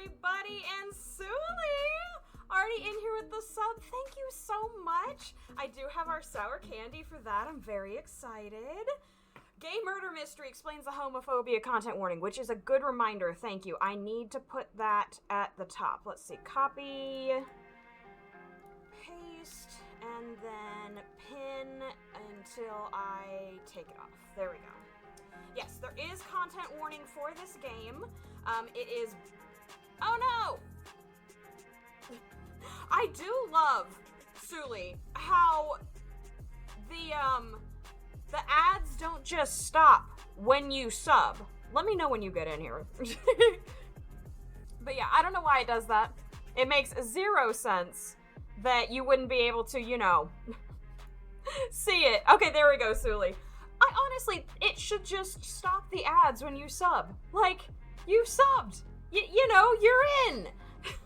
everybody, and Suli! Already in here with the sub. Thank you so much. I do have our sour candy for that. I'm very excited. Gay murder mystery explains the homophobia content warning, which is a good reminder. Thank you. I need to put that at the top. Let's see. Copy. Paste. And then pin until I take it off. There we go. Yes, there is content warning for this game. It is... Oh no! I do love, Suli, how the ads don't just stop when you sub. Let me know when you get in here. But yeah, I don't know why it does that. It makes zero sense that you wouldn't be able to, you know, see it. Okay, there we go, Suli. I honestly, it should just stop the ads when you sub. Like, you subbed. You know, you're in.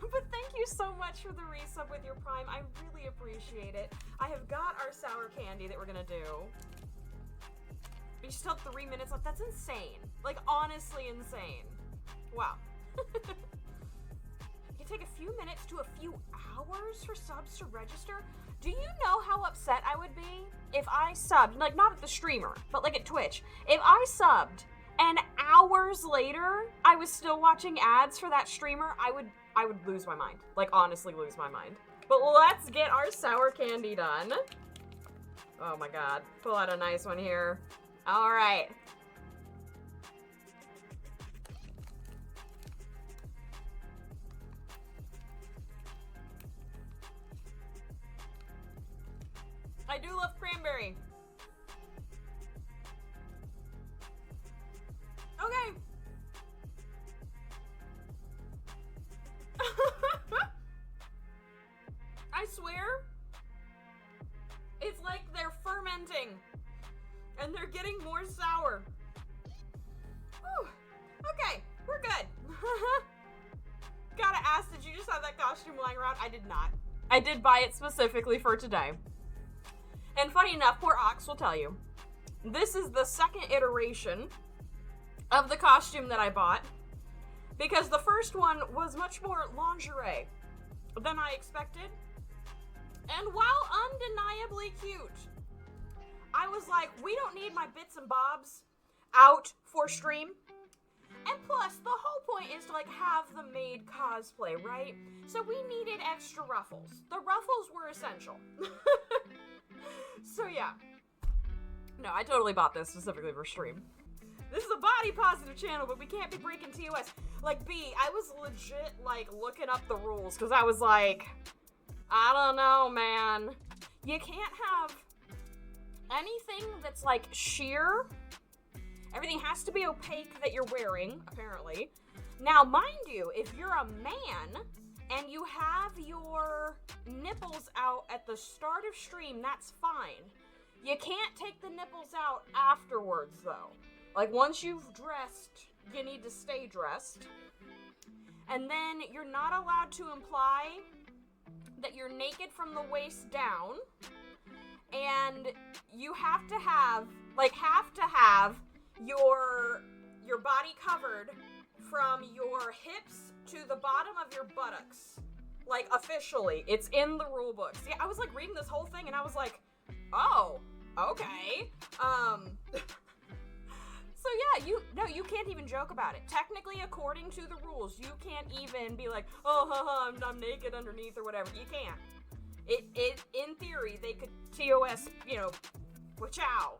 But thank you so much for the resub with your Prime. I really appreciate it. I have got our sour candy that we're gonna do. We still have 3 minutes left. That's insane. Like, honestly insane. Wow. It can take a few minutes to a few hours for subs to register. Do you know how upset I would be if I subbed, like not at the streamer, but like at Twitch, if I subbed and hours later I was still watching ads for that streamer? I would lose my mind. Like, honestly lose my mind. But let's get our sour candy done. Oh my god. Pull out a nice one here. Alright. I do love cranberry. Okay. I swear, it's like they're fermenting and they're getting more sour. Whew. Okay, we're good. Gotta ask, did you just have that costume lying around? I did not. I did buy it specifically for today. And funny enough, poor Ox will tell you, this is the second iteration of the costume that I bought, because the first one was much more lingerie than I expected. And while undeniably cute, I was like, we don't need my bits and bobs out for stream. And plus, the whole point is to like have the maid cosplay, right? So we needed extra ruffles. The ruffles were essential. So yeah. No, I totally bought this specifically for stream. This is a body positive channel, but we can't be breaking TOS. Like, B, I was legit, like, looking up the rules, because I was like, I don't know, man. You can't have anything that's, like, sheer. Everything has to be opaque that you're wearing, apparently. Now, mind you, if you're a man and you have your nipples out at the start of stream, that's fine. You can't take the nipples out afterwards, though. Like, once you've dressed, you need to stay dressed. And then you're not allowed to imply that you're naked from the waist down. And you have to have your body covered from your hips to the bottom of your buttocks. Like, officially. It's in the rule books. Yeah, I was, like, reading this whole thing, and I was like, oh, okay. So yeah, you can't even joke about it. Technically, according to the rules, you can't even be like, oh, haha, I'm naked underneath or whatever. You can't. It in theory, they could TOS, you know, wachow.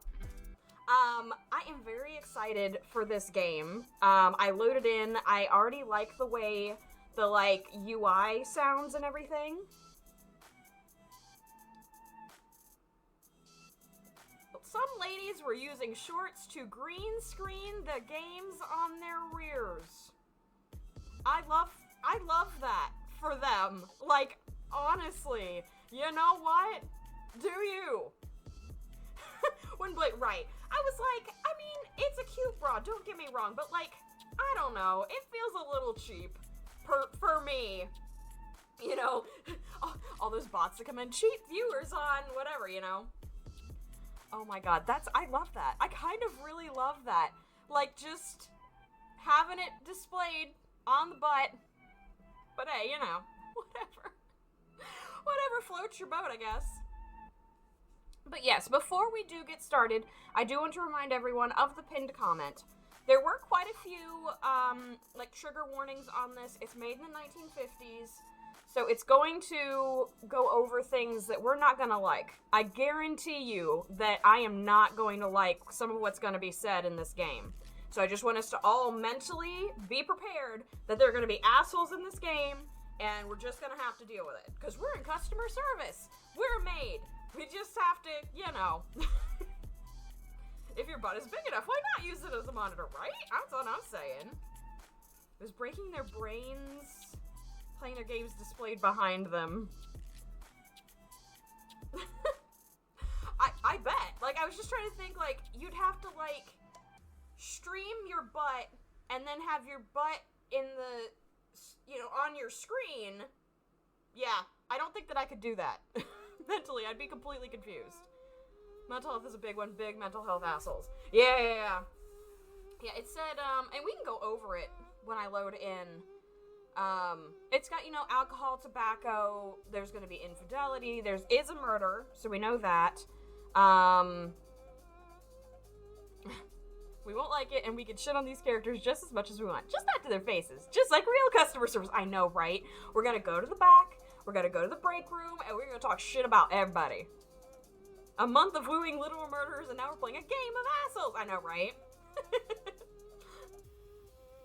I am very excited for this game. I loaded in. I already like the way the, like, UI sounds and everything. Some ladies were using shorts to green screen the games on their rears. I love that for them. Like, honestly, you know what? Do you? When Blake, right. I was like, I mean, it's a cute bra, don't get me wrong, but like, I don't know, it feels a little cheap for me. You know, all those bots that come in, cheap viewers on whatever, you know. Oh my god, I love that. I kind of really love that. Like, just having it displayed on the butt, But hey, you know, whatever. Whatever floats your boat, I guess. But yes, before we do get started, I do want to remind everyone of the pinned comment. There were quite a few, like, trigger warnings on this. It's made in the 1950s, so it's going to go over things that we're not going to like. I guarantee you that I am not going to like some of what's going to be said in this game. So I just want us to all mentally be prepared that there are going to be assholes in this game, and we're just going to have to deal with it. Because we're in customer service. We're a maid. We just have to, you know. If your butt is big enough, why not use it as a monitor, right? That's what I'm saying. It was breaking their brains, playing their games displayed behind them. I bet. Like, I was just trying to think, like, you'd have to, like, stream your butt and then have your butt in the, you know, on your screen. Yeah, I don't think that I could do that. Mentally, I'd be completely confused. Mental health is a big one. Big mental health assholes. Yeah, it said, and we can go over it when I load in. It's got, you know, alcohol, tobacco, there's gonna be infidelity, there is a murder, so we know that. We won't like it, and we can shit on these characters just as much as we want. Just not to their faces. Just like real customer service. I know, right? We're gonna go to the back, we're gonna go to the break room, and we're gonna talk shit about everybody. A month of wooing little murderers, and now we're playing a game of assholes. I know, right?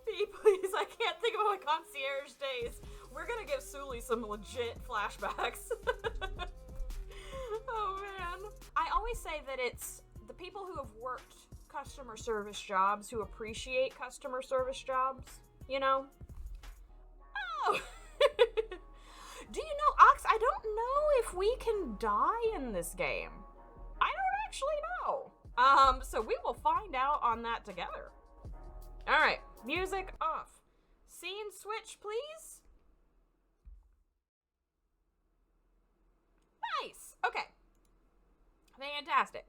Please, I can't think of my concierge days. We're gonna give Sully some legit flashbacks. Oh, man. I always say that it's the people who have worked customer service jobs who appreciate customer service jobs, you know? Oh! Do you know, Ox, I don't know if we can die in this game. I don't actually know. So we will find out on that together. Alright, music off. Scene switch, please. Nice. Okay. Fantastic.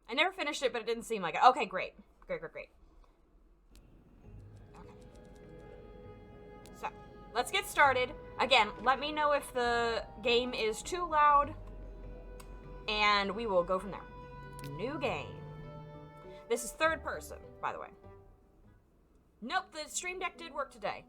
I never finished it, but it didn't seem like it. Okay, great. Great. Okay. So, let's get started. Again, let me know if the game is too loud, and we will go from there. New game. This is third person, by the way. Nope, the Stream Deck did work today.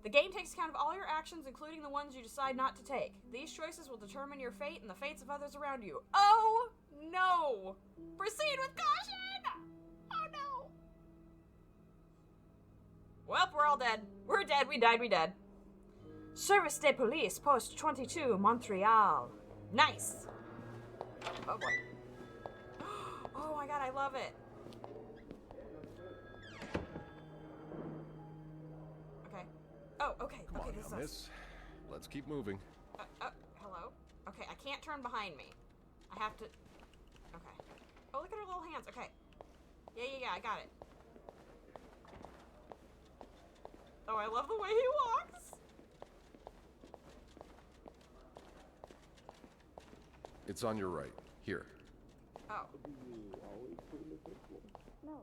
The game takes account of all your actions, including the ones you decide not to take. These choices will determine your fate and the fates of others around you. Oh, no! Proceed with caution! Oh, no! Well, we're all dead. We're dead, we died. Service de Police, Post 22, Montreal. Nice! Oh, boy. Oh, my God, I love it. Oh, okay. Come on this now, miss. Let's keep moving. Hello? Okay, I can't turn behind me. I have to... Okay. Oh, look at her little hands. Okay. Yeah, I got it. Oh, I love the way he walks. It's on your right. Here. Oh. No.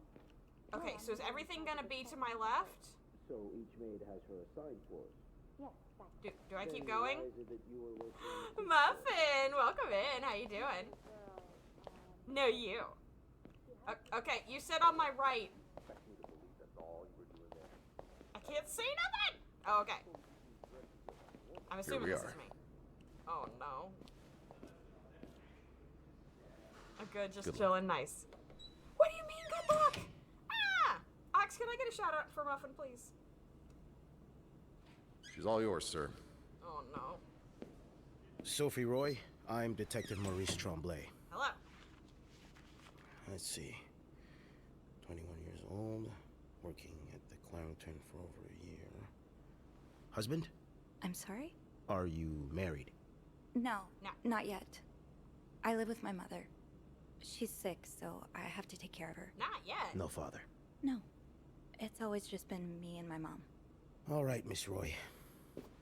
Okay, so is everything gonna be to my left? So each maid has her assigned floors. Yes, Do I keep going? That you were working Muffin, welcome in. How you doing? No, you. Okay, you said on my right. That's all you were doing there. I can't see nothing. Oh, okay. I'm assuming we this are. is me. Oh no. I'm good, just Good chilling. Nice. What do you mean, good luck? Ah! Ox, can I get a shout out for Muffin, please? She's all yours, sir. Oh no. Sophie Roy, I'm Detective Maurice Tremblay. Hello. Let's see. 21 years old, working at the Clarendon for over a year. Husband? I'm sorry? Are you married? No, No. not yet. I live with my mother. She's sick, so I have to take care of her. Not yet. No father. No. It's always just been me and my mom. All right, Miss Roy.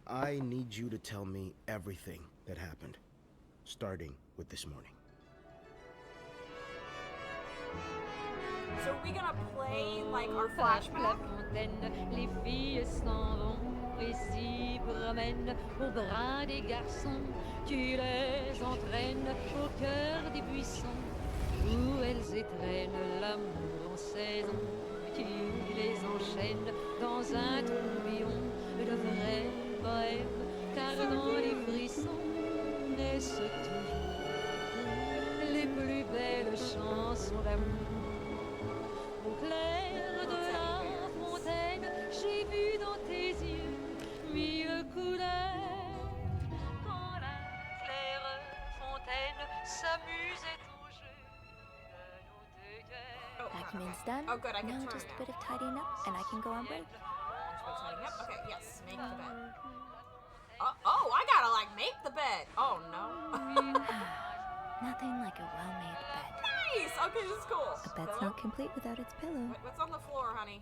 I need you to tell me everything that happened, starting with this morning. So are we gonna play like our La flashback? fontaine, les filles s'en vont. et s'y promènent au bras des garçons. Tu les entraînes au cœur des buissons où elles étrennent l'amour en saison. Tu les enchaînes dans un tourbillon de vrais poèmes, car dans les frissons naissent toujours les plus belles chansons d'amour. Au clair de la fontaine, j'ai vu dans tes yeux mille couleurs. Quand la claire fontaine s'amusait au jeu de nos deux cœurs. Vacuuming's done. Oh, good, I can Now turn just a now. bit of tidying up, and I can go on break. Just been tidying up. Okay, yes, make the bed. Oh, I gotta like make the bed. Oh no. Nothing like a well-made bed. Nice. Okay, this is cool. A bed's Pillow? not complete without its pillow. What's on the floor, honey?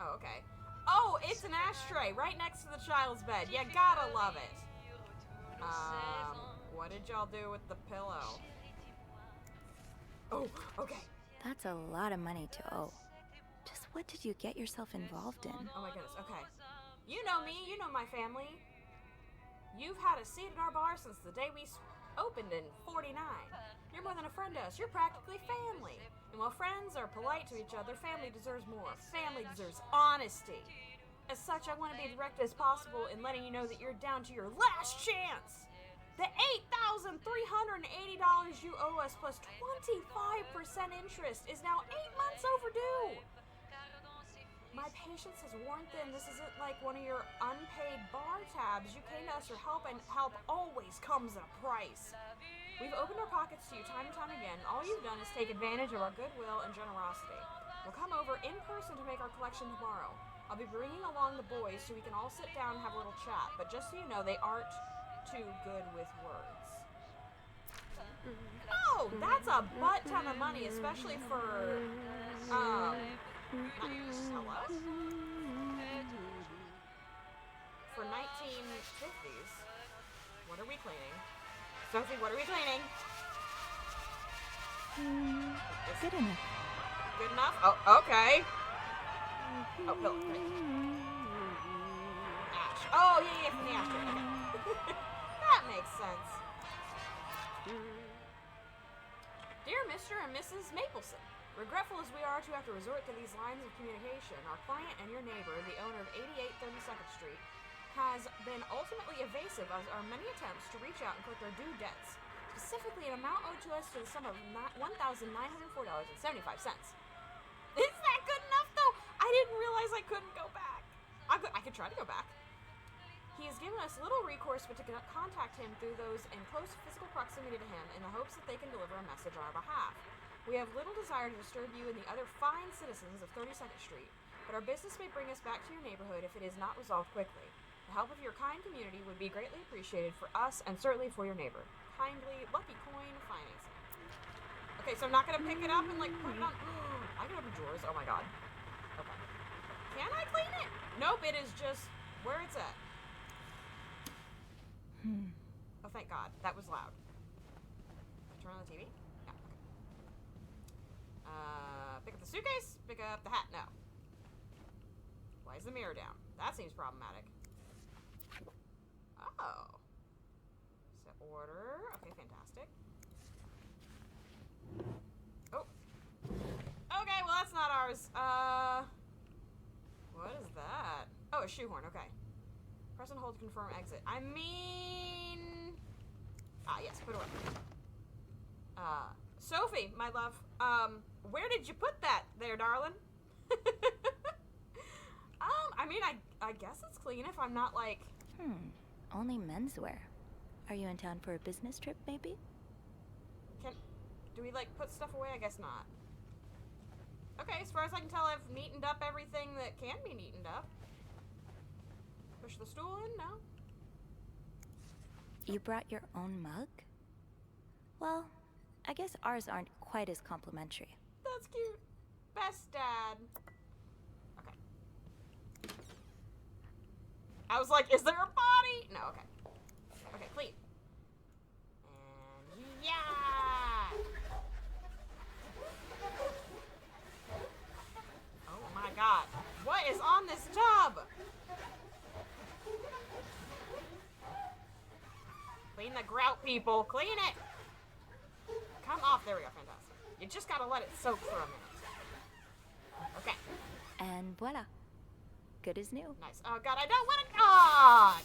Oh, okay. Oh, it's an ashtray right next to the child's bed. You gotta love it. What did y'all do with the pillow? Oh, okay. That's a lot of money to owe. Just what did you get yourself involved in? Oh my goodness, okay. You know me, you know my family. You've had a seat at our bar since the day we opened in '49. You're more than a friend to us, you're practically family. And while friends are polite to each other, family deserves more. Family deserves honesty. As such, I want to be direct as possible in letting you know that you're down to your last chance. The $8,380 you owe us plus 25% interest is now 8 months overdue. My patience has worn thin. This isn't like one of your unpaid bar tabs. You came to us for help, and help always comes at a price. We've opened our pockets to you time and time again. All you've done is take advantage of our goodwill and generosity. We'll come over in person to make our collection tomorrow. I'll be bringing along the boys so we can all sit down and have a little chat. But just so you know, they aren't too good with words. Oh, that's a butt ton of money, especially for, hello? For 1950s. What are we cleaning? Sophie, what are we cleaning? Good enough. Good enough? Oh, okay. Oh, pillow. Great. Ash. Oh, yeah, from the ashtray. Okay. That makes sense. Dear Mr. and Mrs. Mapleson, regretful as we are to have to resort to these lines of communication, our client and your neighbor, the owner of 88 32nd Street, has been ultimately evasive as our many attempts to reach out and collect our due debts, specifically an amount owed to us to the sum of $1,904.75. Is that good enough, though? I didn't realize I couldn't go back. I could try to go back. He has given us little recourse but to contact him through those in close physical proximity to him in the hopes that they can deliver a message on our behalf. We have little desire to disturb you and the other fine citizens of 32nd Street, but our business may bring us back to your neighborhood if it is not resolved quickly. The help of your kind community would be greatly appreciated for us and certainly for your neighbor. Kindly, Lucky Coin Financing. Okay, so I'm not going to pick it up and like put it on... I can open drawers. Oh my god. Okay. Can I clean it? Nope, it is just where it's at. Oh, thank God. That was loud. Turn on the TV? No. Okay. Pick up the suitcase? Pick up the hat? No. Why is the mirror down? That seems problematic. Oh. Set order. Okay, fantastic. Oh. Okay, well that's not ours. What is that? Oh, a shoehorn. Okay. Press and hold to confirm exit. I mean... Ah, yes, put away. Sophie, my love, where did you put that there, darling? I mean, I guess it's clean if I'm not, like... Only menswear. Are you in town for a business trip, maybe? Do we, like, put stuff away? I guess not. Okay, as far as I can tell, I've neatened up everything that can be neatened up. Push the stool in? No? You brought your own mug? Well, I guess ours aren't quite as complimentary. That's cute. Best dad. Okay. I was like, is there a body? No, okay. Okay, clean. And yeah! Oh my god. What is on this tub? the grout, people. Clean it. Come off. There we go. Fantastic. You just gotta let it soak for a minute. Okay. And voila. Good as new. Nice. Oh, God, I don't want to... God!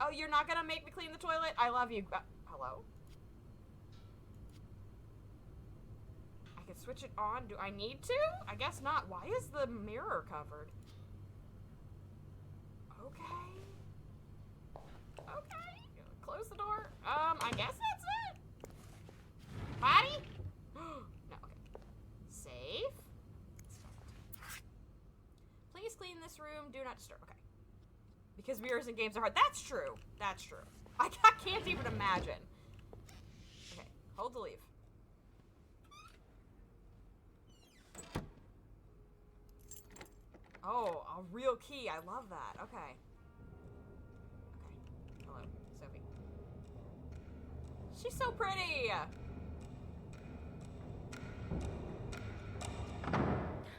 Oh, you're not gonna make me clean the toilet? I love you. Hello? I can switch it on. Do I need to? I guess not. Why is the mirror covered? Okay. Okay. Close the door. I guess that's it. Body? No, okay. Safe. Please clean this room. Do not disturb. Okay. Because mirrors in games are hard. That's true. That's true. I can't even imagine. Okay. Hold the leave. Oh, a real key. I love that. Okay. Okay. Hello, Sophie. She's so pretty.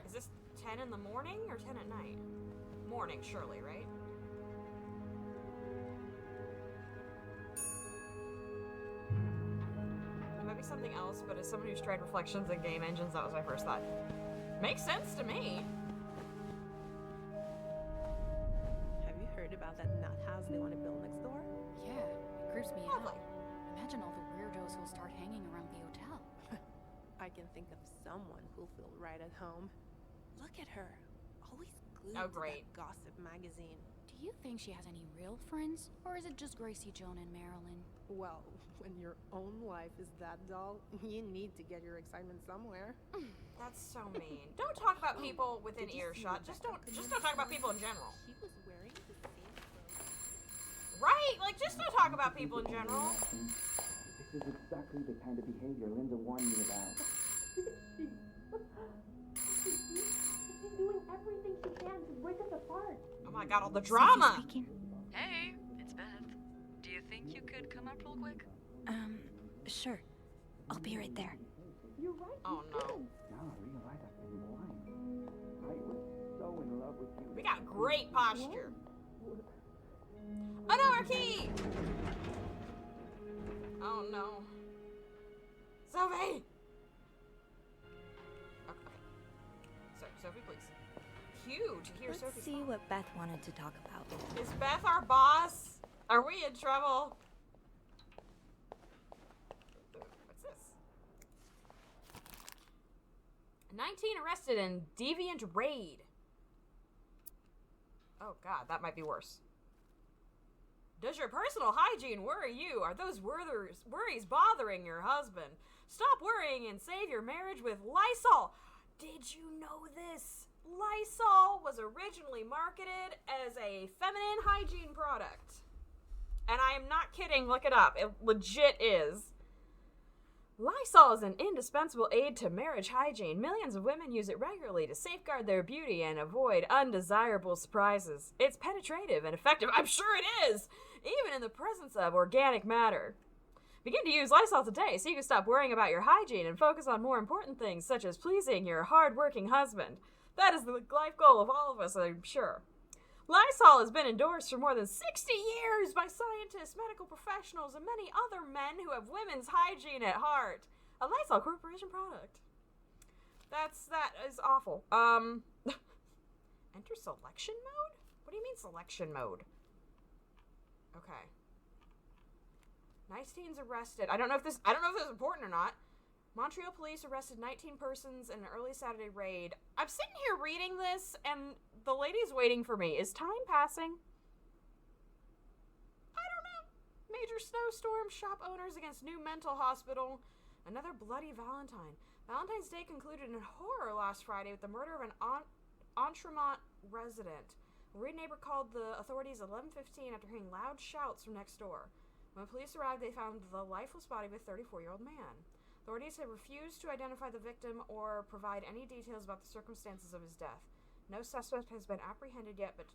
Is this 10 in the morning or 10 at night? Morning, surely, right? It might be something else, but as someone who's tried reflections and game engines, that was my first thought. Makes sense to me. Have you heard about that nut house they want to build next door? Yeah, it creeps me Lovely. out. Imagine all the weirdos who'll start hanging around the hotel. I can think of someone who'll feel right at home. Look at her, always glued Oh, to great. that gossip magazine. Do you think she has any real friends? Or is it just Gracie, Joan, and Marilyn? Well, when your own life is that dull, you need to get your excitement somewhere. That's so mean. Don't talk about people within Did you see earshot. Rebecca Just don't talk about people in general. She was wearing the same clothes. Right? Like, just don't talk about people in general. This is exactly the kind of behavior Linda warned me about. She's doing everything she can to break us apart. Oh my God, all the drama. Sophie speaking. Hey, it's Beth. Do you think you could come up real quick? Sure. I'll be right there. You're right. Oh no. Now I realize I've been blind. I was so in love with you. We got great posture. Oh no, our key! Oh no. Sophie! Okay. Sophie, please. Huge. Here's Let's Sophie's see phone. what Beth wanted to talk about. Is Beth our boss? Are we in trouble? What's this? 19 arrested in deviant raid. Oh God, that might be worse. Does your personal hygiene worry you? Are those worries bothering your husband? Stop worrying and save your marriage with Lysol. Did you know this? Lysol was originally marketed as a feminine hygiene product. And I am not kidding, look it up. It legit is. Lysol is an indispensable aid to marriage hygiene. Millions of women use it regularly to safeguard their beauty and avoid undesirable surprises. It's penetrative and effective. I'm sure it is, even in the presence of organic matter. Begin to use Lysol today so you can stop worrying about your hygiene and focus on more important things, such as pleasing your hard-working husband. That is the life goal of all of us, I'm sure. Lysol has been endorsed for more than 60 years by scientists, medical professionals, and many other men who have women's hygiene at heart. A Lysol Corporation product. That is awful. Enter selection mode? What do you mean selection mode? Okay. Nice teens arrested. I don't know if this is important or not. Montreal police arrested 19 persons in an early Saturday raid. I'm sitting here reading this, and the lady's waiting for me. Is time passing? I don't know. Major snowstorm, shop owners against new mental hospital. Another bloody Valentine. Valentine's Day concluded in horror last Friday with the murder of an Entremont resident. A worried neighbor called the authorities at 11:15 after hearing loud shouts from next door. When police arrived, they found the lifeless body of a 34-year-old man. Authorities have refused to identify the victim or provide any details about the circumstances of his death. No suspect has been apprehended yet, but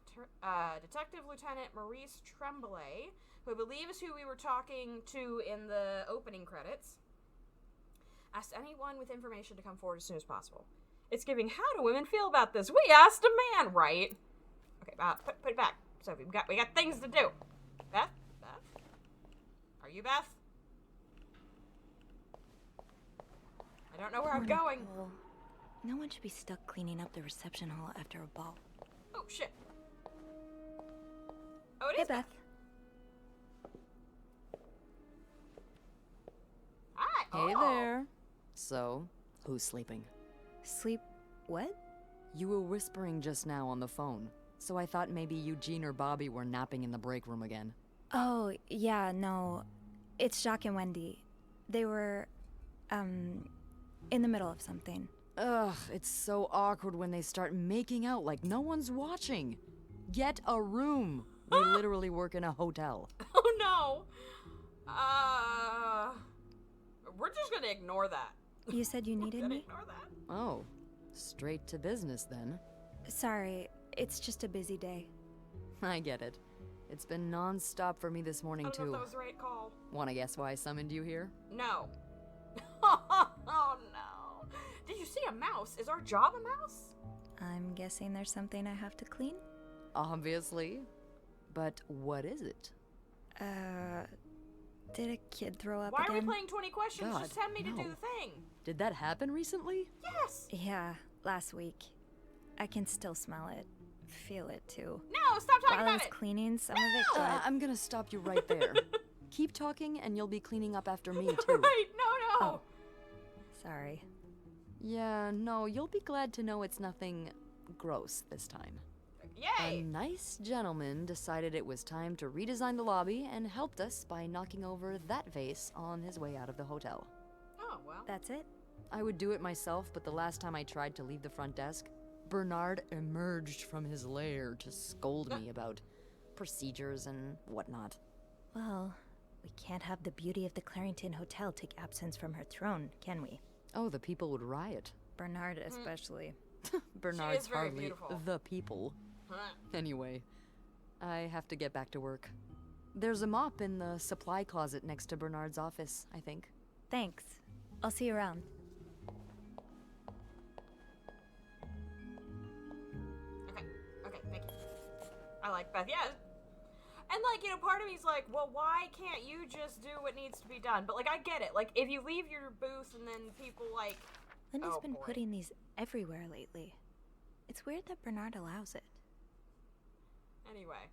Detective Lieutenant Maurice Tremblay, who I believe is who we were talking to in the opening credits, asked anyone with information to come forward as soon as possible. It's giving, how do women feel about this? We asked a man, right? Okay, put it back, Sophie. We got things to do. Beth? you Beth? I don't know where I'm Poor going. Nicole. No one should be stuck cleaning up the reception hall after a ball. Oh, shit. Oh, it Hey, is Beth. Hi. Hey Oh. there. So, who's sleeping? Sleep... what? You were whispering just now on the phone, so I thought maybe Eugene or Bobby were napping in the break room again. Oh, yeah, no. It's Jacques and Wendy. They were, in the middle of something. Ugh, it's so awkward when they start making out like no one's watching. Get a room. We literally work in a hotel. Oh, no. We're just gonna ignore that. You said you needed me? Ignore that. Oh, straight to business then. Sorry, it's just a busy day. I get it. It's been non-stop for me this morning I don't know too. if that was the right call. Wanna guess why I summoned you here? No. Oh, no. Did you see a mouse? Is our job a mouse? I'm guessing there's something I have to clean? Obviously. But what is it? Did a kid throw up Why again? are we playing 20 questions? God, Just tell me to do no. the thing. Did that happen recently? Yes. Yeah, last week. I can still smell it. Feel it, too. No, stop talking While I about was it. cleaning, some of it got... I'm gonna stop you right there. Keep talking and you'll be cleaning up after me too. Right, no. Oh. Sorry. Yeah, no, you'll be glad to know it's nothing gross this time. Yay. A nice gentleman decided it was time to redesign the lobby and helped us by knocking over that vase on his way out of the hotel. Oh, well. That's it? I would do it myself, but the last time I tried to leave the front desk, Bernard emerged from his lair to scold me about procedures and whatnot. Well, we can't have the beauty of the Clarington Hotel take absence from her throne, can we? Oh, the people would riot. Bernard especially. Bernard's very hardly beautiful. the people. Huh. Anyway, I have to get back to work. There's a mop in the supply closet next to Bernard's office, I think. Thanks. I'll see you around. Okay, thank you. I like Beth, yeah. And, like, you know, part of me's like, well, why can't you just do what needs to be done? But, like, I get it. Like, if you leave your booth and then people, like... Linda's Oh, been boy. putting these everywhere lately. It's weird that Bernard allows it. Anyway.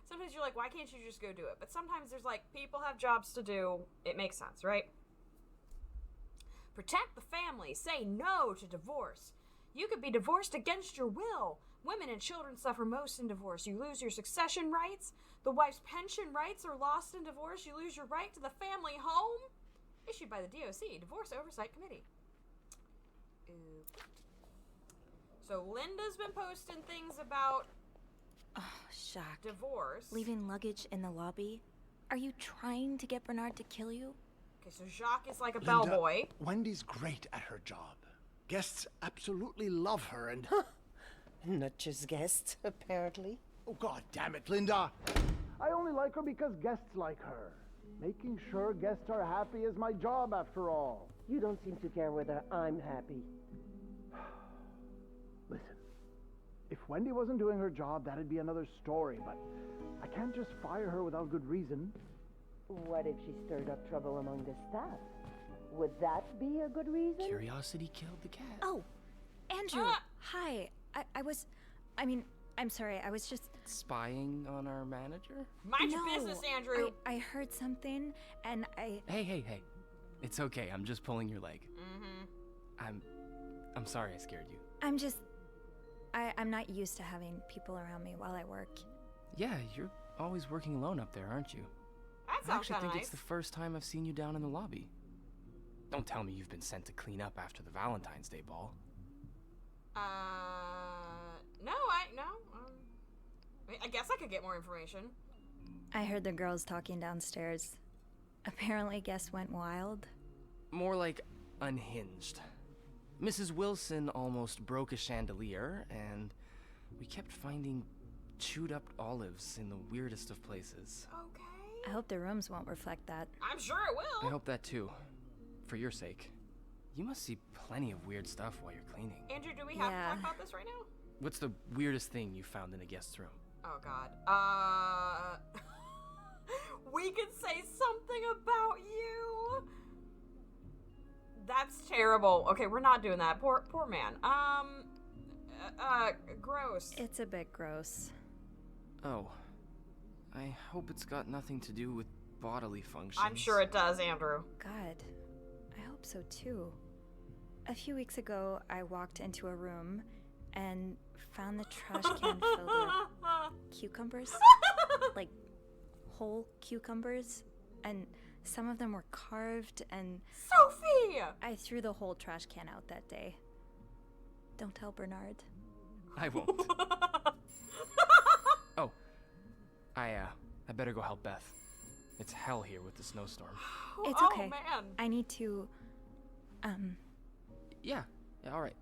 Sometimes you're like, why can't you just go do it? But sometimes there's, like, people have jobs to do. It makes sense, right? Protect the family. Say no to divorce. You could be divorced against your will. Women and children suffer most in divorce. You lose your succession rights. The wife's pension rights are lost in divorce. You lose your right to the family home. Issued by the DOC, Divorce Oversight Committee. So Linda's been posting things about Oh, Jacques. divorce. Leaving luggage in the lobby? Are you trying to get Bernard to kill you? Okay, so Jacques is like a Linda, bellboy. Wendy's great at her job. Guests absolutely love her and... Not just guests, apparently. Oh, God damn it, Linda! I only like her because guests like her. Making sure guests are happy is my job, after all. You don't seem to care whether I'm happy. Listen, if Wendy wasn't doing her job, that'd be another story, but I can't just fire her without good reason. What if she stirred up trouble among the staff? Would that be a good reason? Curiosity killed the cat. Oh, Andrew. Ah! Hi. I'm sorry. I was just... Spying on our manager? Mind your No, business, Andrew. I heard something, and I... Hey. It's okay, I'm just pulling your leg. Mm-hmm. I'm sorry I scared you. I'm just... I'm not used to having people around me while I work. Yeah, you're always working alone up there, aren't you? That I sounds actually kind think of nice. it's the first time I've seen you down in the lobby. Don't tell me you've been sent to clean up after the Valentine's Day ball. No. I guess I could get more information. I heard the girls talking downstairs. Apparently guests went wild. More like unhinged. Mrs. Wilson almost broke a chandelier, and we kept finding chewed up olives in the weirdest of places. Okay. I hope the rooms won't reflect that. I'm sure it will. I hope that too. For your sake. You must see plenty of weird stuff while you're cleaning. Andrew, do we have Yeah. to talk about this right now? What's the weirdest thing you found in a guest's room? Oh, God. We could say something about you. That's terrible. Okay, we're not doing that. Poor man. Gross. It's a bit gross. Oh. I hope it's got nothing to do with bodily functions. I'm sure it does, Andrew. God, I hope so too. A few weeks ago, I walked into a room and found the trash can filled with cucumbers. Like, whole cucumbers. And some of them were carved and... Sophie! I threw the whole trash can out that day. Don't tell Bernard. I won't. Oh. I better go help Beth. It's hell here with the snowstorm. It's okay. Oh, man. I need to, Yeah, all right.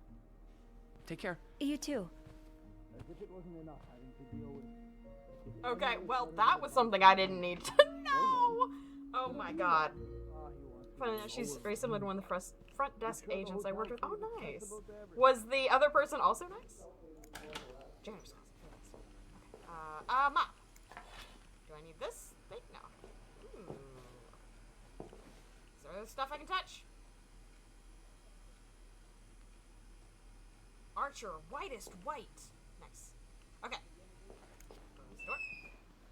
Take care. You too. As if it wasn't enough having to deal with... Okay, well, that was something I didn't need to know. Oh my god. Funny enough, she's very similar to one of the front desk agents I worked with. Oh, nice. Was the other person also nice? Janitor's class. Okay. Mop. Do I need this thing? No. Ooh. Is there other stuff I can touch? Archer, whitest white. Nice. Okay. Close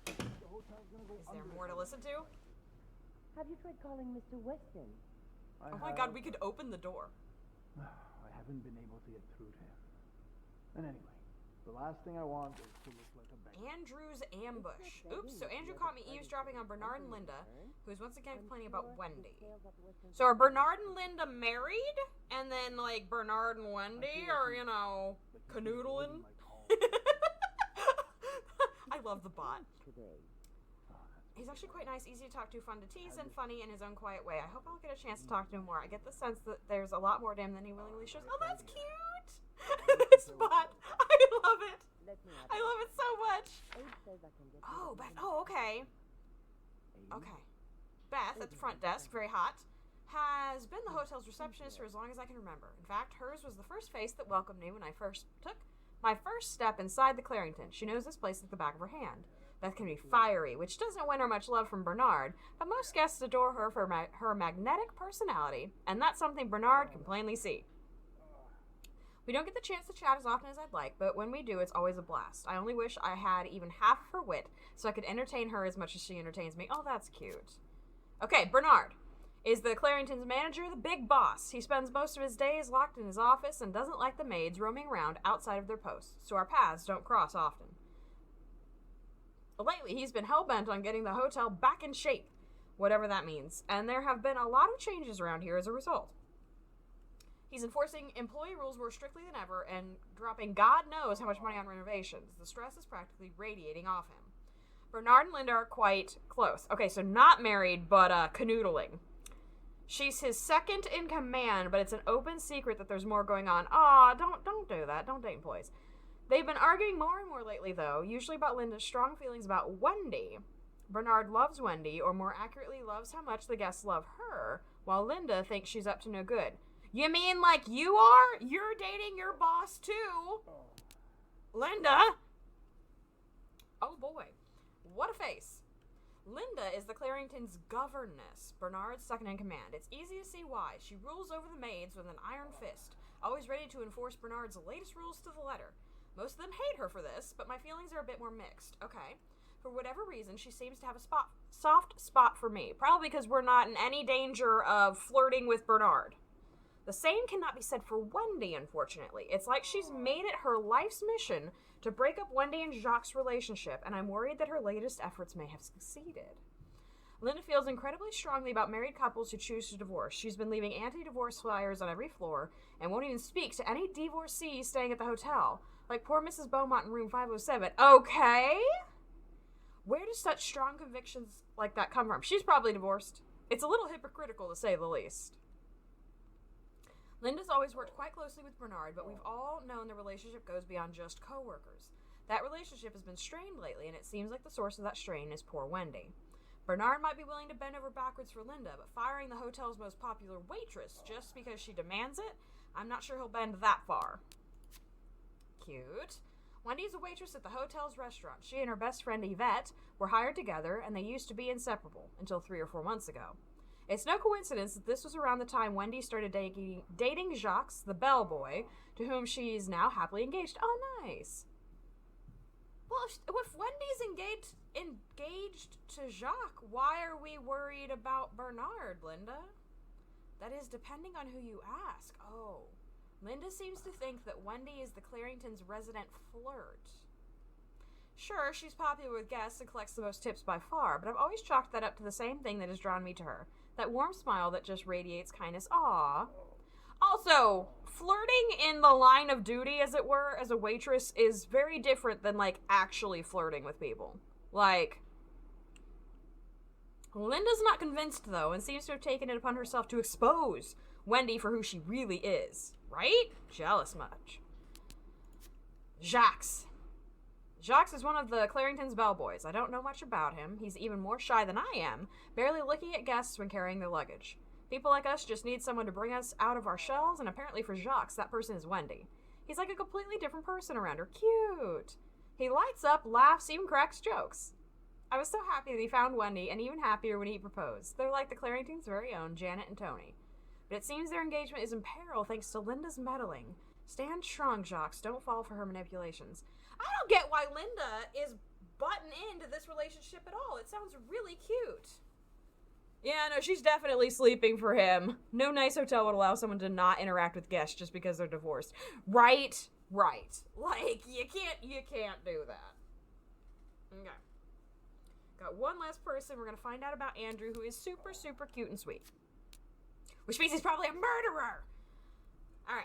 the door. Is there more to listen to? Have you tried calling Mr. Weston? Oh my god, we could open the door. I haven't been able to get through to him. And anyway, the last thing I want is to look like a beggar. Andrew's ambush. Oops, so Andrew caught me eavesdropping on Bernard and Linda, who's once again complaining about Wendy. So are Bernard and Linda married? And then, like, Bernard and Wendy are, you know, canoodling? I love the bot. He's actually quite nice, easy to talk to, fun to tease, and funny in his own quiet way. I hope I'll get a chance to talk to him more. I get the sense that there's a lot more to him than he willingly shows. Oh, that's cute! This bot. I love it. I love it so much. Oh, Beth. Oh, okay. Okay. Beth at the front desk, very hot, has been the hotel's receptionist for as long as I can remember. In fact, hers was the first face that welcomed me when I first took my first step inside the Clarington. She knows this place like the back of her hand. Beth can be fiery, which doesn't win her much love from Bernard, but most guests adore her for her magnetic personality, and that's something Bernard can plainly see. We don't get the chance to chat as often as I'd like, but when we do, it's always a blast. I only wish I had even half of her wit, so I could entertain her as much as she entertains me. Oh, that's cute. Okay, Bernard is the Clarington's manager, the big boss. He spends most of his days locked in his office and doesn't like the maids roaming around outside of their posts, so our paths don't cross often. Lately, he's been hell-bent on getting the hotel back in shape, whatever that means, and there have been a lot of changes around here as a result. He's enforcing employee rules more strictly than ever and dropping God knows how much money on renovations. The stress is practically radiating off him. Bernard and Linda are quite close. Okay, so not married, but canoodling. She's his second in command, but it's an open secret that there's more going on. Aw, don't do that. Don't date employees. They've been arguing more and more lately, though, usually about Linda's strong feelings about Wendy. Bernard loves Wendy, or more accurately, loves how much the guests love her, while Linda thinks she's up to no good. You mean like you are? You're dating your boss, too. Linda? Oh, boy. What a face. Linda is the Clarington's governess, Bernard's second in command. It's easy to see why. She rules over the maids with an iron fist, always ready to enforce Bernard's latest rules to the letter. Most of them hate her for this, but my feelings are a bit more mixed. Okay. For whatever reason, she seems to have a soft spot for me. Probably because we're not in any danger of flirting with Bernard. The same cannot be said for Wendy, unfortunately. It's like she's made it her life's mission to break up Wendy and Jacques' relationship, and I'm worried that her latest efforts may have succeeded. Linda feels incredibly strongly about married couples who choose to divorce. She's been leaving anti-divorce flyers on every floor and won't even speak to any divorcees staying at the hotel. Like poor Mrs. Beaumont in room 507. Okay? Where do such strong convictions like that come from? She's probably divorced. It's a little hypocritical, to say the least. Linda's always worked quite closely with Bernard, but we've all known the relationship goes beyond just co-workers. That relationship has been strained lately, and it seems like the source of that strain is poor Wendy. Bernard might be willing to bend over backwards for Linda, but firing the hotel's most popular waitress just because she demands it, I'm not sure he'll bend that far. Cute. Wendy is a waitress at the hotel's restaurant. She and her best friend Yvette were hired together, and they used to be inseparable until 3 or 4 months ago. It's no coincidence that this was around the time Wendy started dating Jacques, the bellboy, to whom she's now happily engaged. Oh, nice. Well, if Wendy's engaged to Jacques, why are we worried about Bernard, Linda? That is, depending on who you ask. Oh. Linda seems to think that Wendy is the Claringtons' resident flirt. Sure, she's popular with guests and collects the most tips by far, but I've always chalked that up to the same thing that has drawn me to her. That warm smile that just radiates kindness. Aww. Also, flirting in the line of duty, as it were, as a waitress is very different than, like, actually flirting with people. Like, Linda's not convinced, though, and seems to have taken it upon herself to expose Wendy for who she really is. Right? Jealous much. Jacques. Jacques is one of the Claringtons' bellboys. I don't know much about him. He's even more shy than I am, barely looking at guests when carrying their luggage. People like us just need someone to bring us out of our shells, and apparently for Jacques, that person is Wendy. He's like a completely different person around her. Cute. He lights up, laughs, even cracks jokes. I was so happy that he found Wendy, and even happier when he proposed. They're like the Claringtons' very own Janet and Tony. But it seems their engagement is in peril thanks to Linda's meddling. Stand strong, Jacques. Don't fall for her manipulations. I don't get why Linda is butting into this relationship at all. It sounds really cute. Yeah, no, she's definitely sleeping for him. No nice hotel would allow someone to not interact with guests just because they're divorced. Right. Like, you can't do that. Okay. Got one last person. We're gonna find out about Andrew, who is super, super cute and sweet. Which means he's probably a murderer. Alright.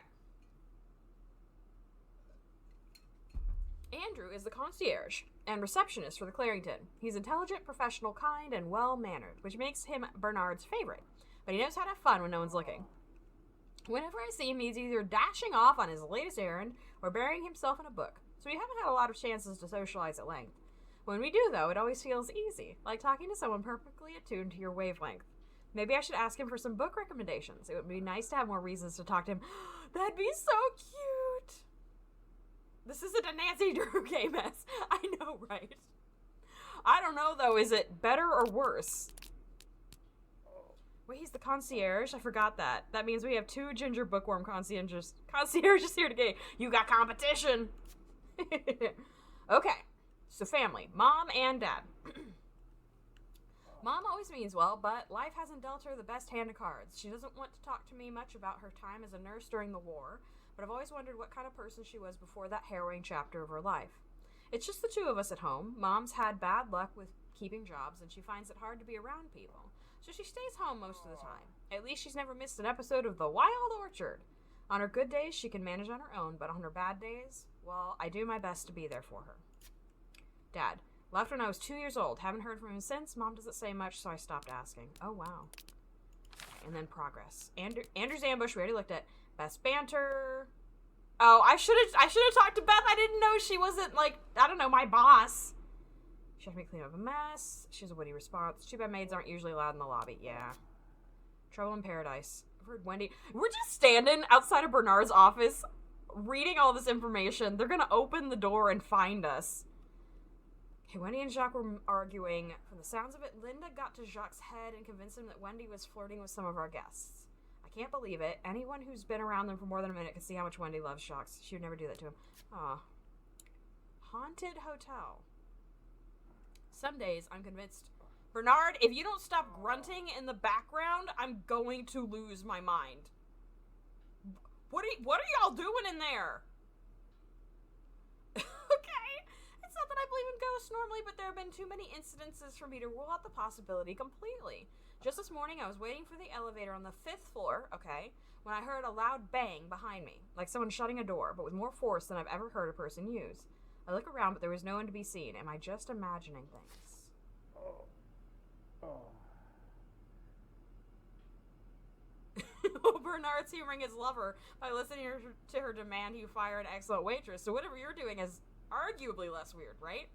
Andrew is the concierge and receptionist for the Clarington. He's intelligent, professional, kind, and well-mannered, which makes him Bernard's favorite. But he knows how to have fun when no one's looking. Whenever I see him, he's either dashing off on his latest errand or burying himself in a book, so we haven't had a lot of chances to socialize at length. When we do, though, it always feels easy, like talking to someone perfectly attuned to your wavelength. Maybe I should ask him for some book recommendations. It would be nice to have more reasons to talk to him. That'd be so cute! This isn't a Nancy Drew mess. I know, right? I don't know, though. Is it better or worse? Wait, he's the concierge? I forgot that. That means we have 2 ginger bookworm concierges here today. You got competition! Okay. So family. Mom and Dad. Mom always means well, but life hasn't dealt her the best hand of cards. She doesn't want to talk to me much about her time as a nurse during the war, but I've always wondered what kind of person she was before that harrowing chapter of her life. It's just the 2 of us at home. Mom's had bad luck with keeping jobs, and she finds it hard to be around people, so she stays home most of the time. At least she's never missed an episode of The Wild Orchard. On her good days, she can manage on her own, but on her bad days, well, I do my best to be there for her. Dad. Left when I was 2 years old. Haven't heard from him since. Mom doesn't say much, so I stopped asking. Oh, wow. And then progress. Andrew's ambush, we already looked at. Best banter. Oh, I should have talked to Beth. I didn't know she wasn't, like, I don't know, my boss. She had me clean up a mess. She has a witty response. Too bad maids aren't usually allowed in the lobby. Yeah. Trouble in paradise. I've heard Wendy. We're just standing outside of Bernard's office, reading all this information. They're gonna open the door and find us. Okay, Wendy and Jacques were arguing. From the sounds of it, Linda got to Jacques' head and convinced him that Wendy was flirting with some of our guests. I can't believe it. Anyone who's been around them for more than a minute can see how much Wendy loves Jacques. She would never do that to him. Aw. Haunted hotel. Some days, I'm convinced. Bernard, if you don't stop grunting in the background, I'm going to lose my mind. What are y'all doing in there? Okay. It's not that I believe in ghosts normally, but there have been too many incidences for me to rule out the possibility completely. Just this morning, I was waiting for the elevator on the 5th floor, okay, when I heard a loud bang behind me, like someone shutting a door, but with more force than I've ever heard a person use. I look around, but there was no one to be seen. Am I just imagining things? Bernard's humoring his lover by listening to her demand he fire an excellent waitress. So whatever you're doing is arguably less weird, right?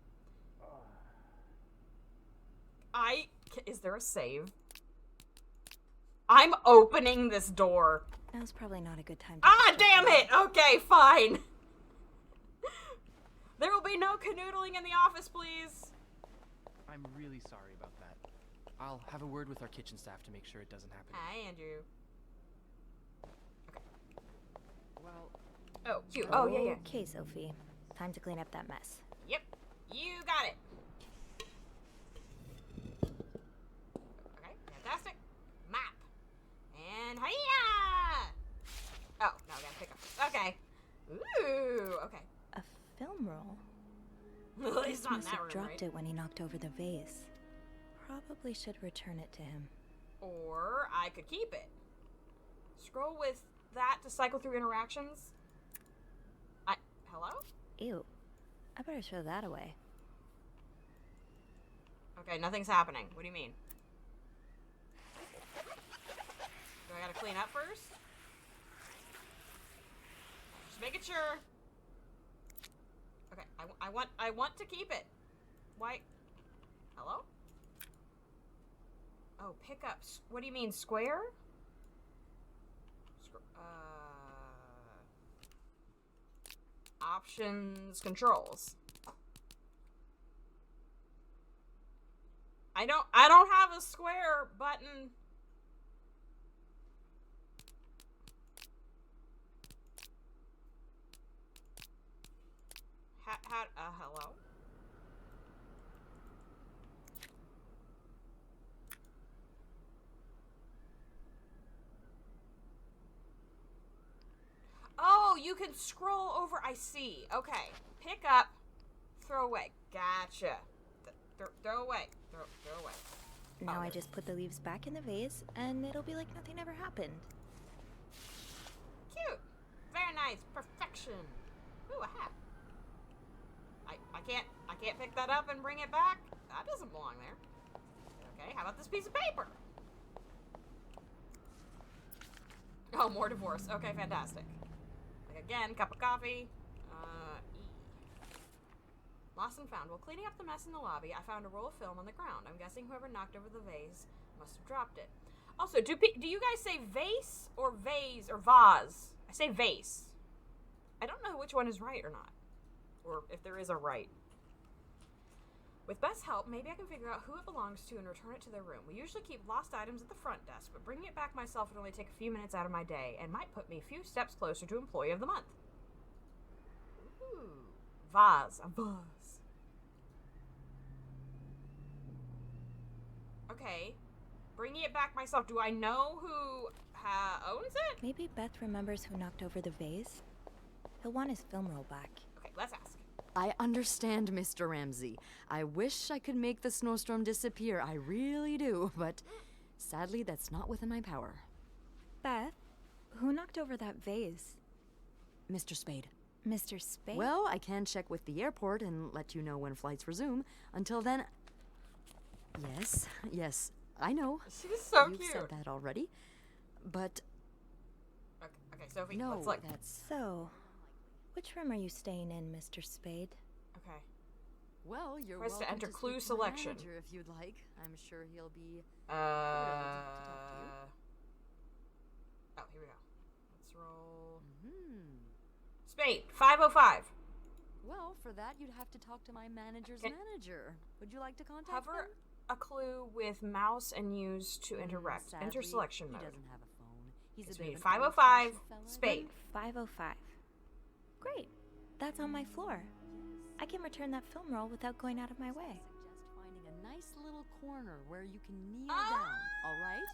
Is there a save? I'm opening this door. Now's probably not a good time to damn it! Okay, fine. There will be no canoodling in the office, please. I'm really sorry about that. I'll have a word with our kitchen staff to make sure it doesn't happen. Hi, Andrew. Okay. Well... Oh, cute. Oh, yeah. Okay, Sophie. Time to clean up that mess. Yep. You got it. Okay, fantastic. Map. And hiya! Oh, no, I gotta pick up. Okay. Ooh, okay. A film roll? At least not in must that have room, dropped right? it when he knocked over the vase. Probably should return it to him. Or I could keep it. Scroll with that to cycle through interactions. Hello? Ew. I better throw that away. Okay, nothing's happening. What do you mean? Do I gotta clean up first? Just making sure. Okay, I want to keep it. Why? Hello? Oh, pickups. What do you mean, square? Options, controls. I don't have a square button. Hello? Oh, you can scroll over. I see. Okay. Pick up. Throw away. Gotcha. Throw away. Throw away. Now I just put the leaves back in the vase, and it'll be like nothing ever happened. Cute. Very nice. Perfection. Ooh, a hat. I can't pick that up and bring it back. That doesn't belong there. Okay, how about this piece of paper? Oh, more divorce. Okay, fantastic. Like again, cup of coffee. Lost and found. While cleaning up the mess in the lobby, I found a roll of film on the ground. I'm guessing whoever knocked over the vase must have dropped it. Also, do you guys say vase or vase or vase? I say vase. I don't know which one is right or not. Or if there is a right. With Beth's help, maybe I can figure out who it belongs to and return it to their room. We usually keep lost items at the front desk, but bringing it back myself would only take a few minutes out of my day and might put me a few steps closer to Employee of the Month. Ooh. Vase. A vase. Okay. Bringing it back myself. Do I know who owns it? Maybe Beth remembers who knocked over the vase. He'll want his film roll back. Okay, let's ask. I understand, Mr. Ramsey. I wish I could make the snowstorm disappear. I really do, but sadly that's not within my power. Beth, who knocked over that vase? Mr. Spade. Mr. Spade? Well, I can check with the airport and let you know when flights resume. Until then... Yes, I know. She's so You've cute. said that already. But... Okay, Sophie, no, let's look. That's... So, which room are you staying in, Mr. Spade? Okay. Well, you're Press welcome to enter to clue speak to the selection. manager if you'd like. I'm sure he'll be... Oh, here we go. Let's roll. Spade, 505. Well, for that, you'd have to talk to my manager's Okay. manager. Would you like to contact Hover them? a clue with mouse and use to interact. Enter Sadly, selection he mode. doesn't have a phone. He's It's a bit me, of an 505, old-fashioned fella. Spade. 505. Great. That's on my floor. I can return that film roll without going out of my way. Suggest finding a nice little corner where you can kneel down, all right?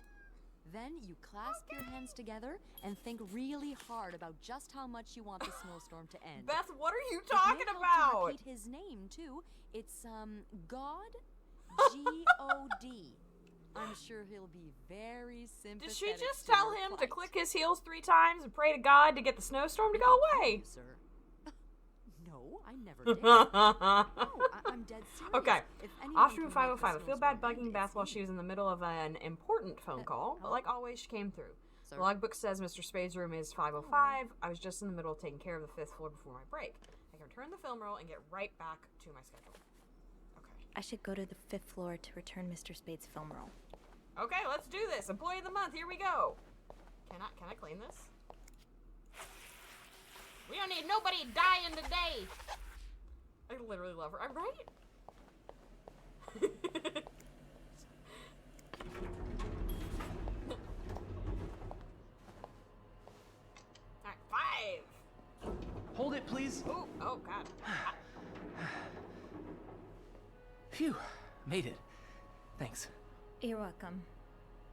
Then you clasp your hands together and think really hard about just how much you want the snowstorm to end. Beth, what are you It may talking help to about? repeat his name too. It's God, G-O-D. I'm sure he'll be very sympathetic. Did she just to tell your him to plight. click his heels 3 times and pray to God to get the snowstorm to go away? Sir. No, I never did. No, I'm dead serious. Okay. If anyone Off can to make 505. I the feel bad snowstorm bugging end, Beth it's while me. she was in the middle of an important phone call, but like always, she came through. Sir? The logbook says Mr. Spade's room is 505. I was just in the middle of taking care of the 5th floor before my break. I can return the film roll and get right back to my schedule. Okay. I should go to the 5th floor to return Mr. Spade's film roll. Okay, let's do this. Employee of the month, here we go. Can I clean this? We don't need nobody dying today. I literally love her. I'm right. Alright, 5. Hold it, please. Ooh, oh god. Phew, made it. Thanks. You're welcome.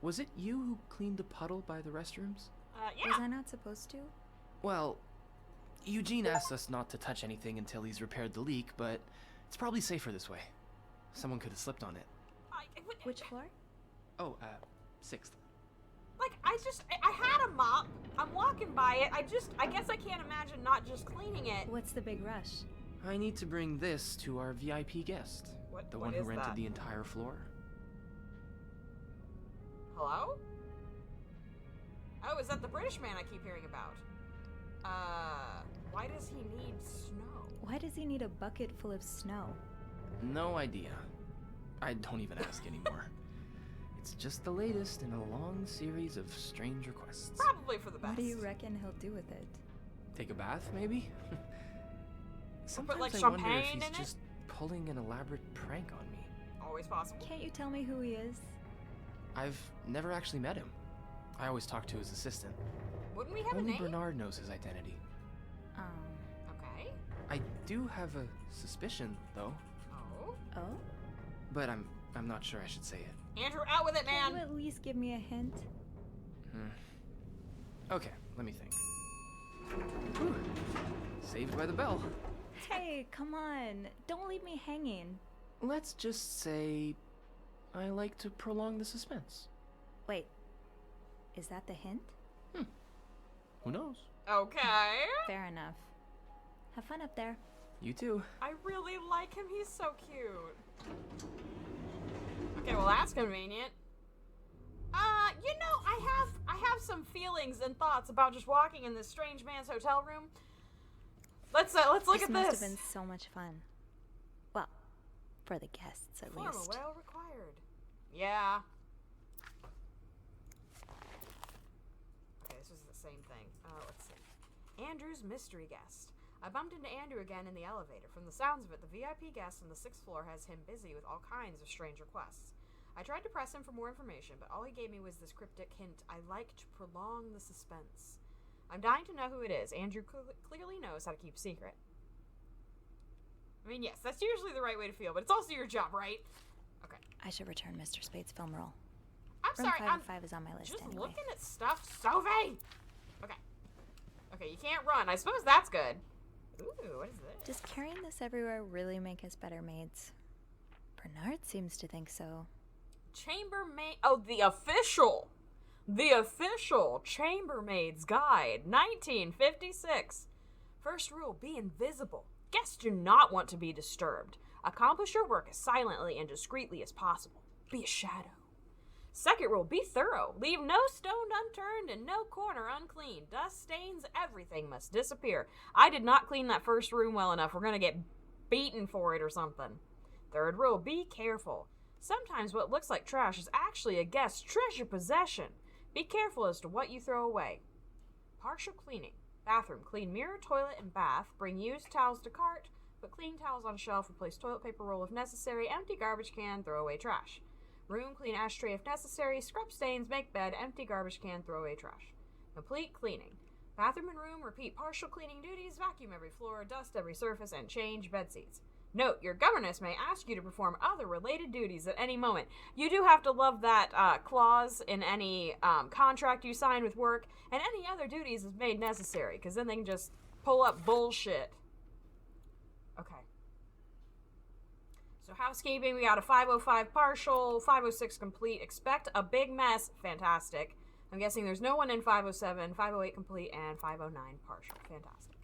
Was it you who cleaned the puddle by the restrooms? Yeah. Was I not supposed to? Well, Eugene asked us not to touch anything until he's repaired the leak, but it's probably safer this way. Someone could have slipped on it. Which floor? Oh, 6th. Like, I had a mop. I'm walking by it. I guess I can't imagine not just cleaning it. What's the big rush? I need to bring this to our VIP guest. The what one who is rented that? the entire floor. Hello? Oh, is that the British man I keep hearing about? Why does he need snow? Why does he need a bucket full of snow? No idea. I don't even ask anymore. It's just the latest in a long series of strange requests. Probably for the best. What do you reckon he'll do with it? Take a bath, maybe? Sometimes like, I wonder if champagne he's in it? just pulling an elaborate prank on me. Always possible. Can't you tell me who he is? I've never actually met him. I always talk to his assistant. Wouldn't we have Only a name? Bernard knows his identity. Okay. I do have a suspicion, though, Oh? Oh? but I'm not sure I should say it. Andrew, out with it, man! Can you at least give me a hint? Okay, let me think. Whew. Saved by the bell. Hey, come on. Don't leave me hanging. Let's just say I like to prolong the suspense. Wait. Is that the hint? Who knows? Okay. Fair enough. Have fun up there. You too. I really like him. He's so cute. Okay, well that's convenient. You know, I have some feelings and thoughts about just walking in this strange man's hotel room. Let's look at Must this. have been so much fun. Well, for the guests at Form a least. whale required. Yeah. Okay, this is the same thing. Let's see. Andrew's mystery guest. I bumped into Andrew again in the elevator. From the sounds of it, the VIP guest on the 6th floor has him busy with all kinds of strange requests. I tried to press him for more information, but all he gave me was this cryptic hint. I like to prolong the suspense. I'm dying to know who it is. Andrew clearly knows how to keep secret. I mean, yes, that's usually the right way to feel, but it's also your job, right? Okay. I should return Mr. Spade's film roll. I'm Room sorry, 505 is on my list just anyway. looking at stuff so vague. Okay. Okay, you can't run. I suppose that's good. Ooh, what is this? Does carrying this everywhere really make us better maids? Bernard seems to think so. Chambermaid. Oh, the official Chambermaid's Guide, 1956. First rule: be invisible. Guests do not want to be disturbed. Accomplish your work as silently and discreetly as possible. Be a shadow. Second rule: be thorough. Leave no stone unturned and no corner unclean. Dust stains, everything must disappear. I did not clean that first room well enough. We're gonna get beaten for it or something. Third rule: be careful. Sometimes what looks like trash is actually a guest's treasure possession. Be careful as to what you throw away. Partial cleaning. Bathroom: clean mirror, toilet, and bath. Bring used towels to cart. Put clean towels on shelf. Replace toilet paper roll if necessary. Empty garbage can. Throw away trash. Room: clean ashtray if necessary. Scrub stains. Make bed. Empty garbage can. Throw away trash. Complete cleaning. Bathroom and room: repeat partial cleaning duties. Vacuum every floor. Dust every surface. And change bed seats. Note: your governess may ask you to perform other related duties at any moment. You do have to love that clause in any contract you sign with work, and any other duties is made necessary, because then they can just pull up bullshit. Okay. So housekeeping, we got a 505 partial, 506 complete. Expect a big mess. Fantastic. I'm guessing there's no one in 507, 508 complete, and 509 partial. Fantastic.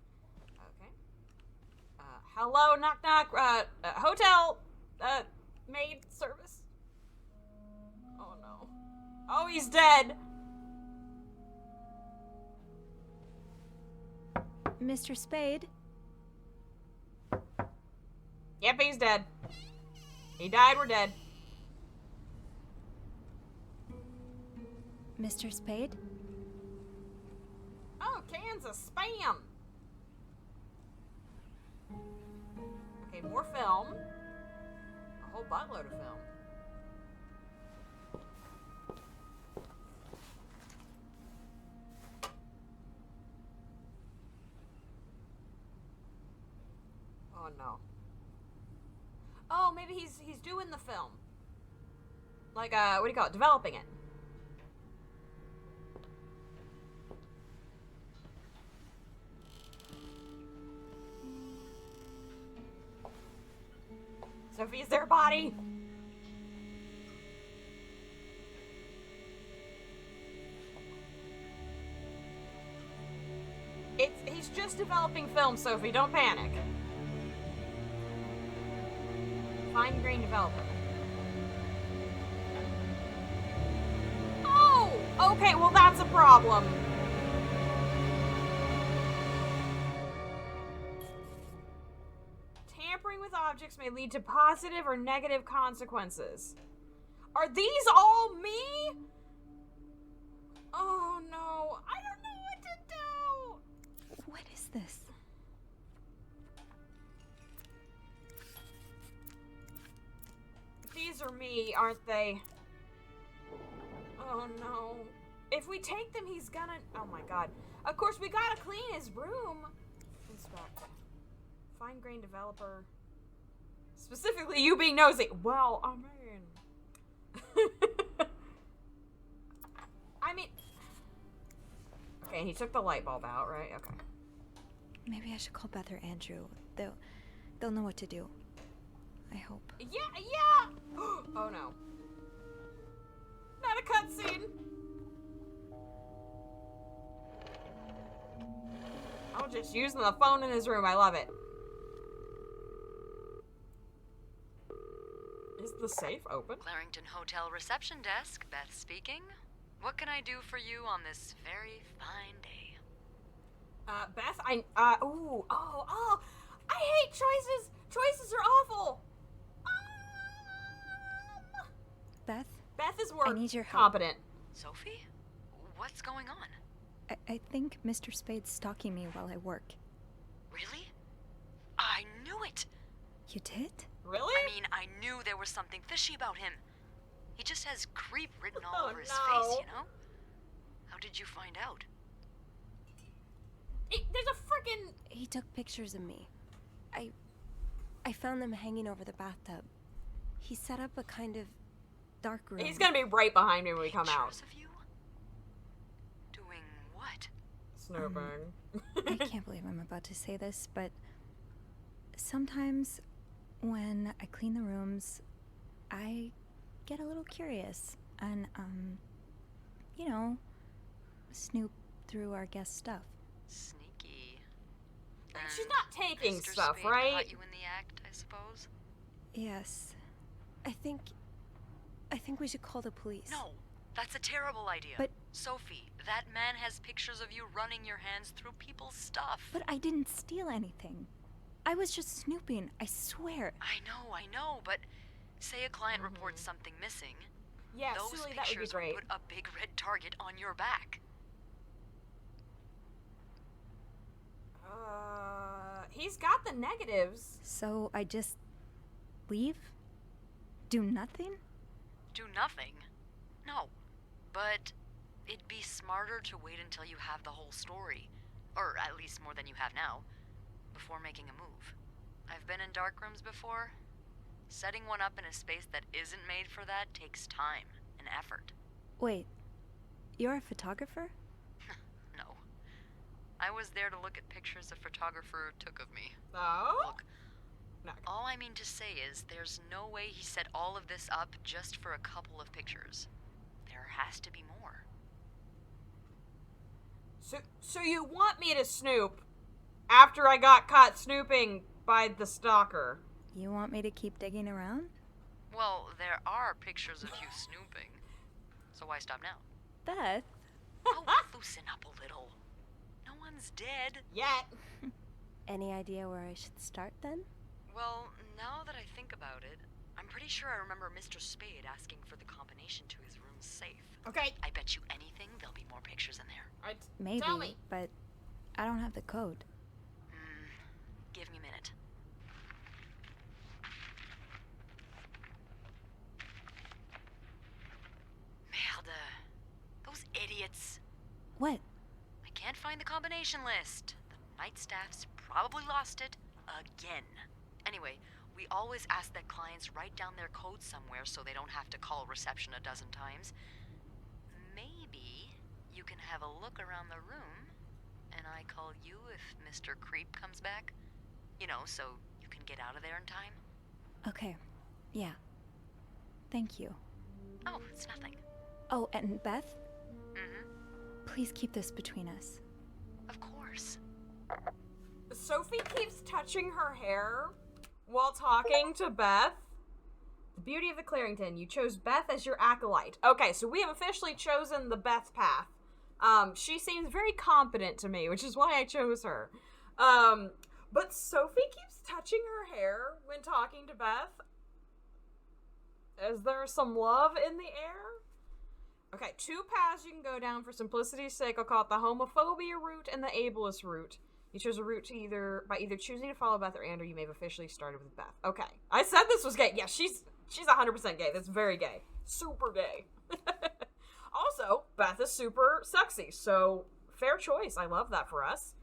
Hello, knock knock, hotel, maid service. Oh no. Oh, he's dead. Mr. Spade? Yep, he's dead. He died, we're dead. Mr. Spade? Oh, cans of spam. Okay, Okay, more film. A whole buttload of film. Oh no. Oh, maybe he's doing the film. Like what do you call it? Developing it. Sophie's their body. He's just developing film, Sophie. Don't panic. Fine grain developer. Oh! Okay, well that's a problem. Tampering with objects may lead to positive or negative consequences. Are these all me? Oh no, I don't know what to do. What is this? These are me, aren't they? Oh no. If we take them, he's gonna... Oh my god. Of course, we gotta clean his room. Inspect. Fine grain developer. Specifically, you being nosy. Well, I mean... I mean... Okay, he took the light bulb out, right? Okay. Maybe I should call Beth or Andrew. They'll know what to do. I hope. Yeah! Oh no. Not a cutscene. I'll just use the phone in his room. I love it. Is the safe open? Clarington Hotel reception desk, Beth speaking. What can I do for you on this very fine day? Beth, I hate choices. Choices are awful. Beth? Beth is more I need your help. competent. Sophie? What's going on? I think Mr. Spade's stalking me while I work. Really? I knew it! You did? Really? I mean, I knew there was something fishy about him. He just has creep written all over his no. face, you know? How did you find out? There's a frickin'... He took pictures of me. I found them hanging over the bathtub. He set up a kind of dark room. He's gonna be right behind me when we come out. Pictures of you? Doing what? Snooping. I can't believe I'm about to say this, but sometimes when I clean the rooms, I get a little curious and, you know, snoop through our guest stuff. Sneaky. She's not taking Mr. stuff, Spade right? caught you in the act, I suppose? Yes. I think we should call the police. No, that's a terrible idea. But- Sophie, that man has pictures of you running your hands through people's stuff. But I didn't steal anything. I was just snooping, I swear. I know, but say a client reports something missing. Yeah, Those Sully, that would be pictures great. would put a big red target on your back. He's got the negatives. So I just leave? Do nothing? Do nothing? No. But it'd be smarter to wait until you have the whole story. Or at least more than you have now. Before making a move. I've been in dark rooms before. Setting one up in a space that isn't made for that takes time and effort. Wait, you're a photographer? No. I was there to look at pictures a photographer took of me. Oh? Look, all I mean to say is there's no way he set all of this up just for a couple of pictures. There has to be more. So you want me to snoop after I got caught snooping by the stalker? You want me to keep digging around? Well, there are pictures of you snooping. So why stop now? Beth? Oh, loosen up a little. No one's dead. Yet. Any idea where I should start then? Well, now that I think about it, I'm pretty sure I remember Mr. Spade asking for the combination to his room's safe. Okay. I bet you anything there'll be more pictures in there. Maybe, Tell me. but I don't have the code. Give me a minute. What? I can't find the combination list. The night staff's probably lost it again. Anyway, we always ask that clients write down their code somewhere so they don't have to call reception a dozen times. Maybe you can have a look around the room, and I call you if Mr. Creep comes back. You know, so you can get out of there in time. Okay. Yeah. Thank you. Oh, it's nothing. Oh, and Beth? Mm-hmm. Please keep this between us. Of course. Sophie keeps touching her hair while talking to Beth. The beauty of the Clarington. You chose Beth as your acolyte. Okay, so we have officially chosen the Beth path. She seems very competent to me, which is why I chose her. But Sophie keeps touching her hair when talking to Beth. Is there some love in the air? Okay, 2 paths you can go down for simplicity's sake. I'll call it the homophobia route and the ableist route. You chose a route to by either choosing to follow Beth or Andrew, you may have officially started with Beth. Okay. I said this was gay. Yeah, she's 100% gay. That's very gay. Super gay. Also, Beth is super sexy, so fair choice. I love that for us.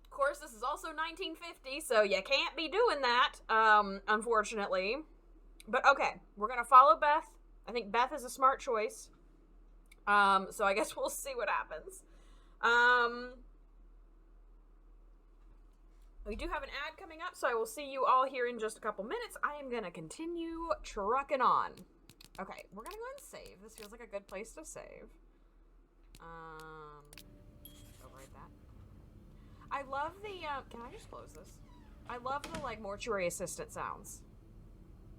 Of course, this is also 1950, so you can't be doing that, unfortunately. But okay, we're gonna follow Beth. I think Beth is a smart choice. So I guess we'll see what happens. We do have an ad coming up, so I will see you all here in just a couple minutes. I am gonna continue trucking on. Okay, we're gonna go ahead and save. This feels like a good place to save. Overwrite that. I love the, can I just close this? I love the, like, mortuary assistant sounds.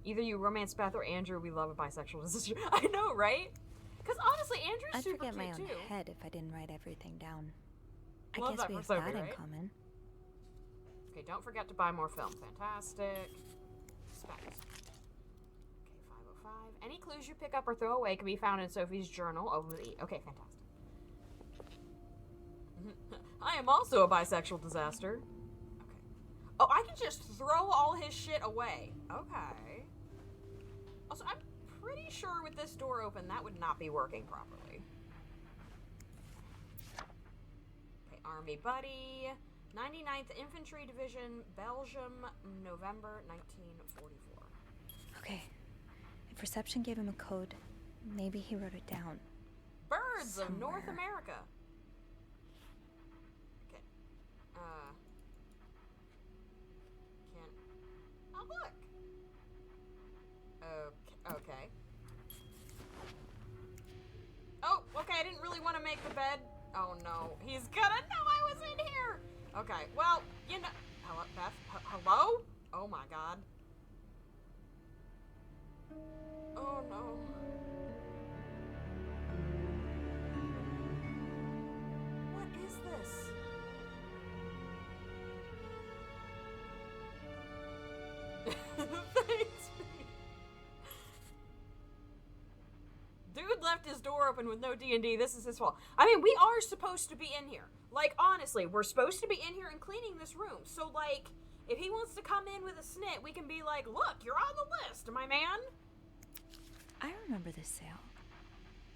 Either you romance Beth or Andrew, we love a bisexual decision. I know, right? Because honestly, Andrew's I'd super forget my cute, own too. head if I didn't write everything down. I Love guess that we for have Sophie, that in right? common. Okay, don't forget to buy more film. Fantastic. Specs. Okay, 505. Any clues you pick up or throw away can be found in Sophie's journal over the... Okay, fantastic. I am also a bisexual disaster. Okay. Oh, I can just throw all his shit away. Okay. Also, I'm pretty sure with this door open, that would not be working properly. Okay, Army Buddy. 99th Infantry Division, Belgium, November 1944. Okay. If reception gave him a code, maybe he wrote it down. Birds of North Somewhere. America. Okay. Oh, look. Okay. Oh, okay, I didn't really want to make the bed. Oh, no. He's gonna know I was in here. Okay, well, you know... Hello, Beth? Hello? Oh, my God. Oh, no. What is this? Thanks. Dude left his door open with no D&D. This is his fault. I mean, we are supposed to be in here. Like, honestly, we're supposed to be in here and cleaning this room. So, like, if he wants to come in with a snit, we can be like, look, you're on the list, my man. I remember this sale.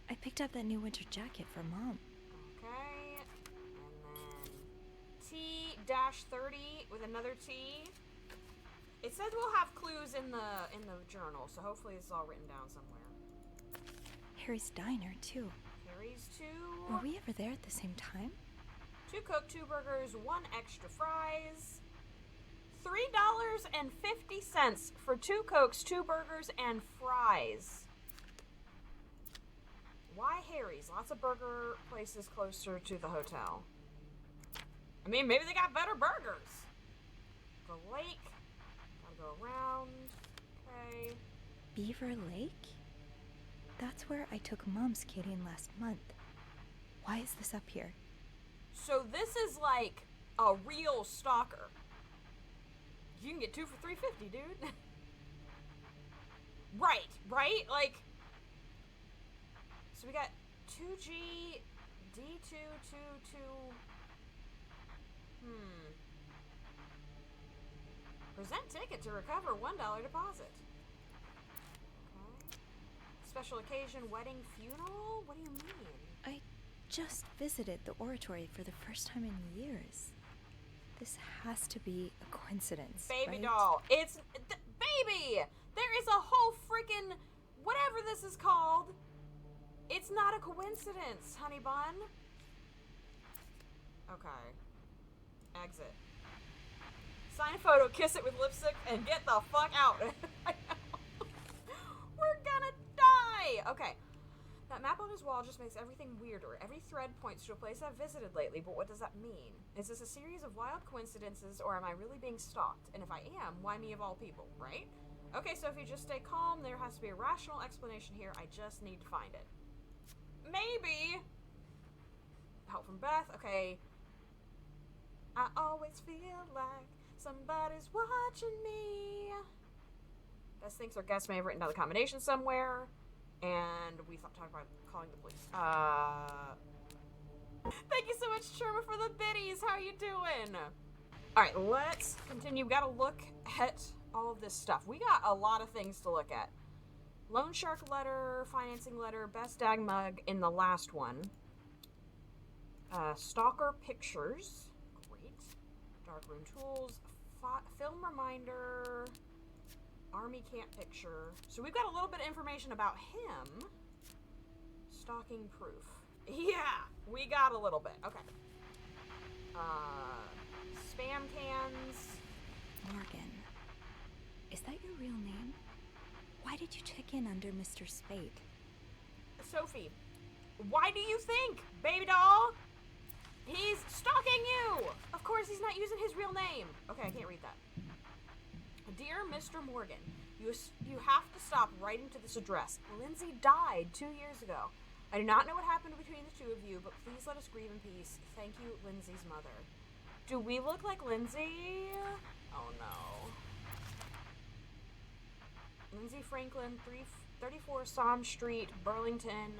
I picked up that new winter jacket for Mom. Okay. And then T-30 with another T. It says we'll have clues in the journal, so hopefully it's all written down somewhere. Harry's Diner, too. Harry's 2. Were we ever there at the same time? 2 Coke, 2 burgers, 1 extra fries. $3.50 for 2 Cokes, 2 burgers, and fries. Why Harry's? Lots of burger places closer to the hotel. I mean, maybe they got better burgers. The lake. Gotta go around. Okay. Beaver Lake? That's where I took Mom skating last month. Why is this up here? So this is like a real stalker. You can get 2 for $3.50, dude. Right? Like, so we got 2G, D222. Present ticket to recover $1 deposit. Okay. special occasion, wedding, funeral? What do you mean? I just visited the oratory for the first time in years. This has to be a coincidence, Baby right? doll. It's... baby! There is a whole freaking... whatever this is called. It's not a coincidence, honey bun. Okay. Exit. Sign a photo, kiss it with lipstick, and get the fuck out. We're gonna die! Okay. That map on his wall just makes everything weirder. Every thread points to a place I've visited lately, but what does that mean? Is this a series of wild coincidences, or am I really being stalked? And if I am, why me of all people, right? Okay, so if you just stay calm, there has to be a rational explanation here. I just need to find it. Maybe! Help from Beth. Okay. I always feel like somebody's watching me. Beth thinks our guest may have written down the combination somewhere. And we talked about calling the police. Thank you so much, Sherma, for the biddies. How you doing? Alright, let's continue. We gotta look at all of this stuff. We got a lot of things to look at. Loan shark letter, financing letter, best dag mug in the last one. Stalker pictures. Great. Dark room tools. Film reminder. Army camp picture. So we've got a little bit of information about him. Stalking proof. Yeah, we got a little bit. Okay. Spam cans. Morgan. Is that your real name? Why did you check in under Mr. Spade? Sophie, why do you think, baby doll? He's stalking you! Of course he's not using his real name. Okay, I can't read that. Dear Mr. Morgan, you have to stop writing to this address. Lindsay died 2 years ago. I do not know what happened between the two of you, but please let us grieve in peace. Thank you, Lindsay's mother. Do we look like Lindsay? Oh no. Lindsay Franklin, 34 Psalm Street, Burlington,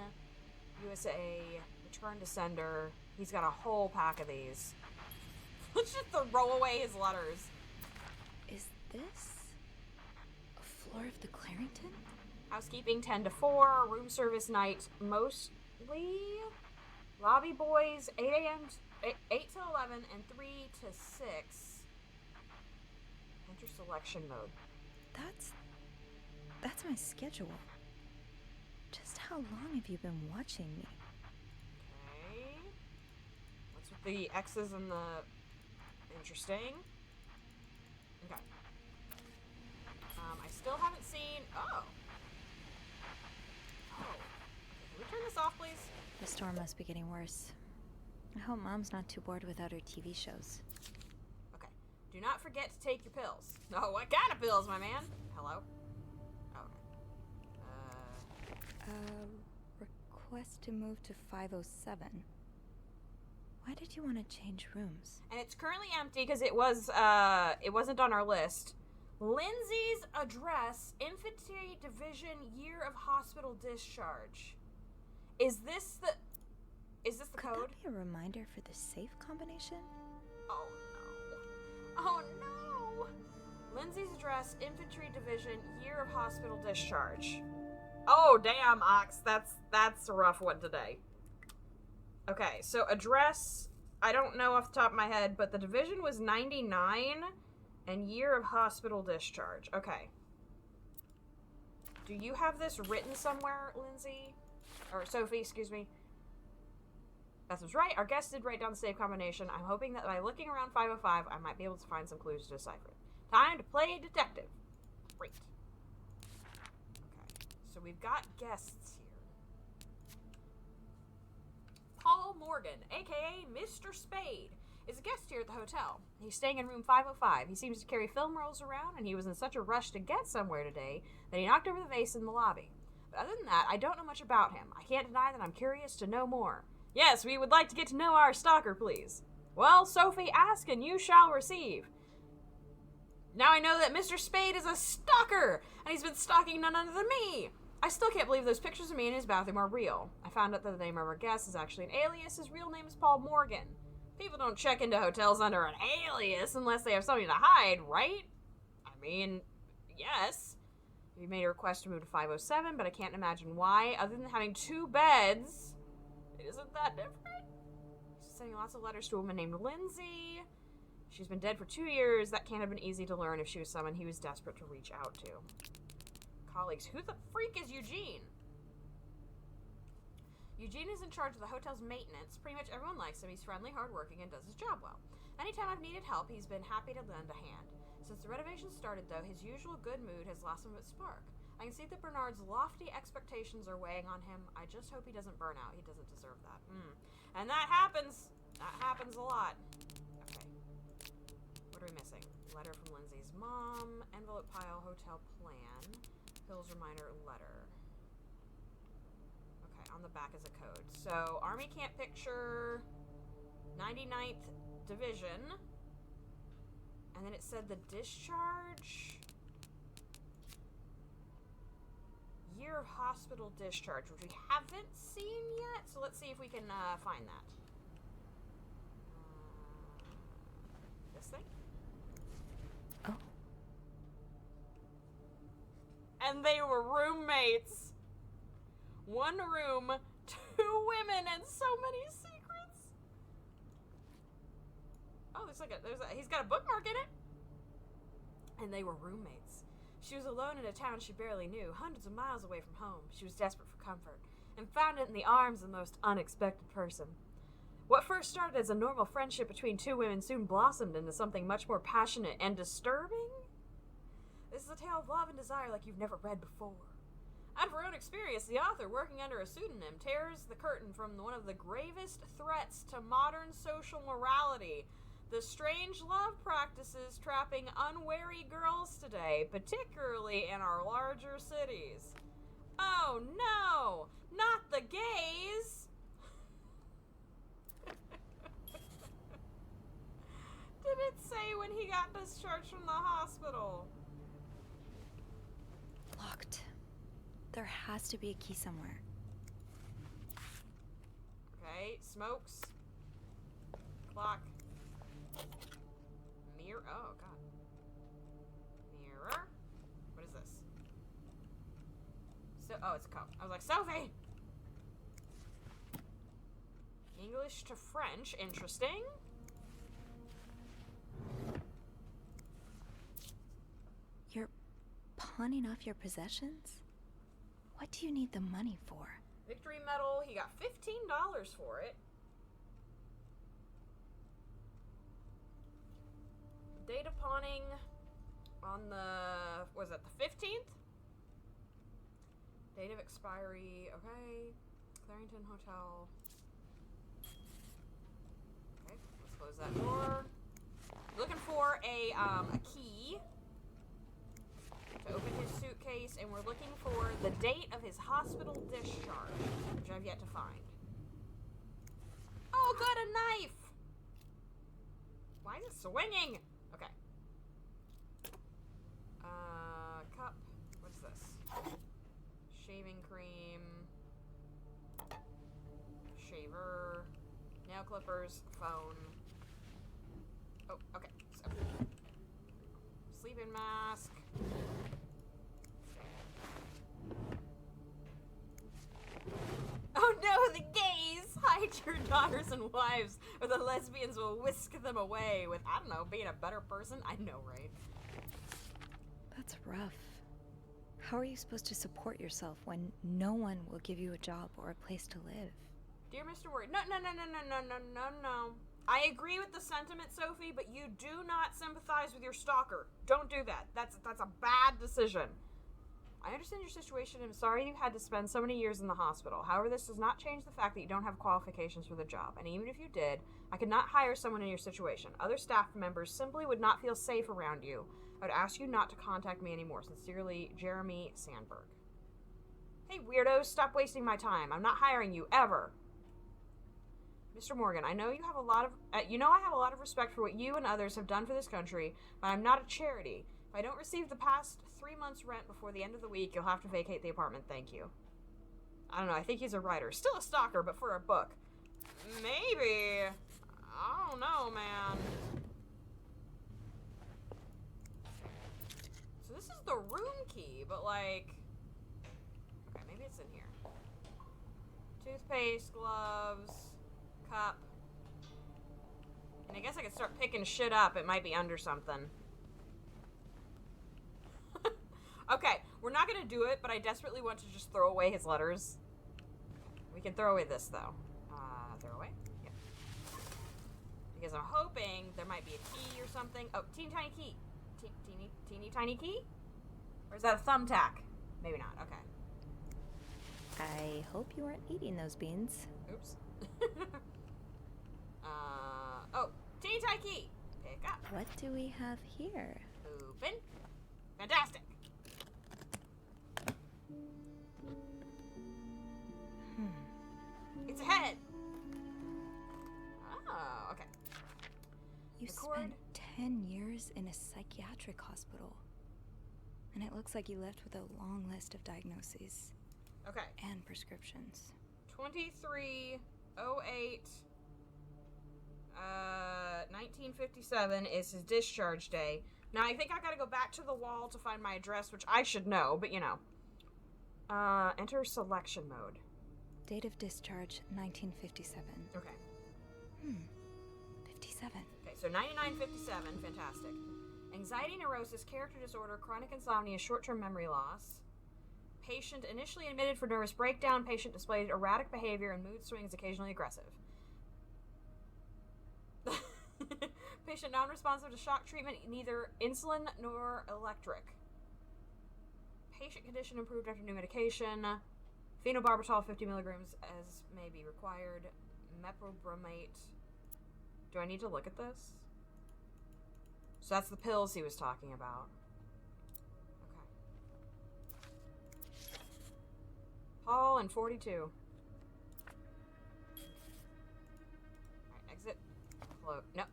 USA. Return to sender. He's got a whole pack of these. Let's just throw away his letters. Is this a floor of the Clarington? Housekeeping 10 to 4, room service night mostly. Lobby boys 8 to 11 and 3 to 6. Enter selection mode. That's my schedule. Just how long have you been watching me? Okay. What's with the X's and the... Interesting. Okay. I still haven't seen... Oh. Can we turn this off, please? The storm must be getting worse. I hope Mom's not too bored without her TV shows. Okay. Do not forget to take your pills. Oh, what kind of pills, my man? Hello? Request to move to 507. Why did you want to change rooms? And it's currently empty because it wasn't on our list. Lindsay's address, Infantry Division, year of hospital discharge. Is this the code? Could that be a reminder for the safe combination? Oh no. Oh no. Lindsay's address, Infantry Division, year of hospital discharge. Oh damn, Ox, that's a rough one today. Okay, so address, I don't know off the top of my head, but the division was 99 and year of hospital discharge. Okay. Do you have this written somewhere, Lindsay? Or Sophie, excuse me. Beth was right. Our guest did write down the save combination. I'm hoping that by looking around 505, I might be able to find some clues to decipher it. Time to play detective. Great. Okay, so we've got guests here. Paul Morgan, aka Mr. Spade, is a guest here at the hotel. He's staying in room 505. He seems to carry film rolls around, and he was in such a rush to get somewhere today that he knocked over the vase in the lobby. But other than that, I don't know much about him. I can't deny that I'm curious to know more. Yes, we would like to get to know our stalker, please. Well, Sophie, ask and you shall receive. Now I know that Mr. Spade is a stalker, and he's been stalking none other than me. I still can't believe those pictures of me in his bathroom are real. I found out that the name of our guest is actually an alias. His real name is Paul Morgan. People don't check into hotels under an alias unless they have something to hide, right? I mean, yes. We made a request to move to 507, but I can't imagine why. Other than having 2 beds, it isn't that different. She's sending lots of letters to a woman named Lindsay. She's been dead for 2 years. That can't have been easy to learn if she was someone he was desperate to reach out to. Colleagues, who the freak is Eugene? Eugene is in charge of the hotel's maintenance. Pretty much everyone likes him. He's friendly, hardworking, and does his job well. Anytime I've needed help, he's been happy to lend a hand. Since the renovation started, though, his usual good mood has lost some of its spark. I can see that Bernard's lofty expectations are weighing on him. I just hope he doesn't burn out. He doesn't deserve that. And that happens. That happens a lot. Okay. What are we missing? Letter from Lindsay's mom. Envelope pile, hotel plan. Hill's reminder letter. Okay, on the back is a code. So, Army Camp Picture, 99th Division. And then it said the discharge. Year of hospital discharge, which we haven't seen yet. So let's see if we can find that. This thing? Oh. And they were roommates. 1 room, 2 women, and so many secrets. Oh, he's got a bookmark in it. And they were roommates. She was alone in a town she barely knew, hundreds of miles away from home. She was desperate for comfort, and found it in the arms of the most unexpected person. What first started as a normal friendship between 2 women soon blossomed into something much more passionate and disturbing. This is a tale of love and desire like you've never read before. And for her own experience, the author, working under a pseudonym, tears the curtain from one of the gravest threats to modern social morality, the strange love practices trapping unwary girls today, particularly in our larger cities. Oh no! Not the gays! Did it say when he got discharged from the hospital? Locked. There has to be a key somewhere. Okay, smokes. Clock. Mirror. Oh, God. Mirror. What is this? So, oh, it's a cup. I was like, Sophie! English to French. Interesting. You're pawning off your possessions? What do you need the money for? Victory medal. He got $15 for it. Date of pawning on the, was that the 15th? Date of expiry, okay. Clarington Hotel. Okay, let's close that door. Looking for a key to open his suitcase, and we're looking for the date of his hospital discharge, which I've yet to find. Oh, good, a knife! Why is it swinging? Okay. Cup. What's this? Shaving cream. Shaver. Nail clippers. Phone. Oh, okay. So. Sleeping mask. Oh no, the gays! Hide your daughters and wives, or the lesbians will whisk them away with, I don't know, being a better person? I know, right? That's rough. How are you supposed to support yourself when no one will give you a job or a place to live? Dear Mr. Ward, no. I agree with the sentiment, Sophie, but you do not sympathize with your stalker. Don't do that. That's a bad decision. I understand your situation and I'm sorry you had to spend so many years in the hospital. However, this does not change the fact that you don't have qualifications for the job. And even if you did, I could not hire someone in your situation. Other staff members simply would not feel safe around you. I would ask you not to contact me anymore. Sincerely, Jeremy Sandberg. Hey, weirdos, stop wasting my time. I'm not hiring you, ever. Mr. Morgan, I know you have a lot of, I have a lot of respect for what you and others have done for this country, but I'm not a charity. If I don't receive the past 3 months' rent before the end of the week, you'll have to vacate the apartment. Thank you. I don't know. I think he's a writer. Still a stalker, but for a book. Maybe. I don't know, man. So the room key, but like... Okay, maybe it's in here. Toothpaste, gloves, cup. And I guess I could start picking shit up. It might be under something. Okay, we're not gonna do it, but I desperately want to just throw away his letters. We can throw away this, though. Throw away? Yeah. Because I'm hoping there might be a key or something. Oh, teeny tiny key. Teeny tiny key? Or is that a thumbtack? Maybe not. Okay. I hope you weren't eating those beans. Oops. Oh, teeny tiny key. Pick up. What do we have here? Open. Fantastic. It's a head. Oh, okay. You spent 10 years in a psychiatric hospital. And it looks like you left with a long list of diagnoses. Okay. And prescriptions. 2308 1957 is his discharge day. Now I think I gotta go back to the wall to find my address, which I should know, but you know. Enter selection mode. Date of discharge, 1957. Okay. 57. Okay, so 9957, fantastic. Anxiety, neurosis, character disorder, chronic insomnia, short-term memory loss. Patient initially admitted for nervous breakdown. Patient displayed erratic behavior and mood swings, occasionally aggressive. Patient non-responsive to shock treatment, neither insulin nor electric. Patient condition improved after new medication. Phenobarbital 50 milligrams as may be required. Meprobromate. Do I need to look at this? So that's the pills he was talking about. Okay. Paul and 42. Alright, exit. Close. No.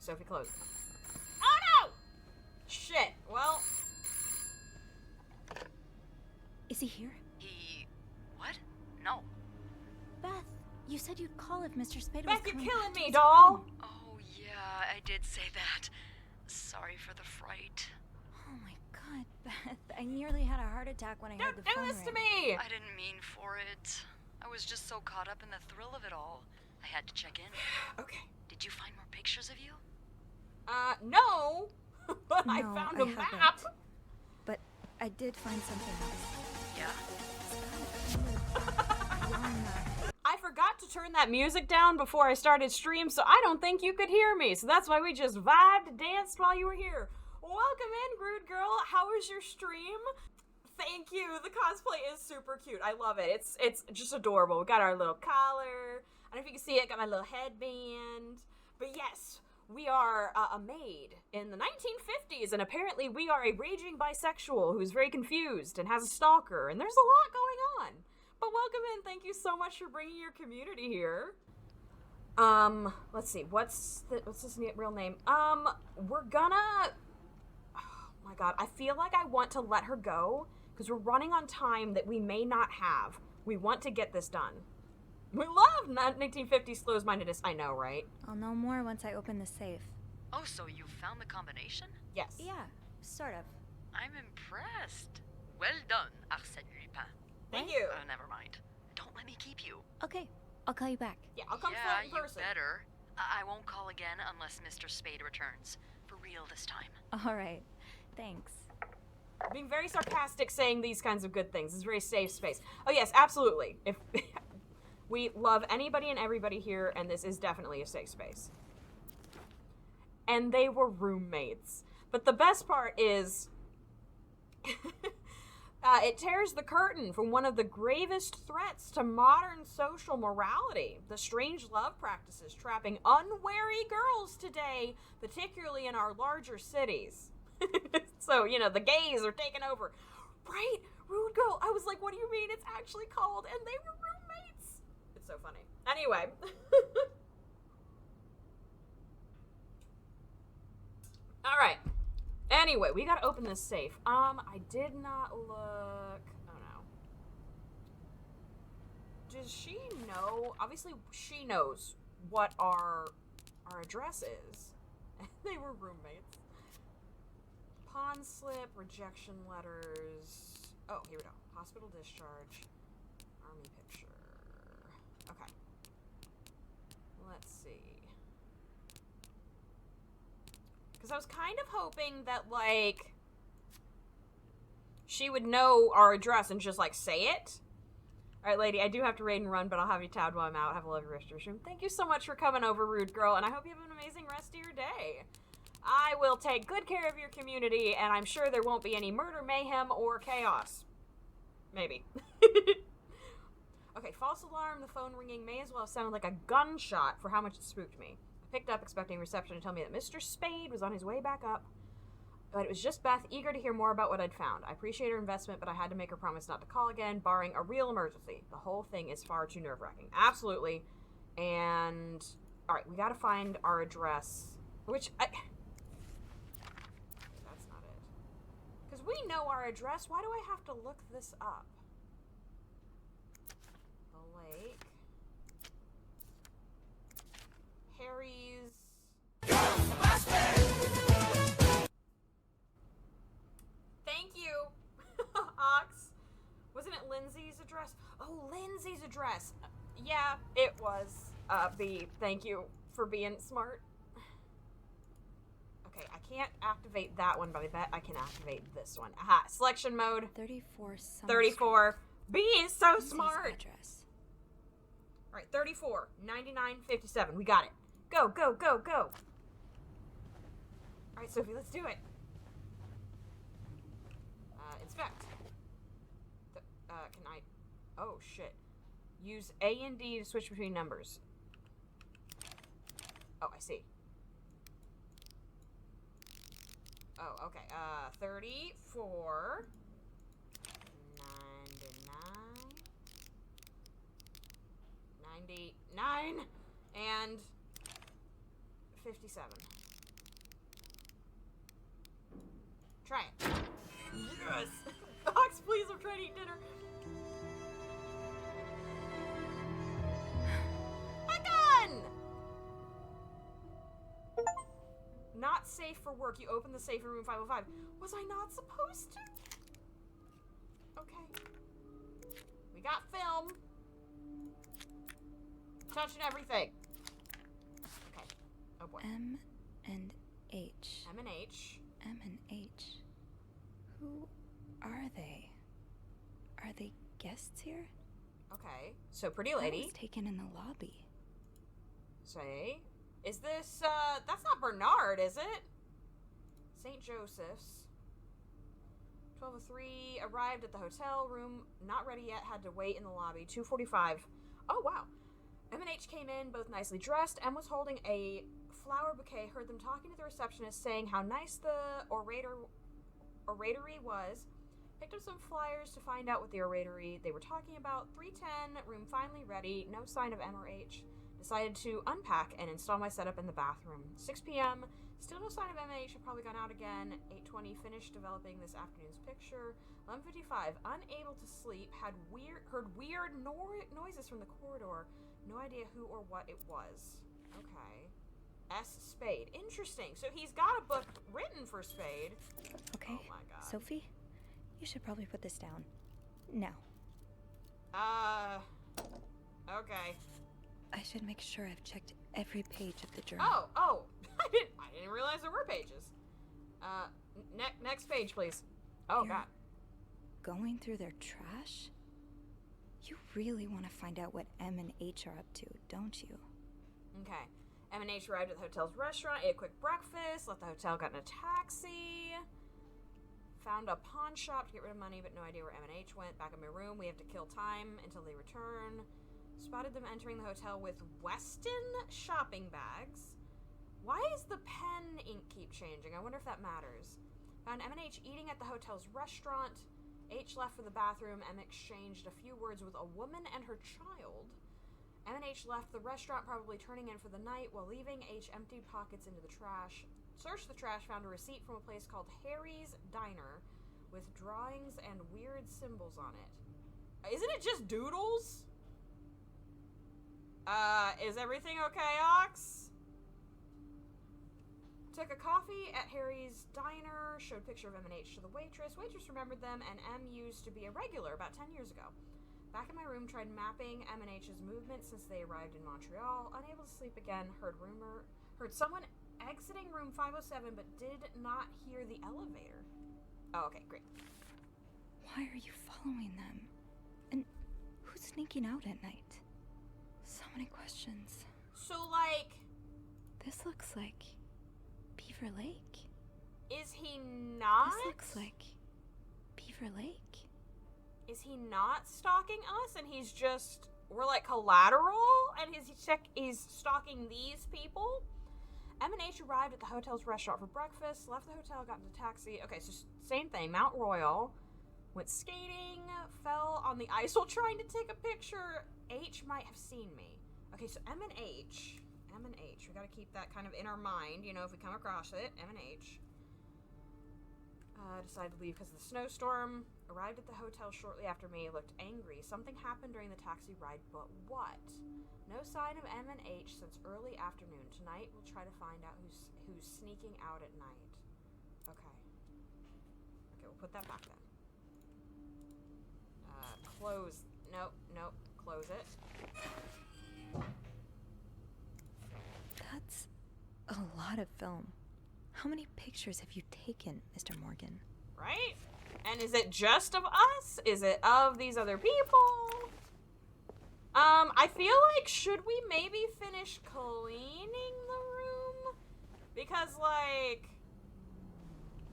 Sophie, close. Oh no! Shit. Well. Is he here? What? No. Beth, you said you'd call if Mr. Spade Beth, was you're coming killing back to me, his doll! home. Oh, yeah, I did say that. Sorry for the fright. Oh my god, Beth. I nearly had a heart attack when I heard the phone Do this to ring. me! I didn't mean for it. I was just so caught up in the thrill of it all. I had to check in. Okay. Did you find more pictures of you? No! But No, I found I a map! haven't. But I did find something else. Yeah? I forgot to turn that music down before I started stream, so I don't think you could hear me. So that's why we just vibed, danced while you were here. Welcome in, Groot Girl. How was your stream? Thank you. The cosplay is super cute. I love it. It's just adorable. We got our little collar. I don't know if you can see it. Got my little headband. But yes, we are a maid in the 1950s, and apparently we are a raging bisexual who's very confused and has a stalker, and there's a lot going on. But welcome in. Thank you so much for bringing your community here. Let's see. What's this real name? We're gonna... Oh my god. I feel like I want to let her go because we're running on time that we may not have. We want to get this done. We love 1950s closed-mindedness. I know, right? I'll know more once I open the safe. Oh, so you found the combination? Yes. Yeah, sort of. I'm impressed. Well done, Arsène Lupin. Thank you. Never mind. Don't let me keep you. Okay, I'll call you back. Yeah, I'll come yeah, front in person. You better. I won't call again unless Mr. Spade returns. For real this time. All right, thanks. Being very sarcastic saying these kinds of good things. It's a very safe space. Oh yes, absolutely. If we love anybody and everybody here, and this is definitely a safe space. And they were roommates. But the best part is it tears the curtain from one of the gravest threats to modern social morality, the strange love practices trapping unwary girls today, particularly in our larger cities. So, you know, the gays are taking over. Right? Rude Girl. I was like, what do you mean it's actually called? And they were roommates. It's so funny. Anyway. All right. Anyway, we gotta open this safe. I did not look. Oh no. Does she know? Obviously, she knows what our address is. They were roommates. Pawn slip, rejection letters. Oh, here we go. Hospital discharge. Army picture. Okay. Let's see. Because I was kind of hoping that, like, she would know our address and just, like, say it. Alright, lady, I do have to raid and run, but I'll have you tabbed while I'm out. Have a lovely rest of your stream. Thank you so much for coming over, rude girl, and I hope you have an amazing rest of your day. I will take good care of your community, and I'm sure there won't be any murder, mayhem, or chaos. Maybe. Okay, false alarm. The phone ringing may as well have sounded like a gunshot for how much it spooked me. I picked up expecting reception to tell me that Mr. Spade was on his way back up, but it was just Beth, eager to hear more about what I'd found. I appreciate her investment, but I had to make her promise not to call again, barring a real emergency. The whole thing is far too nerve-wracking. Absolutely. And, alright, we gotta find our address, which that's not it. Because we know our address. Why do I have to look this up? The lake. Harry's. Thank you, Ox. Wasn't it Lindsay's address? Oh, Lindsay's address. Yeah, it was. B. Thank you for being smart. Okay, I can't activate that one, but I bet I can activate this one. Aha, selection mode. 34 Summer 34. B is so Lindsay's smart. Address. All right, 34, 9957. We got it. Go, go, go, go. All right, Sophie, let's do it. Inspect. Can I? Oh, shit. Use A and D to switch between numbers. Oh, I see. Oh, okay. 34. 99, and 57. Try it. Yes! Ox, please, I'm trying to eat dinner. My gun! Not safe for work. You open the safe in room 505. Was I not supposed to? Okay. We got film. Touching everything. Okay. Oh boy. M and H. M and H. M and H. Who are they? Are they guests here? Okay. So, pretty lady. I was taken in the lobby. Say. Is this, that's not Bernard, is it? St. Joseph's. 12:03, arrived at the hotel room, not ready yet, had to wait in the lobby. 2:45. Oh, wow. M&H came in, both nicely dressed, and was holding a flower bouquet. Heard them talking to the receptionist, saying how nice the oratory was. Picked up some flyers to find out what the oratory they were talking about. 310, room finally ready, no sign of M or H. Decided to unpack and install my setup in the bathroom. 6 p.m., still no sign of M&H, had probably gone out again. 8:20, finished developing this afternoon's picture. 11:55, unable to sleep, heard weird noises from the corridor. No idea who or what it was. Okay. S. Spade. Interesting. So he's got a book written for Spade. Okay. Oh my god. Sophie, you should probably put this down. Now. Okay. I should make sure I've checked every page of the journal. Oh. I didn't realize there were pages. Next page, please. Oh, You're god. Going through their trash? You really want to find out what M and H are up to, don't you? Okay. M&H arrived at the hotel's restaurant, ate a quick breakfast, left the hotel, got in a taxi. Found a pawn shop to get rid of money, but no idea where M&H went. Back in my room, we have to kill time until they return. Spotted them entering the hotel with Weston shopping bags. Why is the pen ink keep changing? I wonder if that matters. Found M&H eating at the hotel's restaurant. H left for the bathroom. M exchanged a few words with a woman and her child. M&H left the restaurant, probably turning in for the night. While leaving, H emptied pockets into the trash. Searched the trash, found a receipt from a place called Harry's Diner with drawings and weird symbols on it. Isn't it just doodles? Is everything okay, Ox? Took a coffee at Harry's diner, showed picture of M&H to the waitress. Waitress remembered them, and M used to be a regular about 10 years ago. Back in my room, tried mapping M&H's movements since they arrived in Montreal. Unable to sleep again, heard someone exiting room 507, but did not hear the elevator. Oh, okay, great. Why are you following them? And who's sneaking out at night? So many questions. So, like... This looks like Beaver Lake. Is he not? This looks like Beaver Lake. Is he not stalking us and he's just... We're like collateral? And he's stalking these people? M&H arrived at the hotel's restaurant for breakfast, left the hotel, got into a taxi. Okay, so same thing. Mount Royal. Went skating, fell on the ice while trying to take a picture. H might have seen me. Okay, so M&H. We gotta keep that kind of in our mind, you know, if we come across it. M&H. Decided to leave because of the snowstorm. Arrived at the hotel shortly after me. Looked angry. Something happened during the taxi ride, but what? No sign of M&H since early afternoon. Tonight we'll try to find out who's sneaking out at night. Okay. Okay, we'll put that back then. Close. Nope. Close it. That's a lot of film. How many pictures have you taken, Mr. Morgan? Right? And is it just of us? Is it of these other people? I feel like, should we maybe finish cleaning the room? Because, like,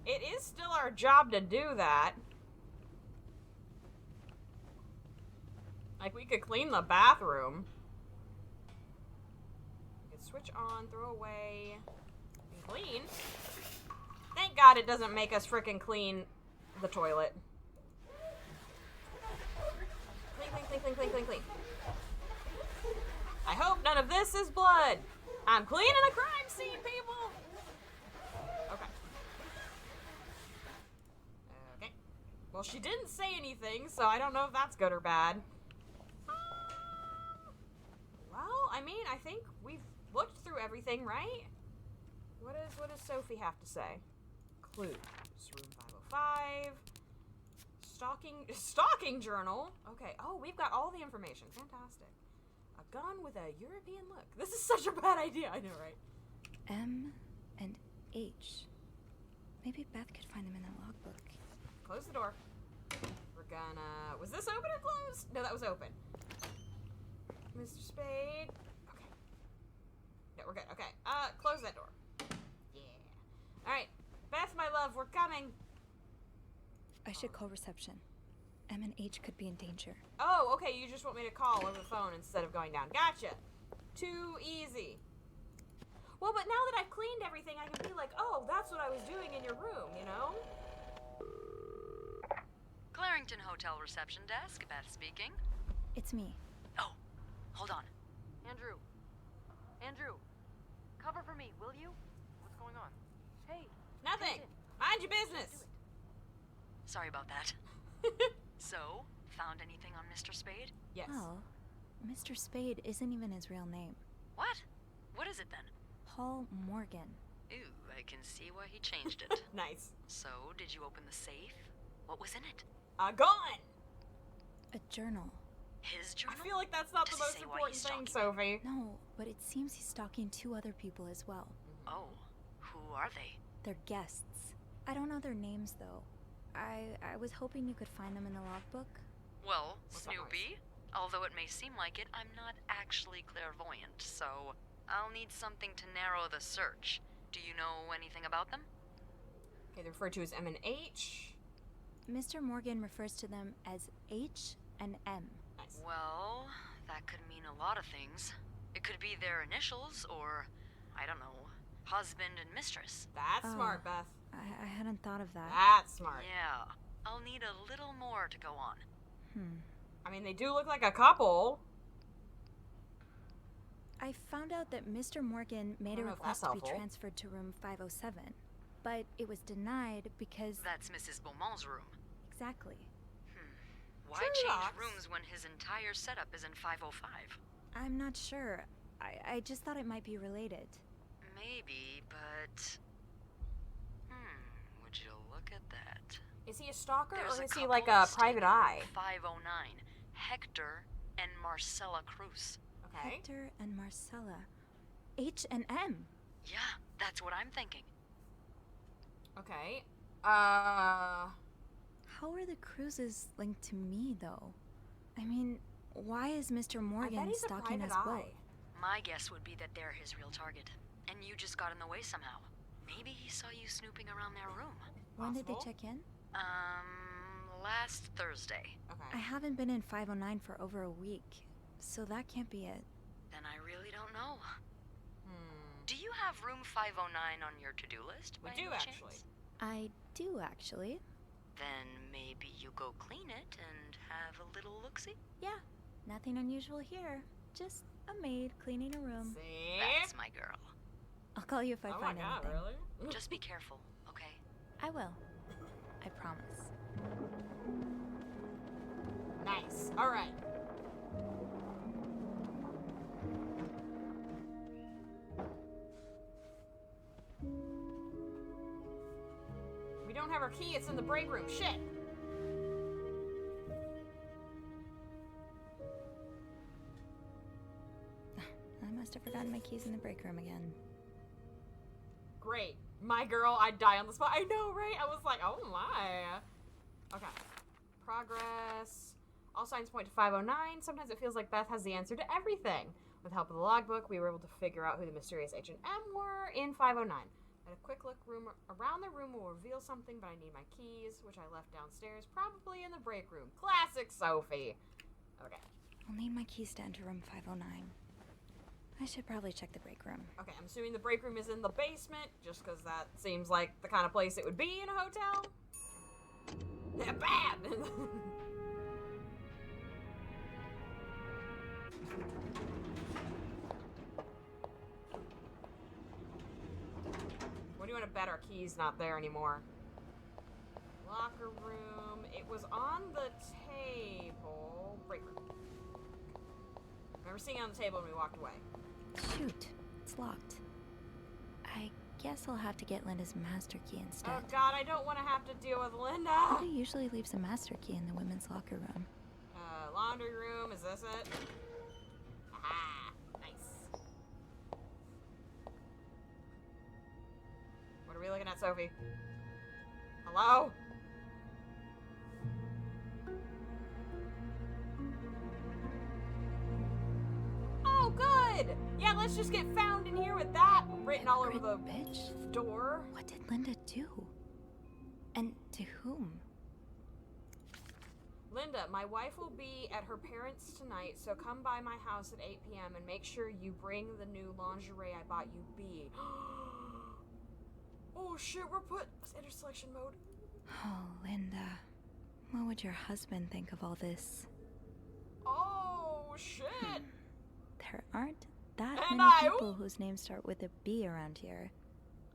it is still our job to do that. Like, we could clean the bathroom. We could switch on, throw away, and clean. Thank God it doesn't make us frickin' clean the toilet. Clean. I hope none of this is blood. I'm cleaning a crime scene, people. Okay. Well, she didn't say anything, so I don't know if that's good or bad. Well, I mean, I think we've looked through everything, right? What does Sophie have to say? Clues. Room 505. Stalking journal. Okay. Oh, we've got all the information. Fantastic. A gun with a European look. This is such a bad idea. I know, right? M and H. Maybe Beth could find them in the logbook. Close the door. We're gonna... Was this open or closed? No, that was open. Mr. Spade. Okay. No, we're good. Okay. Close that door. Yeah. Alright. Beth, my love, we're coming. I should call reception. M and H could be in danger. Oh, okay. You just want me to call over the phone instead of going down. Gotcha. Too easy. Well, but now that I've cleaned everything, I can be like, oh, that's what I was doing in your room, you know? Clarington Hotel reception desk, Beth speaking. It's me. Oh, hold on. Andrew, cover for me, will you? What's going on? Hey. Nothing. Mind your business. Sorry about that. So, found anything on Mr. Spade? Yes. Well, Mr. Spade isn't even his real name. What? What is it then? Paul Morgan. Ooh, I can see why he changed it. Nice. So, did you open the safe? What was in it? A gun! A journal. His journal? I feel like that's not the most important thing, Sophie. No, but it seems he's stalking 2 other people as well. Oh, who are they? They're guests. I don't know their names, though. I was hoping you could find them in the logbook. Well, Snoopy, although it may seem like it, I'm not actually clairvoyant, so I'll need something to narrow the search. Do you know anything about them? Okay, they're referred to as M and H. Mr. Morgan refers to them as H and M. Nice. Well, that could mean a lot of things. It could be their initials, or, I don't know, husband and mistress. That's smart, Beth. I hadn't thought of that. That's smart. Yeah, I'll need a little more to go on. I mean, they do look like a couple. I found out that Mr. Morgan made a request to be transferred to room 507, but it was denied because... That's Mrs. Beaumont's room. Exactly. Why change rooms when his entire setup is in 505? I'm not sure. I just thought it might be related. Maybe, but you look at that? Is he a stalker There's or is he couple like a staying private in eye? room 509, Hector and Marcella Cruz. Okay. Hector and Marcella. H and M. Yeah, that's what I'm thinking. Okay. How are the Cruzes linked to me, though? I mean, why is Mr. Morgan he's a stalking us private both? eye. My guess would be that they're his real target, and you just got in the way somehow. Maybe he saw you snooping around their room. When did they Possible. check in? Last Thursday. Okay. I haven't been in 509 for over a week, so that can't be it. Then I really don't know. Do you have room 509 on your to-do list? We by do, any actually. chance? I do, actually. Then maybe you go clean it and have a little look-see? Yeah, nothing unusual here. Just a maid cleaning a room. See? That's my girl. I'll call you if I Oh my find god, anything. really? Just be careful, okay? I will. I promise. Nice. Alright. We don't have our key, it's in the break room. Shit! I must have forgotten my keys in the break room again. Great. My girl, I'd die on the spot. I know, right? I was like, oh my. Okay. Progress. All signs point to 509. Sometimes it feels like Beth has the answer to everything. With the help of the logbook, we were able to figure out who the mysterious Agent M were in 509. And a quick look around the room will reveal something, but I need my keys, which I left downstairs, probably in the break room. Classic Sophie. Okay. I'll need my keys to enter room 509. I should probably check the break room. Okay, I'm assuming the break room is in the basement, just because that seems like the kind of place it would be in a hotel. Yeah, bad! What do you want to bet our key's not there anymore? Locker room. It was on the table. Break room. Remember seeing it on the table when we walked away. Shoot, it's locked. I guess I'll have to get Linda's master key instead. Oh god, I don't want to have to deal with Linda! Linda usually leaves a master key in the women's locker room. Laundry room, is this it? Ah, nice. What are we looking at, Sophie? Hello? Oh, good! Yeah, let's just get found in here with that written all over the door. What did Linda do? And to whom? Linda, my wife will be at her parents' tonight, so come by my house at 8 p.m. and make sure you bring the new lingerie I bought you, B. Oh shit, we're put into selection mode. Oh, Linda. What would your husband think of all this? Oh shit! There aren't that And many I- people whose names start with a B around here.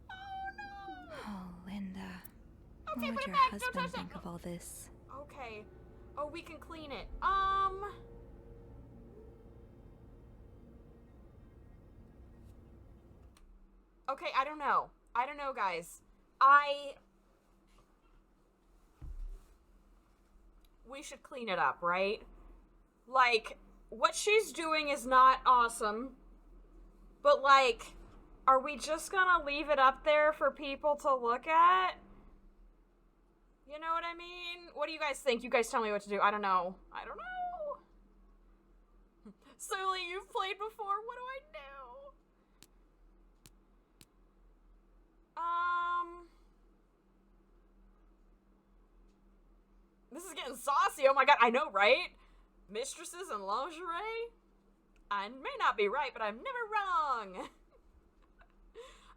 Oh no! Oh, Linda. Okay, what put would it your back, don't husband touch that. think of all this? Okay. Oh, we can clean it. Okay, I don't know. I don't know, guys. We should clean it up, right? Like, what she's doing is not awesome. But, like, are we just gonna leave it up there for people to look at? You know what I mean? What do you guys think? You guys tell me what to do. I don't know. I don't know. Sully, you've played before. What do I do? This is getting saucy. Oh my god, I know, right? Mistresses and lingerie? I may not be right, but I'm never wrong.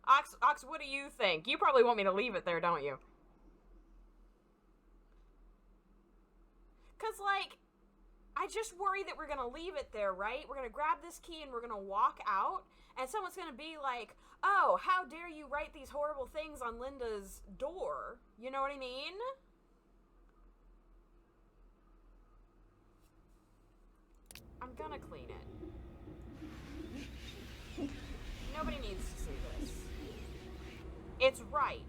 Ox, what do you think? You probably want me to leave it there, don't you? Because, like, I just worry that we're going to leave it there, right? We're going to grab this key and we're going to walk out, and someone's going to be like, oh, how dare you write these horrible things on Linda's door? You know what I mean? I'm gonna clean it. Nobody needs to see this. It's right.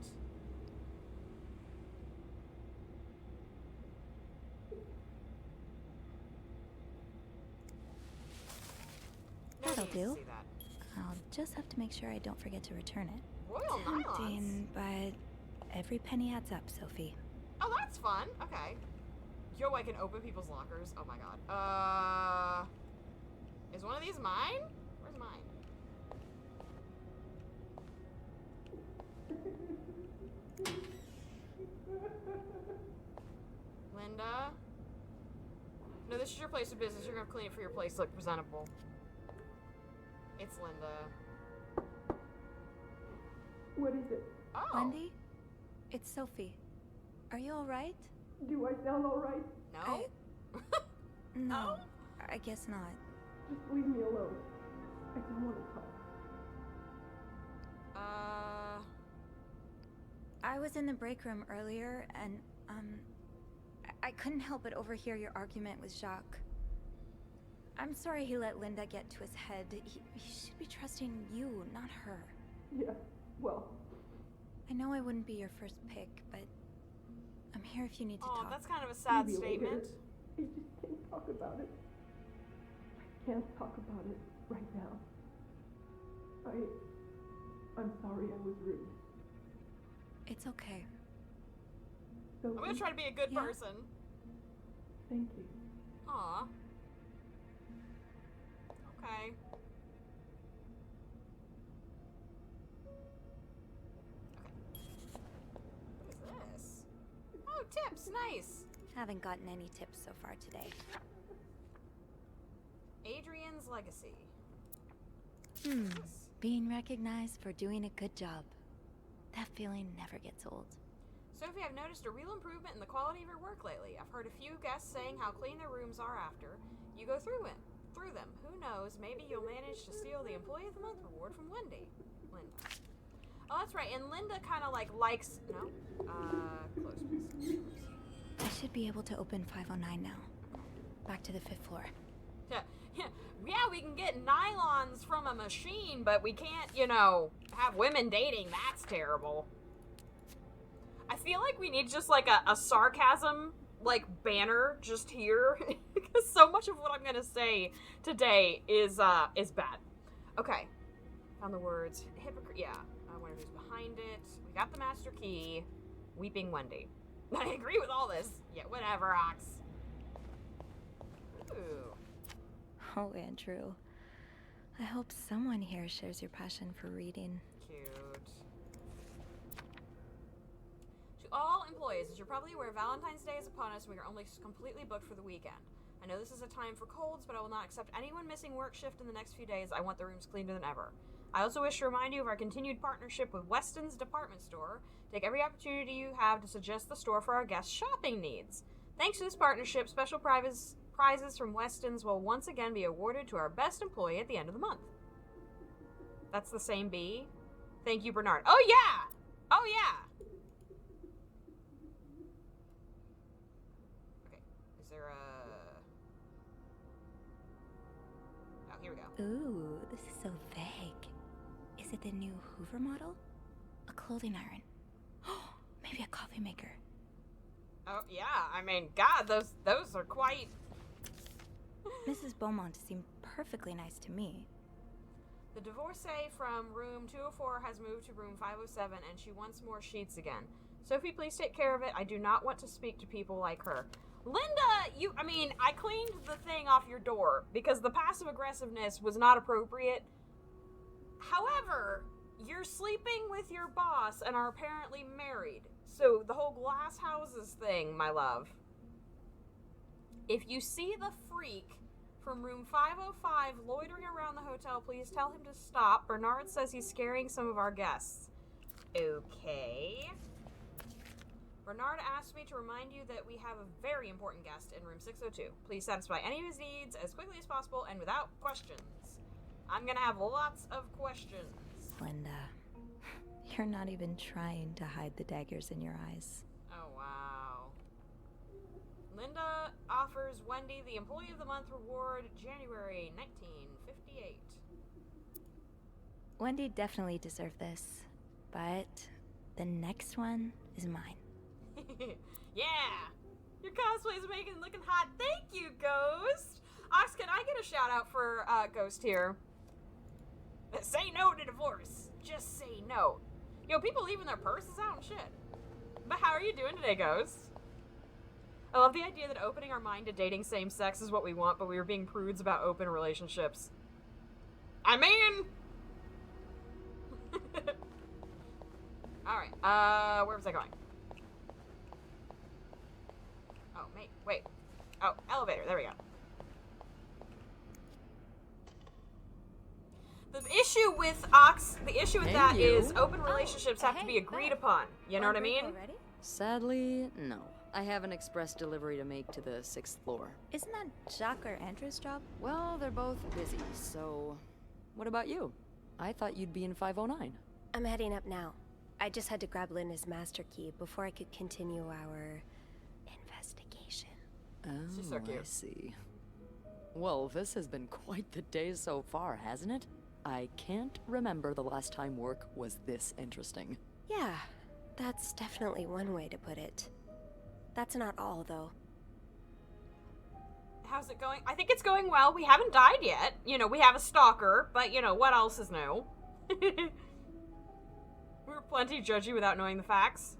do. see that. I'll just have to make sure I don't forget to return it. Royal nylons. Tempting, but every penny adds up, Sophie. Oh, that's fun. Okay. Yo, I can open people's lockers. Oh my god. Is one of these mine? Where's mine? Linda? No, this is your place of business. You're gonna clean it for your place to look presentable. It's Linda. What is it? Oh. Wendy? It's Sophie. Are you alright? Do I sound alright? No? No, I guess not. Just leave me alone. I don't want to talk. I was in the break room earlier, and, I couldn't help but overhear your argument with Jacques. I'm sorry he let Linda get to his head. He should be trusting you, not her. Yeah, well. I know I wouldn't be your first pick, but I'm here if you need to talk. Oh, that's kind of a sad Maybe statement. later. I just can't talk about it. I can't talk about it right now. I'm sorry I was rude. It's okay. So I'm gonna try to be a good person. Thank you. Aw. Okay. What is this? Oh, tips, nice. Haven't gotten any tips so far today. Adrian's legacy. Being recognized for doing a good job. That feeling never gets old. Sophie, I've noticed a real improvement in the quality of your work lately. I've heard a few guests saying how clean their rooms are after you go through them. Who knows, maybe you'll manage to steal the Employee of the Month reward from Linda. Oh, that's right, and Linda kind of likes... No? Close, please. I should be able to open 509 now. Back to the 5th floor. Yeah, we can get nylons from a machine, but we can't, have women dating. That's terrible. I feel like we need just like a sarcasm banner just here because so much of what I'm gonna say today is bad. Okay, found the words hypocrite. Yeah, I wonder who's behind it. We got the master key. Weeping Wendy. I agree with all this. Yeah, whatever, Ox. Ooh. Oh, Andrew. I hope someone here shares your passion for reading. Cute. To all employees, as you're probably aware, Valentine's Day is upon us and we are only completely booked for the weekend. I know this is a time for colds, but I will not accept anyone missing work shift in the next few days. I want the rooms cleaner than ever. I also wish to remind you of our continued partnership with Weston's department store. Take every opportunity you have to suggest the store for our guests' shopping needs. Thanks to this partnership, special prizes from Weston's will once again be awarded to our best employee at the end of the month. That's the same bee. Thank you, Bernard. Oh, yeah! Oh, yeah! Okay, is there a... Oh, here we go. Ooh, this is so vague. Is it the new Hoover model? A clothing iron. Maybe a coffee maker. Oh, yeah, I mean, God, those are quite... Mrs. Beaumont seemed perfectly nice to me. The divorcee from room 204 has moved to room 507 and she wants more sheets again. Sophie, please take care of it. I do not want to speak to people like her. Linda, I cleaned the thing off your door because the passive aggressiveness was not appropriate. However, you're sleeping with your boss and are apparently married. So the whole glass houses thing, my love. If you see the freak from room 505 loitering around the hotel, please tell him to stop. Bernard says he's scaring some of our guests. Okay. Bernard asked me to remind you that we have a very important guest in room 602. Please satisfy any of his needs as quickly as possible and without questions. I'm gonna have lots of questions. Linda, you're not even trying to hide the daggers in your eyes. Oh, wow. Linda offers Wendy the Employee of the Month reward, January 1958. Wendy definitely deserved this, but the next one is mine. Yeah! Your cosplay's looking hot. Thank you, Ghost! Ox, can I get a shout out for Ghost here? Say no to divorce. Just say no. Yo, people leaving their purses out and shit. But how are you doing today, Ghost? I love the idea that opening our mind to dating same sex is what we want, but we were being prudes about open relationships. I mean... Alright, where was I going? Oh, wait. Oh, elevator, there we go. The issue with that is open relationships have to be agreed upon. You know what I mean? Sadly, no. I have an express delivery to make to the 6th floor. Isn't that Jacques or Andrew's job? Well, they're both busy, so... What about you? I thought you'd be in 509. I'm heading up now. I just had to grab Linda's master key before I could continue our investigation. Oh, She's so cute. I see. Well, this has been quite the day so far, hasn't it? I can't remember the last time work was this interesting. Yeah, that's definitely one way to put it. That's not all, though. How's it going? I think it's going well. We haven't died yet. You know, we have a stalker, but, you know, what else is new? We were plenty judgy without knowing the facts.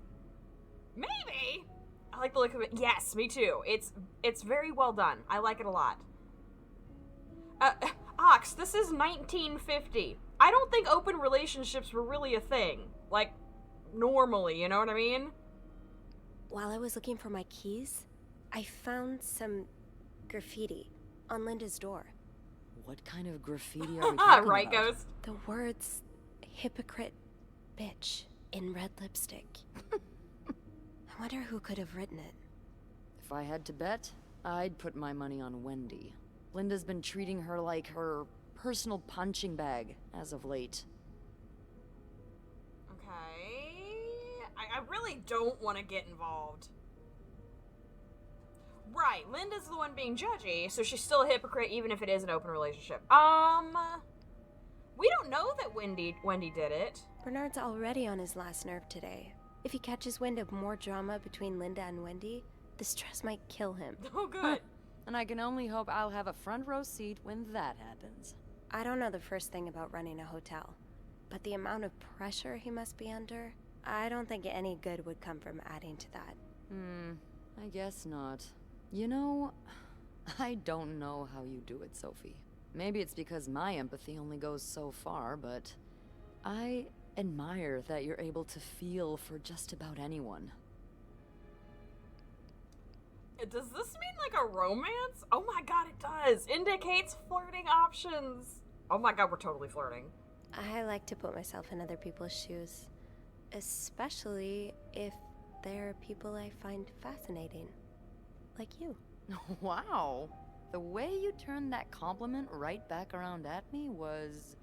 Maybe! I like the look of it. Yes, me too. It's very well done. I like it a lot. Ox, this is 1950. I don't think open relationships were really a thing. Like, normally, you know what I mean? While I was looking for my keys, I found some graffiti on Linda's door. What kind of graffiti are we talking right, about? Ghost? The words, hypocrite bitch, in red lipstick. I wonder who could have written it. If I had to bet, I'd put my money on Wendy. Linda's been treating her like her personal punching bag as of late. Okay. I really don't want to get involved. Right, Linda's the one being judgy, so she's still a hypocrite even if it is an open relationship. We don't know that Wendy did it. Bernard's already on his last nerve today. If he catches wind of more drama between Linda and Wendy, the stress might kill him. Oh, good. And I can only hope I'll have a front row seat when that happens. I don't know the first thing about running a hotel, but the amount of pressure he must be under, I don't think any good would come from adding to that. I guess not. You know, I don't know how you do it, Sophie. Maybe it's because my empathy only goes so far, but I admire that you're able to feel for just about anyone. Does this mean like a romance? Oh my god, it does. Indicates flirting options. Oh my god, we're totally flirting. I like to put myself in other people's shoes, especially if they're people I find fascinating. Like you. Wow. The way you turned that compliment right back around at me was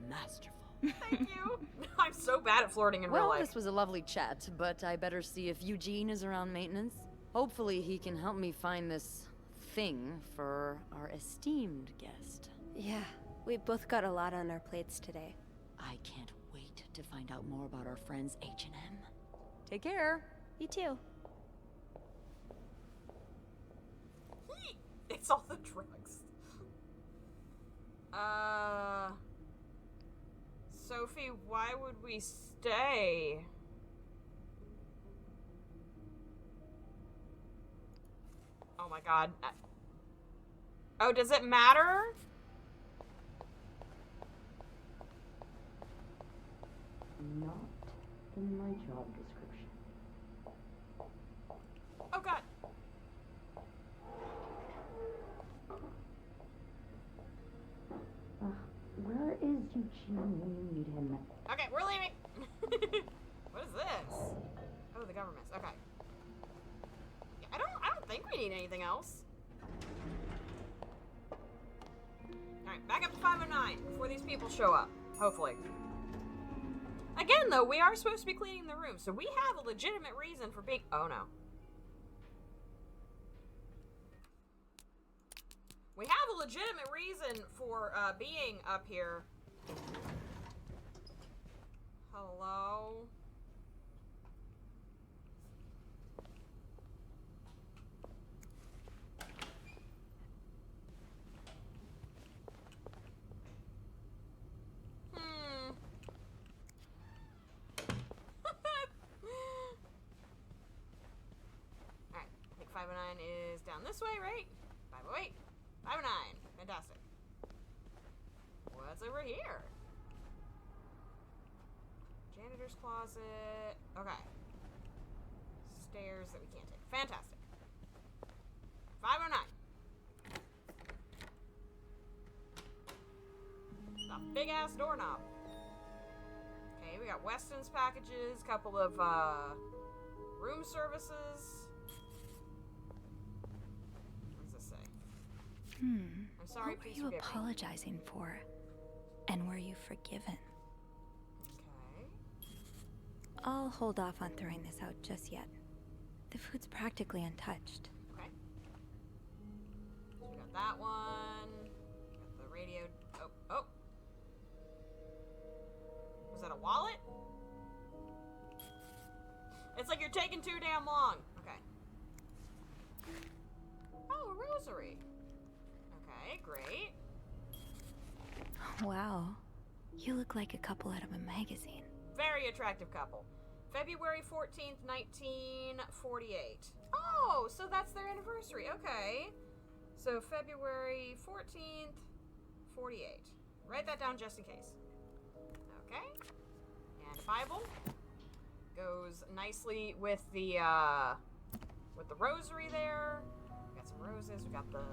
masterful. Thank you. I'm so bad at flirting in real life. Well, this was a lovely chat, but I better see if Eugene is around maintenance. Hopefully he can help me find this thing for our esteemed guest. Yeah, we both got a lot on our plates today. I can't wait to find out more about our friends H&M. Take care. You too. It's all the drugs. Sophie, why would we stay? Oh my god. Oh, does it matter? Not in my job description. Oh god. Where is Eugene when you need him? Okay, we're leaving. What is this? Oh, the government's. Okay. Yeah, I don't think we need anything else. Alright, back up to 509 before these people show up. Hopefully. Again, though, we are supposed to be cleaning the room, so we have a legitimate reason for being... Oh, no. We have a legitimate reason for being up here. Hello? is down this way, right? 508. 509. Fantastic. What's over here? Janitor's closet. Okay. Stairs that we can't take. Fantastic. 509. A big ass doorknob. Okay, we got Weston's packages, couple of room services. What does this say? I'm sorry, What were please you forgive me. apologizing for? And were you forgiven? Okay. I'll hold off on throwing this out just yet. The food's practically untouched. Okay. So we got that one. Got the radio. Oh. Was that a wallet? It's like you're taking too damn long. Okay. Oh, a rosary. Okay, great. Wow. You look like a couple out of a magazine. Very attractive couple. February 14th, 1948. Oh, so that's their anniversary. Okay. So February 14th, 48. Write that down just in case. Okay. And a Bible goes nicely with the rosary there. We got some roses. We got the...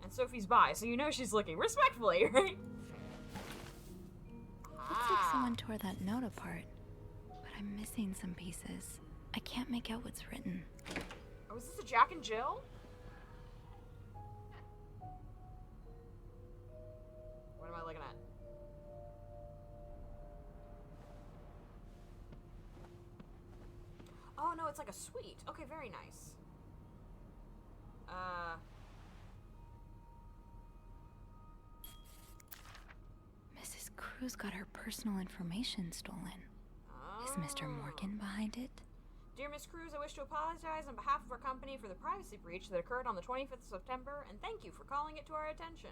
And Sophie's by, so you know she's looking respectfully, right? Looks like someone tore that note apart. But I'm missing some pieces. I can't make out what's written. Oh, is this a Jack and Jill? What am I looking at? Oh, no, it's like a suite. Okay, very nice. Mrs. Cruz got her personal information stolen. Is Mr. Morgan behind it? Dear Miss Cruz, I wish to apologize on behalf of our company for the privacy breach that occurred on the 25th of September, and thank you for calling it to our attention.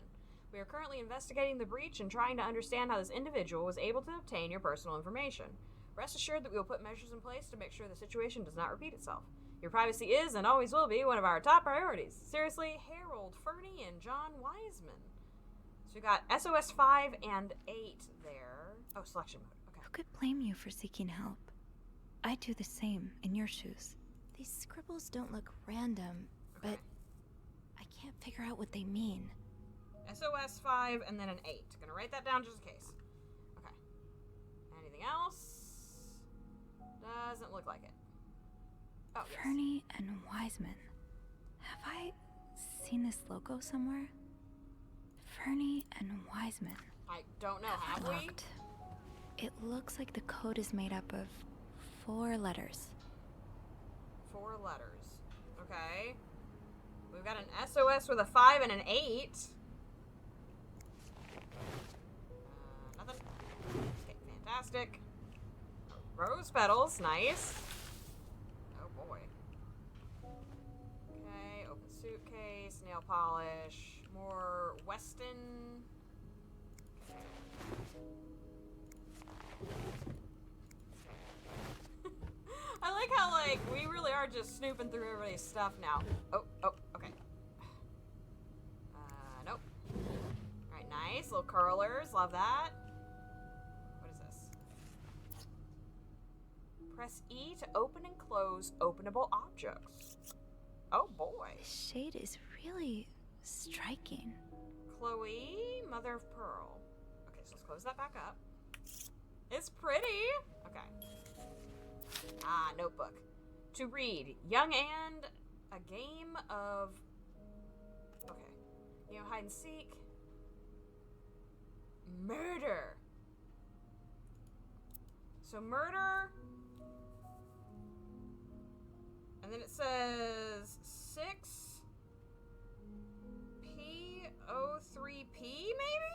We are currently investigating the breach and trying to understand how this individual was able to obtain your personal information. Rest assured that we will put measures in place to make sure the situation does not repeat itself. Your privacy is and always will be one of our top priorities. Seriously, Harold Fernie and John Wiseman. So we got SOS 5 and 8 there. Oh, selection mode. Okay. Who could blame you for seeking help? I'd do the same in your shoes. These scribbles don't look random, but I can't figure out what they mean. SOS 5 and then an 8. Gonna write that down just in case. Okay. Anything else? Doesn't look like it. Oh, yes. Fernie and Wiseman. Have I seen this logo somewhere? Fernie and Wiseman. I don't know. Have we? Looked. It looks like the code is made up of 4 letters. 4 letters. Okay. We've got an SOS with a 5 and an 8. Nothing. Okay, fantastic. Rose petals, nice. Oh boy. Okay, open suitcase, nail polish, more Weston. I like how, like, we really are just snooping through everybody's stuff now. Oh, okay. Nope. Alright, nice. Little curlers. Love that. What is this? Press E to open and close openable objects. Oh, boy. The shade is really striking. Chloe, mother of pearl. Okay, so let's close that back up. It's pretty. Okay. Notebook. To read. Young and a game of... Okay. You know, hide and seek. Murder. So murder. And then it says 6P03P maybe?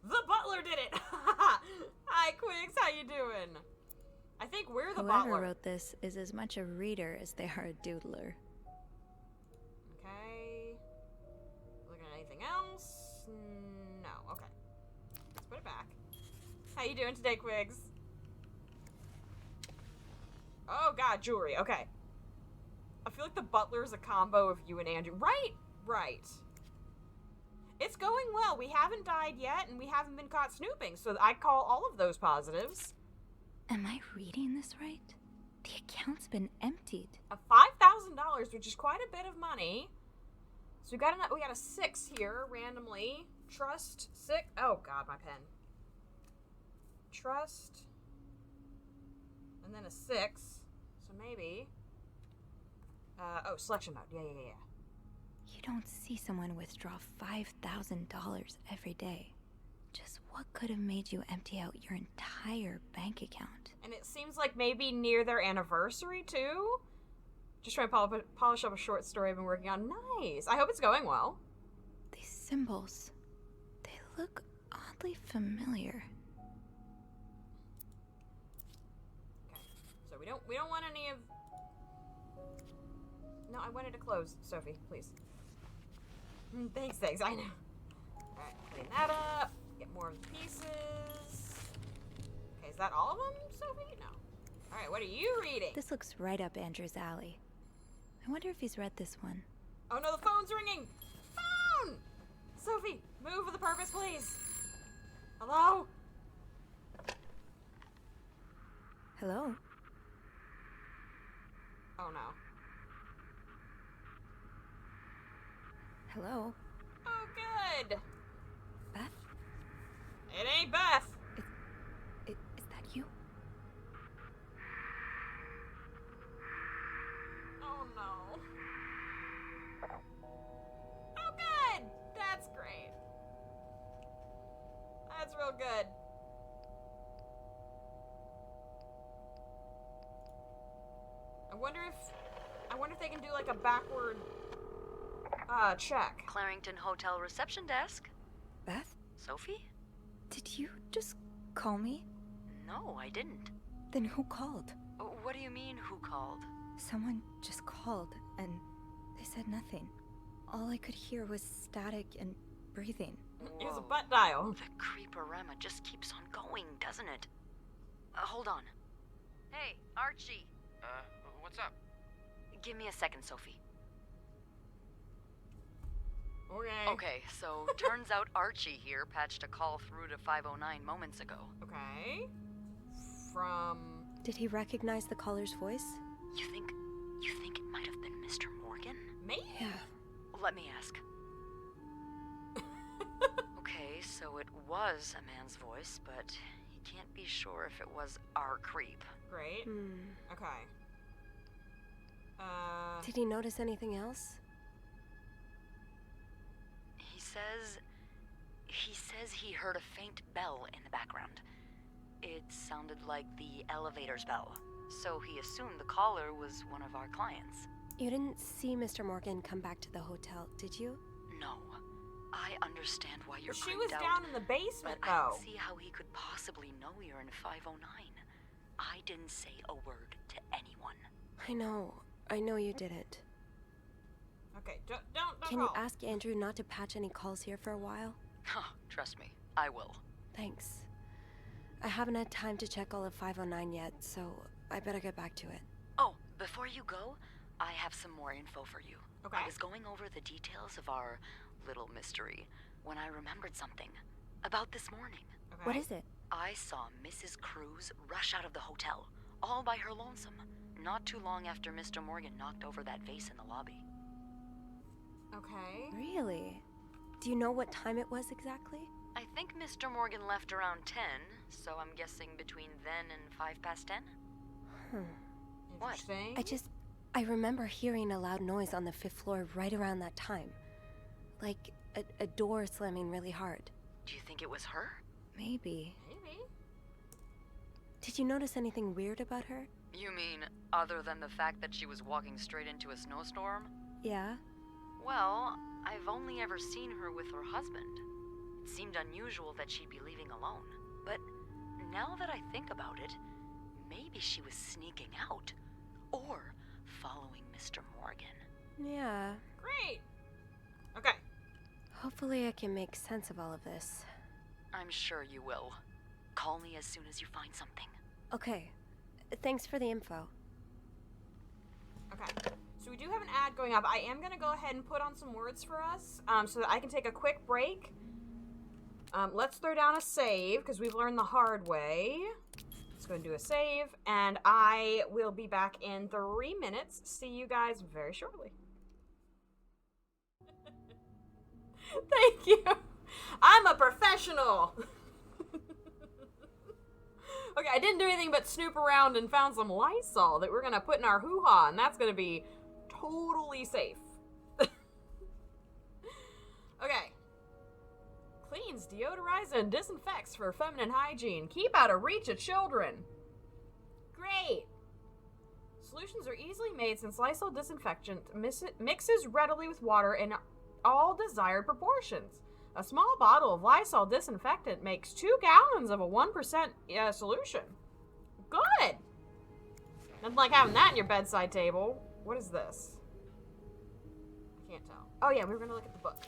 The butler did it! Hi, Quicks, how you doing? I think we're the Whoever butler. wrote this is as much a reader as they are a doodler. Okay. Looking at anything else? No. Okay. Let's put it back. How you doing today, Quigs? Oh god, jewelry. Okay. I feel like the butler's a combo of you and Andrew. Right? Right. It's going well. We haven't died yet, and we haven't been caught snooping, so I'd call all of those positives. Am I reading this right? The account's been emptied. $5,000, which is quite a bit of money. So we got a 6 here randomly. Trust 6. Oh god, my pen. Trust, and then a 6. So maybe. Oh, selection mode. Yeah. You don't see someone withdraw $5,000 every day. Just what could have made you empty out your entire bank account? And it seems like maybe near their anniversary too. Just trying to polish up a short story I've been working on. Nice. I hope it's going well. These symbols, they look oddly familiar. Okay. So we don't want any of. No, I wanted to close, Sophie, please. Thanks, I know. Alright, clean that up. Get more of the pieces. Okay, is that all of them, Sophie? No. Alright, what are you reading? This looks right up Andrew's alley. I wonder if he's read this one. Oh no, the phone's ringing! Phone! Sophie, move with the purpose, please. Hello? Hello? Oh no. Hello? Oh, good! Beth? It ain't Beth! Is that you? Oh no. Oh good! That's great. That's real good. I wonder if they can do like a backward check. Clarington Hotel reception desk. Beth? Sophie? Did you just call me? No, I didn't. Then who called? What do you mean, who called? Someone just called, and they said nothing. All I could hear was static and breathing. It was a butt dial. The creeporama just keeps on going, doesn't it? Hold on. Hey, Archie. What's up? Give me a second, Sophie. Okay. Okay, so turns out Archie here patched a call through to 509 moments ago. Okay. From... Did he recognize the caller's voice? You think it might have been Mr. Morgan? Me? Yeah. Let me ask. Okay, so it was a man's voice, but he can't be sure if it was our creep. Great. Okay. Did he notice anything else? He says he heard a faint bell in the background. It sounded like the elevator's bell, so he assumed the caller was one of our clients. You didn't see Mr. Morgan come back to the hotel, did you? No. I understand why you're She creeped was out, down in the basement, but though. I don't see how he could possibly know you're in 509. I didn't say a word to anyone. I know you didn't. Okay, don't Can you call. ask Andrew not to patch any calls here for a while? Trust me, I will. Thanks. I haven't had time to check all of 509 yet, so I better get back to it. Oh, before you go, I have some more info for you. Okay. I was going over the details of our little mystery when I remembered something about this morning. Okay. What is it? I saw Mrs. Cruz rush out of the hotel, all by her lonesome, not too long after Mr. Morgan knocked over that vase in the lobby. Okay. Really? Do you know what time it was exactly? I think Mr. Morgan left around 10, so I'm guessing between then and 10:05. What? Interesting. I remember hearing a loud noise on the 5th floor right around that time. Like a door slamming really hard. Do you think it was her? Maybe. Maybe. Did you notice anything weird about her? You mean, other than the fact that she was walking straight into a snowstorm? Yeah? Well, I've only ever seen her with her husband. It seemed unusual that she'd be leaving alone. But now that I think about it, maybe she was sneaking out. Or following Mr. Morgan. Yeah. Great. Okay. Hopefully I can make sense of all of this. I'm sure you will. Call me as soon as you find something. Okay. Thanks for the info. Okay. So we do have an ad going up. I am going to go ahead and put on some words for us so that I can take a quick break. Let's throw down a save because we've learned the hard way. Let's go and do a save. And I will be back in 3 minutes. See you guys very shortly. Thank you. I'm a professional. Okay, I didn't do anything but snoop around and found some Lysol that we're going to put in our hoo-ha, and that's going to be totally safe. Okay. Cleans, deodorizes, and disinfects for feminine hygiene. Keep out of reach of children. Great. Solutions are easily made since Lysol disinfectant mixes readily with water in all desired proportions. A small bottle of Lysol disinfectant makes 2 gallons of a 1% solution. Good! Nothing like having that in your bedside table. What is this? I can't tell. Oh yeah, we were going to look at the book.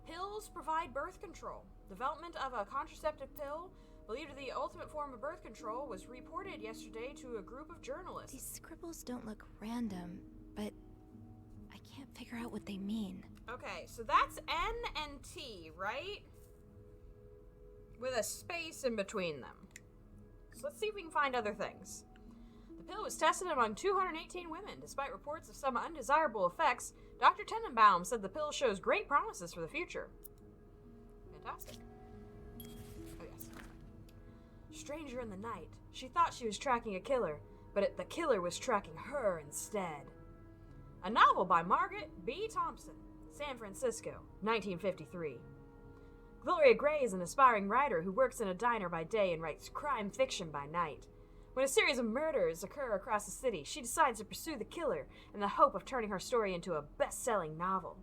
Pills provide birth control. Development of a contraceptive pill, believed to be the ultimate form of birth control, was reported yesterday to a group of journalists. These scribbles don't look random, but I can't figure out what they mean. Okay, so that's N and T, right? With a space in between them. So let's see if we can find other things. The pill was tested among 218 women. Despite reports of some undesirable effects, Dr. Tenenbaum said the pill shows great promises for the future. Fantastic. Oh, yes. Stranger in the night. She thought she was tracking a killer, but the killer was tracking her instead. A novel by Margaret B. Thompson. San Francisco, 1953. Gloria Gray is an aspiring writer who works in a diner by day and writes crime fiction by night. When a series of murders occur across the city, she decides to pursue the killer in the hope of turning her story into a best-selling novel.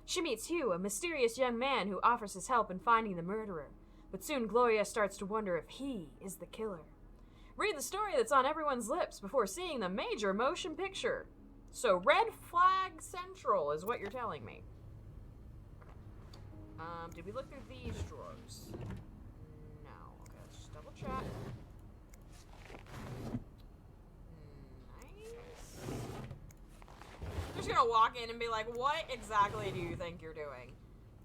She meets Hugh, a mysterious young man who offers his help in finding the murderer. But soon Gloria starts to wonder if he is the killer. Read the story that's on everyone's lips before seeing the major motion picture. So red flag central is what you're telling me. Did we look through these drawers? No. Okay, let's just double check. Nice. I'm just gonna walk in and be like, what exactly do you think you're doing?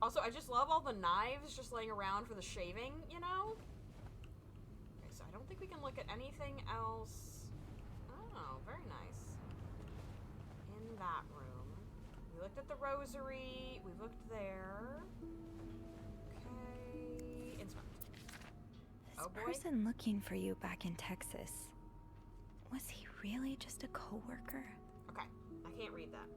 Also, I just love all the knives just laying around for the shaving, you know? Okay, so I don't think we can look at anything else. Oh, very nice. In that room. We looked at the rosary. We looked there. Okay. Instrument. This person looking for you back in Texas, was he really just a co-worker? Okay, I can't read that.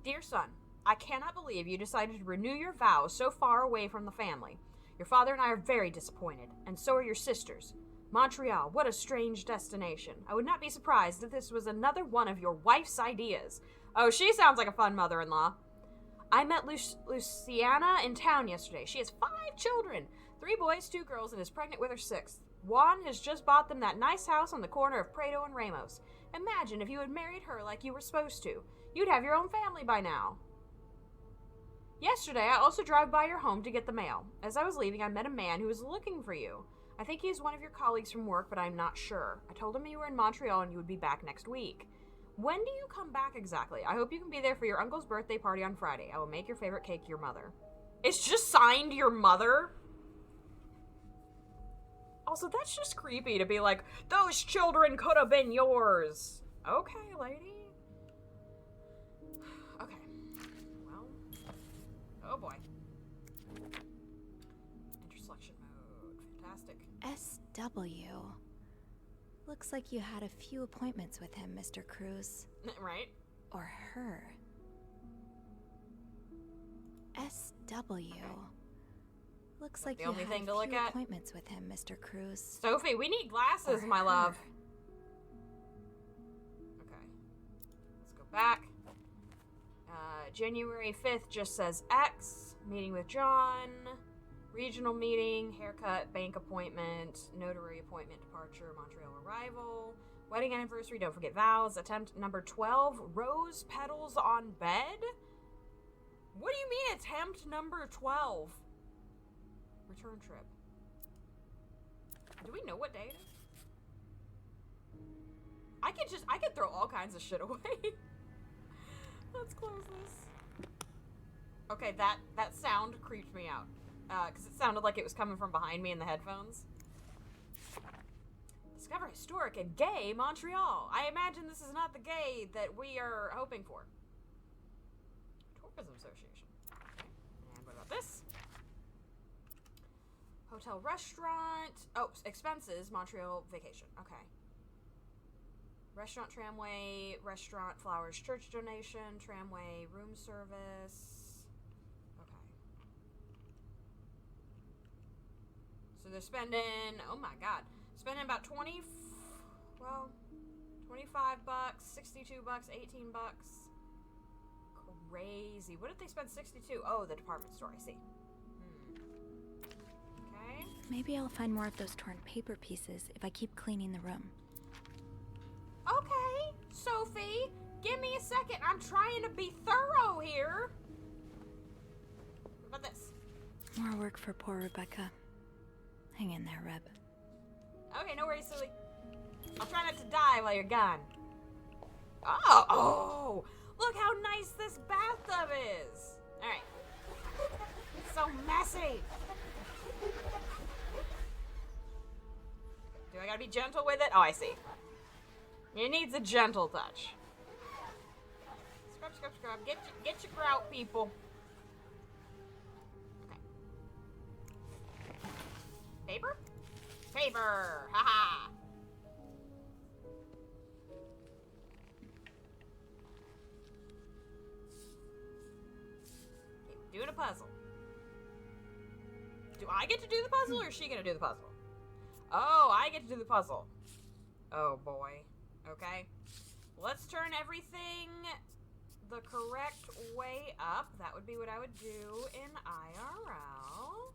Dear son, I cannot believe you decided to renew your vows so far away from the family. Your father and I are very disappointed, and so are your sisters. Montreal, what a strange destination. I would not be surprised if this was another one of your wife's ideas. Oh, she sounds like a fun mother-in-law. I met Luciana in town yesterday. She has 5 children, 3 boys, 2 girls, and is pregnant with her 6th. Juan has just bought them that nice house on the corner of Prado and Ramos. Imagine if you had married her like you were supposed to. You'd have your own family by now. Yesterday, I also drove by your home to get the mail. As I was leaving, I met a man who was looking for you. I think he is one of your colleagues from work, but I'm not sure. I told him you were in Montreal and you would be back next week. When do you come back exactly? I hope you can be there for your uncle's birthday party on Friday. I will make your favorite cake, your mother. It's just signed your mother? Also, that's just creepy to be like, those children could have been yours. Okay, lady. Okay. Well. Oh boy. Interselection mode. Fantastic. SW. Looks like you had a few appointments with him, Mr. Cruz. Right? Or her. SW. Looks like the you only had thing to a look few at? appointments with him, Mr. Cruz. Sophie, we need glasses, Or my love. her. Okay. Let's go back. January 5th just says X. Meeting with John. Regional meeting. Haircut. Bank appointment. Notary appointment. Departure. Montreal arrival. Wedding anniversary. Don't forget vows. Attempt number 12. Rose petals on bed? What do you mean attempt number 12? Return trip. Do we know what day it is? I could throw all kinds of shit away. Let's close this. Okay, that sound creeped me out. Because it sounded like it was coming from behind me in the headphones. Discover historic and gay Montreal. I imagine this is not the gay that we are hoping for. Tourism Association. Okay. And what about this? Hotel, restaurant. Oh, expenses, Montreal vacation. Okay. Restaurant, tramway, restaurant, flowers, church donation, tramway, room service. Okay. So they're spending, oh my god, spending about 25 bucks, 62 bucks, 18 bucks. Crazy. What did they spend 62? Oh, the department store, I see. Okay. Maybe I'll find more of those torn paper pieces if I keep cleaning the room. Okay, Sophie, give me a second. I'm trying to be thorough here. What about this? More work for poor Rebecca. Hang in there, Reb. Okay, no worries, silly. I'll try not to die while you're gone. Oh, look how nice this bathtub is. All right. It's so messy. Do I gotta be gentle with it? Oh, I see. It needs a gentle touch. Scrub, scrub, scrub. Get your grout, people. Okay. Paper? Paper! Haha! Okay, doing a puzzle. Do I get to do the puzzle, or is she gonna do the puzzle? Oh, I get to do the puzzle. Oh boy. Okay. Let's turn everything the correct way up. That would be what I would do in IRL.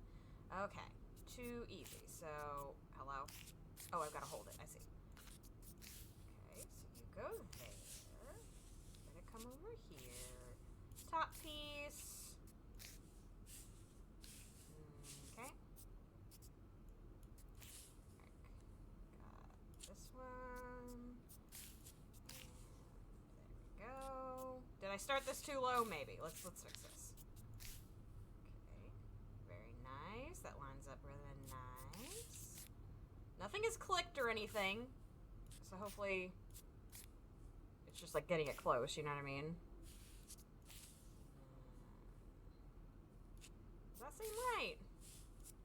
Okay. Too easy. So, hello? Oh, I've got to hold it. I see. Okay, so you go there. Gotta come over here. Top piece. Okay. Got this one. There we go. Did I start this too low? Maybe. Let's fix this. Okay. Very nice. That lines up really nice. Nothing is clicked or anything. So hopefully it's just like getting it close, you know what I mean? Does that seem right?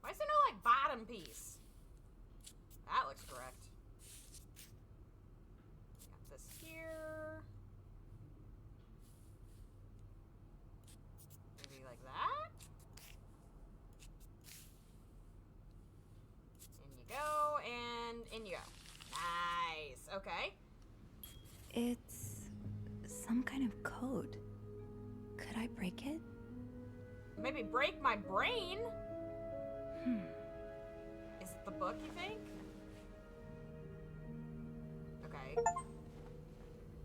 Why is there no like bottom piece? That looks correct. Got this here. Maybe like that. In you go, and in you go. Nice. Okay. It's some kind of code. Could I break it? Maybe break my brain? Is it the book, you think? Okay.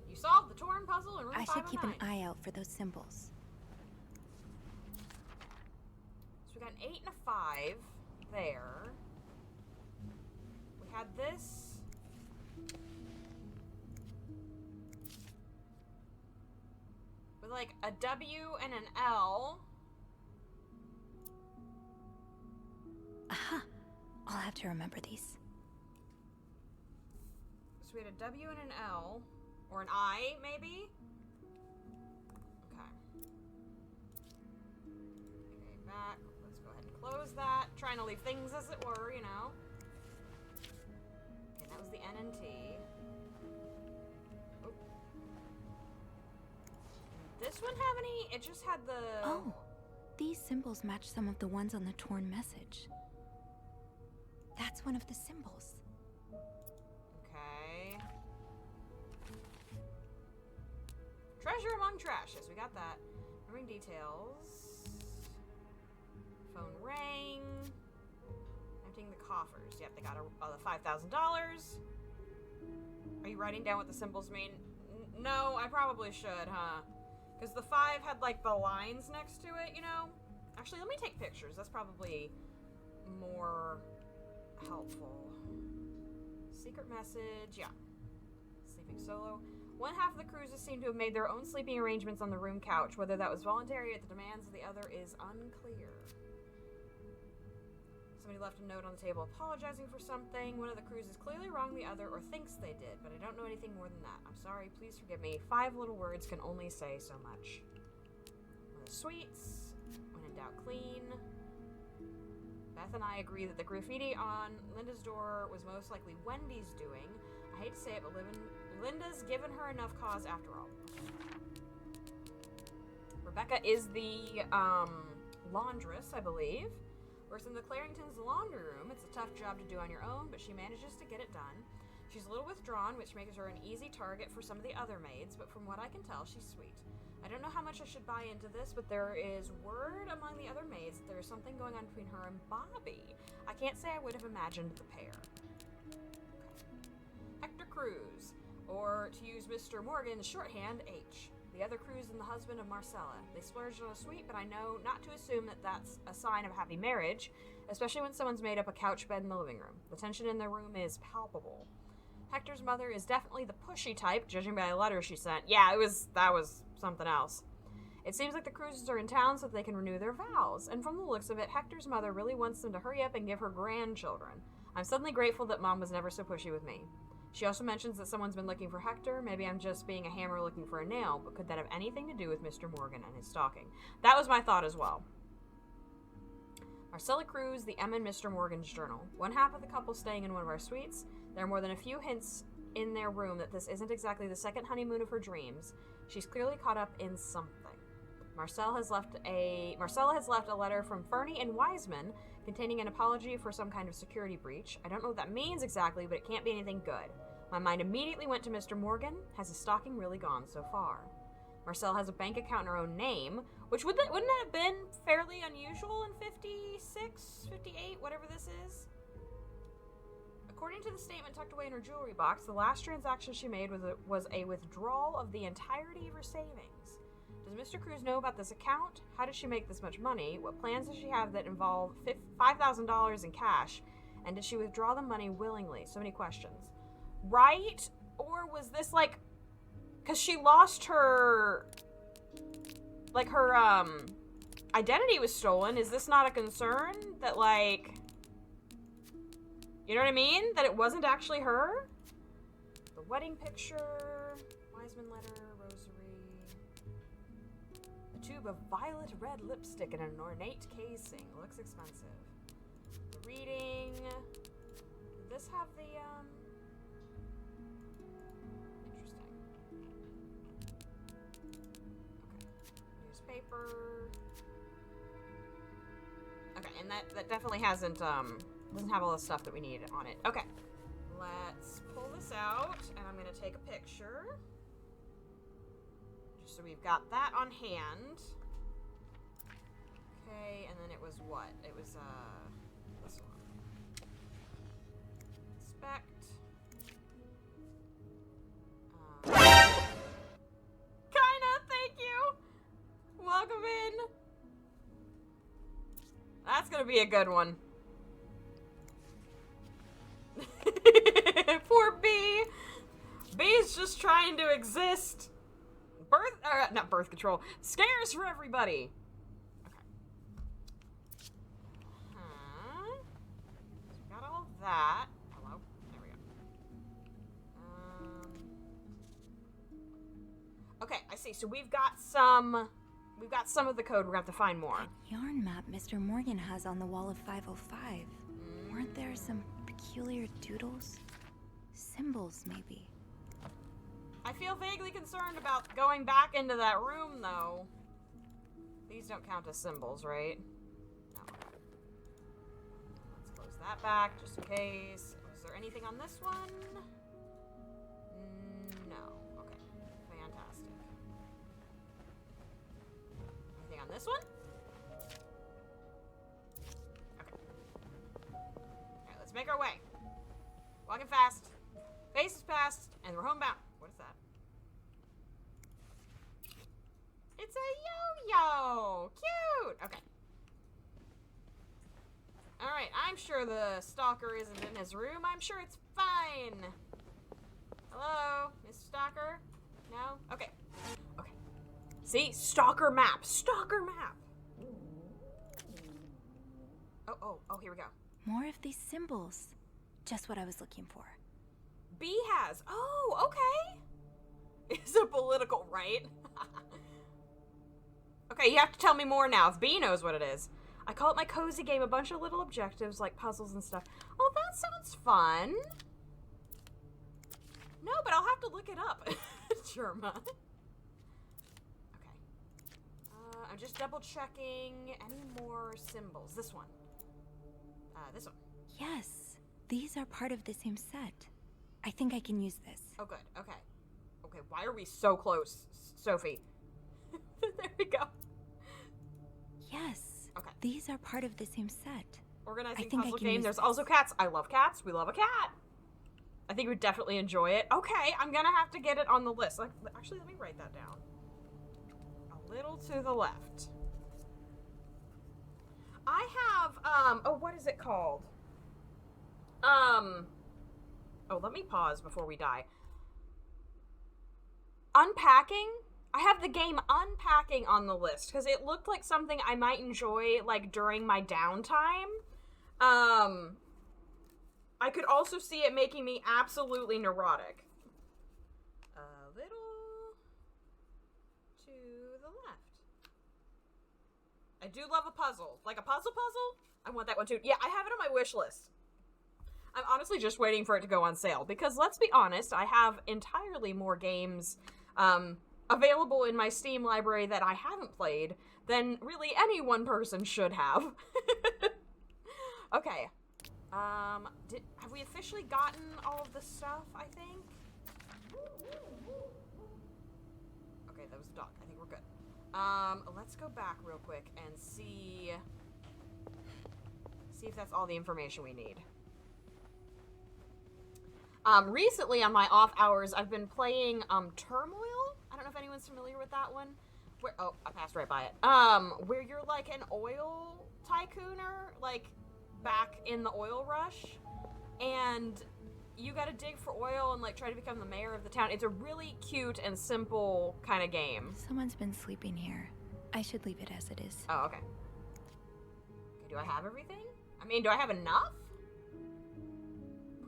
You solved the torn puzzle in room 509. I should keep an eye out for those symbols. So we got an 8 and a 5 there. We had this. With like a W and an L. Aha! I'll have to remember these. So we had a W and an L. Or an I, maybe? Okay. Okay, back. Let's go ahead and close that. Trying to leave things as it were, you know. Okay, that was the N and T. Oh. This one have any? It just had the... Oh! These symbols match some of the ones on the torn message. That's one of the symbols. Okay. Treasure among trash. Yes, we got that. Ring details. Phone rang. Emptying the coffers. Yep, they got the $5,000. Are you writing down what the symbols mean? No, I probably should, huh? Because the 5 had like the lines next to it, you know? Actually, let me take pictures. That's probably more helpful. Secret message, yeah. Sleep sleeping solo. One half of the cruisers seem to have made their own sleeping arrangements on the room couch. Whether that was voluntary at the demands of the other is unclear. Somebody left a note on the table apologizing for something. One of the crews is clearly wrong the other, or thinks they did, but I don't know anything more than that. I'm sorry, please forgive me. 5 little words can only say so much. One of the suites. When in doubt, clean. Beth and I agree that the graffiti on Linda's door was most likely Wendy's doing. I hate to say it, but Linda's given her enough cause after all. Rebecca is the laundress, I believe. Works in the Claringtons' laundry room. It's a tough job to do on your own, but she manages to get it done. She's a little withdrawn, which makes her an easy target for some of the other maids, but from what I can tell, she's sweet. I don't know how much I should buy into this, but there is word among the other maids that there is something going on between her and Bobby. I can't say I would have imagined the pair. Hector Cruz, or to use Mr. Morgan's shorthand, H. The other Cruz and the husband of Marcella. They splurged on a suite, but I know not to assume that that's a sign of happy marriage, especially when someone's made up a couch bed in the living room. The tension in their room is palpable. Hector's mother is definitely the pushy type, judging by a letter she sent. Yeah, that was something else. It seems like the Cruzes are in town so that they can renew their vows, and from the looks of it, Hector's mother really wants them to hurry up and give her grandchildren. I'm suddenly grateful that Mom was never so pushy with me. She also mentions that someone's been looking for Hector. Maybe I'm just being a hammer looking for a nail, but could that have anything to do with Mr. Morgan and his stalking? That was my thought as well. Marcella Cruz, the M and Mr. Morgan's journal. One half of the couple staying in one of our suites. There are more than a few hints in their room that this isn't exactly the second honeymoon of her dreams. She's clearly caught up in something. Marcella has left a letter from Fernie and Wiseman containing an apology for some kind of security breach. I don't know what that means exactly, but it can't be anything good. My mind immediately went to Mr. Morgan. Has his stalking really gone so far? Marcella has a bank account in her own name, which wouldn't that have been fairly unusual in 56, 58, whatever this is? According to the statement tucked away in her jewelry box, the last transaction she made was a withdrawal of the entirety of her savings. Does Mr. Cruz know about this account? How did she make this much money? What plans does she have that involve $5,000 in cash? And did she withdraw the money willingly? So many questions. Right? Or was this like... Because she lost her... Like, her, identity was stolen. Is this not a concern? That, like... You know what I mean? That it wasn't actually her? The wedding picture... Wiseman letter... Tube of violet red lipstick in an ornate casing. Looks expensive. The reading. Did this have the, Interesting. Okay. Newspaper. Okay, and that definitely hasn't, doesn't have all the stuff that we need on it. Okay. Let's pull this out, and I'm gonna take a picture. So we've got that on hand. Okay, and then it was what? It was, this one. Inspect. Kinda, thank you! Welcome in! That's gonna be a good one. Poor B! B's just trying to exist. Not birth control. Scares for everybody. Okay. So we got all of that. Hello? There we go. Okay, I see. So we've got some of the code. We're gonna have to find more. That yarn map Mr. Morgan has on the wall of 505. Weren't there some peculiar doodles? Symbols, maybe. I feel vaguely concerned about going back into that room, though. These don't count as symbols, right? No. Let's close that back, just in case. Is there anything on this one? No. Okay. Fantastic. Anything on this one? Okay. Alright, let's make our way. Walking fast. Face is past, and we're homebound. What is that? It's a yo-yo! Cute! Okay. Alright, I'm sure the stalker isn't in his room. I'm sure it's fine. Hello, Mr. Stalker? No? Okay. Okay. See? Stalker map. Stalker map. Oh, here we go. More of these symbols. Just what I was looking for. B has. Oh, okay. It's a political right. Okay, you have to tell me more now if B knows what it is. I call it my cozy game, a bunch of little objectives like puzzles and stuff. Oh, that sounds fun. No, but I'll have to look it up. Germa. Okay. I'm just double checking any more symbols. This one. This one. Yes, these are part of the same set. I think I can use this. Oh, good. Okay. Okay, why are we so close, Sophie? There we go. Yes. Okay. These are part of the same set. Organizing puzzle game. There's also cats. I love cats. We love a cat. I think we'd definitely enjoy it. Okay, I'm gonna have to get it on the list. Actually, let me write that down. A little to the left. I have, oh, what is it called? Oh, let me pause before we die. Unpacking? I have the game Unpacking on the list because it looked like something I might enjoy, like, during my downtime. I could also see it making me absolutely neurotic. A little to the left. I do love a puzzle. Like a puzzle? I want that one too. Yeah, I have it on my wish list. I'm honestly just waiting for it to go on sale because let's be honest, I have entirely more games available in my Steam library that I haven't played than really any one person should have. Okay. Have we officially gotten all of the stuff, I think? Okay, that was the dog. I think we're good. Let's go back real quick and see if that's all the information we need. Recently on my off hours, I've been playing, Turmoil. I don't know if anyone's familiar with that one. Oh, I passed right by it. Where you're like an oil tycooner, like back in the oil rush, and you gotta dig for oil and like try to become the mayor of the town. It's a really cute and simple kind of game. Someone's been sleeping here. I should leave it as it is. Oh, okay. Okay, do I have everything? I mean, do I have enough?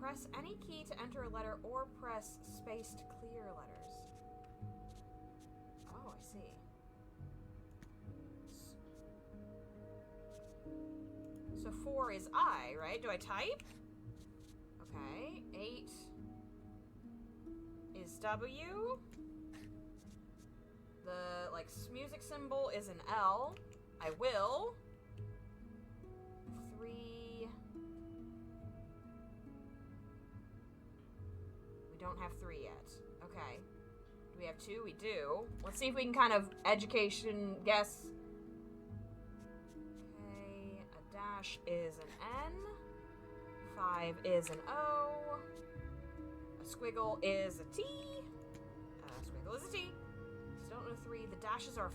Press any key to enter a letter or press space to clear letters. Oh, I see. So 4 is I, right? Do I type? Okay. 8 is W. The, like, music symbol is an L. I will. 3. We don't have 3 yet. Okay. Do we have 2? We do. Let's see if we can kind of education guess. Okay. A dash is an N. 5 is an O. A squiggle is a T. A squiggle is a T. Still don't know 3. The dashes are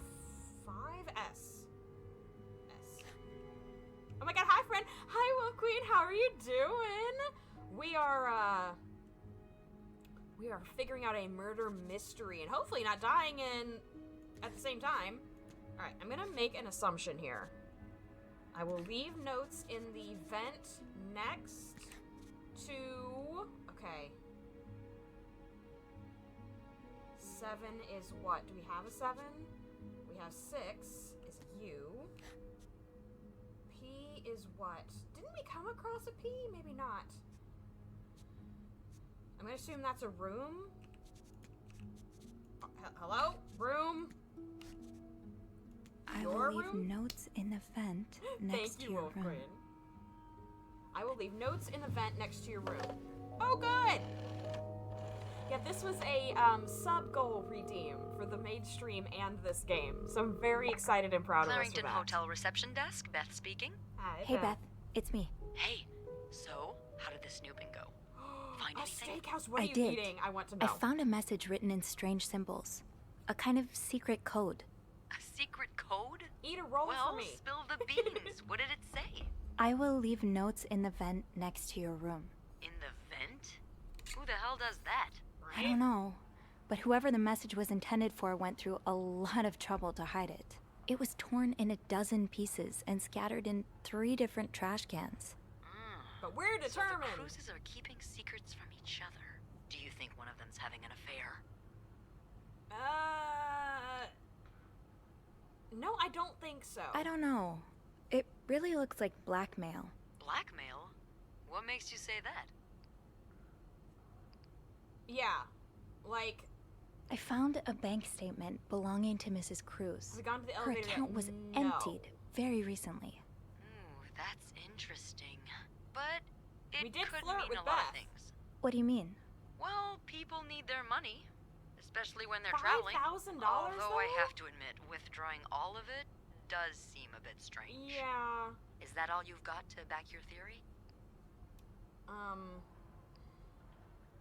5 S. S. Oh my god, hi friend. Hi, Will Queen. How are you doing? We are figuring out a murder mystery and hopefully not dying at the same time. Alright, I'm gonna make an assumption here. I will leave notes in the vent next to... Okay. 7 is what? Do we have a 7? We have 6 is U. P is what? Didn't we come across a P? Maybe not. I'm gonna assume that's a room. Hello? Room? I will leave notes in the vent next to your room. Queen. I will leave notes in the vent next to your room. Oh, good! Yeah, this was a sub-goal redeem for the maid stream and this game, so I'm very excited and proud of us for Clarington that. Hotel reception desk, Beth speaking. Hi, Hey, Beth. It's me. Hey, so how did the snooping go? Find anything? Steakhouse, what are I you did. eating? I want to know. I found a message written in strange symbols. A kind of secret code. A secret code? Eat a roll well, for me. Spill the beans. What did it say? I will leave notes in the vent next to your room. In the vent? Who the hell does that? I don't know. but whoever the message was intended for went through a lot of trouble to hide it. It was torn in 12 pieces and scattered in 3 different trash cans. But we're determined. So the Cruises are keeping secrets from each other. Do you think one of them's having an affair? No, I don't think so. I don't know. It really looks like blackmail. Blackmail? What makes you say that? Yeah, like... I found a bank statement belonging to Mrs. Cruz. Has it gone to the Her elevator yet? account was No. emptied very recently. Ooh, that's interesting. But it We did could flirt mean with a lot of Beth. things. What do you mean? Well, people need their money, especially when they're traveling. $5,000 Although I though? have to admit, withdrawing all of it does seem a bit strange. Yeah. Is that all you've got to back your theory?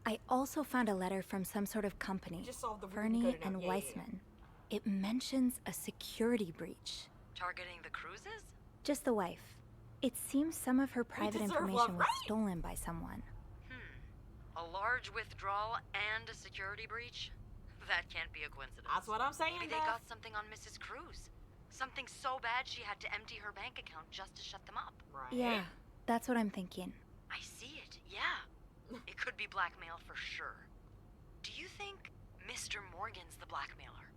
I also found a letter from some sort of company, Just solved the weird Fernie good and enough. Yeah. Weissman. It mentions a security breach. Targeting the Cruises? Just the wife. It seems some of her private deserve information love, was right? stolen by someone. A large withdrawal and a security breach? That can't be a coincidence. That's what I'm saying, Maybe they Beth. got something on Mrs. Cruz. Something so bad she had to empty her bank account just to shut them up. Right. Yeah, that's what I'm thinking. I see it, yeah. It could be blackmail for sure. Do you think Mr. Morgan's the blackmailer?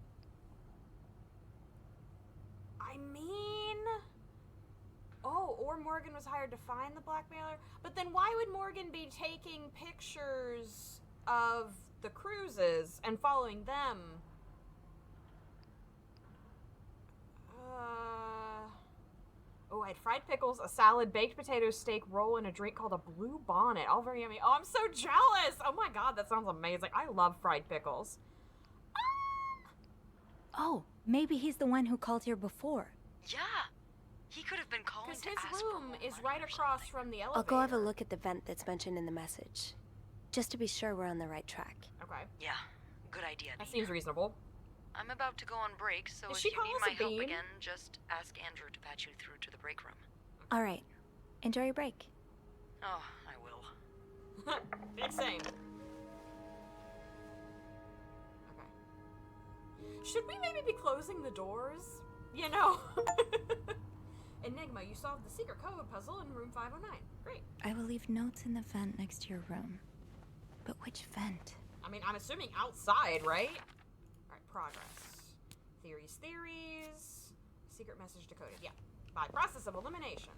I mean... Oh, or Morgan was hired to find the blackmailer. But then why would Morgan be taking pictures of the Cruises and following them? Oh, I had fried pickles, a salad, baked potatoes, steak, roll, and a drink called a Blue Bonnet. All very yummy. Oh, I'm so jealous! Oh my god, that sounds amazing. I love fried pickles. Oh, maybe he's the one who called here before. Yeah. He could have been calling Because to his ask for room more is money right or across something. from the elevator. I'll go have a look at the vent that's mentioned in the message, just to be sure we're on the right track. Okay. Yeah, good idea. That Bean. seems reasonable. I'm about to go on break, so Is if she you need calling us my a help bean? again, just ask Andrew to patch you through to the break room. All right. Enjoy your break. Oh, I will. Big same. Okay. Should we maybe be closing the doors? You know. Enigma, you solved the secret code puzzle in room 509. Great. I will leave notes in the vent next to your room. But which vent? I mean, I'm assuming outside, right? Alright, progress. Theories. Secret message decoded. Yeah. By process of elimination.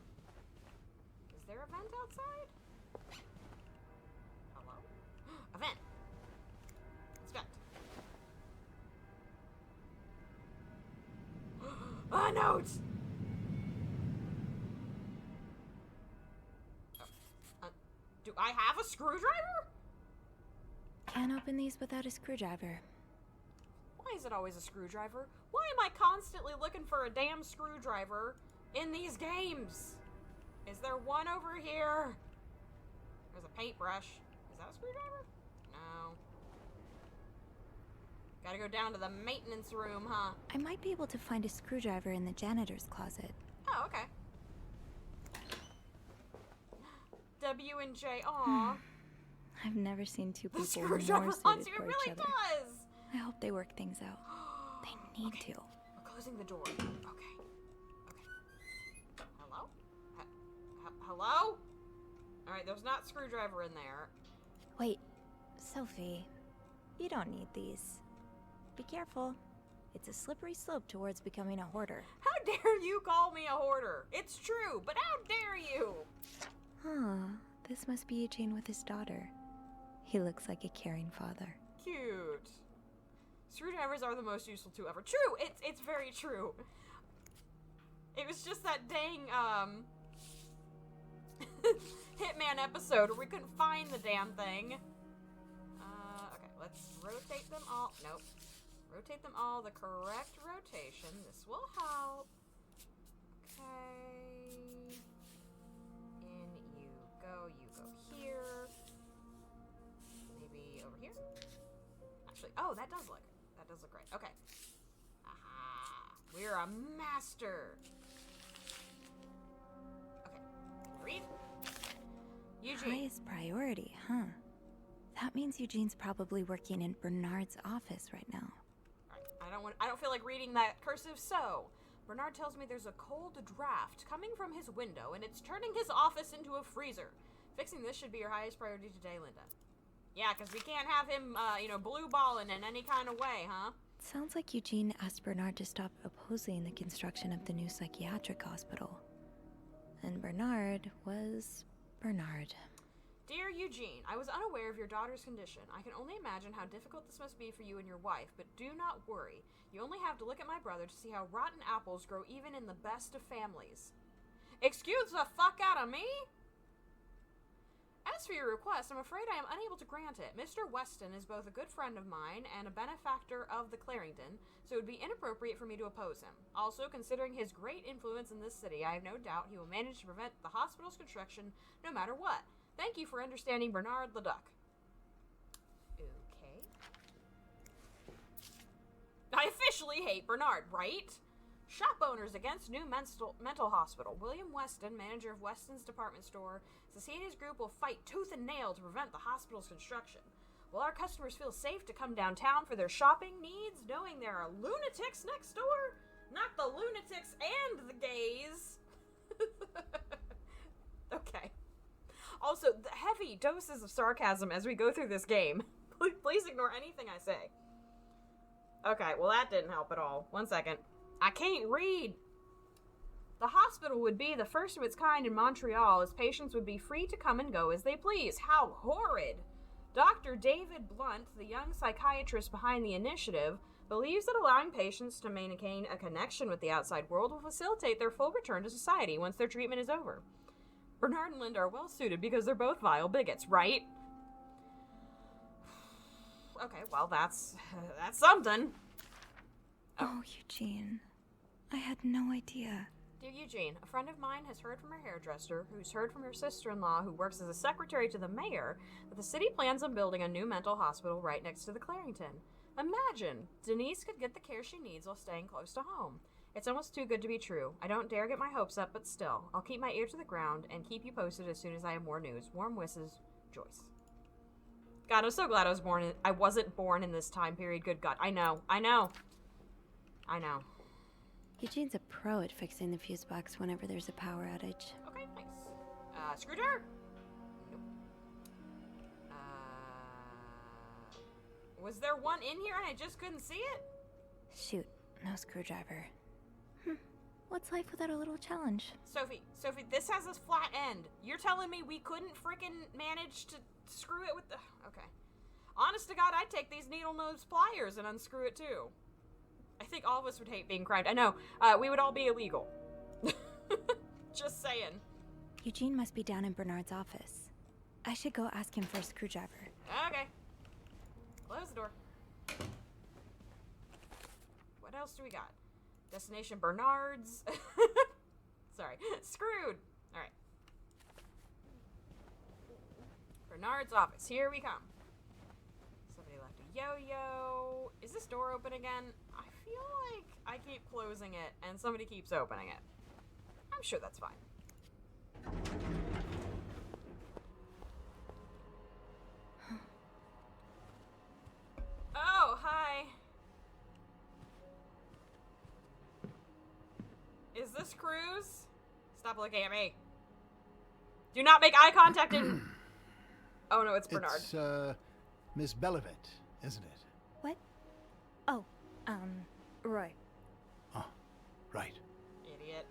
Is there a vent outside? Hello? A vent. Let's vent. A note! Do I have a screwdriver? Can't open these without a screwdriver. Why is it always a screwdriver? Why am I constantly looking for a damn screwdriver in these games? Is there one over here? There's a paintbrush. Is that a screwdriver? No. Gotta go down to the maintenance room, huh? I might be able to find a screwdriver in the janitor's closet. Oh, okay. W and J. Aw. I've never seen two The people more screwdriver suited haunts you. It for really each other. does. I hope they work things out. They need to. We're closing the door. Okay. Hello? Hello? Alright, there's not a screwdriver in there. Wait, Sophie, you don't need these. Be careful. It's a slippery slope towards becoming a hoarder. How dare you call me a hoarder? It's true, but how dare you? Huh, this must be Eugene with his daughter. He looks like a caring father. Cute. Screwdrivers are the most useful tool ever. True, it's very true. It was just that dang, Hitman episode where we couldn't find the damn thing. Okay, let's rotate them all. Nope. Rotate them all the correct rotation. This will help. Okay. In you go here. Maybe over here? Actually, oh, that does look great. Okay. Aha. We're a master. Okay. Read. Eugene. Highest priority, huh? That means Eugene's probably working in Bernard's office right now. I don't feel like reading that cursive so. Bernard tells me there's a cold draft coming from his window and it's turning his office into a freezer. Fixing this should be your highest priority today, Linda. Yeah, because we can't have him, blue balling in any kind of way, huh? Sounds like Eugene asked Bernard to stop opposing the construction of the new psychiatric hospital. And Bernard was Bernard. Dear Eugene, I was unaware of your daughter's condition. I can only imagine how difficult this must be for you and your wife, but do not worry. You only have to look at my brother to see how rotten apples grow even in the best of families. Excuse the fuck out of me? As for your request, I'm afraid I am unable to grant it. Mr. Weston is both a good friend of mine and a benefactor of the Clarendon, so it would be inappropriate for me to oppose him. Also, considering his great influence in this city, I have no doubt he will manage to prevent the hospital's construction no matter what. Thank you for understanding, Bernard Leduc. Okay. I officially hate Bernard, right? Shop owners against new mental hospital. William Weston, manager of Weston's department store, says he and his group will fight tooth and nail to prevent the hospital's construction. Will our customers feel safe to come downtown for their shopping needs, knowing there are lunatics next door? Not the lunatics and the gays. Okay. Also, the heavy doses of sarcasm as we go through this game. Please ignore anything I say. Okay, well that didn't help at all. 1 second. I can't read. The hospital would be the first of its kind in Montreal, as patients would be free to come and go as they please. How horrid! Dr. David Blunt, the young psychiatrist behind the initiative, believes that allowing patients to maintain a connection with the outside world will facilitate their full return to society once their treatment is over. Bernard and Linda are well suited because they're both vile bigots, right? Okay, well that's something. Oh, Eugene. I had no idea. Dear Eugene, a friend of mine has heard from her hairdresser, who's heard from her sister-in-law, who works as a secretary to the mayor, that the city plans on building a new mental hospital right next to the Clarendon. Imagine, Denise could get the care she needs while staying close to home. It's almost too good to be true. I don't dare get my hopes up, but still, I'll keep my ear to the ground and keep you posted as soon as I have more news. Warm wishes, Joyce. God, I'm so glad I wasn't born in this time period. Good God. I know. Eugene's a pro at fixing the fuse box whenever there's a power outage. Okay, nice. Screwdriver? Nope. Was there one in here and I just couldn't see it? Shoot, no screwdriver. What's life without a little challenge? Sophie, this has a flat end. You're telling me we couldn't freaking manage to screw it with the... Okay. Honest to God, I'd take these needle-nose pliers and unscrew it too. I think all of us would hate being crimed. I know. We would all be illegal. Just saying. Eugene must be down in Bernard's office. I should go ask him for a screwdriver. Okay. Close the door. What else do we got? Destination Bernard's. Sorry. Screwed. All right. Bernard's office. Here we come. Somebody left a yo-yo. Is this door open again? I feel like I keep closing it and somebody keeps opening it. I'm sure that's fine. Oh, hi. Is this Cruz? Stop looking at me. Do not make eye contact in... Oh no, it's Bernard. It's, Miss Bellavent, isn't it? What? Oh, Roy. Oh, right. Idiot.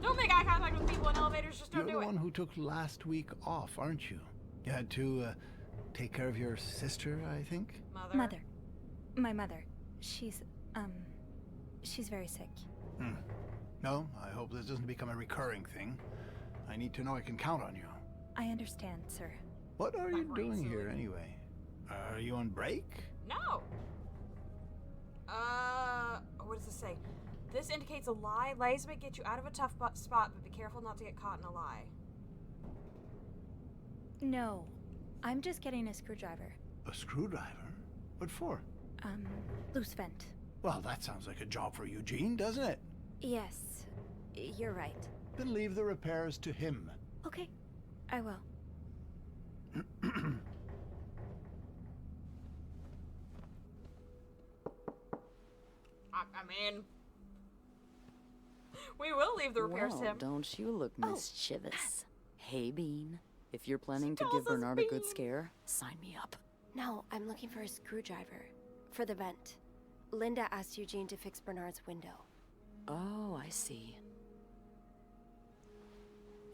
Don't make eye contact with people in elevators, just don't do it. You're the one who took last week off, aren't you? You had to, take care of your sister, I think? Mother. My mother. She's very sick. No, I hope this doesn't become a recurring thing. I need to know I can count on you. I understand, sir. What are you doing here, anyway? Are you on break? No. What does this say? This indicates a lie. Lies may get you out of a tough spot, but be careful not to get caught in a lie. No. I'm just getting a screwdriver. A screwdriver? What for? Loose vent. Well, that sounds like a job for Eugene, doesn't it? Yes. You're right. Then leave the repairs to him. Okay. I will. I mean, we will leave the repairs to Well, him. don't you look mischievous. Hey, Bean. If you're planning to calls give us Bernard a good Bean. scare, sign me up. No, I'm looking for a screwdriver. For the vent. Linda asked Eugene to fix Bernard's window. Oh, I see.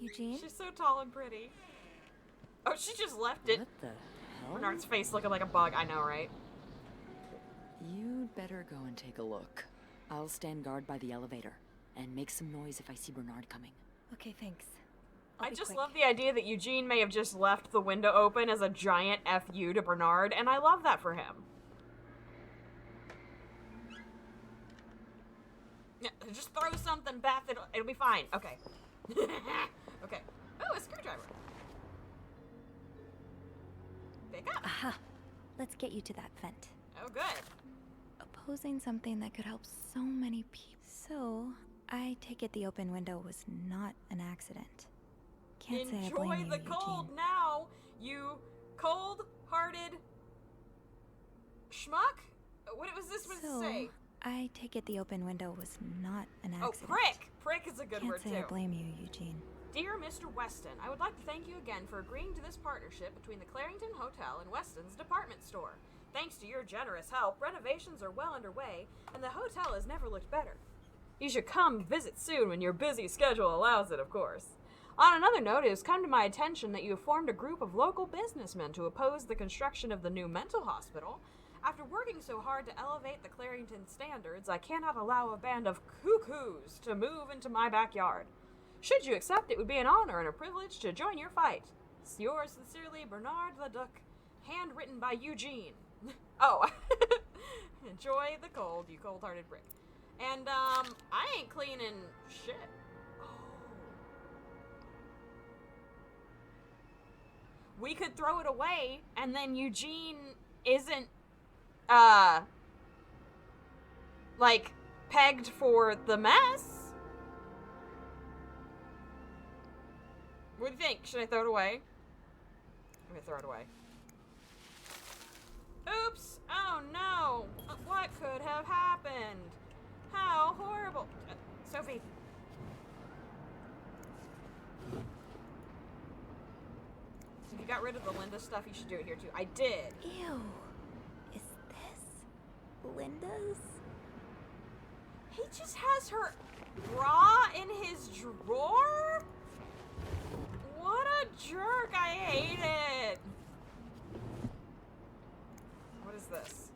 Eugene? She's so tall and pretty. Oh, she just left it. What the hell? Bernard's face looking like a bug. I know, right? You'd better go and take a look. I'll stand guard by the elevator and make some noise if I see Bernard coming. Okay, thanks. I just love the idea that Eugene may have just left the window open as a giant FU to Bernard, and I love that for him. Yeah, just throw something, Beth. It'll be fine. Okay. Okay. Oh, a screwdriver. Pick up. Aha! Let's get you to that vent. Oh, good. Opposing something that could help so many people. So, I take it the open window was not an accident. Can't say I blame Enjoy you, the cold Eugene. now, you cold-hearted schmuck. What was this one So, say? I take it the open window was not an Oh, accident. prick. Prick is a good Can't word say too. I blame you, Eugene. Dear Mr. Weston, I would like to thank you again for agreeing to this partnership between the Clarington Hotel and Weston's department store. Thanks to your generous help, renovations are well underway, and the hotel has never looked better. You should come visit soon when your busy schedule allows it, of course. On another note, it has come to my attention that you have formed a group of local businessmen to oppose the construction of the new mental hospital. After working so hard to elevate the Clarington standards, I cannot allow a band of cuckoos to move into my backyard. Should you accept, it would be an honor and a privilege to join your fight. Yours sincerely, Bernard Leduc, handwritten by Eugene. Oh, enjoy the cold, you cold-hearted prick. And, I ain't cleaning shit. Oh. We could throw it away, and then Eugene isn't, like, pegged for the mess. What do you think? Should I throw it away? I'm gonna throw it away. Oops! Oh no! What could have happened? How horrible! Sophie. If you got rid of the Linda stuff, you should do it here too. I did. Ew. Is this Linda's? He just has her bra in his drawer? What a jerk! I hate it! What is this?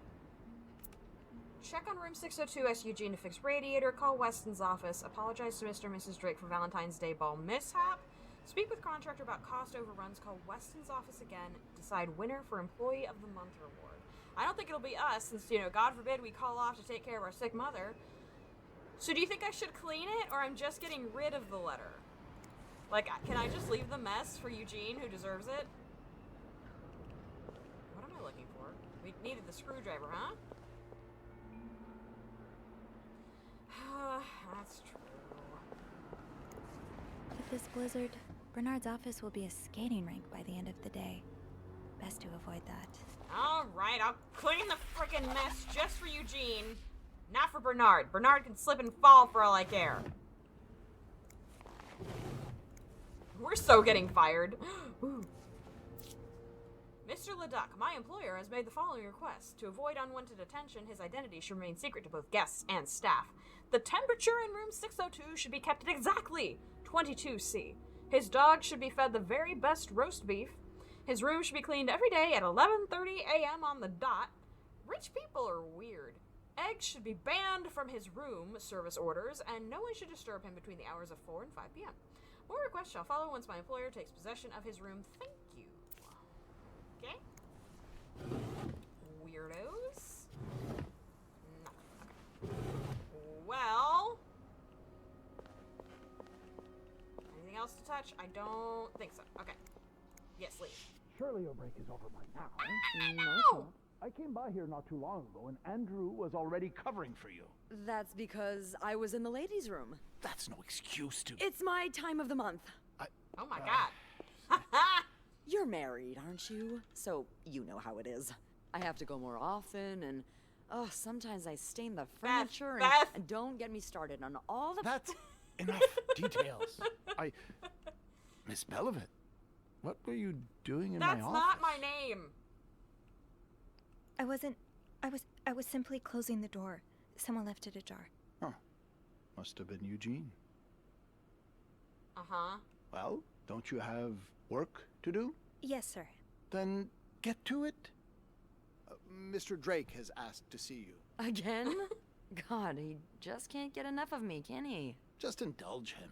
Check on room 602, ask Eugene to fix radiator, call Weston's office, apologize to Mr. and Mrs. Drake for Valentine's Day ball mishap, speak with contractor about cost overruns, call Weston's office again, decide winner for Employee of the Month reward. I don't think it'll be us, since, you know, God forbid we call off to take care of our sick mother. So do you think I should clean it, or I'm just getting rid of the letter? Like, can I just leave the mess for Eugene, who deserves it? What am I looking for? We needed the screwdriver, huh? That's true. With this blizzard, Bernard's office will be a skating rink by the end of the day. Best to avoid that. Alright, I'll clean the frickin' mess just for Eugene. Not for Bernard. Bernard can slip and fall for all I care. We're so getting fired. Mr. Leduc, my employer has made the following request. To avoid unwanted attention, his identity should remain secret to both guests and staff. The temperature in room 602 should be kept at exactly 22°C. His dog should be fed the very best roast beef. His room should be cleaned every day at 11:30 a.m. on the dot. Rich people are weird. Eggs should be banned from his room, service orders, and no one should disturb him between the hours of 4 and 5 p.m. More requests shall follow once my employer takes possession of his room. Thank you. Okay? Weirdos. No. Okay. Well. Anything else to touch? I don't think so. Okay. Yes, leave. Surely your break is over by now. No! I came by here not too long ago, and Andrew was already covering for you. That's because I was in the ladies' room. That's no excuse to... It's my time of the month. Oh my god. You're married, aren't you? So you know how it is. I have to go more often, and sometimes I stain the furniture. And don't get me started on all the. That's enough details. Miss Belivet, what were you doing in my office? That's not my name. I was simply closing the door. Someone left it ajar. Huh. Must have been Eugene. Uh-huh. Well, don't you have work to do? Yes, sir. Then get to it. Mr. Drake has asked to see you. Again? God, he just can't get enough of me, can he? Just indulge him.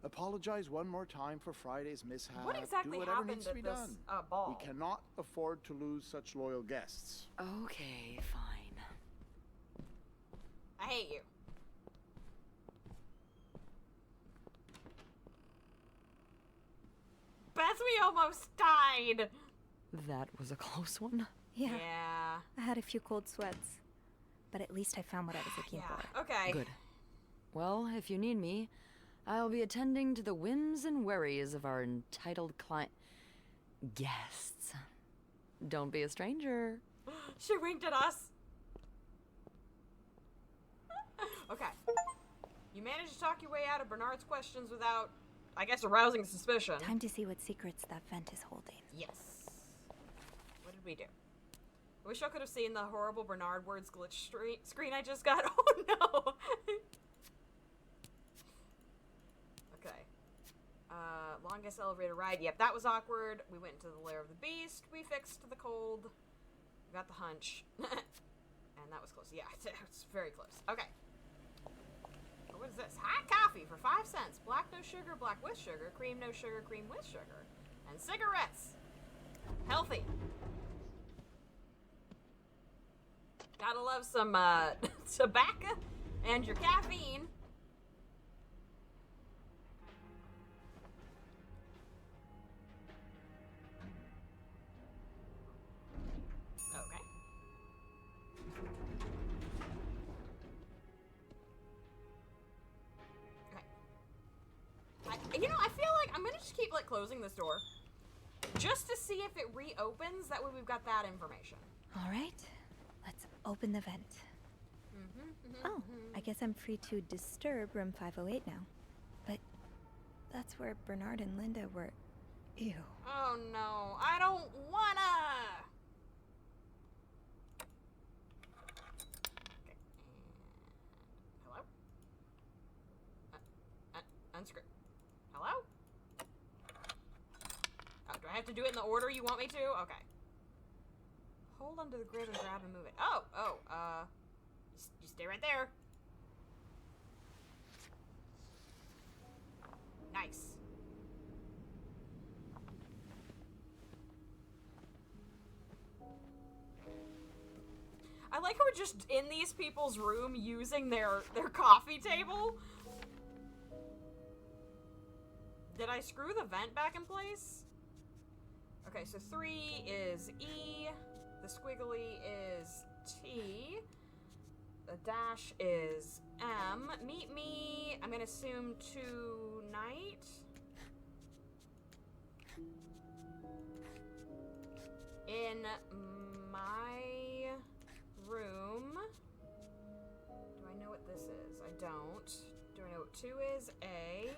Apologize one more time for Friday's mishap. What exactly do whatever happened needs to at be this done. ball? We cannot afford to lose such loyal guests. Okay, fine. I hate you. Beth, we almost died. That was a close one. Yeah. Yeah. I had a few cold sweats. But at least I found what I was looking for. Okay. Good. Well, if you need me, I'll be attending to the whims and worries of our entitled guests. Don't be a stranger. She winked at us. Okay. You managed to talk your way out of Bernard's questions without, I guess, arousing suspicion. Time to see what secrets that vent is holding. Yes. What did we do? I wish I could have seen the horrible Bernard words glitch screen I just got. Oh no! Okay. Longest elevator ride. Yep, that was awkward. We went into the lair of the beast. We fixed the cold. We got the hunch. And that was close. Yeah, it's very close. Okay. What is this? Hot coffee for 5 cents. Black no sugar, black with sugar. Cream no sugar, cream with sugar. And cigarettes. Healthy. Gotta love some tobacco and your caffeine. Okay. I feel like I'm gonna just keep closing this door just to see if it reopens. That way we've got that information. All right. Let's open the vent. Oh, I guess I'm free to disturb room 508 now. But that's where Bernard and Linda were. Ew. Oh no, I don't wanna! Okay. Hello? Unscrew. Hello? Oh, do I have to do it in the order you want me to? Okay. Hold onto the grid and grab and move it. You stay right there. Nice. I like how we're just in these people's room using their coffee table. Did I screw the vent back in place? Okay, so 3 is E. The squiggly is T. The dash is M. Meet me, I'm gonna assume tonight. In my room. Do I know what this is? I don't. Do I know what 2 is? A.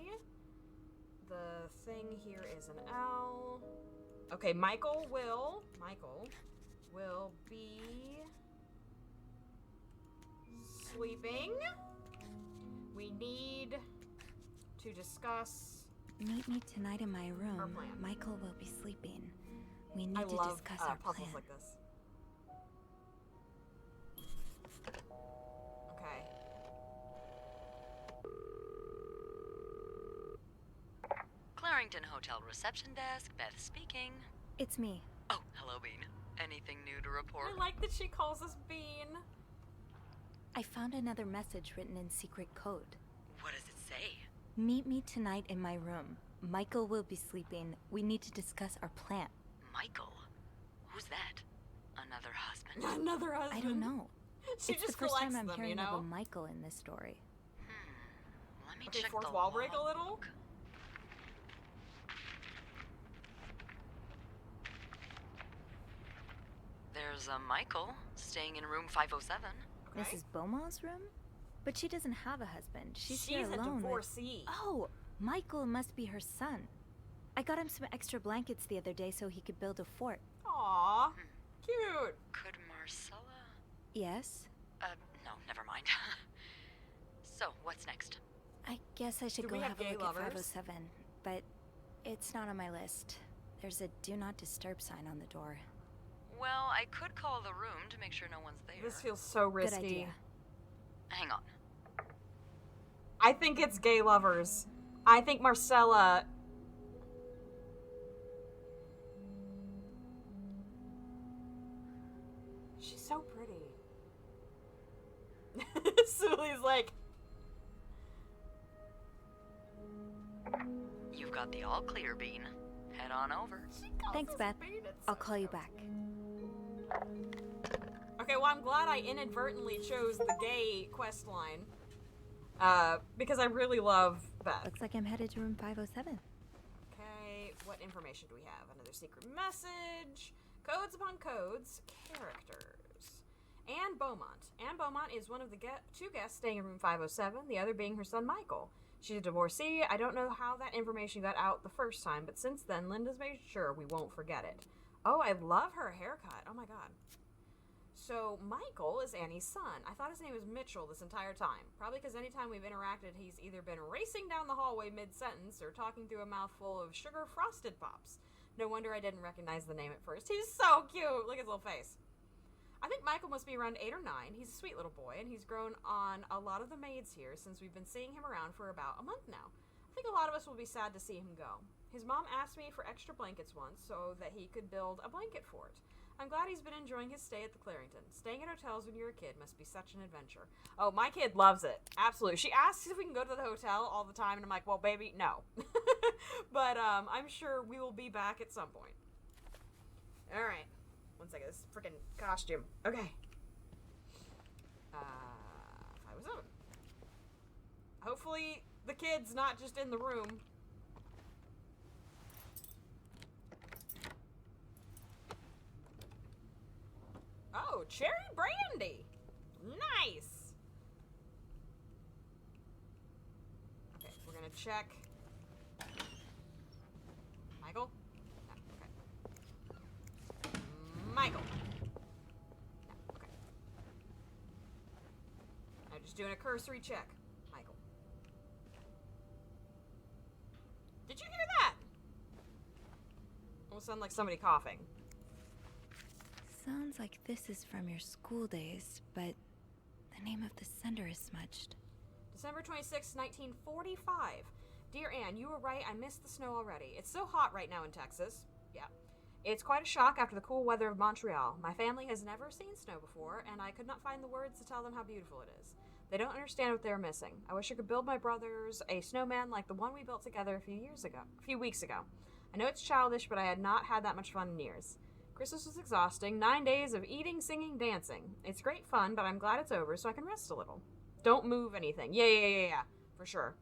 The thing here is an L. Okay, Michael will be sleeping. We need to discuss. Meet me tonight in my room. Our plan. Michael will be sleeping. We need to love discuss our puzzles plan. like this. Okay. Clarington Hotel reception desk, Beth speaking. It's me. Oh, hello, Bean. Anything new to report? I like that she calls us Bean. I found another message written in secret code. What does it say? Meet me tonight in my room. Michael will be sleeping. We need to discuss our plan. Michael? Who's that? Another husband? Another husband? I don't know. She It's just the first time collects I'm them, hearing you know? of a Michael in this story. Let me Okay, check fourth the wall break a little. logbook. was Michael staying in room 507. Okay. Mrs. Beaumont's room? But she doesn't have a husband. She's here a alone. divorcee. Oh, Michael must be her son. I got him some extra blankets the other day so he could build a fort. Aw, cute. Could Marcella? Yes? No, never mind. So, what's next? I guess I should Do go we have have a gay look lovers? at 507, but it's not on my list. There's a do not disturb sign on the door. Well, I could call the room to make sure no one's there. This feels so risky. Good idea. Hang on. I think it's gay lovers. I think Marcella... She's so pretty. Sully's like... You've got the all clear, Bean. Head on over. Thanks, Beth. I'll call you back. Okay, well, I'm glad I inadvertently chose the gay quest line. Because I really love Beth. Looks like I'm headed to room 507. Okay, what information do we have? Another secret message. Codes upon codes. Characters. Anne Beaumont. Anne Beaumont is one of the two guests staying in room 507, the other being her son Michael. She's a divorcee. I don't know how that information got out the first time, but since then, Linda's made sure we won't forget it. Oh, I love her haircut. Oh my god. So, Michael is Annie's son. I thought his name was Mitchell this entire time. Probably because anytime we've interacted, he's either been racing down the hallway mid-sentence or talking through a mouthful of sugar frosted pops. No wonder I didn't recognize the name at first. He's so cute! Look at his little face. I think Michael must be around 8 or 9. He's a sweet little boy, and he's grown on a lot of the maids here since we've been seeing him around for about a month now. I think a lot of us will be sad to see him go. His mom asked me for extra blankets once so that he could build a blanket fort. I'm glad he's been enjoying his stay at the Clarington. Staying at hotels when you're a kid must be such an adventure. Oh, my kid loves it. Absolutely. She asks if we can go to the hotel all the time, and I'm like, well, baby, no. But I'm sure we will be back at some point. All right. One second. This freaking costume. Okay. 507. Hopefully the kid's not just in the room. Oh, cherry brandy. Nice. Okay, we're gonna check. Michael? No, okay. Michael. No, okay. I'm just doing a cursory check. Michael. Did you hear that? Almost sounded like somebody coughing. Sounds like this is from your school days, but the name of the sender is smudged. December 26, 1945. Dear Anne, you were right. I missed the snow already. It's so hot right now in Texas. Yeah. It's quite a shock after the cool weather of Montreal. My family has never seen snow before, and I could not find the words to tell them how beautiful it is. They don't understand what they're missing. I wish I could build my brothers a snowman like the one we built together a few weeks ago. I know it's childish, but I had not had that much fun in years. Christmas was exhausting. 9 days of eating, singing, dancing. It's great fun, but I'm glad it's over so I can rest a little. Don't move anything. Yeah. For sure.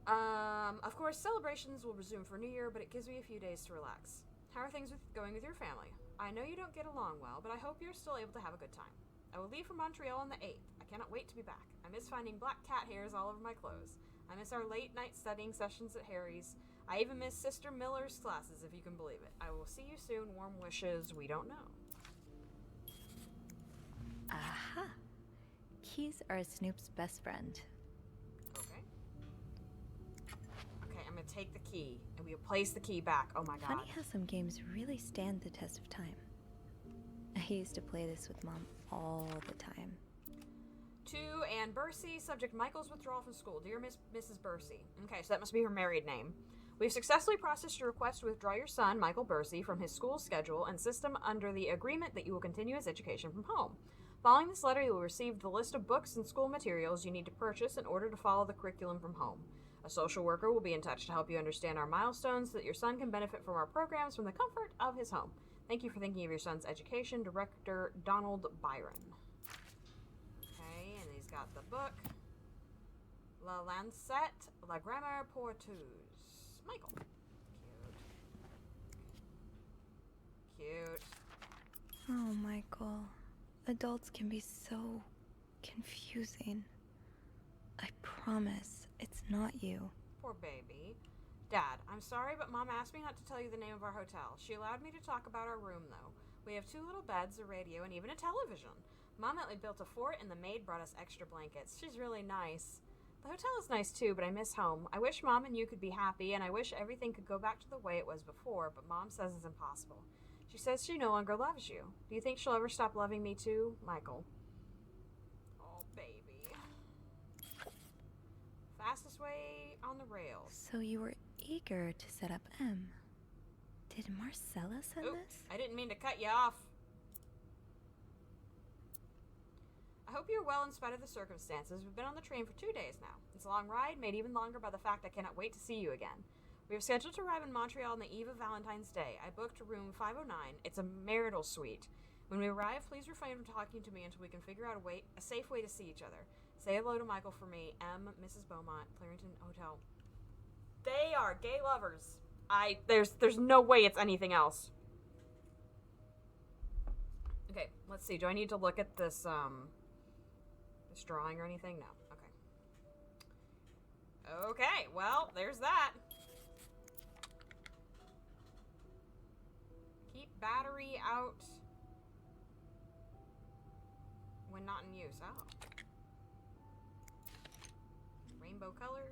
Of course, celebrations will resume for New Year, but it gives me a few days to relax. How are things going with your family? I know you don't get along well, but I hope you're still able to have a good time. I will leave for Montreal on the 8th. I cannot wait to be back. I miss finding black cat hairs all over my clothes. I miss our late night studying sessions at Harry's. I even miss Sister Miller's classes, if you can believe it. I will see you soon. Warm wishes. We don't know. Aha! Keys are Snoop's best friend. Okay. Okay, I'm gonna take the key, and we'll place the key back. Oh my god. Funny how some games really stand the test of time. I used to play this with Mom all the time. To Anne Bursey, subject Michael's withdrawal from school. Dear Mrs. Bursey. Okay, so that must be her married name. We've successfully processed your request to withdraw your son, Michael Bursey, from his school schedule and system under the agreement that you will continue his education from home. Following this letter, you will receive the list of books and school materials you need to purchase in order to follow the curriculum from home. A social worker will be in touch to help you understand our milestones so that your son can benefit from our programs from the comfort of his home. Thank you for thinking of your son's education, Director Donald Byron. Okay, and he's got the book. La Lancette, La Grammaire Porteuse. Michael. Cute. Oh, Michael. Adults can be so confusing. I promise it's not you. Poor baby. Dad, I'm sorry, but Mom asked me not to tell you the name of our hotel. She allowed me to talk about our room, though. We have 2 little beds, a radio, and even a television. Mom and we built a fort, and the maid brought us extra blankets. She's really nice. The hotel is nice, too, but I miss home. I wish Mom and you could be happy, and I wish everything could go back to the way it was before, but Mom says it's impossible. She says she no longer loves you. Do you think she'll ever stop loving me, too, Michael? Oh, baby. Fastest way on the rails. So you were eager to set up M. Did Marcella send Oop, this? I didn't mean to cut you off. I hope you're well in spite of the circumstances. We've been on the train for 2 days now. It's a long ride, made even longer by the fact I cannot wait to see you again. We have scheduled to arrive in Montreal on the eve of Valentine's Day. I booked room 509. It's a marital suite. When we arrive, please refrain from talking to me until we can figure out a safe way to see each other. Say hello to Michael for me. M. Mrs. Beaumont, Clarington Hotel. They are gay lovers. There's no way it's anything else. Okay, let's see. Do I need to look at this drawing or anything? No. Okay. Okay, well, there's that. Keep battery out when not in use. Oh. Rainbow colors.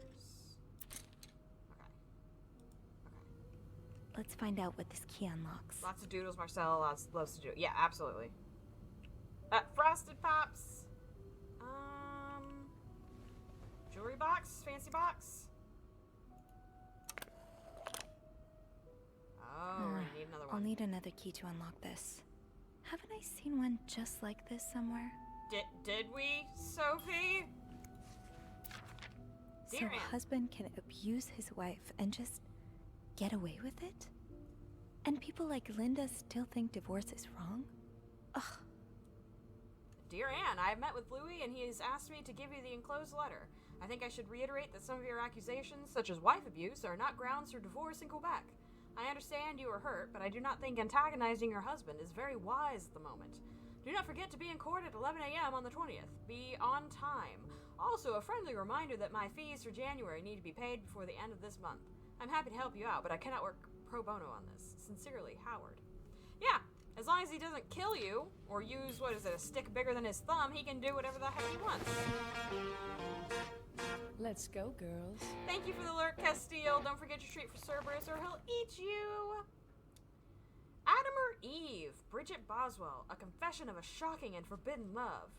Let's find out what this key unlocks. Lots of doodles, Marcella loves to do. Yeah, absolutely. Frosted Pops. Jewelry box, fancy box. Oh, I need another one. I'll need another key to unlock this. Haven't I seen one just like this somewhere? Did we, Sophie? So a husband can abuse his wife and just get away with it? And people like Linda still think divorce is wrong? Ugh. Dear Anne, I have met with Louis and he has asked me to give you the enclosed letter. I think I should reiterate that some of your accusations, such as wife abuse, are not grounds for divorce in Quebec. I understand you are hurt, but I do not think antagonizing your husband is very wise at the moment. Do not forget to be in court at 11 a.m. on the 20th. Be on time. Also, a friendly reminder that my fees for January need to be paid before the end of this month. I'm happy to help you out, but I cannot work pro bono on this. Sincerely, Howard. Yeah, as long as he doesn't kill you, or use, a stick bigger than his thumb, he can do whatever the heck he wants. Let's go, girls. Thank you for the alert, Castile. Don't forget your treat for Cerberus, or he'll eat you. Adam or Eve? Bridget Boswell. A confession of a shocking and forbidden love.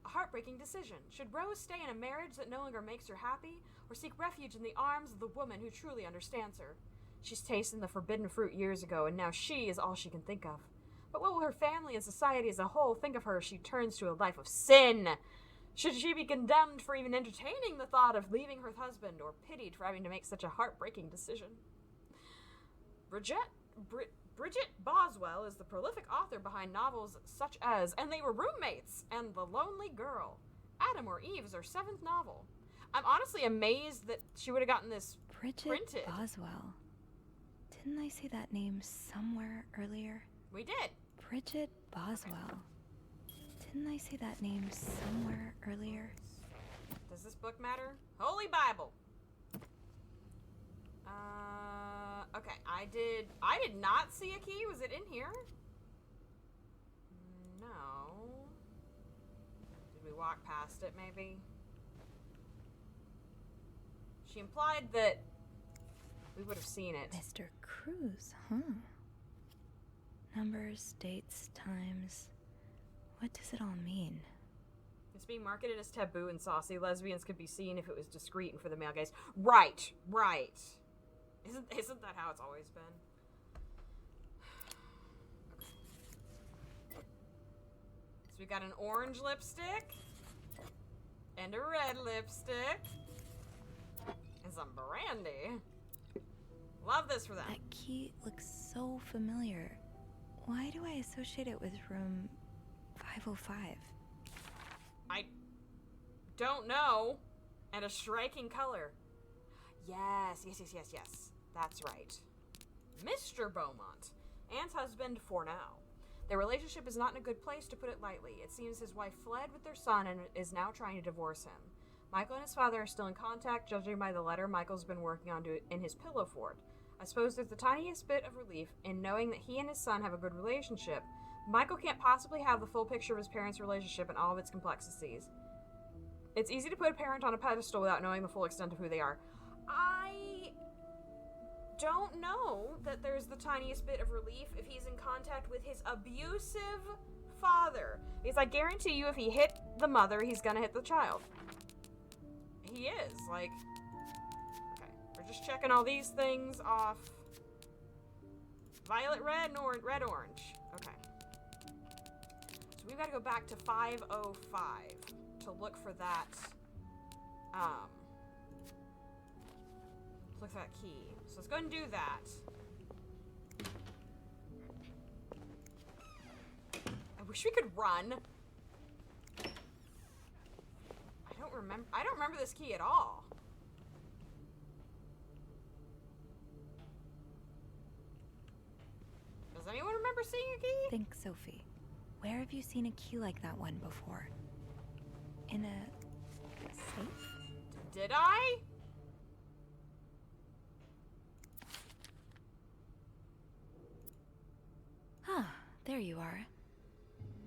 A heartbreaking decision. Should Rose stay in a marriage that no longer makes her happy, or seek refuge in the arms of the woman who truly understands her? She's tasted the forbidden fruit years ago, and now she is all she can think of. But what will her family and society as a whole think of her if she turns to a life of sin? Should she be condemned for even entertaining the thought of leaving her husband, or pitied for having to make such a heartbreaking decision? Bridget Boswell is the prolific author behind novels such as And They Were Roommates and The Lonely Girl. Adam or Eve is her 7th novel. I'm honestly amazed that she would have gotten this printed. Boswell. Didn't I see that name somewhere earlier? We did. Bridget Boswell. Didn't I see that name somewhere earlier? Does this book matter? Holy Bible. Okay, I did not see a key. Was it in here? No. Did we walk past it, maybe? She implied that we would have seen it. Mr. Cruz, huh? Numbers, dates, times. What does it all mean? It's being marketed as taboo and saucy. Lesbians could be seen if it was discreet and for the male gaze. Right. Isn't that how it's always been? Okay. So we got an orange lipstick and a red lipstick and some brandy. Love this for them. That key looks so familiar. Why do I associate it with room 505? I don't know. And a striking color. Yes. That's right. Mr. Beaumont. Anne's husband for now. Their relationship is not in a good place, to put it lightly. It seems his wife fled with their son and is now trying to divorce him. Michael and his father are still in contact, judging by the letter Michael's been working on in his pillow fort. I suppose there's the tiniest bit of relief in knowing that he and his son have a good relationship. Michael can't possibly have the full picture of his parents' relationship and all of its complexities. It's easy to put a parent on a pedestal without knowing the full extent of who they are. I don't know that there's the tiniest bit of relief if he's in contact with his abusive father. Because I guarantee you if he hit the mother, he's gonna hit the child. He is, like... Okay, we're just checking all these things off. Violet, red, and red, orange. Okay. So we've got to go back to 505 to look for that, look for that key. So let's go ahead and do that. I wish we could run. I don't remember this key at all. Does anyone remember seeing a key? Think, Sophie. Where have you seen a key like that one before? In a safe? Did I? Ah, there you are.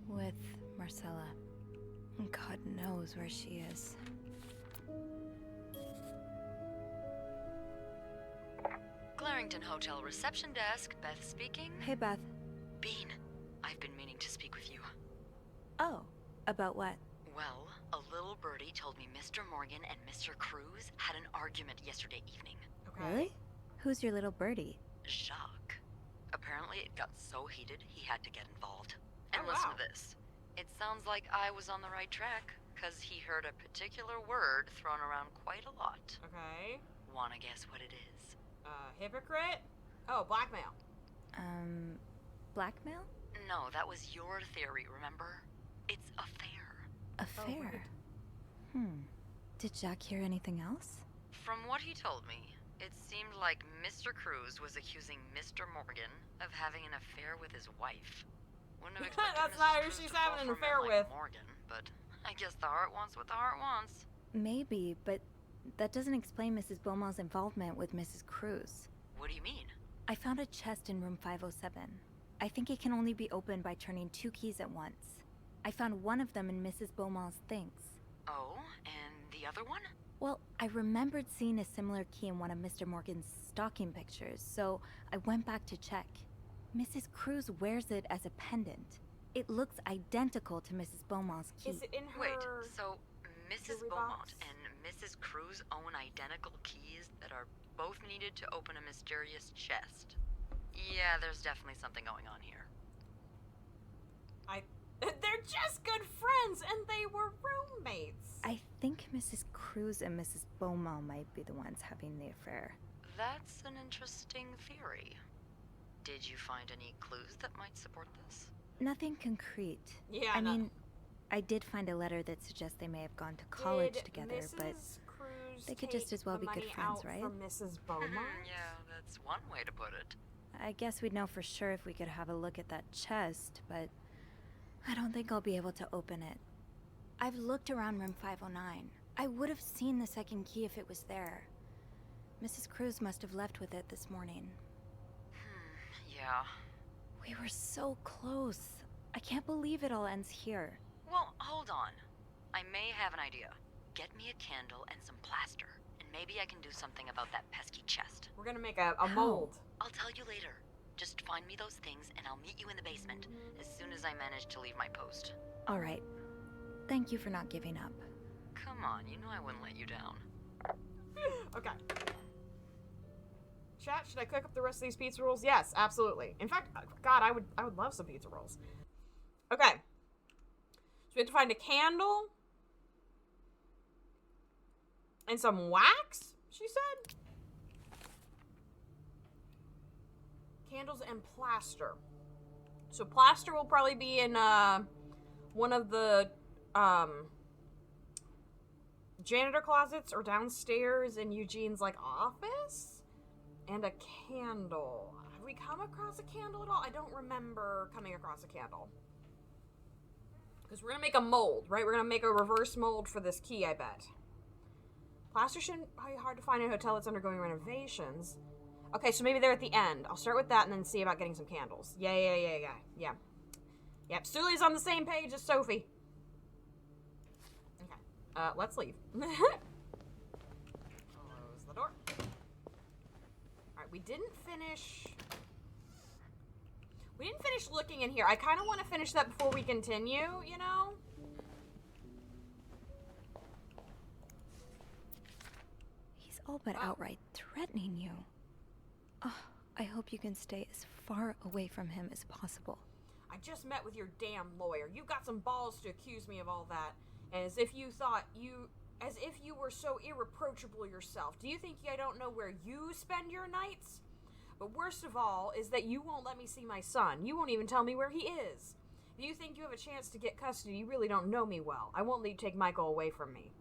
With Marcella. God knows where she is. Clarington Hotel reception desk, Beth speaking. Hey, Beth. Bean, I've been meaning to speak with you. Oh, about what? Well, a little birdie told me Mr. Morgan and Mr. Cruz had an argument yesterday evening. Okay. Really? Who's your little birdie? Jacques. Apparently it got so heated he had to get involved. And Oh, listen wow. to this. It sounds like I was on the right track, because he heard a particular word thrown around quite a lot. Okay. Wanna guess what it is? Hypocrite? Oh, blackmail. Blackmail? No, that was your theory, remember? It's affair. Affair. right. Did Jack hear anything else? From what he told me, it seemed like Mr. Cruz was accusing Mr. Morgan of having an affair with his wife. Wouldn't have expected That's Mrs. not who Cruz she's to fall having an for a affair man like with. Morgan, but I guess the heart wants what the heart wants. Maybe, but that doesn't explain Mrs. Beaumont's involvement with Mrs. Cruz. What do you mean? I found a chest in room 507. I think it can only be opened by turning 2 keys at once. I found one of them in Mrs. Beaumont's things. Oh, and the other one? Well, I remembered seeing a similar key in one of Mr. Morgan's stocking pictures, so I went back to check. Mrs. Cruz wears it as a pendant. It looks identical to Mrs. Beaumont's key. Is it in her... Wait, so Mrs. jewelry Beaumont box? and Mrs. Cruz own identical keys that are both needed to open a mysterious chest? Yeah, there's definitely something going on here. They're just good friends, and they were roommates. I think Mrs. Cruz and Mrs. Beaumont might be the ones having the affair. That's an interesting theory. Did you find any clues that might support this? Nothing concrete. Yeah, I mean, I did find a letter that suggests they may have gone to college Did together, Mrs. but Cruz they could take just as well the be good money friends, out right? From Mrs. Beaumont? Yeah, that's one way to put it. I guess we'd know for sure if we could have a look at that chest, but I don't think I'll be able to open it. I've looked around room 509. I would have seen the second key if it was there. Mrs. Cruz must have left with it this morning. Yeah. We were so close. I can't believe it all ends here. Well, hold on. I may have an idea. Get me a candle and some plaster, and maybe I can do something about that pesky chest. We're gonna make a mold. I'll tell you later. Just find me those things, and I'll meet you in the basement as soon as I manage to leave my post. All right. Thank you for not giving up. Come on, you know I wouldn't let you down. Okay. Chat, should I cook up the rest of these pizza rolls? Yes, absolutely. In fact, God, I would love some pizza rolls. Okay. So we have to find a candle and some wax, she said. Candles and plaster. So plaster will probably be in one of the janitor closets or downstairs in Eugene's like office. And a candle. Have we come across a candle at all? I don't remember coming across a candle. Because we're going to make a mold, right? We're going to make a reverse mold for this key, I bet. Plaster shouldn't be hard to find in a hotel that's undergoing renovations. Okay, so maybe they're at the end. I'll start with that and then see about getting some candles. Yeah. Yep, Sully's on the same page as Sophie. Okay, let's leave. Close the door. Alright, we didn't finish looking in here. I kind of want to finish that before we continue, you know? He's all but outright threatening you. Oh, I hope you can stay as far away from him as possible. I just met with your damn lawyer. You've got some balls to accuse me of all that. And as if you were so irreproachable yourself. Do you think I don't know where you spend your nights? But worst of all is that you won't let me see my son. You won't even tell me where he is. If you think you have a chance to get custody, you really don't know me well. I won't let you take Michael away from me.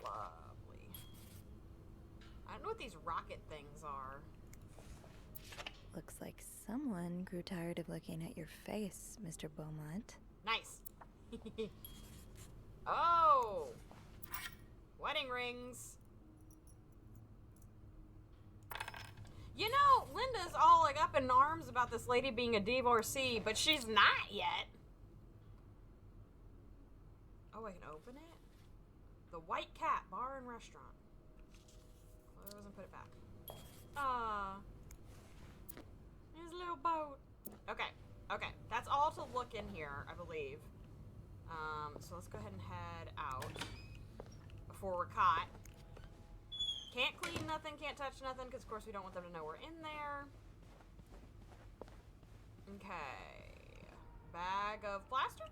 Lovely. I don't know what these rocket things are. Looks like someone grew tired of looking at your face, Mr. Beaumont. Nice. Oh! Wedding rings. You know, Linda's all like up in arms about this lady being a divorcee, but she's not yet. Oh, I can open it? The White Cat Bar and Restaurant. Close and put it back. Ah. His little boat. Okay. That's all to look in here, I believe. So let's go ahead and head out before we're caught. Can't clean nothing, can't touch nothing, because of course we don't want them to know we're in there. Okay. Bag of plaster?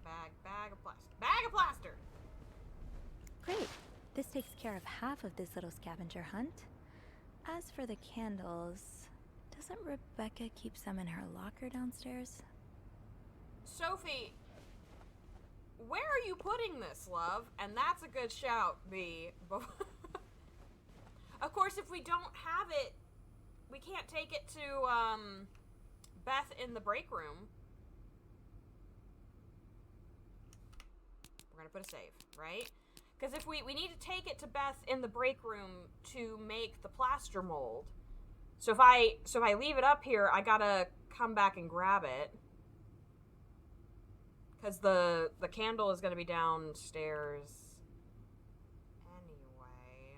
Bag of plaster. Bag of plaster! Great. This takes care of half of this little scavenger hunt. As for the candles, doesn't Rebecca keep some in her locker downstairs? Sophie, where are you putting this, love? And that's a good shout, B. Of course, if we don't have it, we can't take it to, Beth in the break room. We're gonna put a save, right? Because if we need to take it to Beth in the break room to make the plaster mold. So if I leave it up here, I gotta come back and grab it. Because the candle is going to be downstairs anyway.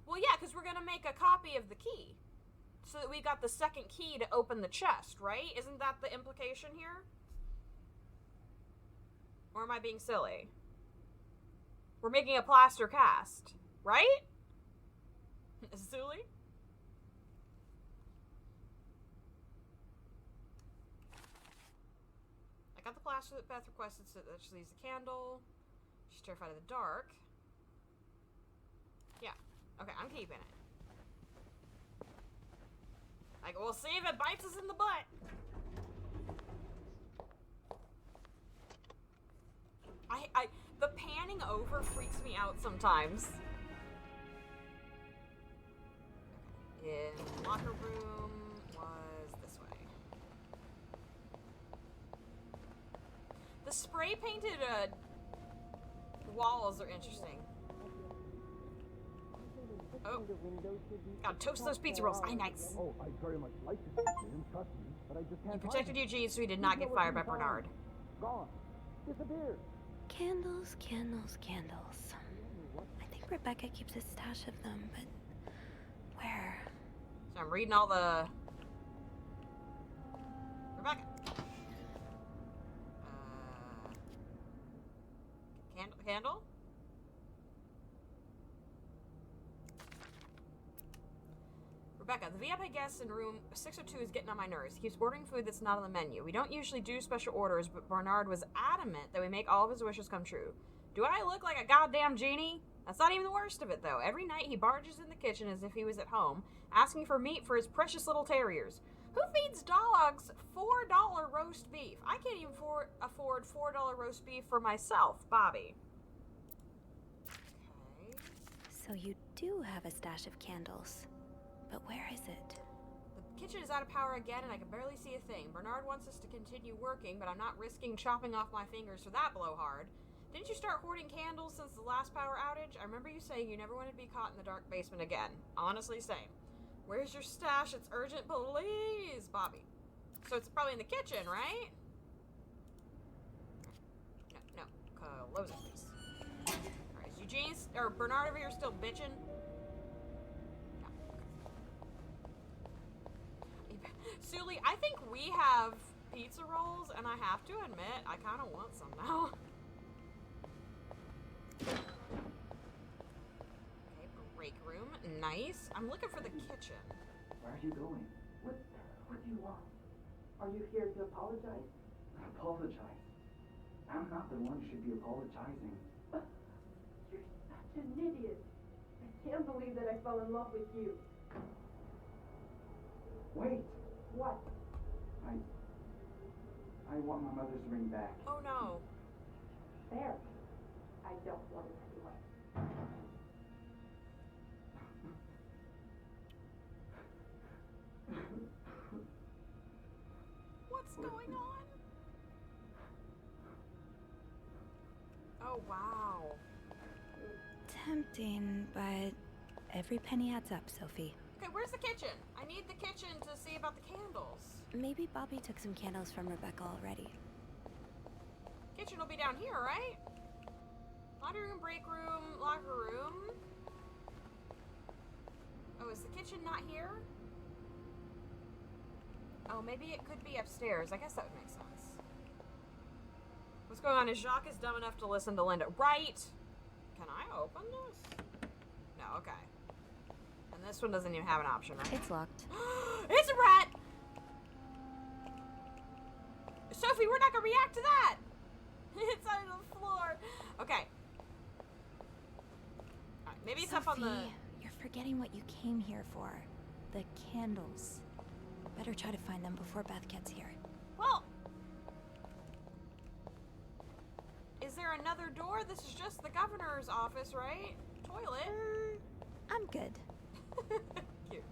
Well, yeah, because we're going to make a copy of the key. So that we got the second key to open the chest, right? Isn't that the implication here? Or am I being silly? We're making a plaster cast, right? Zuli? Got the plaster that Beth requested, so that she leaves the candle. She's terrified of the dark. Yeah. Okay, I'm keeping it. Like, we'll see if it bites us in the butt. The panning over freaks me out sometimes. Okay. In locker room was this way. The spray painted walls are interesting. Oh. Gotta toast those pizza rolls. Aye, nice. Oh, I'd very much like to see him, trust me, but I just can't. You protected Eugene so he did not get fired by Bernard. Gone. Disappeared. Candles. I think Rebecca keeps a stash of them, but where? So I'm reading all the... Rebecca. Candle? Rebecca, the VIP guest in room 602 is getting on my nerves. He keeps ordering food that's not on the menu. We don't usually do special orders, but Bernard was adamant that we make all of his wishes come true. Do I look like a goddamn genie? That's not even the worst of it, though. Every night he barges in the kitchen as if he was at home, asking for meat for his precious little terriers. Who feeds dogs $4 roast beef? I can't even afford $4 roast beef for myself, Bobby. Okay. So you do have a stash of candles. But where is it? The kitchen is out of power again, and I can barely see a thing. Bernard wants us to continue working, but I'm not risking chopping off my fingers for that blowhard. Didn't you start hoarding candles since the last power outage? I remember you saying you never wanted to be caught in the dark basement again. Honestly, same. Where's your stash? It's urgent, please, Bobby. So it's probably in the kitchen, right? No. Close it, please. Alright, is Eugene or Bernard over here still bitching? No. Okay. Sully, I think we have pizza rolls, and I have to admit, I kind of want some now. Okay, break room. Nice. I'm looking for the kitchen. Where are you going? What do you want? Are you here to apologize? Apologize? I'm not the one who should be apologizing. You're such an idiot. I can't believe that I fell in love with you. Wait. What? I want my mother's ring back. Oh no. There. I don't want it anyway. What's going on? Oh, wow. Tempting, but every penny adds up, Sophie. Okay, where's the kitchen? I need the kitchen to see about the candles. Maybe Bobby took some candles from Rebecca already. Kitchen will be down here, right? Laundry room, break room, locker room. Oh, is the kitchen not here? Oh, maybe it could be upstairs. I guess that would make sense. What's going on? Is Jacques is dumb enough to listen to Linda? Right! Can I open this? No, okay. And this one doesn't even have an option, right? It's locked. It's a rat! Sophie, we're not gonna react to that! It's on the floor. Okay. Alright, maybe it's Sophie, up on the... You're forgetting what you came here for. The candles. Better try to find them before Beth gets here. Well... Is there another door? This is just the governor's office, right? Toilet. I'm good. Cute.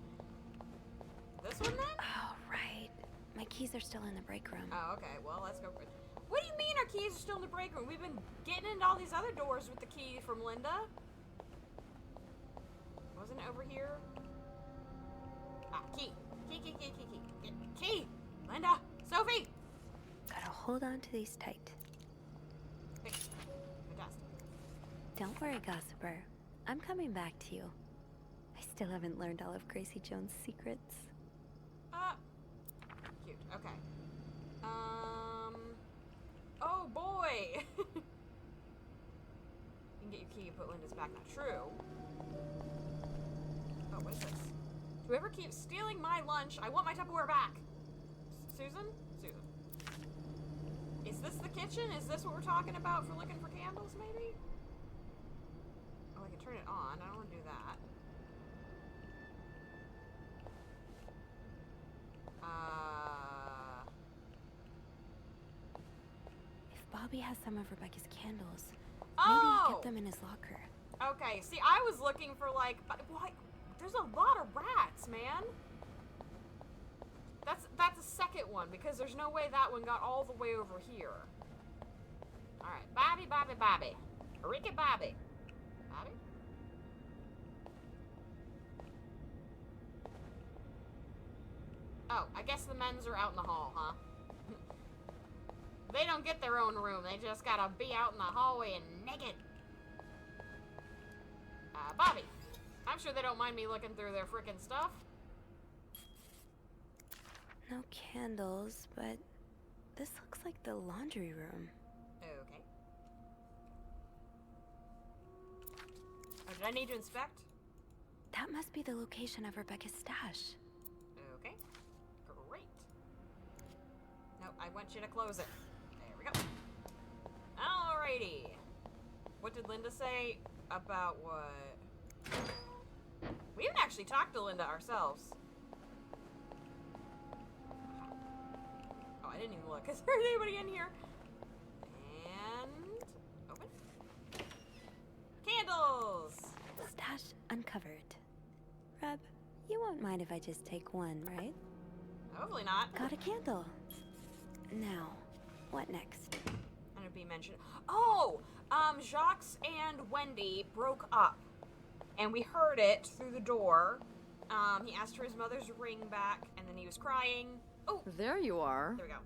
This one then? Oh, right. My keys are still in the break room. Oh, okay. Well, let's go for it. What do you mean our keys are still in the break room? We've been getting into all these other doors with the key from Linda. Wasn't it over here? Ah, key. Key. Linda. Sophie. Gotta hold on to these tight. Fantastic. Don't worry, gossiper. I'm coming back to you. I still haven't learned all of Gracie Jones' secrets. Cute. Okay. Oh boy! You can get your key and put Linda's back. Not true. Oh, what is this? Whoever keeps stealing my lunch, I want my Tupperware back. Susan? Susan. Is this the kitchen? Is this what we're talking about for looking for candles, maybe? Oh, I can turn it on. I don't want to do that. If Bobby has some of Rebecca's candles, Oh! maybe he kept them in his locker. Okay, see, I was looking for, like, what? There's a lot of rats, man. That's a second one, because there's no way that one got all the way over here. Alright, Bobby. Ricky Bobby. Bobby? Oh, I guess the men's are out in the hall, huh? They don't get their own room. They just gotta be out in the hallway and naked. Bobby. I'm sure they don't mind me looking through their frickin' stuff. No candles, but this looks like the laundry room. Okay. Oh, did I need to inspect? That must be the location of Rebecca's stash. Okay. Great. No, I want you to close it. There we go. Alrighty. What did Linda say about what? We haven't actually talked to Linda ourselves. Oh, I didn't even look. Is there anybody in here? And open. Candles! Stash uncover it. Reb, you won't mind if I just take one, right? Hopefully not. Got a candle. Now, what next? And it'd be mentioned. Oh! Jacques and Wendy broke up. And we heard it through the door. He asked for his mother's ring back, and then he was crying. Oh! There you are. There we go.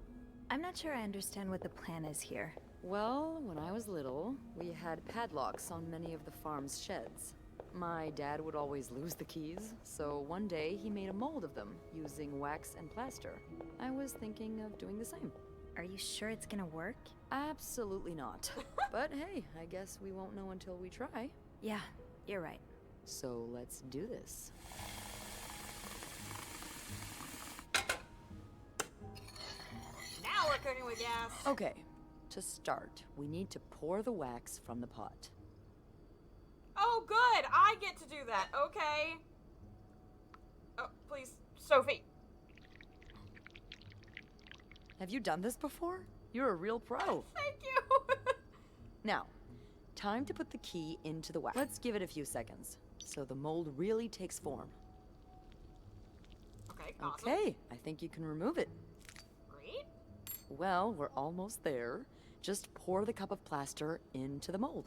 I'm not sure I understand what the plan is here. Well, when I was little, we had padlocks on many of the farm's sheds. My dad would always lose the keys, so one day he made a mold of them using wax and plaster. I was thinking of doing the same. Are you sure it's gonna work? Absolutely not. But hey, I guess we won't know until we try. Yeah, you're right. So let's do this. Now we're cooking with gas. Okay, to start, we need to pour the wax from the pot. Oh, good. I get to do that. Okay. Oh, please, Sophie. Have you done this before? You're a real pro. Thank you. Now, time to put the key into the wax. Let's give it a few seconds, so the mold really takes form. Okay, awesome. Okay, I think you can remove it. Great. Well, we're almost there. Just pour the cup of plaster into the mold.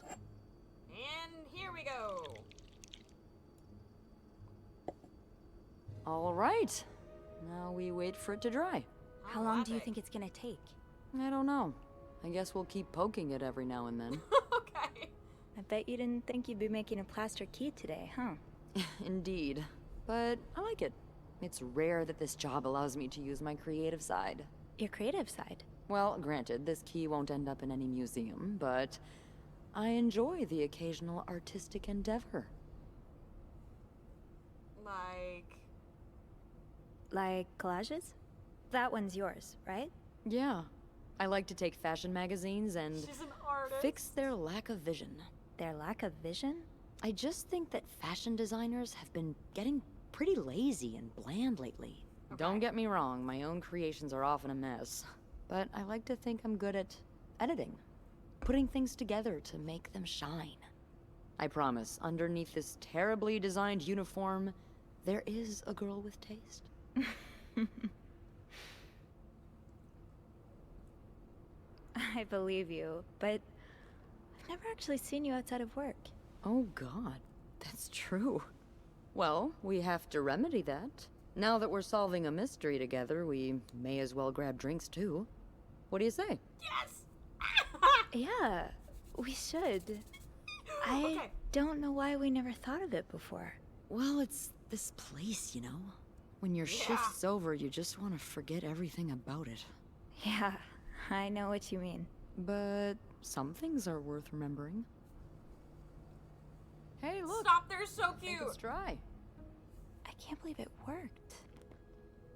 And here we go. All right. Now we wait for it to dry. How long do you think it's gonna take? I don't know. I guess we'll keep poking it every now and then. Okay. I bet you didn't think you'd be making a plaster key today, huh? Indeed. But I like it. It's rare that this job allows me to use my creative side. Your creative side? Well, granted, this key won't end up in any museum, but I enjoy the occasional artistic endeavor. Like collages? That one's yours, right? Yeah. I like to take fashion magazines and She's an artist. fix their lack of vision. Their lack of vision? I just think that fashion designers have been getting pretty lazy and bland lately. Okay. Don't get me wrong, my own creations are often a mess. But I like to think I'm good at editing. Putting things together to make them shine. I promise, underneath this terribly designed uniform, there is a girl with taste. I believe you, but I've never actually seen you outside of work. Oh god, that's true. Well, we have to remedy that. Now that we're solving a mystery together, we may as well grab drinks too. What do you say? Yes! Yeah, we should. I don't know why we never thought of it before. Well, it's this place, you know? When your shift's over, you just want to forget everything about it. Yeah, I know what you mean. But some things are worth remembering. Hey, look! Stop, they're so I think cute. it's dry. I can't believe it worked.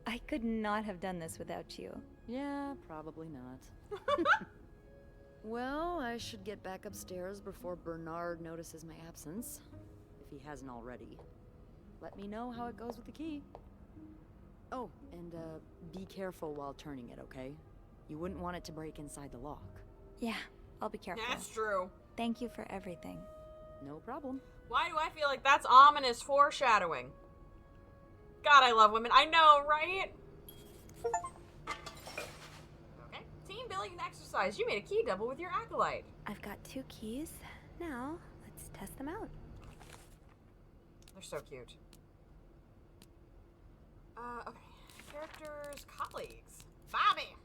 I could not have done this without you. Yeah, probably not. Well, I should get back upstairs before Bernard notices my absence. If he hasn't already. Let me know how it goes with the key. Oh, and be careful while turning it, okay? You wouldn't want it to break inside the lock. Yeah, I'll be careful. That's true. Thank you for everything. No problem. Why do I feel like that's ominous foreshadowing? God, I love women. I know, right? Okay. Team building and exercise. You made a key double with your acolyte. I've got 2 keys. Now, let's test them out. They're so cute. Okay. Characters, colleagues. Bobby!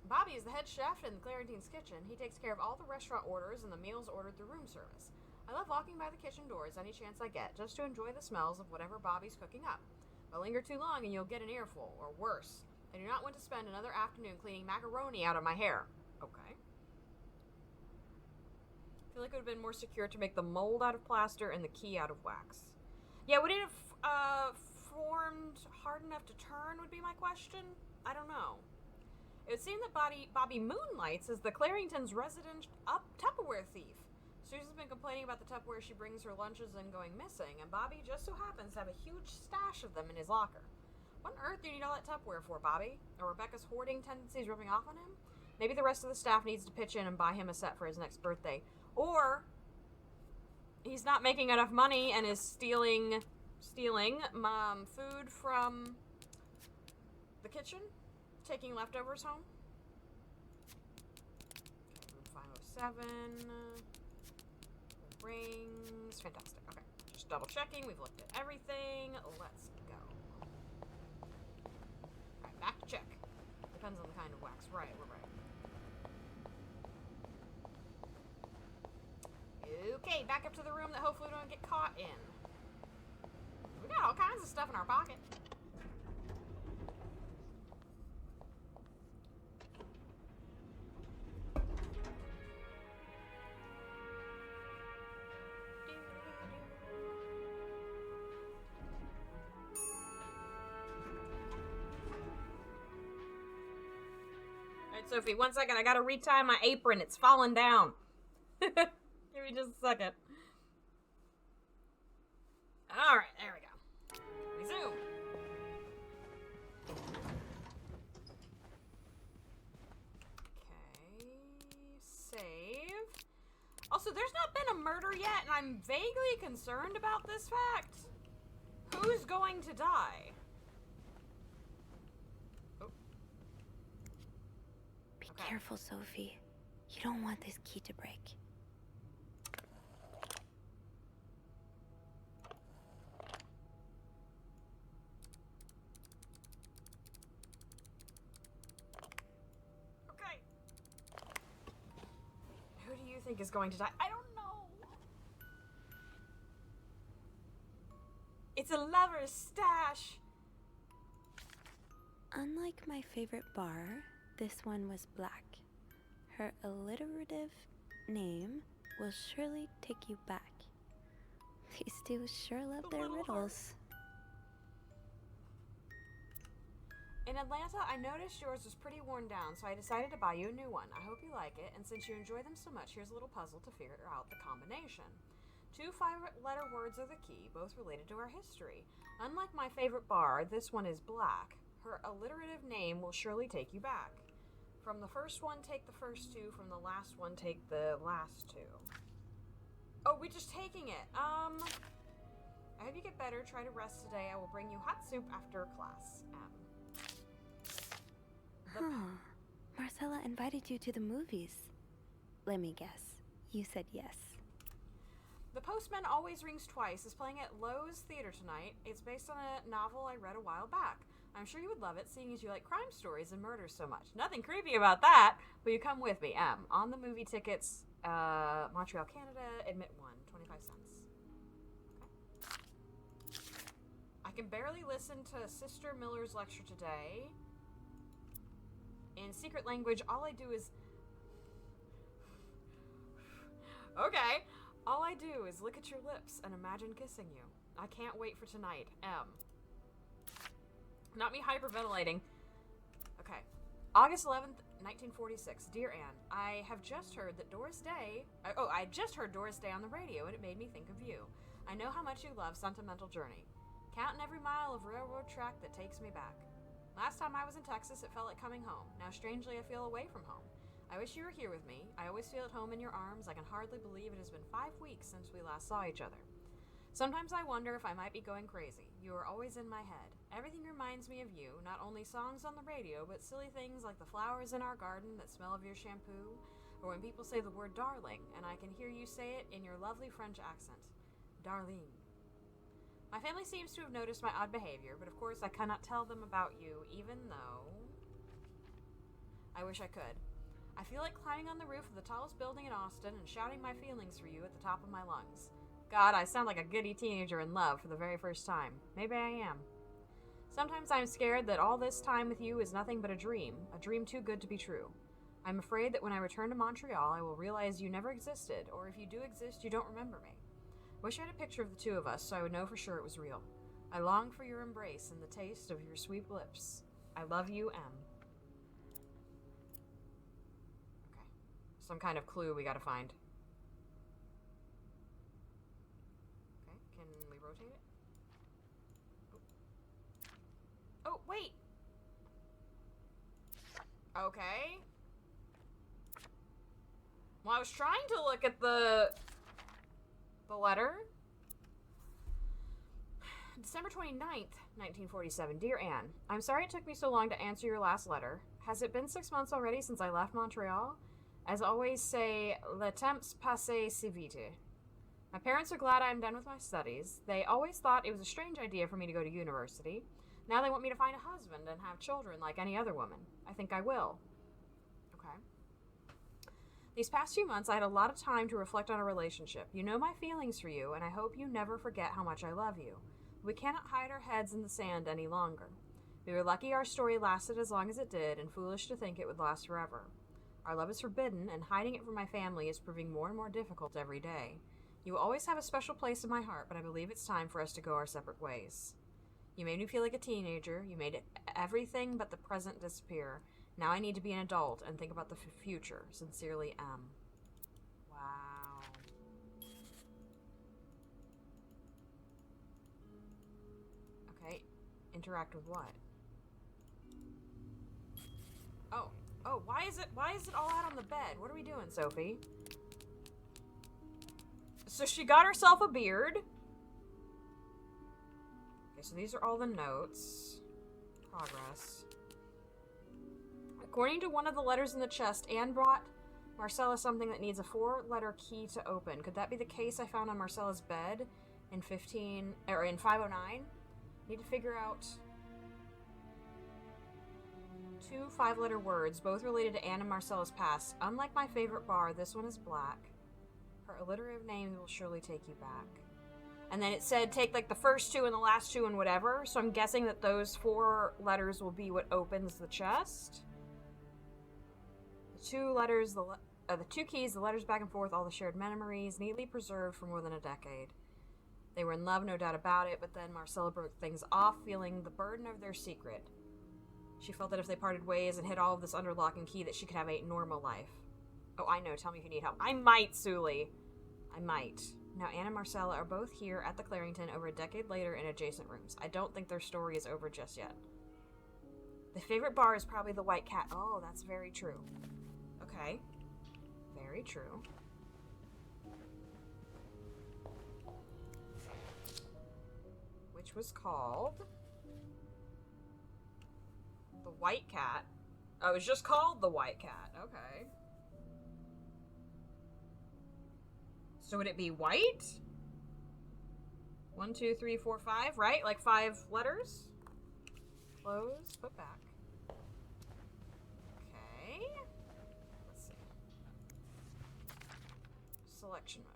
Bobby is the head chef in Clarentine's kitchen. He takes care of all the restaurant orders and the meals ordered through room service. I love walking by the kitchen doors any chance I get, just to enjoy the smells of whatever Bobby's cooking up. If I linger too long and you'll get an earful, or worse. I do not want to spend another afternoon cleaning macaroni out of my hair. Okay. I feel like it would have been more secure to make the mold out of plaster and the key out of wax. Yeah, would it have formed hard enough to turn would be my question? I don't know. It would seem that Bobby moonlights as the Claringtons' resident Tupperware thief. Susan's been complaining about the Tupperware she brings her lunches in going missing, and Bobby just so happens to have a huge stash of them in his locker. What on earth do you need all that Tupperware for, Bobby? Are Rebecca's hoarding tendencies rubbing off on him? Maybe the rest of the staff needs to pitch in and buy him a set for his next birthday. Or he's not making enough money and is stealing food from the kitchen, taking leftovers home. Okay, room 507. Rings. Fantastic. Okay. Just double checking. We've looked at everything. Let's go. Alright, back to check. Depends on the kind of wax. Right, we're right. Okay, back up to the room that hopefully we don't get caught in. We got all kinds of stuff in our pocket. Alright, Sophie, 1 second. I gotta retie my apron. It's falling down. Give me just a second. Alright, there we go. Resume. Okay. Save. Also, there's not been a murder yet, and I'm vaguely concerned about this fact. Who's going to die? Be careful, Sophie. You don't want this key to break. Okay. Who do you think is going to die? I don't know. It's a lover's stash. Unlike my favorite bar, this one was black. Her alliterative name will surely take you back. These two sure love their riddles. In Atlanta, I noticed yours was pretty worn down, so I decided to buy you a new one. I hope you like it, and since you enjoy them so much, here's a little puzzle to figure out the combination. 2 5-letter words are the key, both related to our history. Unlike my favorite bar, this one is black. Her alliterative name will surely take you back. From the first one, take the first 2. From the last one, take the last 2. Oh, we're just taking it. I hope you get better. Try to rest today. I will bring you hot soup after class. Marcella invited you to the movies. Let me guess. You said yes. The Postman Always Rings Twice is playing at Lowe's Theater tonight. It's based on a novel I read a while back. I'm sure you would love it, seeing as you like crime stories and murders so much. Nothing creepy about that. Will you come with me? On the movie tickets, Montreal, Canada, admit 1, 25 cents. Okay. I can barely listen to Sister Miller's lecture today. In secret language, all I do is... Okay. All I do is look at your lips and imagine kissing you. I can't wait for tonight. Not me hyperventilating. Okay. August 11th, 1946. Dear Anne, I have just heard that Doris Day... I just heard Doris Day on the radio, and it made me think of you. I know how much you love Sentimental Journey. Counting every mile of railroad track that takes me back. Last time I was in Texas, it felt like coming home. Now, strangely, I feel away from home. I wish you were here with me. I always feel at home in your arms. I can hardly believe it has been 5 weeks since we last saw each other. Sometimes I wonder if I might be going crazy. You are always in my head. Everything reminds me of you, not only songs on the radio, but silly things like the flowers in our garden that smell of your shampoo, or when people say the word darling, and I can hear you say it in your lovely French accent. Darlene. My family seems to have noticed my odd behavior, but of course I cannot tell them about you, even though... I wish I could. I feel like climbing on the roof of the tallest building in Austin and shouting my feelings for you at the top of my lungs. God, I sound like a giddy teenager in love for the very first time. Maybe I am. Sometimes I'm scared that all this time with you is nothing but a dream too good to be true. I'm afraid that when I return to Montreal, I will realize you never existed, or if you do exist, you don't remember me. Wish I had a picture of the two of us so I would know for sure it was real. I long for your embrace and the taste of your sweet lips. I love you, M. Okay. Some kind of clue we gotta find. Okay, can we rotate it? Oh, wait! Okay. Well, I was trying to look at the the letter. December 29th, 1947. Dear Anne, I'm sorry it took me so long to answer your last letter. Has it been 6 months already since I left Montreal? As always say, le temps passe si vite. My parents are glad I'm done with my studies. They always thought it was a strange idea for me to go to university. Now they want me to find a husband and have children like any other woman. I think I will. Okay. These past few months, I had a lot of time to reflect on a relationship. You know my feelings for you, and I hope you never forget how much I love you. We cannot hide our heads in the sand any longer. We were lucky our story lasted as long as it did, and foolish to think it would last forever. Our love is forbidden, and hiding it from my family is proving more and more difficult every day. You will always have a special place in my heart, but I believe it's time for us to go our separate ways. You made me feel like a teenager. You made everything but the present disappear. Now I need to be an adult and think about the future. Sincerely, M. Wow. Okay. Interact with what? Oh, why is it all out on the bed? What are we doing, Sophie? So she got herself a beard. Okay, so these are all the notes. Progress. According to one of the letters in the chest, Anne brought Marcella something that needs a 4-letter key to open. Could that be the case I found on Marcella's bed in 509? Need to figure out 2 5-letter words, both related to Anne and Marcella's past. Unlike my favorite bar, this one is black. Her alliterative name will surely take you back. And then it said take like the first 2 and the last 2 and whatever. So I'm guessing that those 4 letters will be what opens the chest. The 2 letters, the 2 keys, the letters back and forth, all the shared memories, neatly preserved for more than a decade. They were in love, no doubt about it, but then Marcella broke things off, feeling the burden of their secret. She felt that if they parted ways and hid all of this under lock and key, that she could have a normal life. Oh, I know. Tell me if you need help. I might, Suli. I might. Now, Anne and Marcella are both here at the Clarington over a decade later in adjacent rooms. I don't think their story is over just yet. The favorite bar is probably the White Cat. Oh, that's very true. Okay. Very true. Which was called the White Cat. Oh, it was just called the White Cat. Okay. So would it be white? 1, 2, 3, 4, 5, right? Like 5 letters? Close, put back. Okay. Let's see. Selection mode.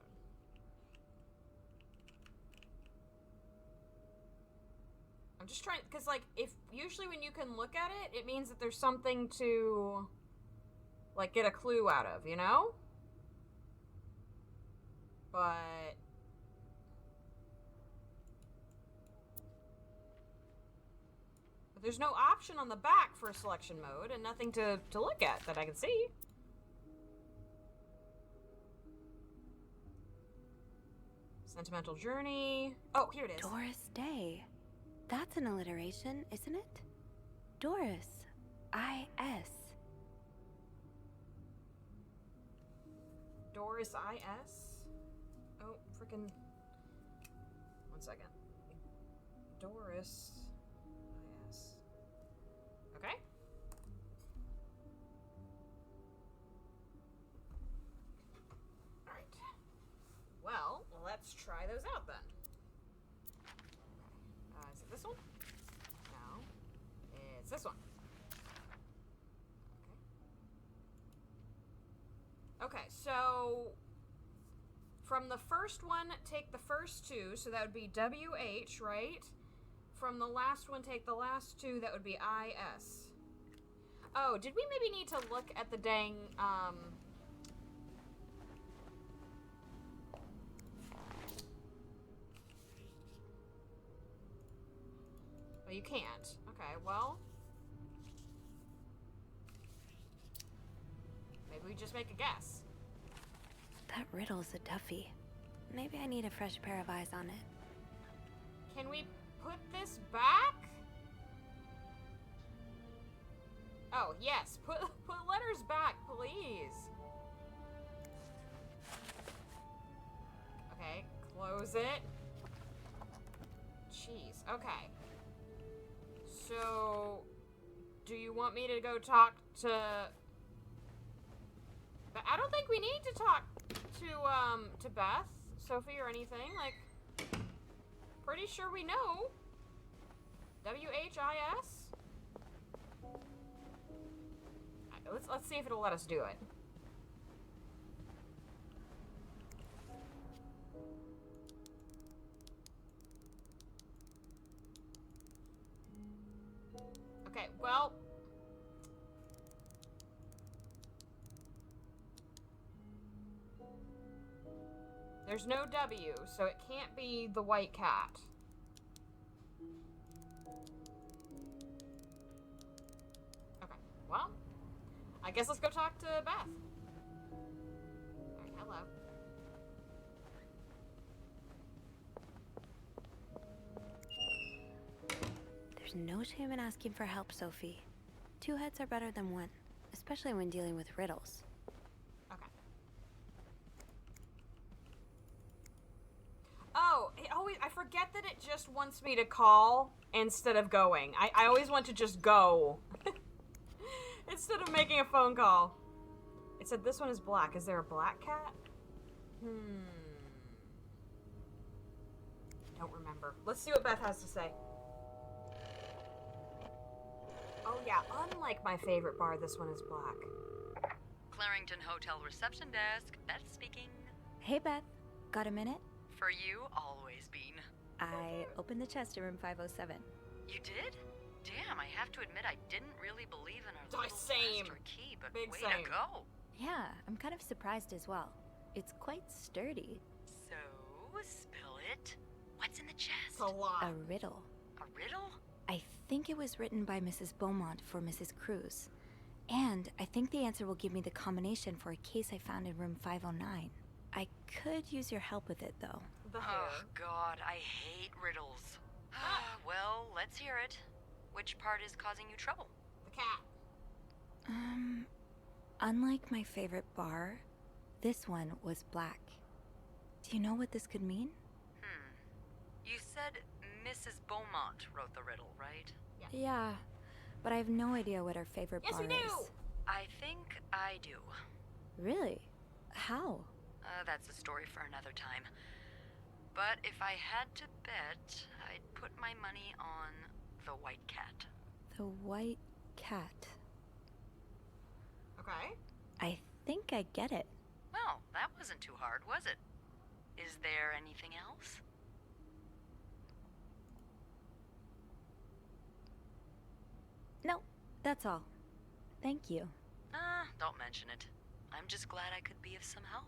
I'm just trying, because like, if usually when you can look at it, it means that there's something to like get a clue out of, you know? But there's no option on the back for selection mode and nothing to look at that I can see. Sentimental journey. Oh, here it is. Doris Day. That's an alliteration, isn't it? Doris. I-S. Doris I-S? Oh, freaking. 1 second. Doris I-S. Okay. Alright. Well, let's try those out then. Is it this one? No. It's this one. Okay. Okay, so from the first one, take the first 2, so that would be WH, right? From the last one, take the last 2, that would be IS. Oh, did we maybe need to look at the dang, Well, you can't. Okay, well, maybe we just make a guess. That riddle's a toughie. Maybe I need a fresh pair of eyes on it. Can we put this back? Oh, yes. Put letters back, please. Okay, Close it. Jeez. Okay. So, do you want me to go talk to... But I don't think we need to talk to Beth, Sophie, or anything. Like, pretty sure we know. WHIS? Let's see if it'll let us do it. Okay, well... There's no W, so it can't be the white cat. Okay, well, I guess let's go talk to Beth. Alright, hello. There's no shame in asking for help, Sophie. 2 heads are better than 1, especially when dealing with riddles. Okay. Oh, I forget that it just wants me to call instead of going. I always want to just go. Instead of making a phone call. It said this one is black. Is there a black cat? Don't remember. Let's see what Beth has to say. Oh yeah, unlike my favorite bar, this one is black. Clarington Hotel reception desk. Beth speaking. Hey, Beth. Got a minute? For you, always, Bean. I opened the chest in room 507. You did? Damn, I have to admit I didn't really believe in our little same. master key, but Big way same. to go. Yeah, I'm kind of surprised as well. It's quite sturdy. So, spill it. What's in the chest? It's a lot. A riddle. A riddle? I think it was written by Mrs. Beaumont for Mrs. Cruz. And I think the answer will give me the combination for a case I found in room 509. I could use your help with it, though. Oh, God, I hate riddles. Well, let's hear it. Which part is causing you trouble? The cat. Unlike my favorite bar, this one was black. Do you know what this could mean? You said Mrs. Beaumont wrote the riddle, right? Yeah, but I have no idea what her favorite bar is. I think I do. Really? How? That's a story for another time. But if I had to bet, I'd put my money on the white cat. The white cat. Okay. I think I get it. Well, that wasn't too hard, was it? Is there anything else? No, that's all. Thank you. Don't mention it. I'm just glad I could be of some help.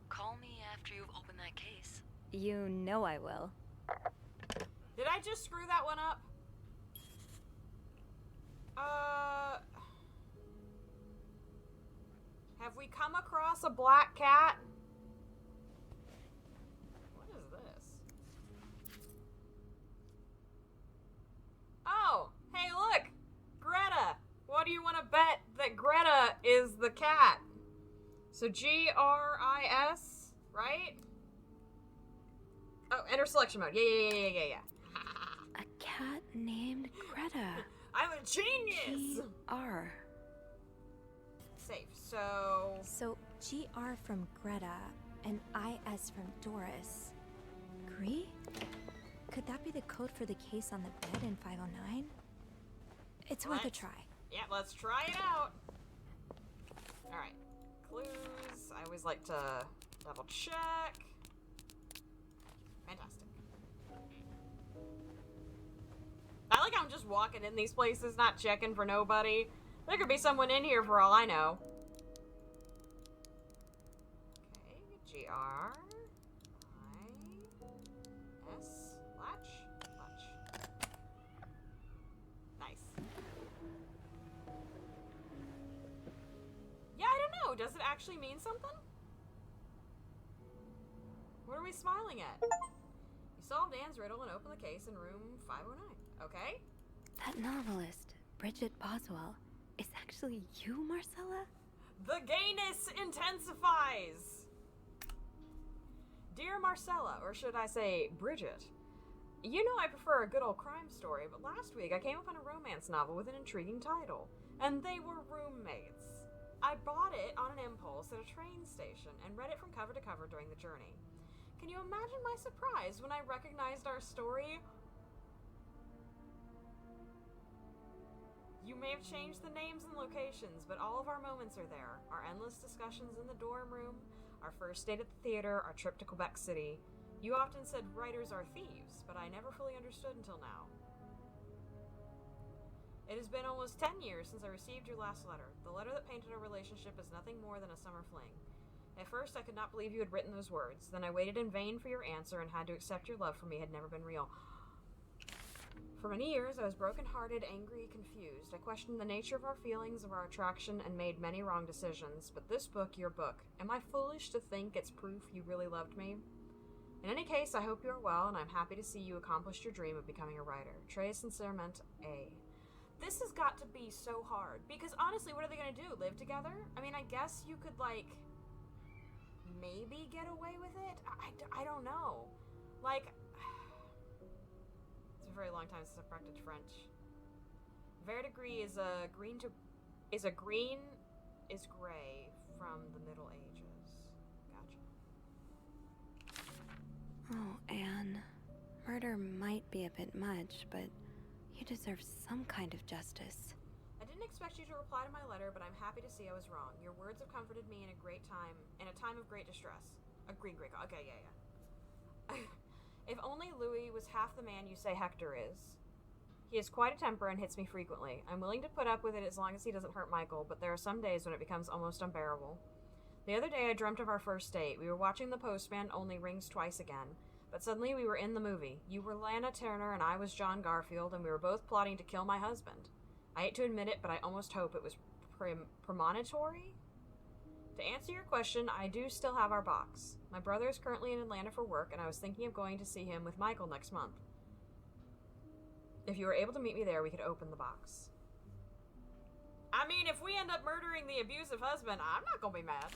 Call me after you've opened that case. You know I will. Did I just screw that one up? Have we come across a black cat? What is this? Oh, hey look! Greta! What do you want to bet that Greta is the cat? So G-R-I-S, right? Oh, enter selection mode. Yeah. A cat named Greta. I'm a genius! G-R. Safe, so... So, G-R from Greta and I-S from Doris. Gree? Could that be the code for the case on the bed in 509? It's worth a try. Yeah, let's try it out. Alright. Clues. I always like to double check. Fantastic. I like how I'm just walking in these places, not checking for nobody. There could be someone in here for all I know. Okay, G-R-I-S, latch. Nice. Yeah, I don't know. Does it actually mean something? What are we smiling at? You solved Anne's riddle and opened the case in room 509. Okay? That novelist, Bridget Boswell, is actually you, Marcella? The gayness intensifies! Dear Marcella, or should I say Bridget, you know I prefer a good old crime story, but last week I came upon a romance novel with an intriguing title, and they were roommates. I bought it on an impulse at a train station and read it from cover to cover during the journey. Can you imagine my surprise when I recognized our story? You may have changed the names and locations, but all of our moments are there. Our endless discussions in the dorm room, our first date at the theater, our trip to Quebec City. You often said writers are thieves, but I never fully understood until now. It has been almost 10 years since I received your last letter. The letter that painted our relationship as nothing more than a summer fling. At first, I could not believe you had written those words. Then I waited in vain for your answer and had to accept your love for me had never been real. For many years, I was broken-hearted, angry, confused. I questioned the nature of our feelings, of our attraction, and made many wrong decisions. But this book, your book, am I foolish to think it's proof you really loved me? In any case, I hope you are well, and I'm happy to see you accomplished your dream of becoming a writer. Très sincèrement, A. This has got to be so hard, because honestly, what are they going to do? Live together? I mean, I guess you could, like, maybe get away with it? I don't know. Like, it's a very long time since I've practiced French. Verdigris is a green is gray from the Middle Ages. Gotcha. Oh, Anne. Murder might be a bit much, but you deserve some kind of justice. I didn't expect you to reply to my letter, but I'm happy to see I was wrong. Your words have comforted me in a time of great distress. A green. Okay, yeah. If only Louis was half the man you say Hector is. He has quite a temper and hits me frequently. I'm willing to put up with it as long as he doesn't hurt Michael, but there are some days when it becomes almost unbearable. The other day I dreamt of our first date. We were watching The Postman Only Rings Twice Again, but suddenly we were in the movie. You were Lana Turner and I was John Garfield, and we were both plotting to kill my husband. I hate to admit it, but I almost hope it was premonitory? To answer your question, I do still have our box. My brother is currently in Atlanta for work, and I was thinking of going to see him with Michael next month. If you were able to meet me there, we could open the box. I mean, if we end up murdering the abusive husband, I'm not gonna be mad.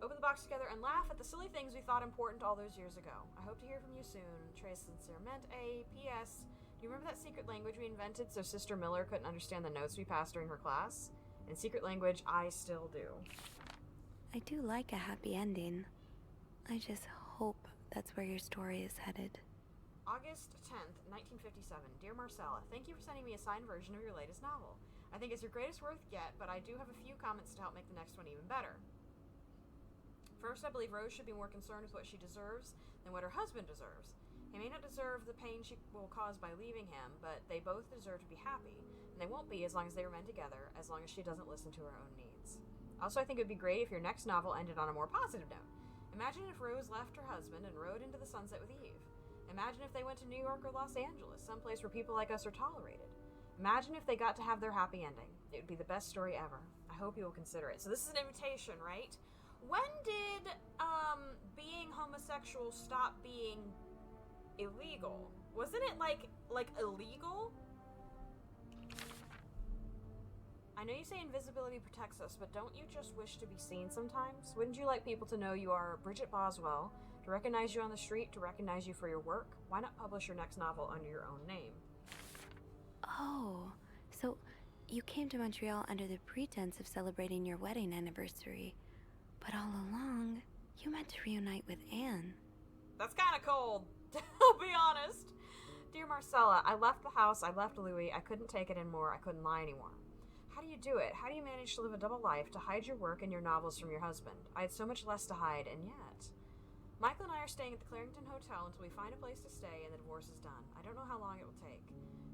Open the box together and laugh at the silly things we thought important all those years ago. I hope to hear from you soon. Très sincèrement, A. P.S. Do you remember that secret language we invented so Sister Miller couldn't understand the notes we passed during her class? In secret language, I still do. I do like a happy ending. I just hope that's where your story is headed. August 10th, 1957. Dear Marcella, thank you for sending me a signed version of your latest novel. I think it's your greatest work yet, but I do have a few comments to help make the next one even better. First, I believe Rose should be more concerned with what she deserves than what her husband deserves. He may not deserve the pain she will cause by leaving him, but they both deserve to be happy, and they won't be as long as they remain together, as long as she doesn't listen to her own needs. Also, I think it would be great if your next novel ended on a more positive note. Imagine if Rose left her husband and rode into the sunset with Eve. Imagine if they went to New York or Los Angeles, someplace where people like us are tolerated. Imagine if they got to have their happy ending. It would be the best story ever. I hope you will consider it. So this is an invitation, right? When did being homosexual stop being illegal? Wasn't it like illegal? I know you say invisibility protects us, but don't you just wish to be seen sometimes? Wouldn't you like people to know you are Bridget Boswell, to recognize you on the street, to recognize you for your work? Why not publish your next novel under your own name? Oh, so you came to Montreal under the pretense of celebrating your wedding anniversary, but all along, you meant to reunite with Anne. That's kind of cold, I'll be honest. Dear Marcella, I left the house, I left Louis, I couldn't take it anymore, I couldn't lie anymore. How do you do it? How do you manage to live a double life, to hide your work and your novels from your husband? I had so much less to hide, and yet... Michael and I are staying at the Clarington Hotel until we find a place to stay and the divorce is done. I don't know how long it will take.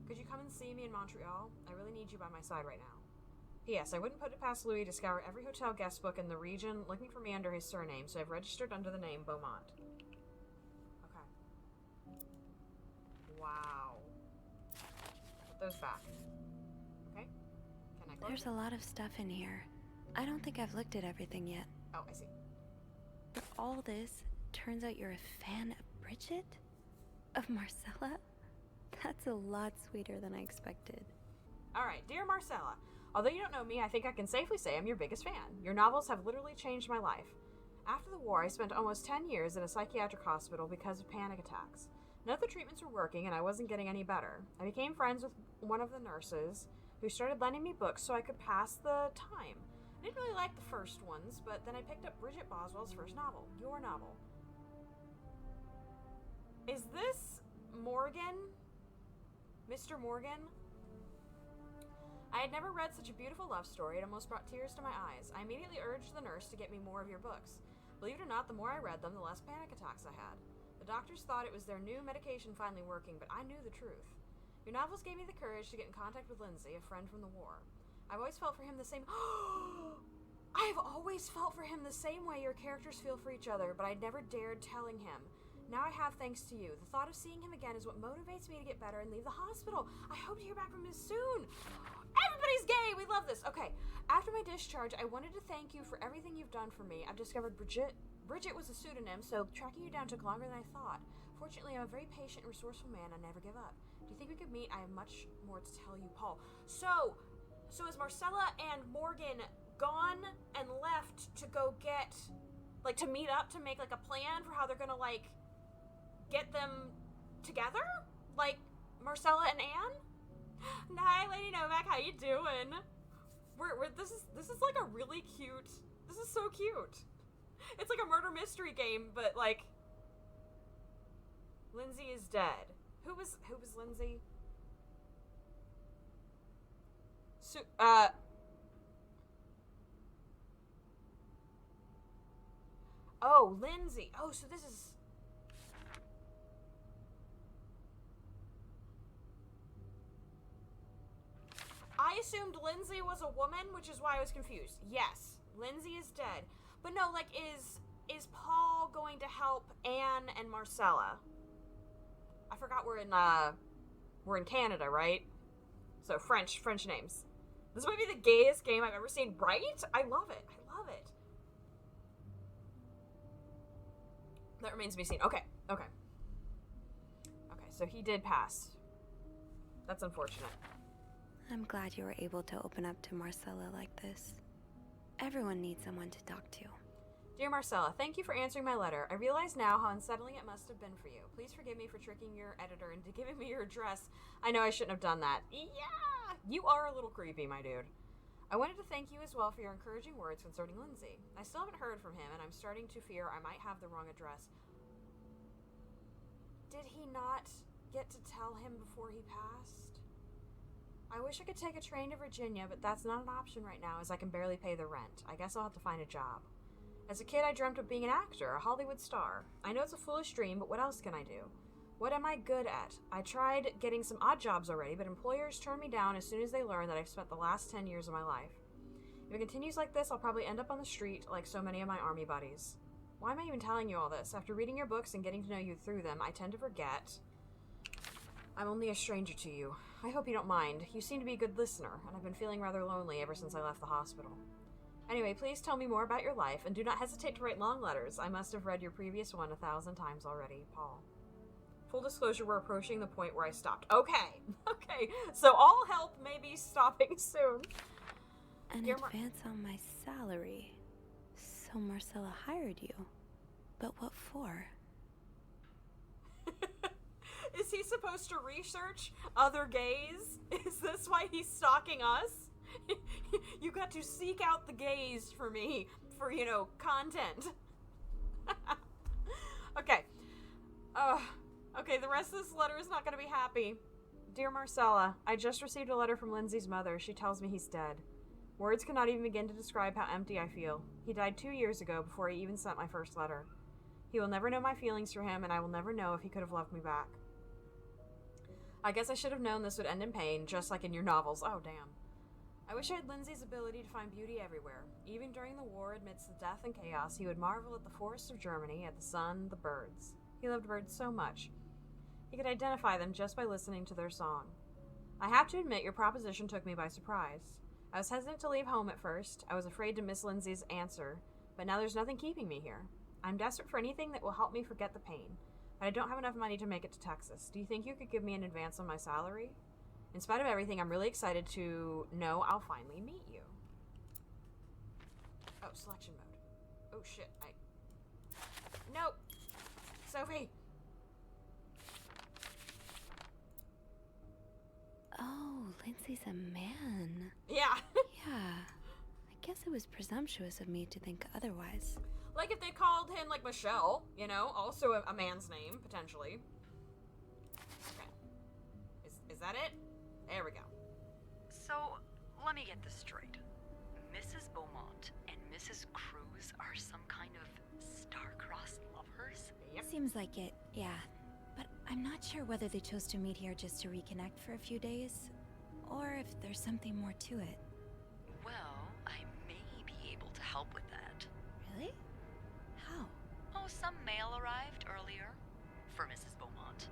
Could you come and see me in Montreal? I really need you by my side right now. P.S. I wouldn't put it past Louis to scour every hotel guest book in the region looking for me under his surname, so I've registered under the name Beaumont. Okay. Wow. Put those back. Okay? Can I close There's it? a lot of stuff in here. I don't think I've looked at everything yet. Oh, I see. For all this, turns out you're a fan of Bridget? Of Marcella? That's a lot sweeter than I expected. Alright, dear Marcella, although you don't know me, I think I can safely say I'm your biggest fan. Your novels have literally changed my life. After the war, I spent almost 10 years in a psychiatric hospital because of panic attacks. None of the treatments were working, and I wasn't getting any better. I became friends with one of the nurses, who started lending me books so I could pass the time. I didn't really like the first ones, but then I picked up Bridget Boswell's first novel, your novel. Is this Morgan? Mr. Morgan? I had never read such a beautiful love story. It almost brought tears to my eyes. I immediately urged the nurse to get me more of your books. Believe it or not, the more I read them, the less panic attacks I had. The doctors thought it was their new medication finally working, but I knew the truth. Your novels gave me the courage to get in contact with Lindsay, a friend from the war. I've always felt for him the same... I've always felt for him the same way your characters feel for each other, but I'd never dared telling him. Now I have thanks to you. The thought of seeing him again is what motivates me to get better and leave the hospital. I hope to hear back from him soon. Everybody's gay! We love this. Okay, after my discharge, I wanted to thank you for everything you've done for me. I've discovered Bridget was a pseudonym, so tracking you down took longer than I thought. Fortunately, I'm a very patient and resourceful man. I never give up. Do you think we could meet? I have much more to tell you, Paul. So is Marcella and Morgan gone and left to go get, like, to meet up to make, like, a plan for how they're gonna, like, get them together? Like, Marcella and Anne? Hi, Lady Novak, how you doing? This is like a really cute, this is so cute. It's like a murder mystery game, but, like, Lindsay is dead. Who was Lindsay? Oh, Lindsay. Oh, so this is... I assumed Lindsay was a woman, which is why I was confused. Yes, Lindsay is dead. But no, like, is Paul going to help Anne and Marcella? I forgot we're in Canada, right? So French names. This might be the gayest game I've ever seen, right? I love it. I love it. That remains to be seen. Okay. Okay, so he did pass. That's unfortunate. I'm glad you were able to open up to Marcella like this. Everyone needs someone to talk to. Dear Marcella, thank you for answering my letter. I realize now how unsettling it must have been for you. Please forgive me for tricking your editor into giving me your address. I know I shouldn't have done that. Yeah! You are a little creepy, my dude. I wanted to thank you as well for your encouraging words concerning Lindsay. I still haven't heard from him, and I'm starting to fear I might have the wrong address. Did he not get to tell him before he passed? I wish I could take a train to Virginia, but that's not an option right now as I can barely pay the rent. I guess I'll have to find a job. As a kid, I dreamt of being an actor, a Hollywood star. I know it's a foolish dream, but what else can I do? What am I good at? I tried getting some odd jobs already, but employers turn me down as soon as they learn that I've spent the last 10 years of my life. If it continues like this, I'll probably end up on the street like so many of my army buddies. Why am I even telling you all this? After reading your books and getting to know you through them, I tend to forget. I'm only a stranger to you. I hope you don't mind. You seem to be a good listener, and I've been feeling rather lonely ever since I left the hospital. Anyway, please tell me more about your life, and do not hesitate to write long letters. I must have read your previous one 1,000 times already, Paul. Full disclosure, we're approaching the point where I stopped. Okay, okay, so all help may be stopping soon. An advance on my salary. So Marcella hired you. But what for? Is he supposed to research other gays? Is this why he's stalking us? You got to seek out the gays for me, for, you know, content. Okay. Okay, the rest of this letter is not going to be happy. Dear Marcella, I just received a letter from Lindsay's mother. She tells me he's dead. Words cannot even begin to describe how empty I feel. He died 2 years ago before he even sent my first letter. He will never know my feelings for him, and I will never know if he could have loved me back. I guess I should have known this would end in pain, just like in your novels. Oh, damn. I wish I had Lindsay's ability to find beauty everywhere. Even during the war, amidst the death and chaos, he would marvel at the forests of Germany, at the sun, the birds. He loved birds so much. He could identify them just by listening to their song. I have to admit, your proposition took me by surprise. I was hesitant to leave home at first. I was afraid to miss Lindsay's answer, but now there's nothing keeping me here. I'm desperate for anything that will help me forget the pain, but I don't have enough money to make it to Texas. Do you think you could give me an advance on my salary? In spite of everything, I'm really excited to know I'll finally meet you. Oh, selection mode. Oh shit, Nope. Sophie. Oh, Lindsay's a man. Yeah. Yeah. I guess it was presumptuous of me to think otherwise. Like if they called him, like, Michelle, you know? Also a man's name, potentially. Okay. Is that it? There we go. So, let me get this straight. Mrs. Beaumont and Mrs. Cruz are some kind of star-crossed lovers? Yep. Seems like it, yeah. But I'm not sure whether they chose to meet here just to reconnect for a few days, or if there's something more to it. Well, I may be able to help with that. Really? How? Oh, some mail arrived earlier for Mrs. Beaumont.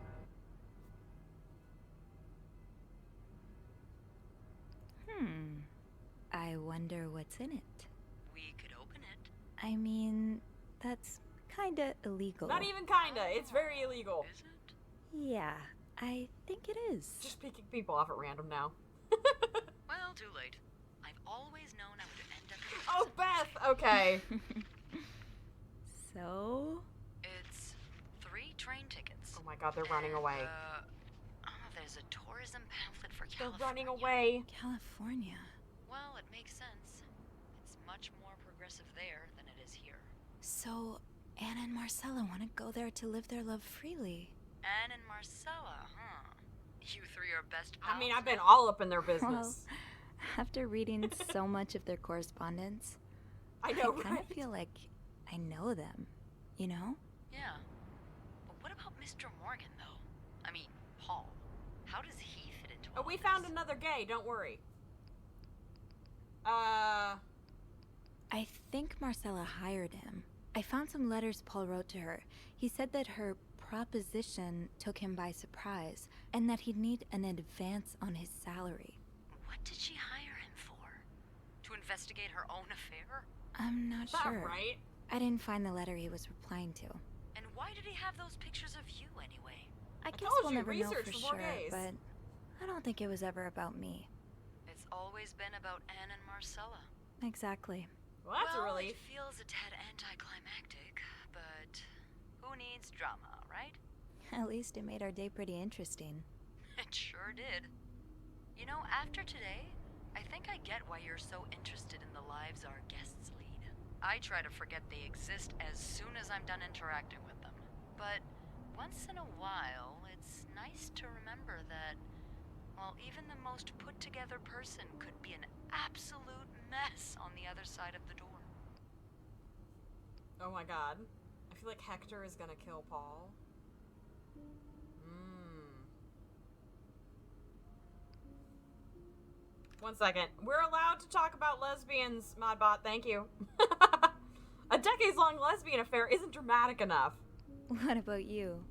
I wonder what's in it. We could open it. I mean, that's kinda illegal. Not even kinda. It's very illegal. Is it? Yeah, I think it is. Just picking people off at random now. Well, too late. I've always known I would end up in Oh, prison. Beth! Okay. So? It's 3 train tickets. Oh my god, they're running away. There's a tourism pamphlet for They're California. running away. California. Well, it makes sense. It's much more progressive there than it is here. So, Anna and Marcella want to go there to live their love freely. Anne and Marcella, huh? You 3 are best pals. I mean, I've been all up in their business. Well, after reading so much of their correspondence, I know, I kind right? of feel like I know them, you know? Yeah. But what about Mr. Morgan, though? I mean, Paul. How does he fit into all We this? found another gay, don't worry. I think Marcella hired him. I found some letters Paul wrote to her. He said that her proposition took him by surprise, and that he'd need an advance on his salary. What did she hire him for? To investigate her own affair? I'm not Is that sure. right? I didn't find the letter he was replying to. And why did he have those pictures of you anyway? I guess told we'll you, never know research for for more sure, days. but I don't think it was ever about me. It's always been about Anne and Marcella. Exactly. Well, that's a relief. It feels a tad anticlimactic, but who needs drama, right? At least it made our day pretty interesting. It sure did. You know, after today, I think I get why you're so interested in the lives our guests lead. I try to forget they exist as soon as I'm done interacting with them. But once in a while, it's nice to remember that, well, even the most put-together person could be an absolute mess on the other side of the door. Oh my god. I feel like Hector is gonna kill Paul. One second. We're allowed to talk about lesbians, Modbot. Thank you. A decades-long lesbian affair isn't dramatic enough. What about you?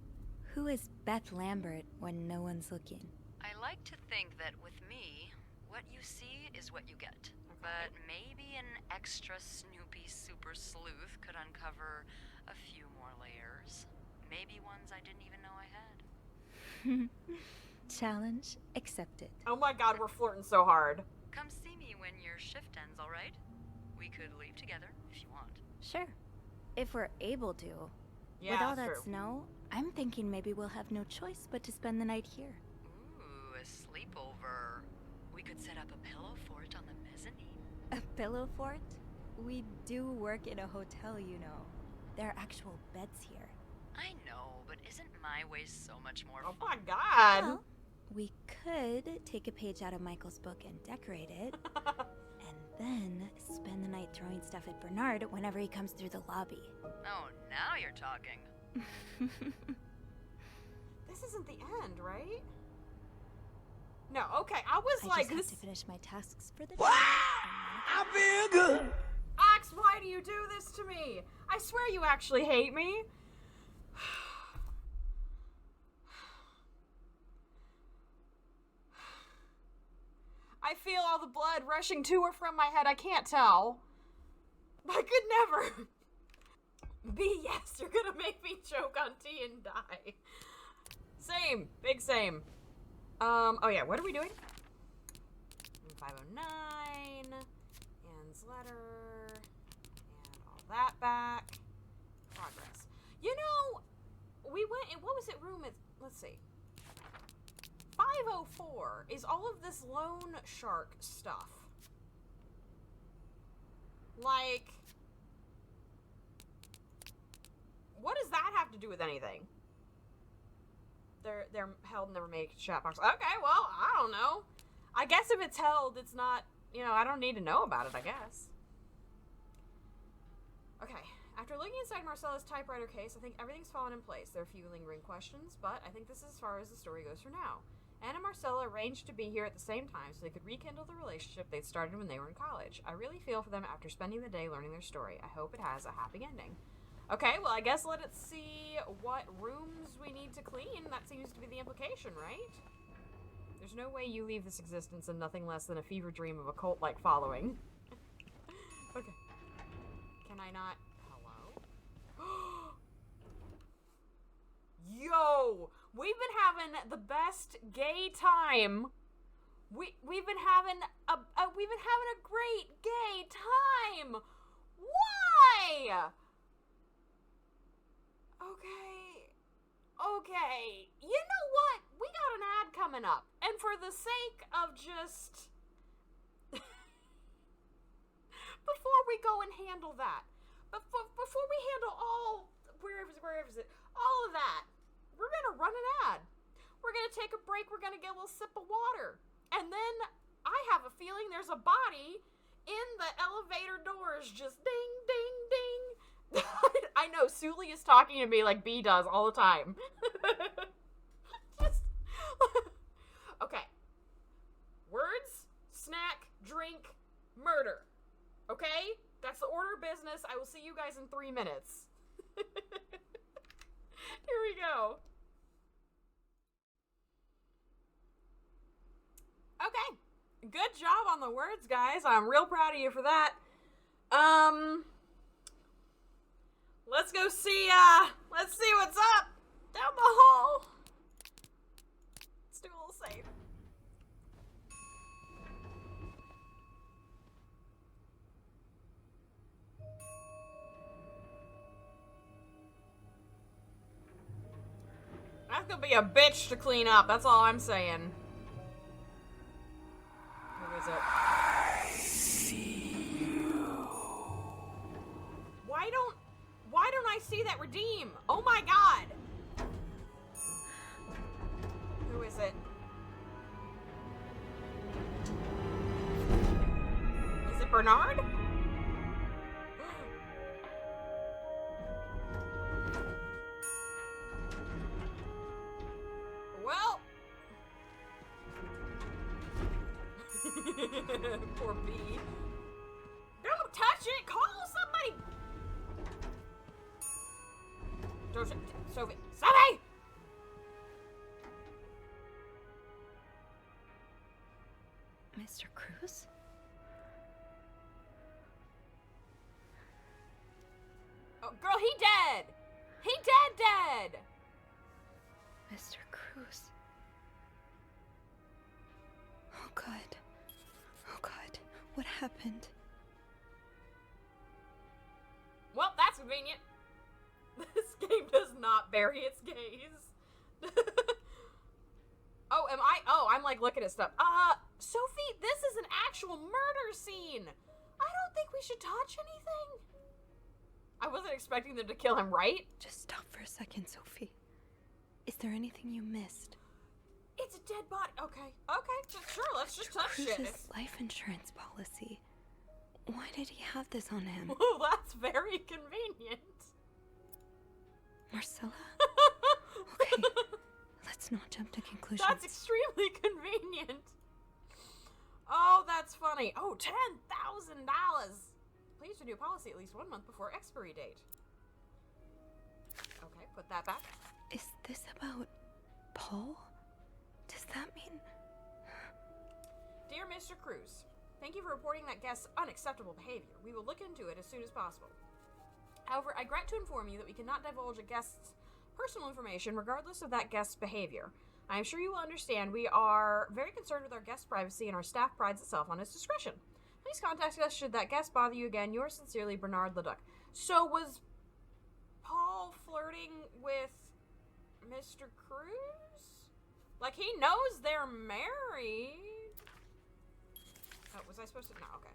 Who is Beth Lambert when no one's looking? I like to think that with me, what you see is what you get. Okay. But maybe an extra snoopy super sleuth could uncover a few more layers. Maybe ones I didn't even know I had. Challenge accepted. Oh my god, we're flirting so hard. Come see me when your shift ends, alright? We could leave together if you want. Sure. If we're able to. Yeah, With all that's that true. snow, I'm thinking maybe we'll have no choice but to spend the night here. Ooh, a sleepover. We could set up a pillow fort on the mezzanine. A pillow fort? We do work in a hotel, you know. There are actual beds here. I know, but isn't my way so much more Oh fun? my god. Well, we could take a page out of Michael's book and decorate it, and then spend the night throwing stuff at Bernard whenever he comes through the lobby. Oh, now you're talking. This isn't the end, right? No, okay. I was I like, just have this. to finish my tasks for the day. I feel good. Ox, why do you do this to me? I swear you actually hate me. I feel all the blood rushing to or from my head. I can't tell. I could never. B, yes, you're gonna make me choke on tea and die. Same. Big same. Oh yeah, what are we doing? 509. Anne's letter. And all that back. Progress. You know, we went in, what was it room? Let's see. 504 is all of this loan shark stuff. Like, what does that have to do with anything? They're held, never make chat box. Okay, well, I don't know. I guess if it's held, it's not, you know, I don't need to know about it, I guess. Okay, after looking inside Marcella's typewriter case, I think everything's fallen in place. There are a few lingering questions, but I think this is as far as the story goes for now. Anne and Marcella arranged to be here at the same time so they could rekindle the relationship they'd started when they were in college. I really feel for them after spending the day learning their story. I hope it has a happy ending. Okay, well, I guess let's see what rooms we need to clean. That seems to be the implication, right? There's no way you leave this existence in nothing less than a fever dream of a cult-like following. Okay. Can I not? Hello? Yo! We've been having the best gay time. We've been having a great gay time. Why? Okay. You know what? We got an ad coming up. And for the sake of just... before we go and handle that. Before we handle all... Where is it? All of that. We're going to run an ad. We're going to take a break. We're going to get a little sip of water. And then I have a feeling there's a body in the elevator doors just ding, ding, ding. I know, Suli is talking to me like B does all the time. Just... Okay. Words, snack, drink, murder. Okay? That's the order of business. I will see you guys in 3 minutes. Here we go. Okay. Good job on the words, guys. I'm real proud of you for that. Let's go see, let's see what's up down the hall. Let's do a little save. That's gonna be a bitch to clean up, that's all I'm saying. Who is it? Why don't I see that redeem? Oh my god! Who is it? Is it Bernard? Well... Poor B. Don't touch it! Call somebody! Sophie! Sophie! Mr. Cruz? Oh, girl, he dead! He dead! Mr. Cruz. Oh God. Oh God. What happened? Well, that's convenient. This game does not bury its gaze. Oh, I'm like looking at stuff. Sophie, this is an actual murder scene. I don't think we should touch anything. I wasn't expecting them to kill him, right? Just stop for a second, Sophie. Is there anything you missed? It's a dead body. Okay, sure, let's just touch Cruz's it. life insurance policy. Why did he have this on him? Oh, that's very convenient. Marcella? Okay, let's not jump to conclusions. That's extremely convenient. Oh, that's funny. Oh, $10,000. Please renew policy at least 1 month before expiry date. Okay, put that back. Is this about Paul? Does that mean... Dear Mr. Cruz, thank you for reporting that guest's unacceptable behavior. We will look into it as soon as possible. However, I regret to inform you that we cannot divulge a guest's personal information regardless of that guest's behavior. I am sure you will understand we are very concerned with our guest's privacy and our staff prides itself on its discretion. Please contact us should that guest bother you again. Yours sincerely, Bernard Leduc. So was Paul Paul flirting with Mr. Cruz? Like, he knows they're married. Oh, was I supposed to? No, okay.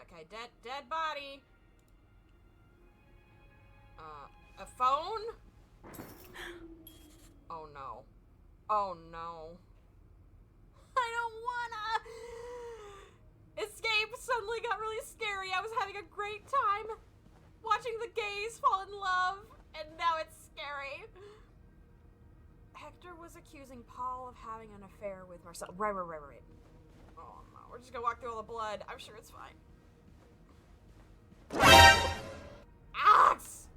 Okay, dead body. A phone? Oh no. Oh no. I don't wanna escape. Suddenly got really scary. I was having a great time watching the gays fall in love, and now it's scary. Hector was accusing Paul of having an affair with Marcella. Right. Oh no, we're just gonna walk through all the blood. I'm sure it's fine. Axe!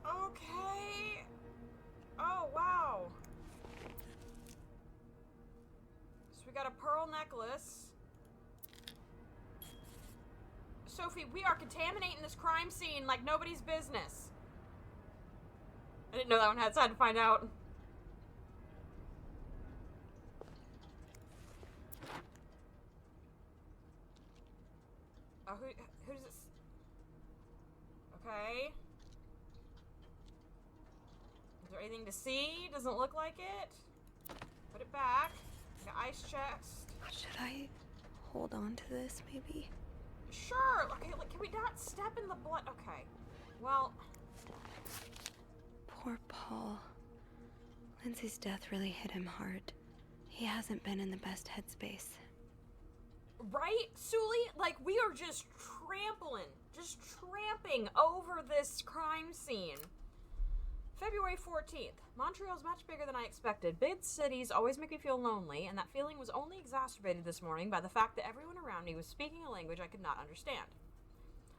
Okay. Oh, wow. So we got a pearl necklace. Sophie, we are contaminating this crime scene like nobody's business. I didn't know that one had time to find out. Oh, who's this? Okay. Is there anything to see? Doesn't look like it. Put it back. Like an ice chest. Should I hold on to this, maybe? Sure. Okay, like, can we not step in the blood? Okay. Well. Poor Paul. Lindsay's death really hit him hard. He hasn't been in the best headspace. Right, Sully? Like, we are just tramping over this crime scene. February 14th. Montreal's much bigger than I expected. Big cities always make me feel lonely, and that feeling was only exacerbated this morning by the fact that everyone around me was speaking a language I could not understand.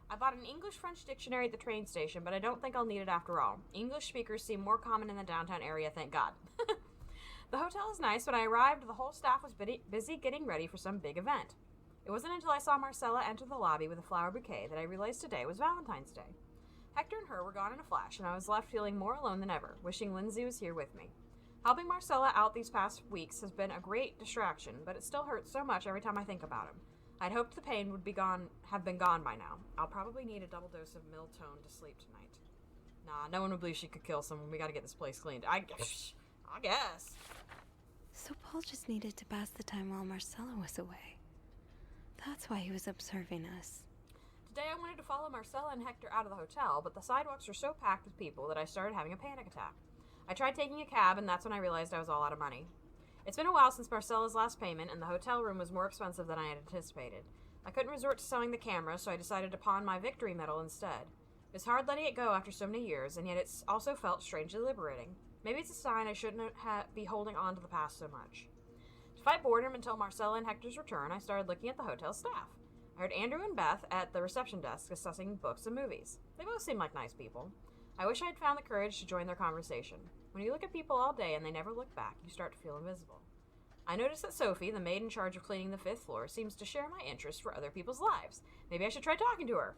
I bought an English-French dictionary at the train station, but I don't think I'll need it after all. English speakers seem more common in the downtown area, thank God. The hotel is nice. When I arrived, the whole staff was busy getting ready for some big event. It wasn't until I saw Marcella enter the lobby with a flower bouquet that I realized today was Valentine's Day. Hector and her were gone in a flash, and I was left feeling more alone than ever, wishing Lindsay was here with me. Helping Marcella out these past weeks has been a great distraction, but it still hurts so much every time I think about him. I'd hoped the pain would have been gone by now. I'll probably need a double dose of Miltone to sleep tonight. Nah, no one would believe she could kill someone. We gotta get this place cleaned. I guess. So Paul just needed to pass the time while Marcella was away. That's why he was observing us. Today I wanted to follow Marcella and Hector out of the hotel, but the sidewalks were so packed with people that I started having a panic attack. I tried taking a cab, and that's when I realized I was all out of money. It's been a while since Marcella's last payment, and the hotel room was more expensive than I had anticipated. I couldn't resort to selling the camera, so I decided to pawn my victory medal instead. It's hard letting it go after so many years, and yet it's also felt strangely liberating. Maybe it's a sign I shouldn't be holding on to the past so much. To fight boredom until Marcella and Hector's return, I started looking at the hotel staff. I heard Andrew and Beth at the reception desk discussing books and movies. They both seemed like nice people. I wish I had found the courage to join their conversation. When you look at people all day and they never look back, you start to feel invisible. I noticed that Sophie, the maid in charge of cleaning the 5th floor, seems to share my interest for other people's lives. Maybe I should try talking to her.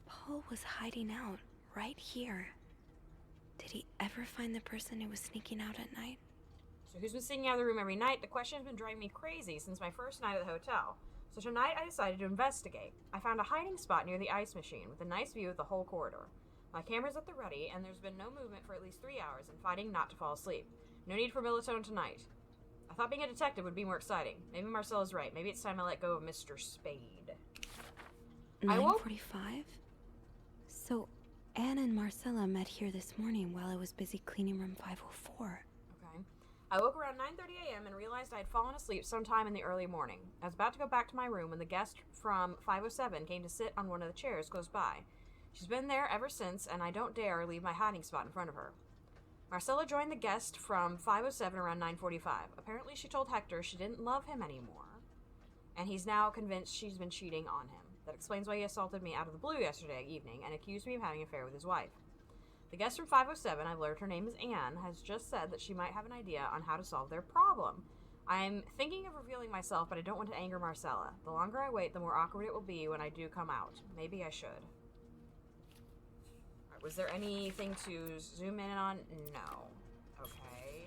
Paul was hiding out, right here. Did he ever find the person who was sneaking out at night? So who's been sneaking out of the room every night? The question has been driving me crazy since my first night at the hotel. So tonight I decided to investigate. I found a hiding spot near the ice machine with a nice view of the whole corridor. My camera's at the ready, and there's been no movement for at least 3 hours and fighting not to fall asleep. No need for Militone tonight. I thought being a detective would be more exciting. Maybe Marcella's right. Maybe it's time I let go of Mr. Spade. 9:45? So Anne and Marcella met here this morning while I was busy cleaning room 504. Okay. I woke around 9:30 a.m. and realized I had fallen asleep sometime in the early morning. I was about to go back to my room when the guest from 507 came to sit on one of the chairs close by. She's been there ever since, and I don't dare leave my hiding spot in front of her. Marcella joined the guest from 507 around 9:45. Apparently she told Hector she didn't love him anymore, and he's now convinced she's been cheating on him. That explains why he assaulted me out of the blue yesterday evening and accused me of having an affair with his wife. The guest from 507, I've learned her name is Anne, has just said that she might have an idea on how to solve their problem. I'm thinking of revealing myself, but I don't want to anger Marcella. The longer I wait, the more awkward it will be when I do come out. Maybe I should. Was there anything to zoom in on? No. Okay.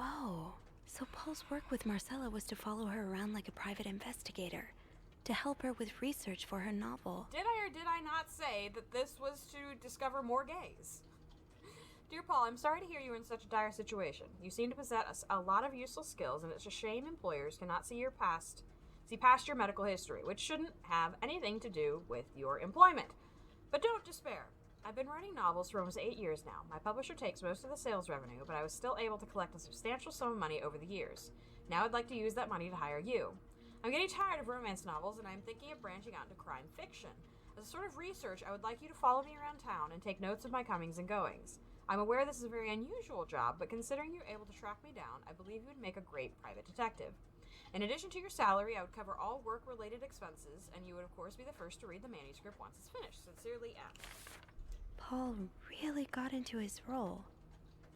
Oh, so Paul's work with Marcella was to follow her around like a private investigator, to help her with research for her novel. Did I or did I not say that this was to discover more gays? Dear Paul, I'm sorry to hear you are in such a dire situation. You seem to possess a lot of useful skills, and it's a shame employers cannot see past your medical history, which shouldn't have anything to do with your employment. But don't despair. I've been writing novels for almost 8 years now. My publisher takes most of the sales revenue, but I was still able to collect a substantial sum of money over the years. Now I'd like to use that money to hire you. I'm getting tired of romance novels, and I'm thinking of branching out into crime fiction. As a sort of research, I would like you to follow me around town and take notes of my comings and goings. I'm aware this is a very unusual job, but considering you're able to track me down, I believe you would make a great private detective. In addition to your salary, I would cover all work-related expenses, and you would, of course, be the first to read the manuscript once it's finished. Sincerely, M. Paul really got into his role.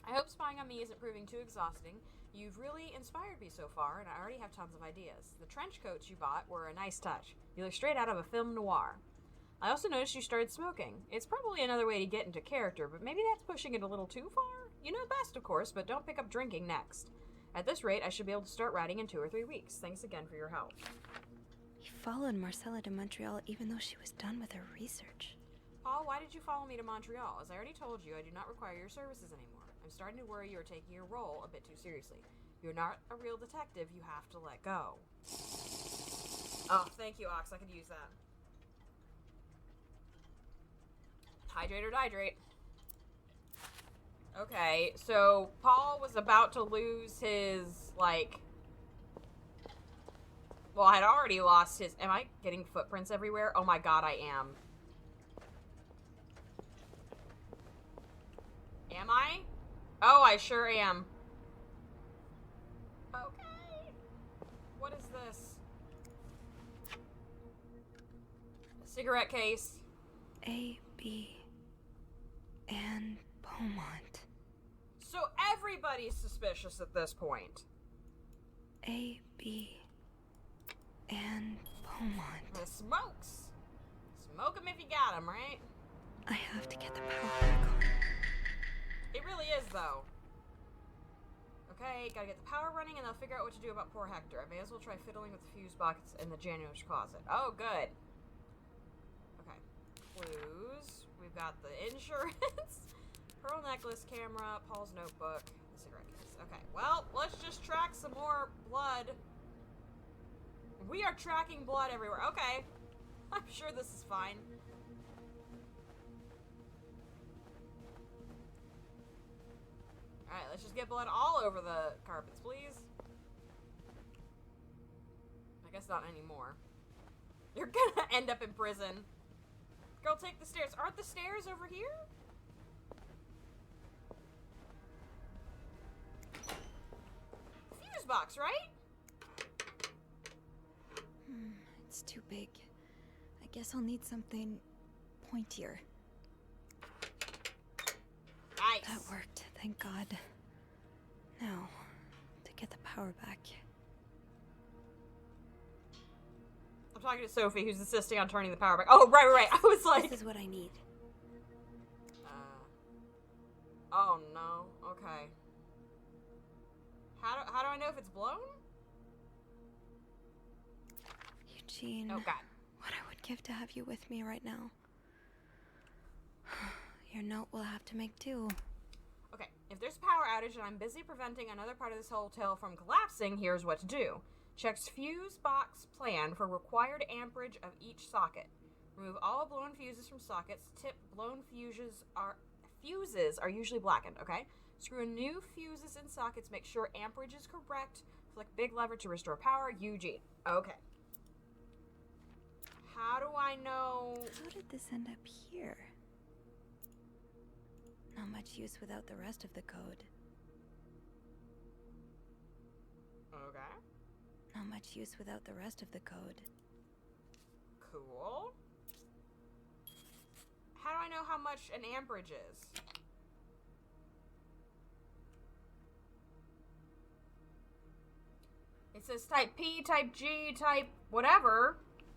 I hope spying on me isn't proving too exhausting. You've really inspired me so far, and I already have tons of ideas. The trench coats you bought were a nice touch. You look straight out of a film noir. I also noticed you started smoking. It's probably another way to get into character, but maybe that's pushing it a little too far? You know best, of course, but don't pick up drinking next. At this rate, I should be able to start writing in 2 or 3 weeks. Thanks again for your help. He followed Marcella to Montreal even though she was done with her research. Paul, why did you follow me to Montreal? As I already told you, I do not require your services anymore. I'm starting to worry you are taking your role a bit too seriously. You're not a real detective. You have to let go. Oh, thank you, Ox. I could use that. Hydrate or dihydrate. Okay, so Paul was about to lose his, like... Well, I had already lost his... Am I getting footprints everywhere? Oh my god, I am. Am I? Oh, I sure am. Okay. What is this? A cigarette case. A, B, and Beaumont. So everybody's suspicious at this point. A, B, and Beaumont. The smokes. Smoke 'em if you got 'em, right? I have to get the power back on. It really is, though. Okay, gotta get the power running, and they'll figure out what to do about poor Hector. I may as well try fiddling with the fuse box in the janitor's closet. Oh, good. Okay. Clues. We've got the insurance. Pearl necklace, camera, Paul's notebook, the cigarette case. Okay, well, let's just track some more blood. We are tracking blood everywhere. Okay. I'm sure this is fine. Alright, let's just get blood all over the carpets, please. I guess not anymore. You're gonna end up in prison. Girl, take the stairs. Aren't the stairs over here? Fuse box, right? It's too big. I guess I'll need something pointier. Nice. That worked, thank God. Now, to get the power back. I'm talking to Sophie, who's insisting on turning the power back. Oh, right. I was like... This is what I need. Oh, no. Okay. How do I know if it's blown? Eugene. Oh, God. What I would give to have you with me right now. Your note will have to make do. Okay, if there's a power outage and I'm busy preventing another part of this hotel from collapsing, here's what to do. Checks fuse box plan for required amperage of each socket. Remove all blown fuses from sockets. Tip blown fuses are usually blackened, okay? Screw in new fuses in sockets. Make sure amperage is correct. Flick big lever to restore power. Eugene. Okay. How do I know? How did this end up here? Not much use without the rest of the code. Okay. Not much use without the rest of the code. Cool. How do I know how much an amperage is? It says type P, type G, type whatever.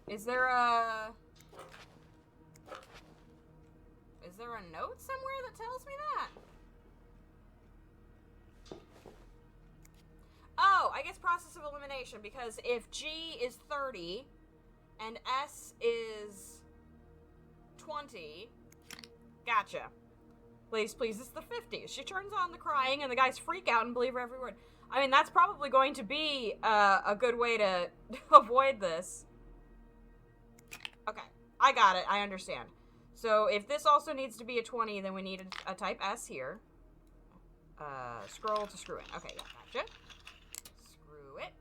Is there a note somewhere that tells me that? Oh, I guess process of elimination, because if G is 30 and S is 20, gotcha. Ladies, please, it's the 50s. She turns on the crying and the guys freak out and believe her every word. I mean, that's probably going to be a good way to avoid this. Okay, I got it. I understand. So if this also needs to be a 20, then we need a type S here. Scroll to screw in. Okay, yeah, gotcha. Screw it.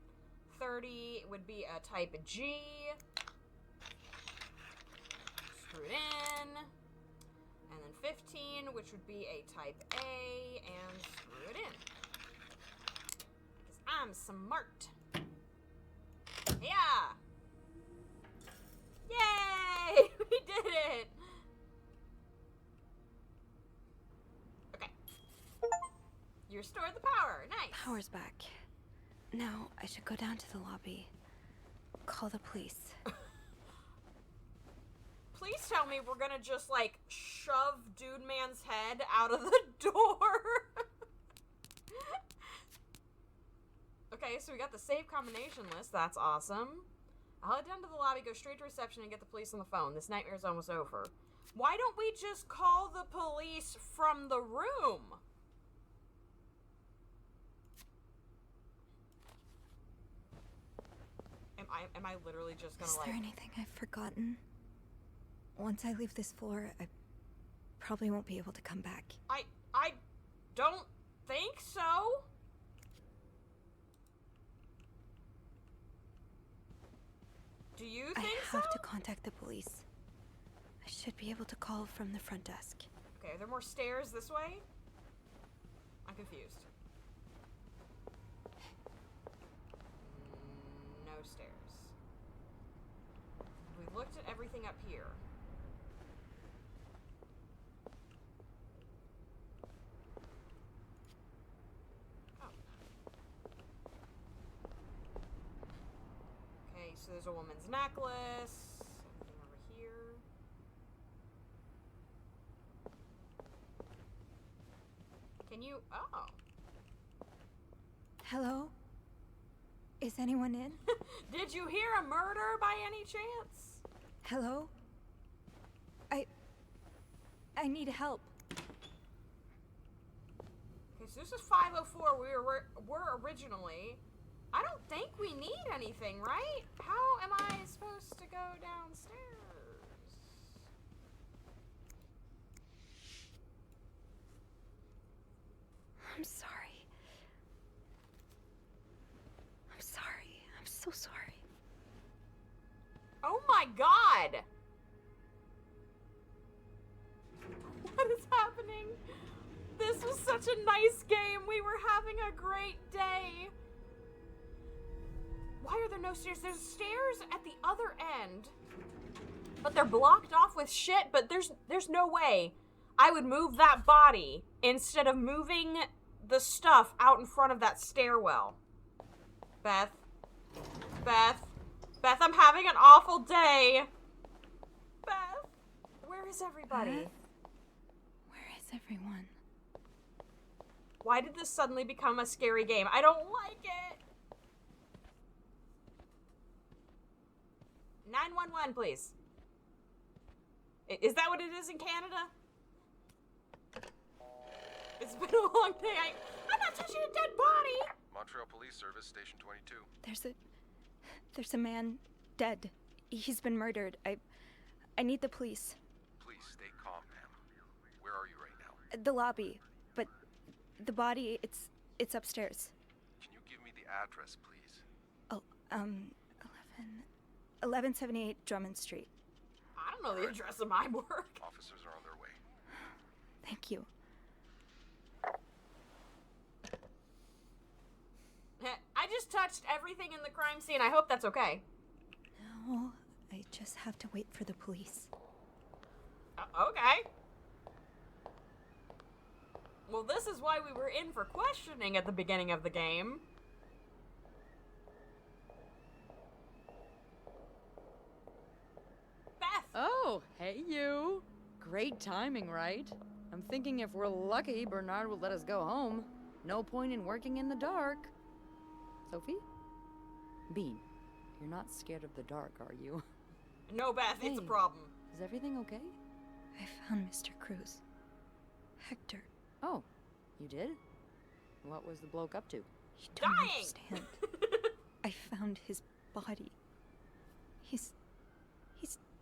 30 would be a type G. Screw it in. And then 15, which would be a type A, and screw it in. Because I'm smart. Yeah! Yay! We did it! Okay. You restored the power. Nice. Power's back. Now I should go down to the lobby. Call the police. Please tell me we're gonna just, like, shove Dude Man's head out of the door. Okay, so we got the save combination list. That's awesome. I'll head down to the lobby, go straight to reception, and get the police on the phone. This nightmare's almost over. Why don't we just call the police from the room? Am I literally just gonna, Is there anything I've forgotten? Once I leave this floor, I probably won't be able to come back. I don't think so. Do you think so? I have to contact the police. I should be able to call from the front desk. Okay, are there more stairs this way? I'm confused. No stairs. We looked at everything up here. So there's a woman's necklace. Something over here. Can you... Oh. Hello? Is anyone in? Did you hear a murder by any chance? Hello? I need help. Okay, so this is 504 were originally. I don't think we need anything, right? How am I supposed to go downstairs? I'm sorry. I'm sorry. I'm so sorry. Oh my god! What is happening? This was such a nice game. We were having a great day. Why are there no stairs? There's stairs at the other end, but they're blocked off with shit, but there's no way I would move that body instead of moving the stuff out in front of that stairwell. Beth, I'm having an awful day. Beth, where is everybody? Beth? Where is everyone? Why did this suddenly become a scary game? I don't like it. 911, please. Is that what it is in Canada? It's been a long day. I'm not touching a dead body. Montreal Police Service, Station 22. There's a man dead. He's been murdered. I need the police. Please stay calm, ma'am. Where are you right now? The lobby, but the body, it's upstairs. Can you give me the address, please? Oh, 1178 Drummond Street. I don't know the address of my work. Officers are on their way. Thank you. I just touched everything in the crime scene. I hope that's okay. No, I just have to wait for the police. Okay. Well, this is why we were in for questioning at the beginning of the game. Oh, hey you. Great timing, right? I'm thinking if we're lucky, Bernard will let us go home. No point in working in the dark. Sophie? Bean, you're not scared of the dark, are you? No, Beth, it's a Hey, problem. Is everything okay? I found Mr. Cruz. Hector. Oh, you did? What was the bloke up to? You don't Dying! understand. I found his body. He's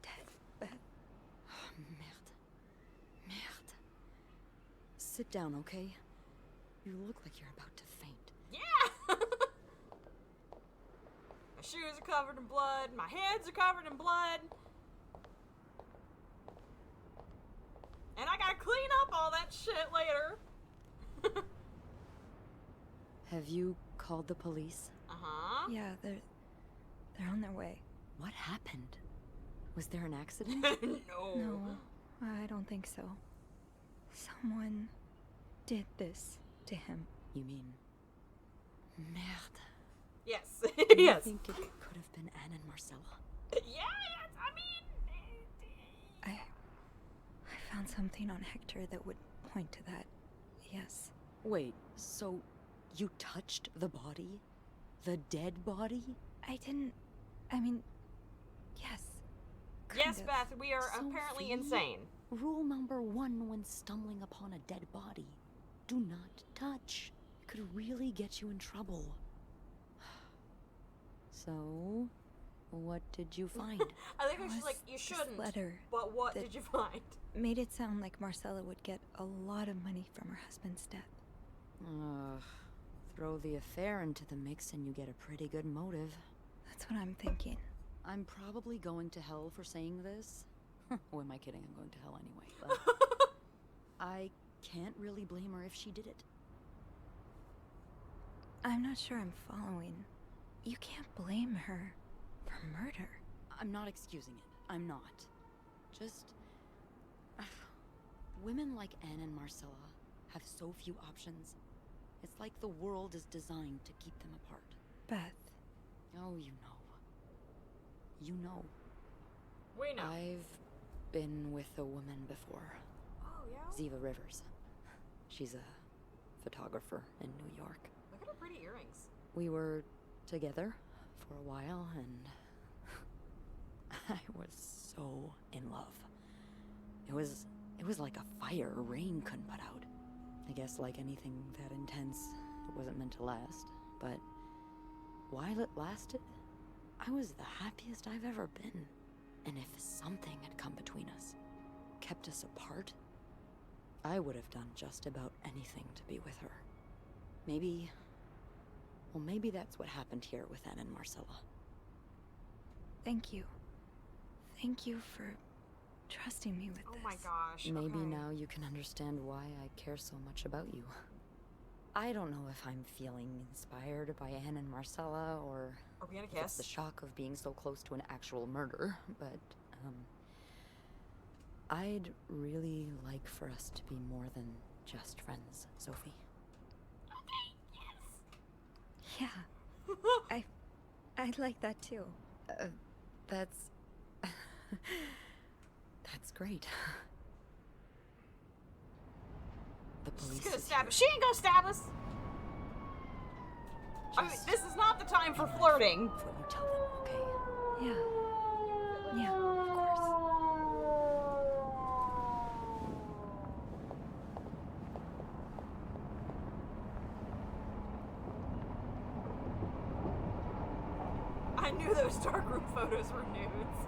dead, Beth. Oh, merde. Merde. Sit down, okay? You look like you're about to faint. Yeah! My shoes are covered in blood. My hands are covered in blood. And I gotta clean up all that shit later. Have you called the police? Uh-huh. Yeah, they're on their way. What happened? Was there an accident? No, I don't think so. Someone did this to him. You mean... Merde. Yes. Do you Yes. think it could have been Anne and Marcella? Yeah, yes, I mean... I found something on Hector that would point to that. Yes. Wait, so you touched the body? The dead body? I didn't... I mean... Yes. Yes, Kind of. Beth, we are apparently Sophie, insane. Rule number 1 when stumbling upon a dead body. Do not touch. It could really get you in trouble. So, what did you find? I think There it's just was like, you this shouldn't. letter But what that- did you find? Made it sound like Marcella would get a lot of money from her husband's death. Ugh. Throw the affair into the mix and you get a pretty good motive. That's what I'm thinking. I'm probably going to hell for saying this. Who am I kidding? I'm going to hell anyway. But I can't really blame her if she did it. I'm not sure I'm following. You can't blame her for murder. I'm not excusing it. I'm not. Just... women like Anne and Marcella have so few options. It's like the world is designed to keep them apart. Beth. Oh, you know. You know. We know. I've been with a woman before. Oh, yeah? Ziva Rivers. She's a photographer in New York. Look at her pretty earrings. We were together for a while, and I was so in love. It was like a fire rain couldn't put out. I guess like anything that intense, it wasn't meant to last. But while it lasted, I was the happiest I've ever been. And if something had come between us, kept us apart, I would have done just about anything to be with her. Maybe that's what happened here with Anne and Marcella. Thank you. Thank you for trusting me with this. Oh my gosh. Maybe okay. now you can understand why I care so much about you. I don't know if I'm feeling inspired by Anne and Marcella, or Are we gonna if it's kiss? the shock of being so close to an actual murder, but, I'd really like for us to be more than just friends, Sophie. Yeah. I'd like that too. That's... that's great. The She's police gonna is stab here. us. She ain't gonna stab us. I mean, this is not the time for flirting. What you tell them, okay? Yeah. Yeah, of course. I knew those darkroom photos were nudes.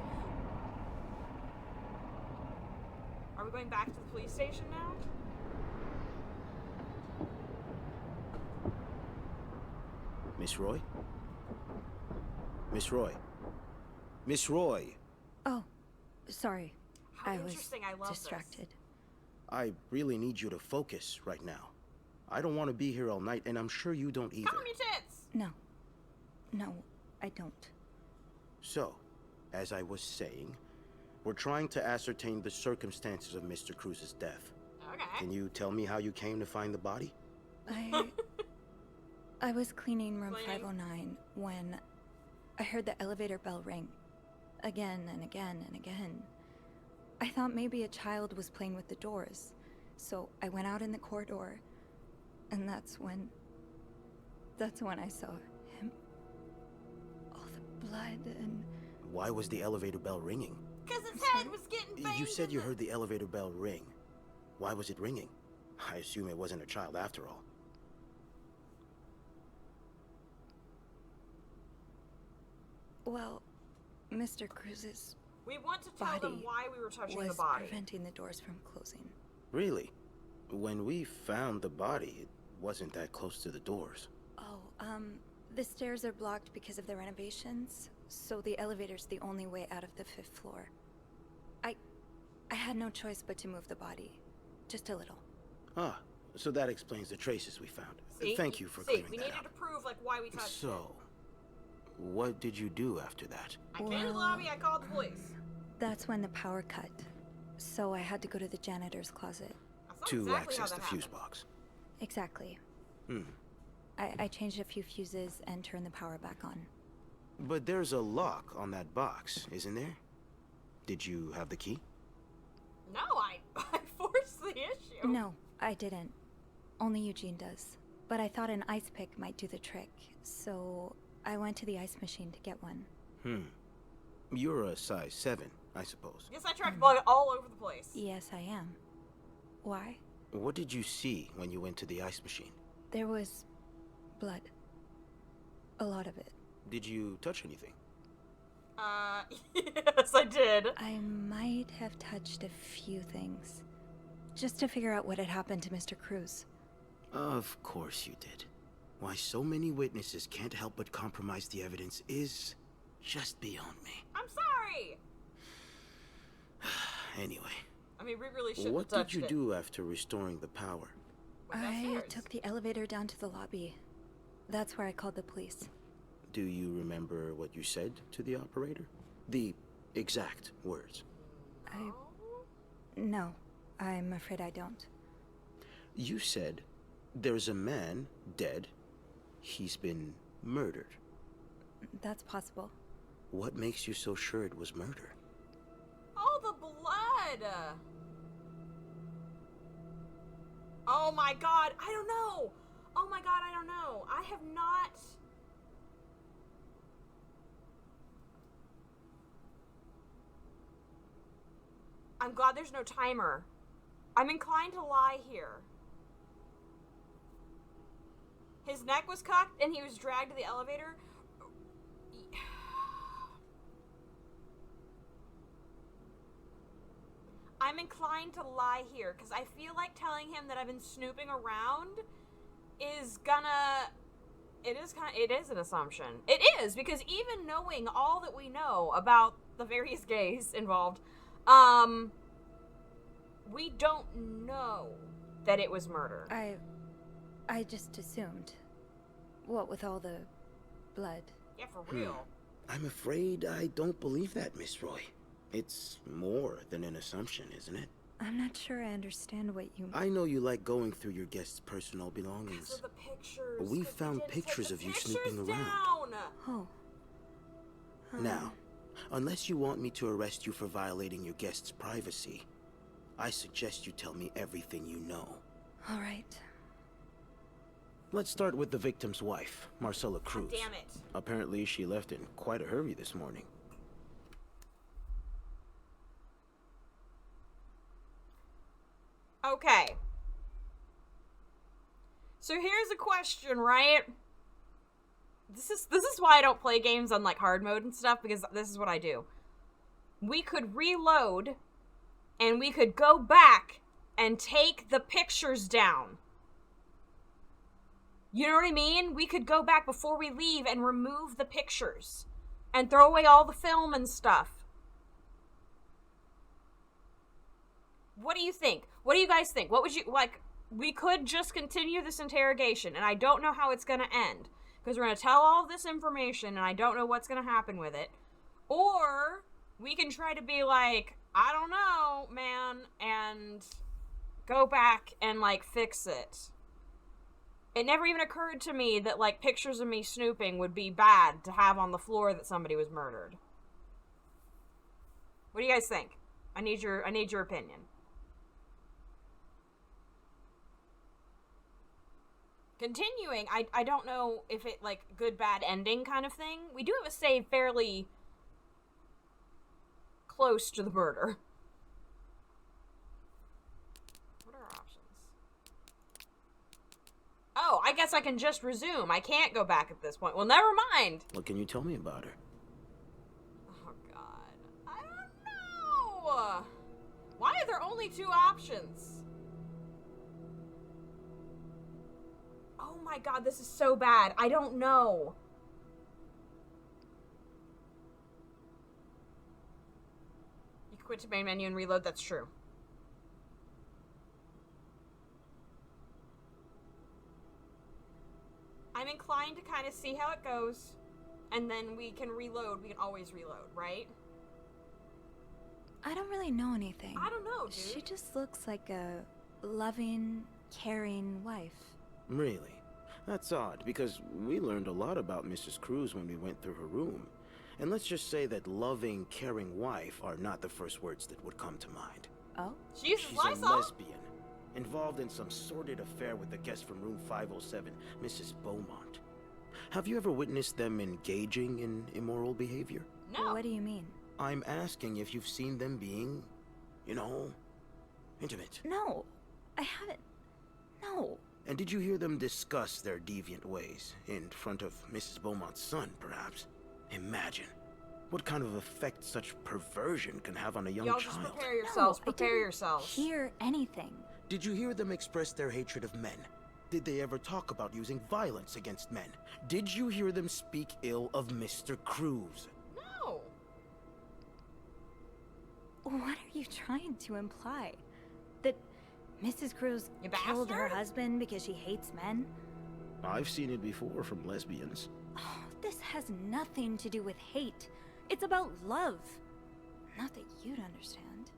Are we going back to the police station now? Miss Roy? Miss Roy? Miss Roy! Oh, sorry. How I was interesting. I love distracted. I really need you to focus right now. I don't want to be here all night, and I'm sure you don't this. either. Calm your tits. No, I don't. So, as I was saying, we're trying to ascertain the circumstances of Mr. Cruz's death. Okay. Can you tell me how you came to find the body? I was cleaning room Cleaning. 509 when I heard the elevator bell ring. Again and again and again. I thought maybe a child was playing with the doors, so I went out in the corridor, and that's when I saw him. All the blood and... Why was the elevator bell ringing? Because his head was getting banged. You said you heard the elevator bell ring. Why was it ringing? I assume it wasn't a child after all. Well, Mr. Cruz's We want to tell them why we were touching the was body. preventing the doors from closing. Really? When we found the body, it wasn't that close to the doors. Oh, the stairs are blocked because of the renovations, so the elevator's the only way out of the 5th floor. I had no choice but to move the body. Just a little. Ah, so that explains the traces we found. See? Thank you for See, clearing we that needed up. to prove like why we touched it. So, what did you do after that? I came to the lobby, I called the police. That's when the power cut, so I had to go to the janitor's closet. To exactly how access that the fuse box. Exactly. Hmm. I changed a few fuses and turned the power back on. But there's a lock on that box, isn't there? Did you have the key? No, I forced the issue. No, I didn't. Only Eugene does. But I thought an ice pick might do the trick, so I went to the ice machine to get one. You're a size 7, I suppose. Yes, I tracked blood all over the place. Yes, I am. Why? What did you see when you went to the ice machine? There was blood. A lot of it. Did you touch anything? Yes, I did. I might have touched a few things. Just to figure out what had happened to Mr. Cruz. Of course you did. Why so many witnesses can't help but compromise the evidence is just beyond me. I'm sorry. Anyway. I mean, we really shouldn't What have touched did you it. do after restoring the power? I took the elevator down to the lobby. That's where I called the police. Do you remember what you said to the operator? The exact words. No, I'm afraid I don't. You said, there's a man dead. He's been murdered. That's possible. What makes you so sure it was murder? Oh, the blood! Oh my god, I don't know! Oh my god, I don't know. I have not... I'm glad there's no timer. I'm inclined to lie here. His neck was cocked and he was dragged to the elevator. I'm inclined to lie here because I feel like telling him that I've been snooping around is gonna... It is an assumption. It is, because even knowing all that we know about the various gays involved, we don't know that it was murder. I just assumed. What with all the blood? Yeah, for real. I'm afraid I don't believe that, Miss Roy. It's more than an assumption, isn't it? I'm not sure I understand what you mean. I know you like going through your guests' personal belongings. Because of the pictures. We found pictures of you snooping around. Oh. Now, unless you want me to arrest you for violating your guests' privacy, I suggest you tell me everything you know. All right. Let's start with the victim's wife, Marcella Cruz. Damn it. Apparently, she left in quite a hurry this morning. Okay. So here's a question, right? This is why I don't play games on like hard mode and stuff, because this is what I do. We could reload and we could go back and take the pictures down. You know what I mean? We could go back before we leave and remove the pictures and throw away all the film and stuff. What do you think? What do you guys think? What would you, like, we could just continue this interrogation, and I don't know how it's going to end, because we're going to tell all of this information, and I don't know what's going to happen with it. Or we can try to be like, I don't know, man, and go back and, like, fix it. It never even occurred to me that, like, pictures of me snooping would be bad to have on the floor that somebody was murdered. What do you guys think? I need your opinion. Continuing, I don't know if it, like, good, bad ending kind of thing. We do have a save fairly close to the murder. What are our options? Oh, I guess I can just resume. I can't go back at this point. Well, never mind. What can you tell me about her? Oh, God. I don't know. Why are there only 2 options? Oh my God, this is so bad. I don't know. You can quit to main menu and reload. That's true. I'm inclined to kind of see how it goes, and then we can reload. We can always reload, right? I don't really know anything. I don't know, dude. She just looks like a loving, caring wife. Really? That's odd, because we learned a lot about Mrs. Cruz when we went through her room. And let's just say that loving, caring wife are not the first words that would come to mind. Oh? She's a lesbian, involved in some sordid affair with the guest from room 507, Mrs. Beaumont. Have you ever witnessed them engaging in immoral behavior? No. What do you mean? I'm asking if you've seen them being, you know, intimate. No, I haven't. No. And did you hear them discuss their deviant ways in front of Mrs. Beaumont's son, perhaps? Imagine what kind of effect such perversion can have on a young Y'all child. just prepare yourselves. No, prepare yourselves. Hear anything? Did you hear them express their hatred of men? Did they ever talk about using violence against men? Did you hear them speak ill of Mr. Cruz? No. What are you trying to imply? That Mrs. Cruz You killed her bastard? husband because she hates men? I've seen it before from lesbians. Oh, this has nothing to do with hate. It's about love. Not that you'd understand.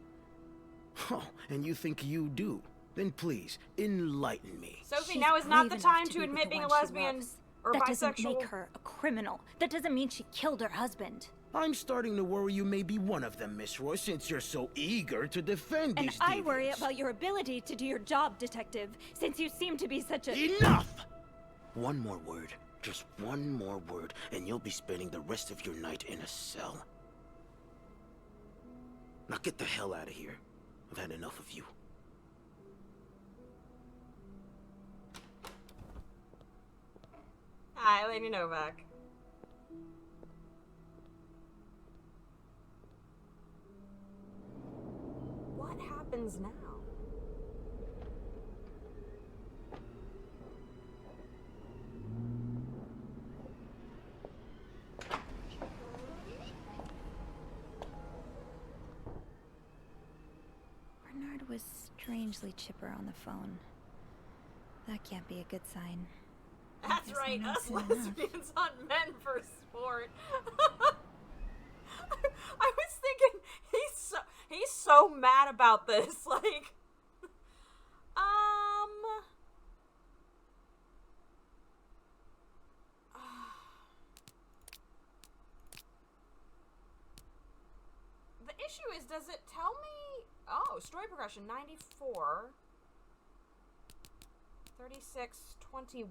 Oh, and you think you do? Then please, enlighten me. Sophie, She's now is not brave the time enough to be with admit the being a one she lesbian loves. or that bisexual. doesn't make her a criminal. That doesn't mean she killed her husband. I'm starting to worry you may be one of them, Miss Roy, since you're so eager to defend And these I worry deviants. about your ability to do your job, detective, since you seem to be such a— Enough! One more word, just one more word, and you'll be spending the rest of your night in a cell. Now get the hell out of here. I've had enough of you. Hi, Lady Novak. What happens now? Bernard was strangely chipper on the phone. That can't be a good sign. That's guess right, I know us soon enough. lesbians hunt men for sport. I was thinking he's so mad about this, like the issue is, does it tell me? Oh, story progression 94 36 21.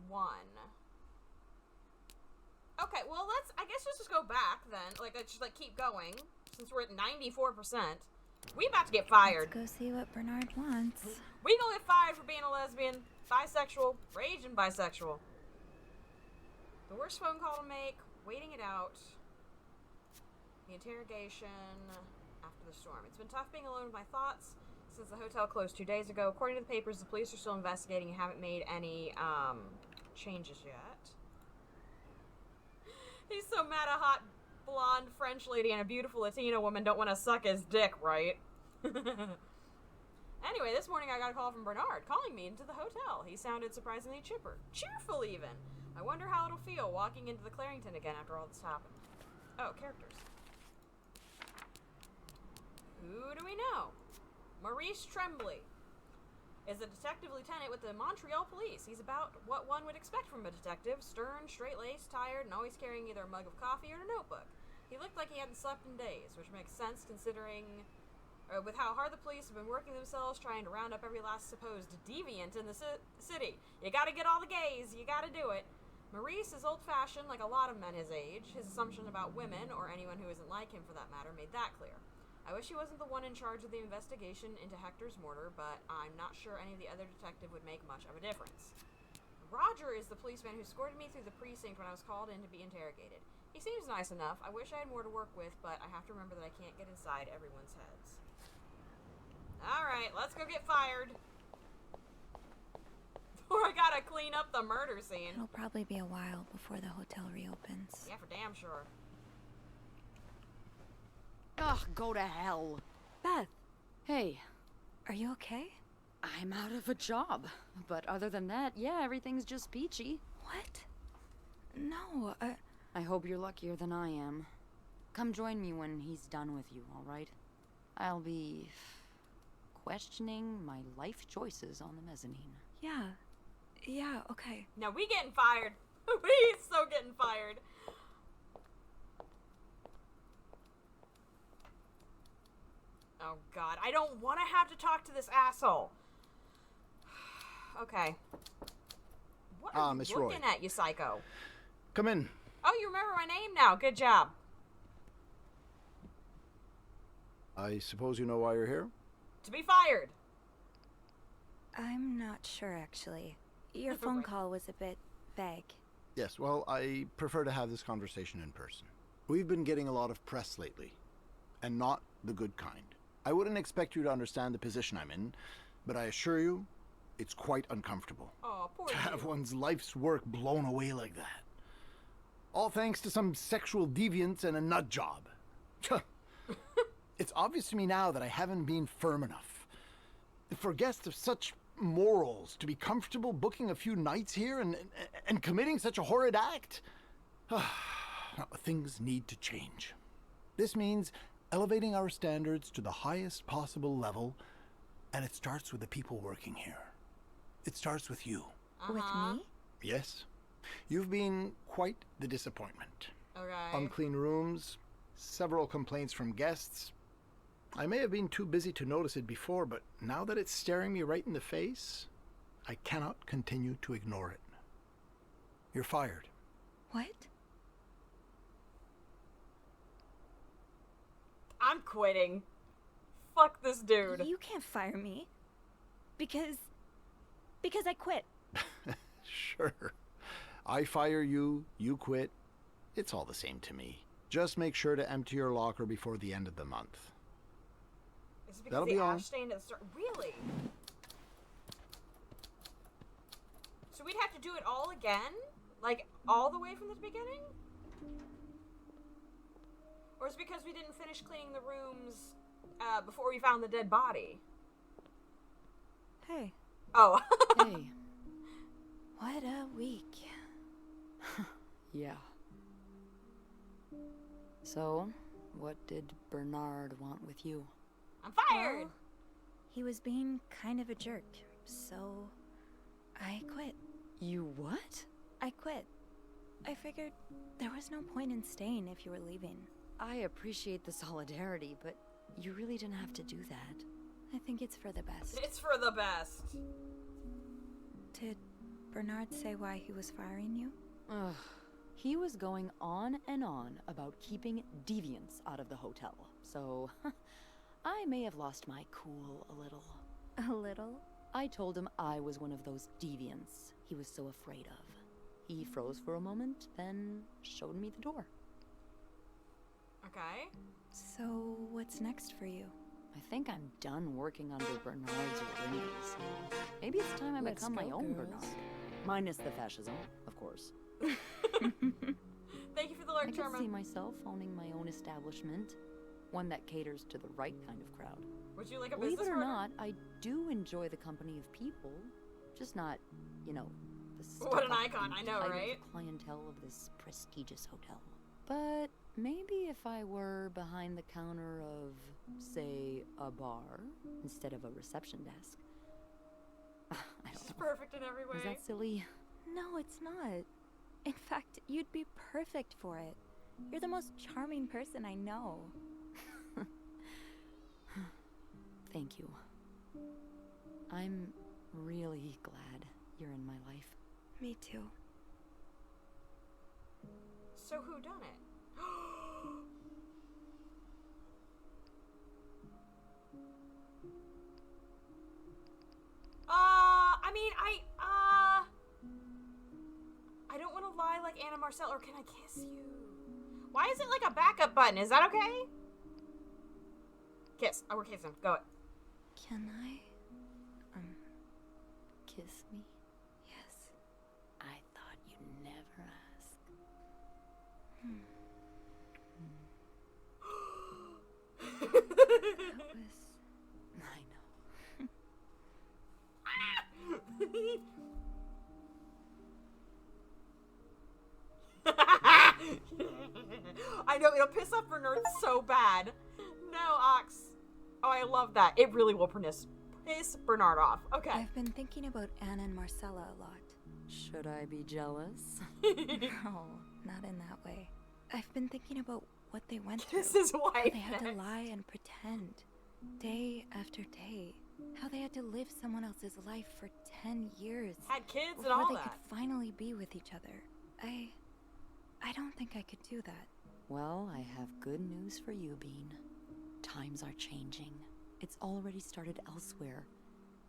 Okay, well, I guess let's just go back then. Like, let's just, keep going. Since we're at 94%. We about to get fired. Let's go see what Bernard wants. We gonna get fired for being a lesbian, bisexual, raging bisexual. The worst phone call to make, waiting it out. The interrogation after the storm. It's been tough being alone with my thoughts since the hotel closed 2 days ago. According to the papers, the police are still investigating and haven't made any, changes yet. He's so mad a hot, blonde French lady and a beautiful Latina woman don't want to suck his dick, right? Anyway, this morning I got a call from Bernard, calling me into the hotel. He sounded surprisingly chipper. Cheerful, even. I wonder how it'll feel walking into the Clarington again after all this happened. Oh, characters. Who do we know? Maurice Tremblay is a detective lieutenant with the Montreal Police. He's about what one would expect from a detective. Stern, straight-laced, tired, and always carrying either a mug of coffee or a notebook. He looked like he hadn't slept in days, which makes sense considering with how hard the police have been working themselves trying to round up every last supposed deviant in the city. You gotta get all the gays, you gotta do it. Maurice is old-fashioned like a lot of men his age. His assumption about women, or anyone who isn't like him for that matter, made that clear. I wish he wasn't the one in charge of the investigation into Hector's murder, but I'm not sure any of the other detective would make much of a difference. Roger is the policeman who escorted me through the precinct when I was called in to be interrogated. He seems nice enough. I wish I had more to work with, but I have to remember that I can't get inside everyone's heads. Alright, let's go get fired. Or I gotta clean up the murder scene. It'll probably be a while before the hotel reopens. Yeah, for damn sure. Ugh, go to hell. Beth! Hey. Are you okay? I'm out of a job. But other than that, yeah, everything's just peachy. What? No, I hope you're luckier than I am. Come join me when he's done with you, alright? I'll be questioning my life choices on the mezzanine. Yeah, okay. Now we getting fired. We so getting fired. Oh god, I don't want to have to talk to this asshole. Okay. What are you Miss looking Roy. at, you psycho? Come in. Oh, you remember my name now. Good job. I suppose you know why you're here? To be fired. I'm not sure, actually. Your phone call was a bit vague. Yes, well, I prefer to have this conversation in person. We've been getting a lot of press lately, and not the good kind. I wouldn't expect you to understand the position I'm in, but I assure you, it's quite uncomfortable. Oh, poor to have you. one's life's work blown away like that. All thanks to some sexual deviance and a nut job. It's obvious to me now that I haven't been firm enough. For guests of such morals to be comfortable booking a few nights here and committing such a horrid act? Things need to change. This means elevating our standards to the highest possible level, and it starts with the people working here. It starts with you. With me? Yes. You've been quite the disappointment. Okay. Unclean rooms, several complaints from guests. I may have been too busy to notice it before, but now that it's staring me right in the face, I cannot continue to ignore it. You're fired. What? I'm quitting. Fuck this dude. You can't fire me. Because I quit. Sure. I fire you, you quit. It's all the same to me. Just make sure to empty your locker before the end of the month. Is it because That'll the be all. ash stain at the start? Really? So we'd have to do it all again? Like, all the way from the beginning? Or is it because we didn't finish cleaning the rooms before we found the dead body? Hey. Oh. Hey. What a week. Yeah. So, what did Bernard want with you? I'm fired! Well, he was being kind of a jerk, so I quit. You what? I quit. I figured there was no point in staying if you were leaving. I appreciate the solidarity, but you really didn't have to do that. I think it's for the best. It's for the best. Did Bernard say why he was firing you? Ugh. He was going on and on about keeping deviants out of the hotel, so I may have lost my cool a little. A little? I told him I was one of those deviants he was so afraid of. He froze for a moment, then showed me the door. Okay. So, what's next for you? I think I'm done working under Bernard's wings. Maybe it's time I Let's become my go, own girls. Bernard. Minus the fascism, of course. Thank you for the alert, I can Sherman. see myself owning my own establishment. One that caters to the right kind of crowd. Would you like a Believe business it or partner? not, I do enjoy the company of people. Just not, you know, the What an stuck-up icon, I know, type of right? clientele of this prestigious hotel. But maybe if I were behind the counter of, say, a bar instead of a reception desk. I don't She's know. perfect in every way. Is that silly? No, it's not. In fact, you'd be perfect for it. You're the most charming person I know. Thank you. I'm really glad you're in my life. Me too. So who done it? I don't want to lie like Anna Marcel, or can I kiss you? Why is it like a backup button? Is that okay? Kiss. Oh, we're kissing. Go it. Can I, kiss me? Yes. I thought you'd never ask. That was... I know. I know, it'll piss off Bernard so bad. No, Ox. Oh, I love that. It really will piss Bernard off. Okay. I've been thinking about Anna and Marcella a lot. Should I be jealous? No, not in that way. I've been thinking about what they went through. This is why How they had to lie and pretend, day after day. How they had to live someone else's life for 10 years. Had kids and before all they that. could finally be with each other. I don't think I could do that. Well, I have good news for you, Bean. Times are changing. It's already started elsewhere.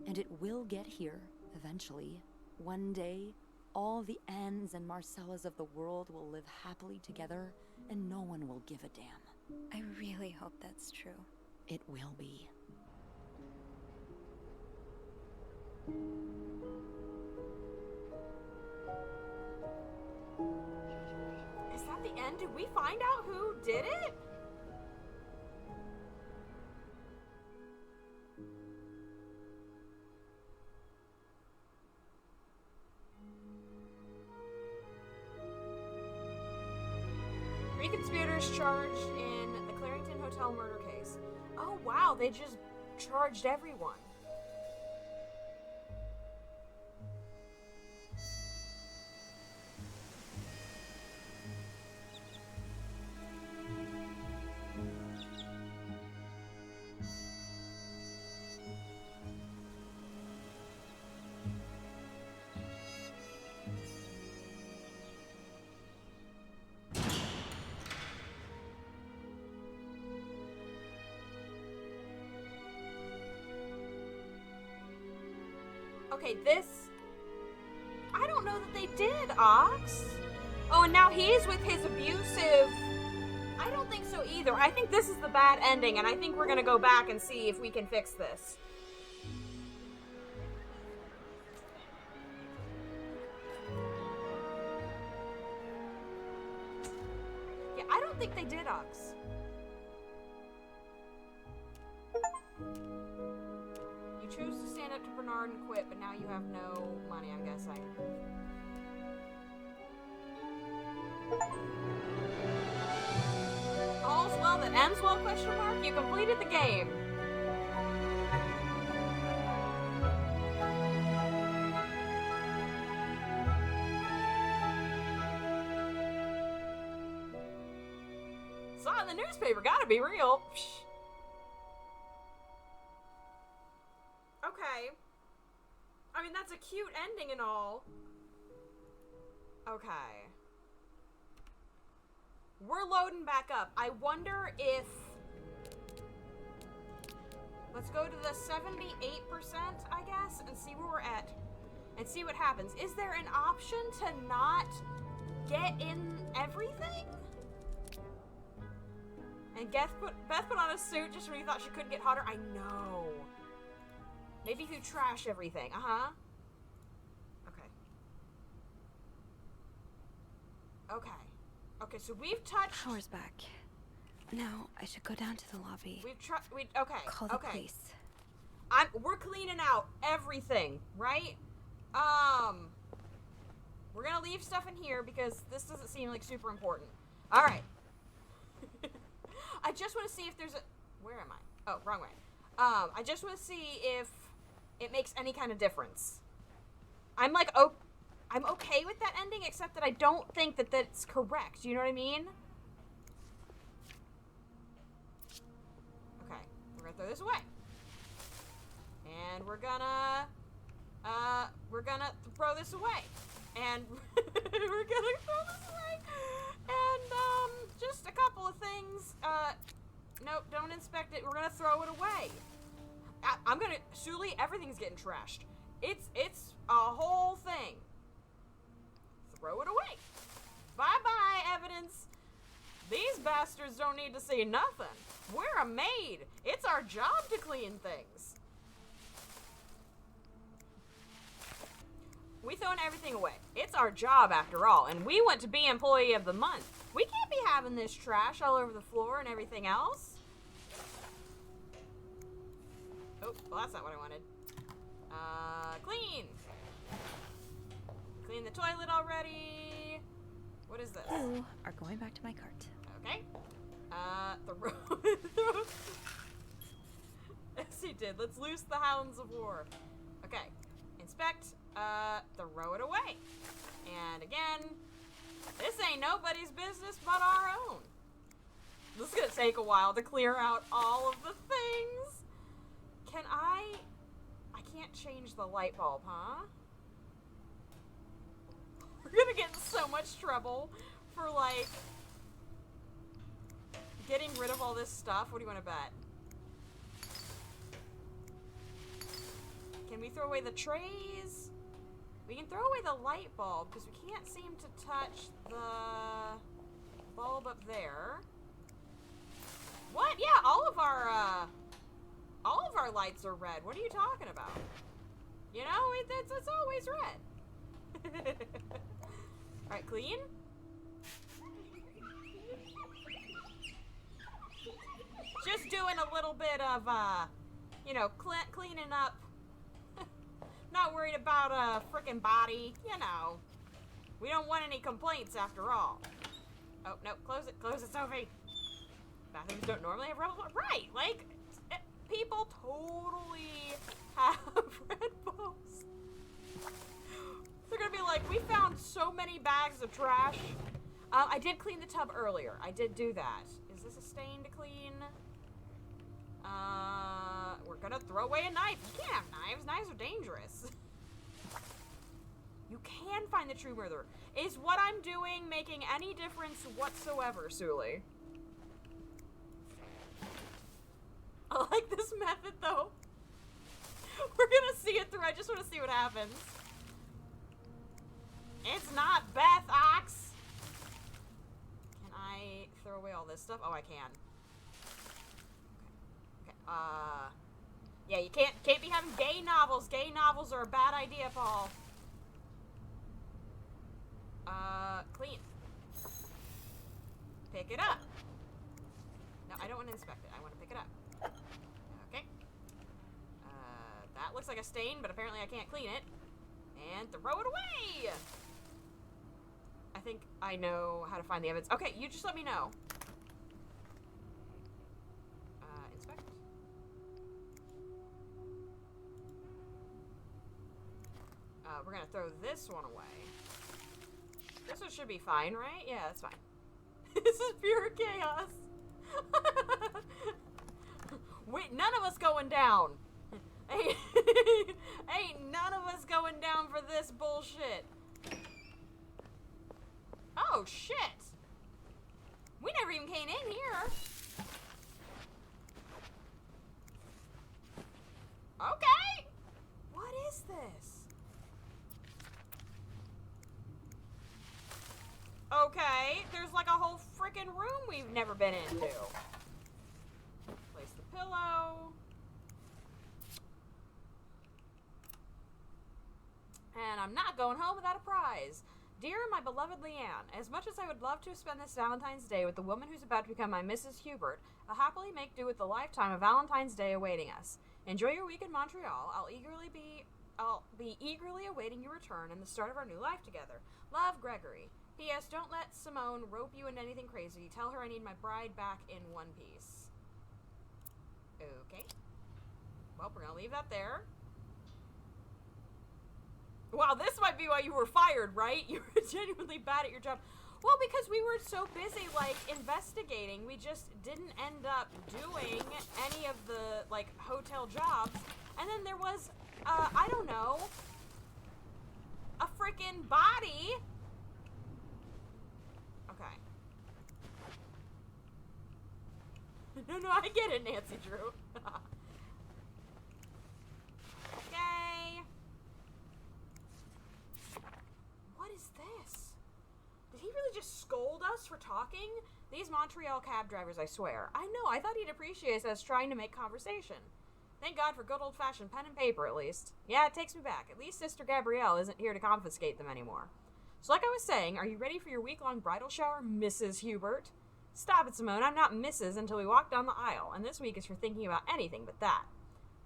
And it will get here, eventually. One day, all the Annes and Marcellas of the world will live happily together, and no one will give a damn. I really hope that's true. It will be. Is that the end? Did we find out who did it? Three conspirators charged in the Clarington Hotel murder case. Oh wow, they just charged everyone. Okay, this... I don't know that they did, Ox. Oh, and now he's with his abusive... I don't think so either. I think this is the bad ending, and I think we're gonna go back and see if we can fix this. Yeah, I don't think they did, Ox. You choose to stand up to Bernard and quit, but now you have no money, I'm guessing. All's well that ends well, question mark? You completed the game. Saw it in the newspaper, gotta be real. Psh. Okay. I mean, that's a cute ending and all. Okay. We're loading back up. I wonder if... Let's go to the 78%, I guess, and see where we're at. And see what happens. Is there an option to not get in everything? And Beth put on a suit just when you thought she couldn't get hotter? I know. Maybe if you trash everything. Uh-huh. Okay. Okay. Okay, so we've touched... Power's back. Now, I should go down to the lobby. Okay. Call the police. We're cleaning out everything, right? We're gonna leave stuff in here because this doesn't seem like super important. Alright. I just want to see if there's a... Where am I? Oh, wrong way. I just want to see if it makes any kind of difference. I'm like, oh, I'm okay with that ending, except that I don't think that that's correct. You know what I mean? Okay, we're gonna throw this away. And we're gonna throw this away. And we're gonna throw this away. And, just a couple of things. Nope, don't inspect it. We're gonna throw it away. Suli, everything's getting trashed. It's a whole thing. Throw it away. Bye-bye, evidence. These bastards don't need to see nothing. We're a maid. It's our job to clean things. We throwing everything away. It's our job after all, and we want to be Employee of the Month. We can't be having this trash all over the floor and everything else. Oh, well, that's not what I wanted. Clean. Clean the toilet already. What is this? You are going back to my cart. Okay. Yes, he did. Let's loose the hounds of war. Okay. Inspect. Throw it away. And again, this ain't nobody's business but our own. This is gonna take a while to clear out all of the things. Can I can't change the light bulb, huh? We're gonna get in so much trouble for, like, getting rid of all this stuff. What do you want to bet? Can we throw away the trays? We can throw away the light bulb because we can't seem to touch the bulb up there. What? Yeah, all of our lights are red. What are you talking about? You know, it's always red. Alright, clean. Just doing a little bit of, you know, cleaning up. Not worried about a frickin' body, you know. We don't want any complaints after all. Oh, no, close it, Sophie. Bathrooms don't normally have red bulbs. Right, like, people totally have red bulbs. They're gonna be like, we found so many bags of trash. I did clean the tub earlier. I did do that. Is this a stain to clean? We're gonna throw away a knife. You can't have knives. Knives are dangerous. You can find the true murderer. Is what I'm doing making any difference whatsoever, Suli? I like this method, though. We're gonna see it through. I just want to see what happens. It's not Beth Ox. Can I throw away all this stuff? Oh, I can. Okay. Yeah, you can't be having gay novels. Gay novels are a bad idea, Paul. Clean. Pick it up. No, I don't want to inspect it. I want to pick it up. Okay. That looks like a stain, but apparently I can't clean it. And throw it away! I think I know how to find the evidence. Okay, you just let me know. Inspect. We're gonna throw this one away. This one should be fine, right? Yeah, that's fine. This is pure chaos. Wait, none of us going down. Ain't none of us going down for this bullshit. Oh, shit. We never even came in here. Okay. What is this? Okay, there's like a whole freaking room we've never been into. Place the pillow. And I'm not going home without a prize. Dear my beloved Leanne, as much as I would love to spend this Valentine's Day with the woman who's about to become my Mrs. Hubert, I'll happily make do with the lifetime of Valentine's Day awaiting us. Enjoy your week in Montreal. I'll be eagerly awaiting your return and the start of our new life together. Love, Gregory. P.S. Don't let Simone rope you into anything crazy. Tell her I need my bride back in one piece. Okay. Well, we're gonna leave that there. Wow, this might be why you were fired, right? You were genuinely bad at your job. Well, because we were so busy, like, investigating, we just didn't end up doing any of the, like, hotel jobs And then there was, I don't know, a freaking body. Okay. No, I get it, Nancy Drew. Okay. What is this? Did he really just scold us for talking? These Montreal cab drivers, I swear. I know, I thought he'd appreciate us trying to make conversation. Thank God for good old-fashioned pen and paper, at least. Yeah, it takes me back. At least Sister Gabrielle isn't here to confiscate them anymore. So like I was saying, are you ready for your week-long bridal shower, Mrs. Hubert? Stop it, Simone. I'm not Mrs. until we walk down the aisle, and this week is for thinking about anything but that.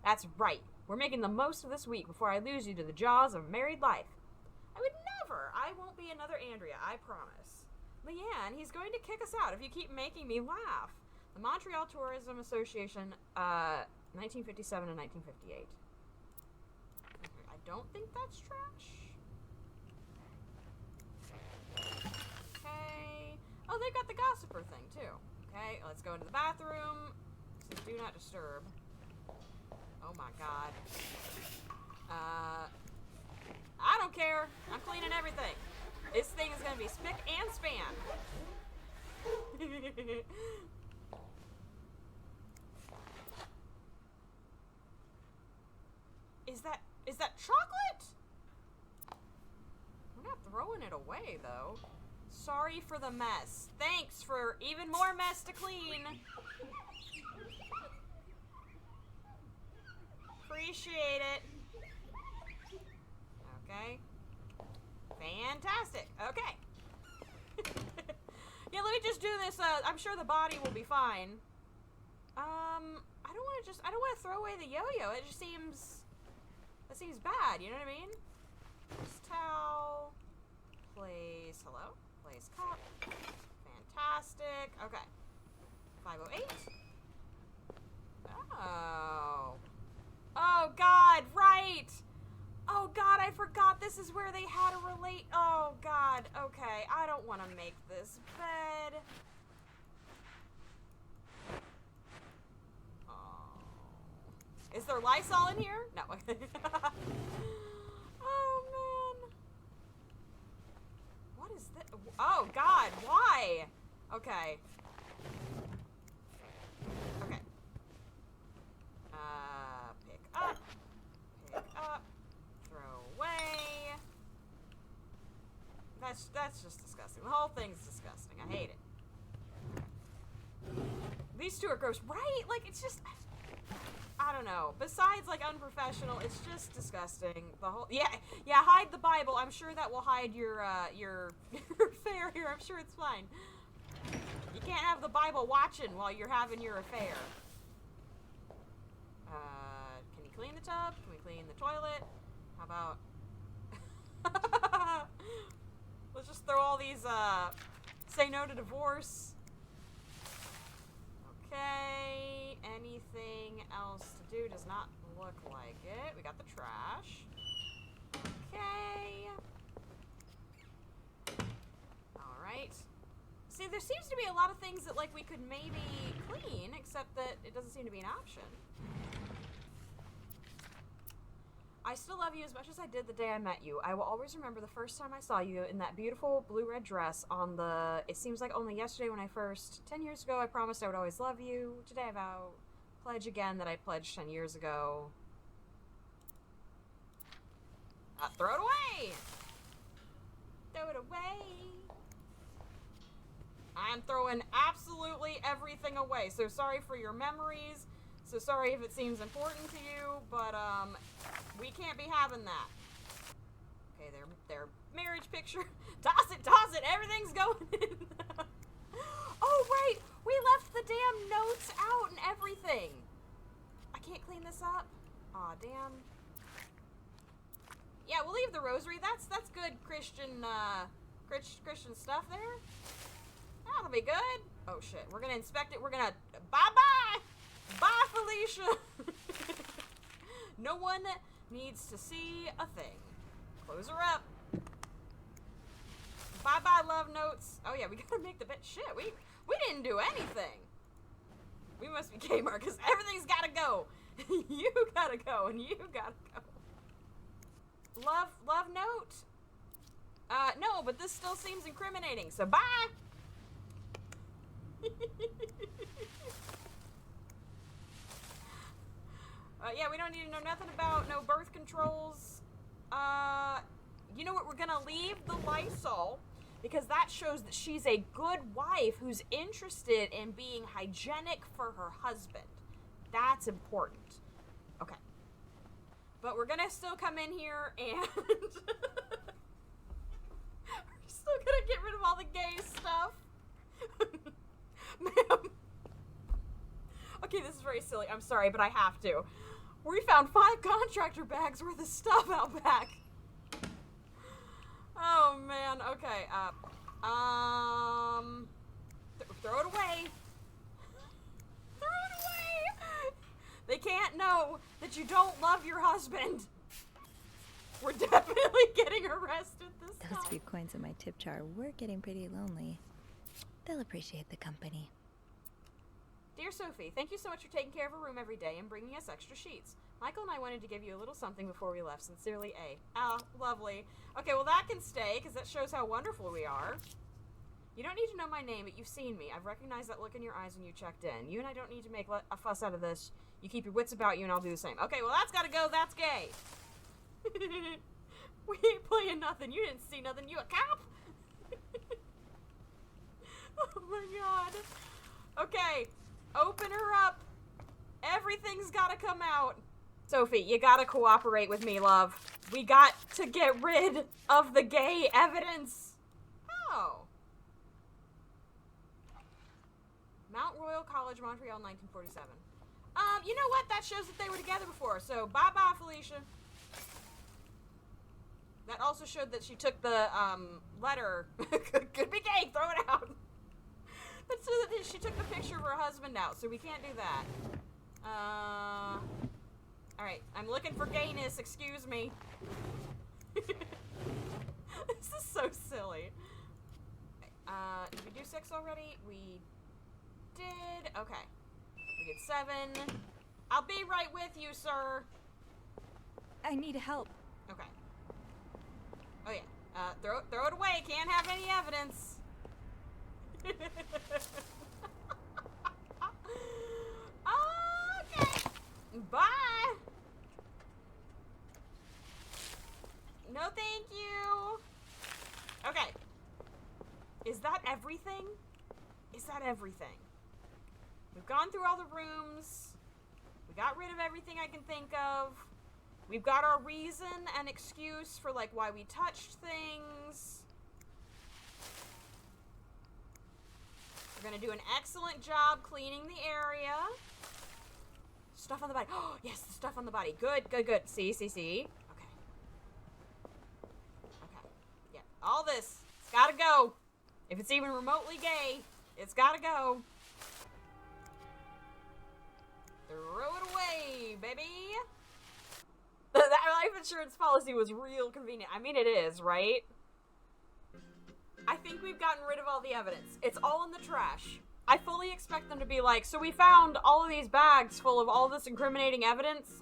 That's right. We're making the most of this week before I lose you to the jaws of married life. I would never. I won't be another Andrea, I promise. Leanne, he's going to kick us out if you keep making me laugh. The Montreal Tourism Association, 1957 and 1958. I don't think that's trash. Okay. Oh, they've got the gossiper thing, too. Okay, let's go into the bathroom. This is do not disturb. Oh my god. I don't care. I'm cleaning everything. This thing is gonna be spick and span. Is that chocolate? We're not throwing it away, though. Sorry for the mess. Thanks for even more mess to clean. Appreciate it. Okay. Fantastic. Okay. Yeah, let me just do this. I'm sure the body will be fine. I don't want to throw away the yo-yo. It just seems, that seems bad. You know what I mean? Place towel. Place, hello? Place cup. Fantastic. Okay. 508. Oh. Oh, God, right. Oh, God, I forgot this is where they had to relate. Oh, God, okay. I don't want to make this bed. Oh. Is there Lysol in here? No. Oh, man. What is this? Oh, God, why? Okay. Okay. Pick up, throw away. That's just disgusting. The whole thing's disgusting. I hate it. These two are gross, right? Like, it's just, I don't know. Besides, like, unprofessional, it's just disgusting. The whole, yeah, hide the Bible. I'm sure that will hide your affair here. I'm sure it's fine. You can't have the Bible watching while you're having your affair. Can you clean the tub? Can we clean the toilet? How about... Let's just throw all these, say no to divorce. Okay. Anything else to do? Does not look like it. We got the trash. Okay. Alright. See, there seems to be a lot of things that, like, we could maybe clean, except that it doesn't seem to be an option. I still love you as much as I did the day I met you. I will always remember the first time I saw you in that beautiful blue-red dress on the... It seems like only yesterday when I first... 10 years ago, I promised I would always love you. Today I vow... Pledge again that I pledged 10 years ago. Throw it away! Throw it away! I'm throwing absolutely everything away. So sorry for your memories. So sorry if it seems important to you, but, we can't be having that. Okay, their marriage picture. Toss it, everything's going in. Oh, right, we left the damn notes out and everything. I can't clean this up. Aw, damn. Yeah, we'll leave the rosary. That's good Christian, Christian stuff there. That'll be good. Oh, shit, we're gonna inspect it. We're gonna, bye-bye. Bye, Felicia. No one needs to see a thing. Close her up. Bye-bye, love notes. Oh, yeah, we gotta make the bed. Shit, we didn't do anything. We must be Kmart, because everything's gotta go. You gotta go, and you gotta go. Love note? No, but this still seems incriminating, so bye! Yeah, we don't need to know nothing about no birth controls. You know what? We're gonna leave the Lysol because that shows that she's a good wife who's interested in being hygienic for her husband. That's important. Okay. But we're gonna still come in here and we're still gonna get rid of all the gay stuff. Ma'am. Okay, this is very silly. I'm sorry, but I have to. We found 5 contractor bags worth of stuff out back. Oh, man. Okay, throw it away. Throw it away. They can't know that you don't love your husband. We're definitely getting arrested this time. Those few coins in my tip jar were getting pretty lonely. They'll appreciate the company. Dear Sophie, thank you so much for taking care of our room every day and bringing us extra sheets. Michael and I wanted to give you a little something before we left. Sincerely, A. Oh, lovely. Okay, well that can stay, because that shows how wonderful we are. You don't need to know my name, but you've seen me. I've recognized that look in your eyes when you checked in. You and I don't need to make a fuss out of this. You keep your wits about you, and I'll do the same. Okay, well that's gotta go. That's gay. We ain't playing nothing. You didn't see nothing. You a cop? Oh my god. Okay. Open her up. Everything's gotta come out. Sophie, you gotta cooperate with me, love. We got to get rid of the gay evidence. Oh. Mount Royal College, Montreal, 1947. You know what? That shows that they were together before, so bye-bye, Felicia. That also showed that she took the, letter. Could be gay, throw it out. That showed that she took the picture of her husband out, so we can't do that. Alright, I'm looking for gayness, excuse me. This is so silly. Did we do 6 already? We did. Okay. We did 7. I'll be right with you, sir. I need help. Okay. Oh yeah. Throw it away. Can't have any evidence. Okay. Bye. No, thank you. Okay. Is that everything? Is that everything? We've gone through all the rooms. We got rid of everything I can think of. We've got our reason and excuse for, like, why we touched things. We're gonna do an excellent job cleaning the area. Stuff on the body. Oh, yes, the stuff on the body. Good, good, good. See? Okay. Okay. Yeah, all this. It's gotta go. If it's even remotely gay, it's gotta go. Throw it away, baby. That life insurance policy was real convenient. I mean, it is, right? I think we've gotten rid of all the evidence. It's all in the trash. I fully expect them to be like, so we found all of these bags full of all this incriminating evidence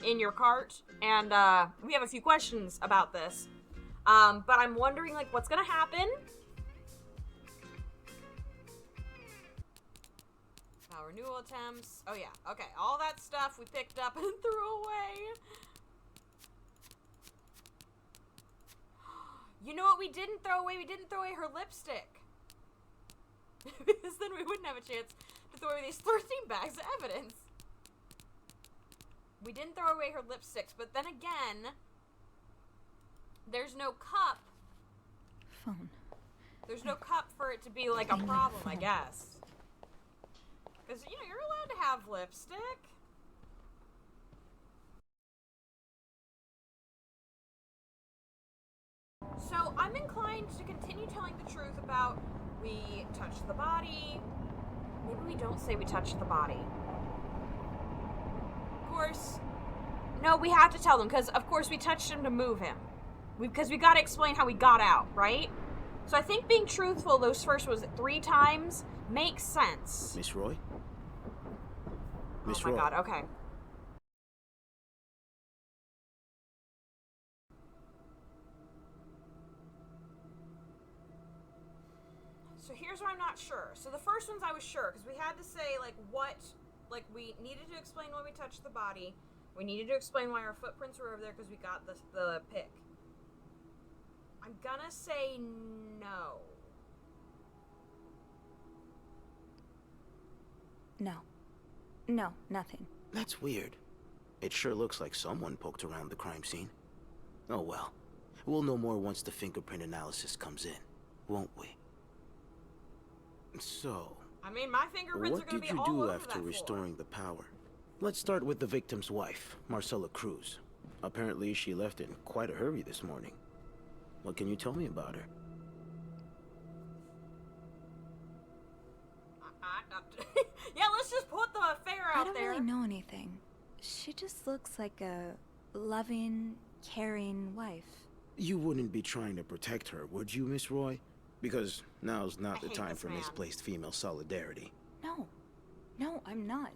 in your cart, and we have a few questions about this. But I'm wondering, like, what's gonna happen? Renewal attempts. Oh yeah, okay. All that stuff we picked up and threw away. You know what we didn't throw away? We didn't throw away her lipstick. Because then we wouldn't have a chance to throw away these 13 bags of evidence. We didn't throw away her lipsticks, but then again, there's no cup. Phone. There's no cup for it to be like a problem, I guess. Because, you know, you're allowed to have lipstick. So, I'm inclined to continue telling the truth about we touched the body. Maybe we don't say we touched the body. Of course, no, we have to tell them, because, of course, we touched him to move him. Because we gotta explain how we got out, right? So I think being truthful those first, was it 3 times, makes sense. Miss Roy? Oh my god, okay. So here's where I'm not sure. So the first ones I was sure, because we had to say, like, what... Like, we needed to explain when we touched the body. We needed to explain why our footprints were over there, because we got the pick. I'm gonna say no. No. No, nothing. That's weird. It sure looks like someone poked around the crime scene. Oh well. We'll know more once the fingerprint analysis comes in, won't we? So... I mean, my fingerprints are what gonna did be you all do over after that restoring the power? Let's start with the victim's wife, Marcella Cruz. Apparently she left in quite a hurry this morning. What can you tell me about her? Yeah, let's just put the affair out I don't there. really know anything. She just looks like a loving, caring wife. You wouldn't be trying to protect her, would you, Miss Roy? Because now's not the hate time this for man. misplaced female solidarity. No. No, I'm not.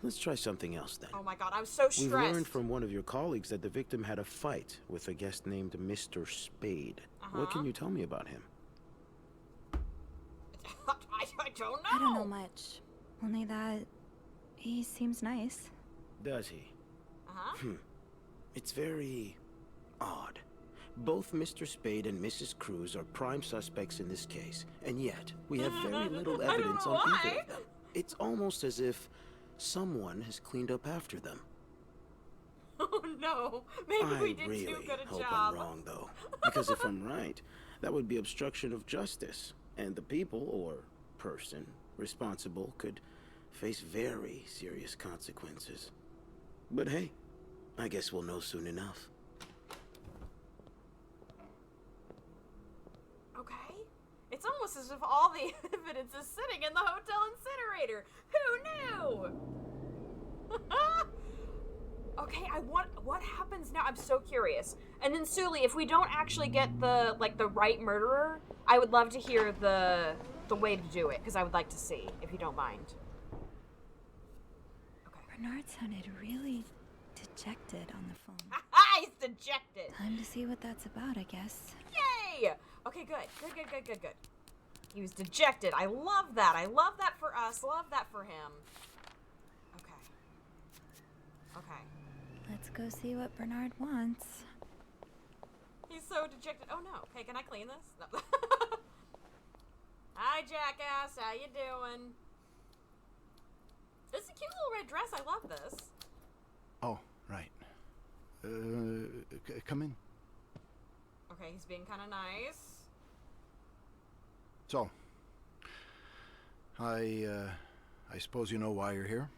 Let's try something else then. Oh my god, I'm so stressed. We've learned from one of your colleagues that the victim had a fight with a guest named Mr. Spade. What can you tell me about him? I don't know. I don't know much. Only that he seems nice. Does he? Uh-huh. It's very odd. Both Mr. Spade and Mrs. Cruz are prime suspects in this case, and yet we have very little evidence on either of them. It's almost as if someone has cleaned up after them. Oh no, maybe we did really too good a hope job. I'm wrong, though. Because if I'm right, that would be obstruction of justice, and the people, or person, responsible could face very serious consequences. But hey, I guess we'll know soon enough. Okay. It's almost as if all the evidence is sitting in the hotel incinerator. Who knew? Okay, what happens now? I'm so curious. And then Suli, if we don't actually get the right murderer, I would love to hear the way to do it, because I would like to see, if you don't mind. Bernard sounded really dejected on the phone. He's dejected. Time to see what that's about, I guess. Yay! Okay, good. He was dejected. I love that. I love that for us. Love that for him. Okay. Let's go see what Bernard wants. He's so dejected. Oh no. Okay, can I clean this? No. Hi, jackass. How you doing? This is a cute little red dress. I love this. Oh, right. Come in. Okay, he's being kind of nice. So, I suppose you know why you're here?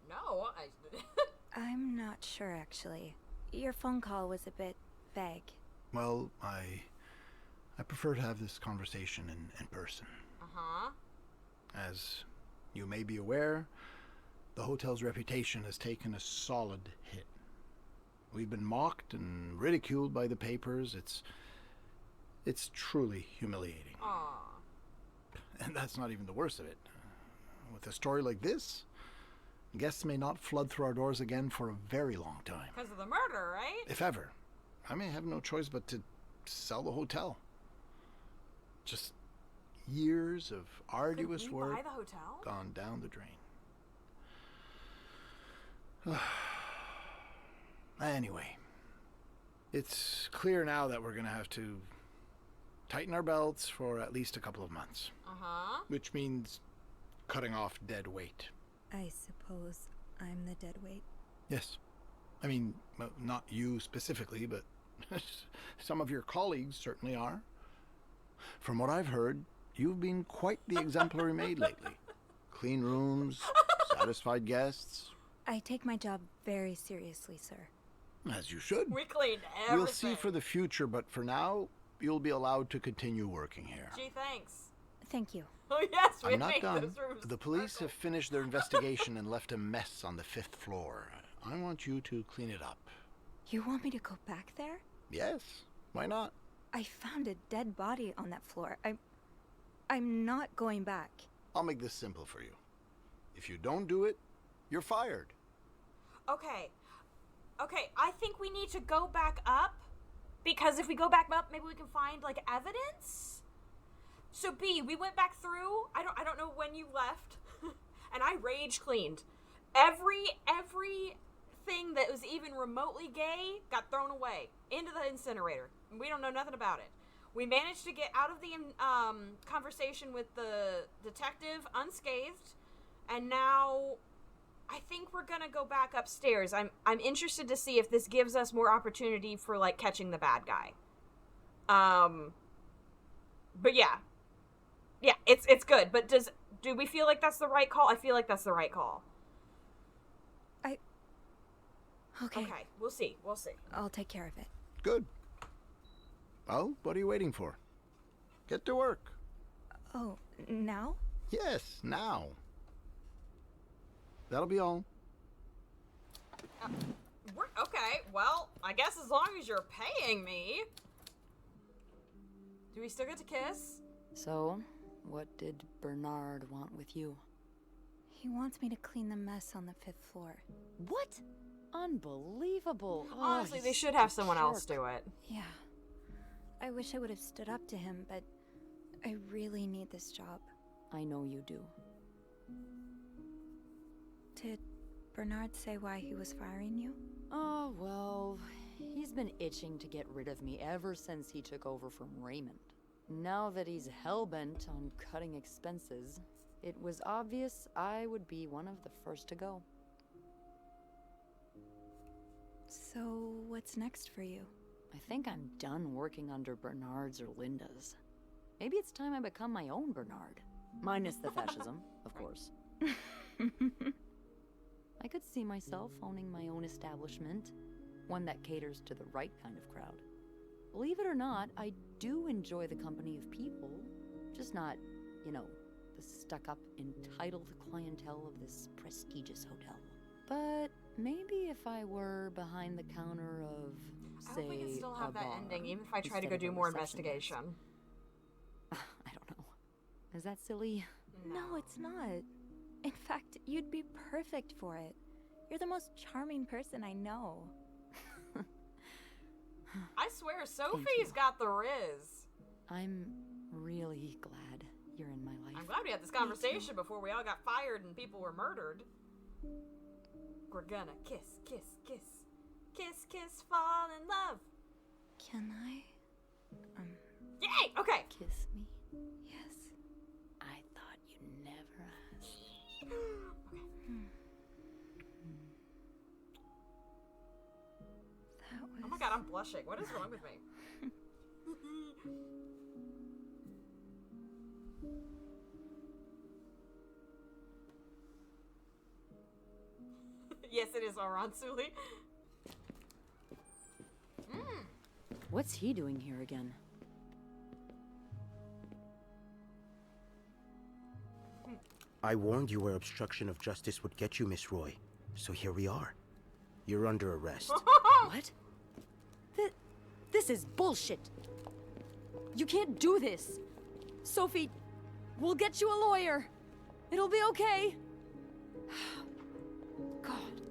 No, I'm not sure, actually. Your phone call was a bit vague. Well, I prefer to have this conversation in person. Uh-huh. As you may be aware, the hotel's reputation has taken a solid hit. We've been mocked and ridiculed by the papers. It's truly humiliating. Aww. And that's not even the worst of it. With a story like this, guests may not flood through our doors again for a very long time. Because of the murder, right? If ever. I may have no choice but to sell the hotel. Just years of arduous work buy the hotel? gone down the drain. Anyway, it's clear now that we're going to have to tighten our belts for at least a couple of months. Uh-huh. Which means cutting off dead weight. I suppose I'm the dead weight. Yes. I mean, well, not you specifically, but some of your colleagues certainly are. From what I've heard, you've been quite the exemplary maid lately. Clean rooms, satisfied guests. I take my job very seriously, sir. As you should. We cleaned everything. We'll see for the future, but for now, you'll be allowed to continue working here. Gee, thanks. Thank you. Oh yes, we I'm not made done. those rooms The police have finished their investigation and left a mess on the 5th floor. I want you to clean it up. You want me to go back there? Yes. Why not? I found a dead body on that floor. I'm not going back. I'll make this simple for you. If you don't do it, you're fired. Okay, I think we need to go back up, because if we go back up, maybe we can find, like, evidence? So B, we went back through. I don't know when you left, and I rage cleaned. Everything that was even remotely gay got thrown away into the incinerator. We don't know nothing about it. We managed to get out of the conversation with the detective unscathed, and now I think we're gonna go back upstairs. I'm interested to see if this gives us more opportunity for like catching the bad guy. But yeah, it's good. But do we feel like that's the right call? I feel like that's the right call. Okay. We'll see. I'll take care of it. Good. Well, what are you waiting for? Get to work. Oh, now? Yes, now. That'll be all. Okay, well, I guess as long as you're paying me. Do we still get to kiss? So, what did Bernard want with you? He wants me to clean the mess on the 5th floor. What? Unbelievable. Honestly, they he's should such have a someone else jerk. do it. Yeah. I wish I would have stood up to him, but I really need this job. I know you do. Did Bernard say why he was firing you? Oh, well, he's been itching to get rid of me ever since he took over from Raymond. Now that he's hell-bent on cutting expenses, it was obvious I would be one of the first to go. So, what's next for you? I think I'm done working under Bernard's or Linda's. Maybe it's time I become my own Bernard. Minus the fascism, of course. I could see myself owning my own establishment, one that caters to the right kind of crowd. Believe it or not, I do enjoy the company of people, just not, the stuck-up, entitled clientele of this prestigious hotel. But maybe if I were behind the counter of, say, I hope we can still have a that bar, ending, even if I try to instead go of do a more reception desk. investigation. I don't know. Is that silly? No, it's not. In fact, you'd be perfect for it. You're the most charming person I know. I swear, Sophie's got the riz. I'm really glad you're in my life. I'm glad we had this conversation before we all got fired and people were murdered. We're gonna kiss, kiss, kiss. Kiss, kiss, fall in love. Can I? Yay! Okay. Kiss me? Yes. I thought you'd never ask. That was... Oh my god, I'm blushing. What is wrong with me? Yes, it is Aransuli. What's he doing here again? I warned you where obstruction of justice would get you, Miss Roy. So here we are. You're under arrest. What? This is bullshit. You can't do this. Sophie, we'll get you a lawyer. It'll be okay. God.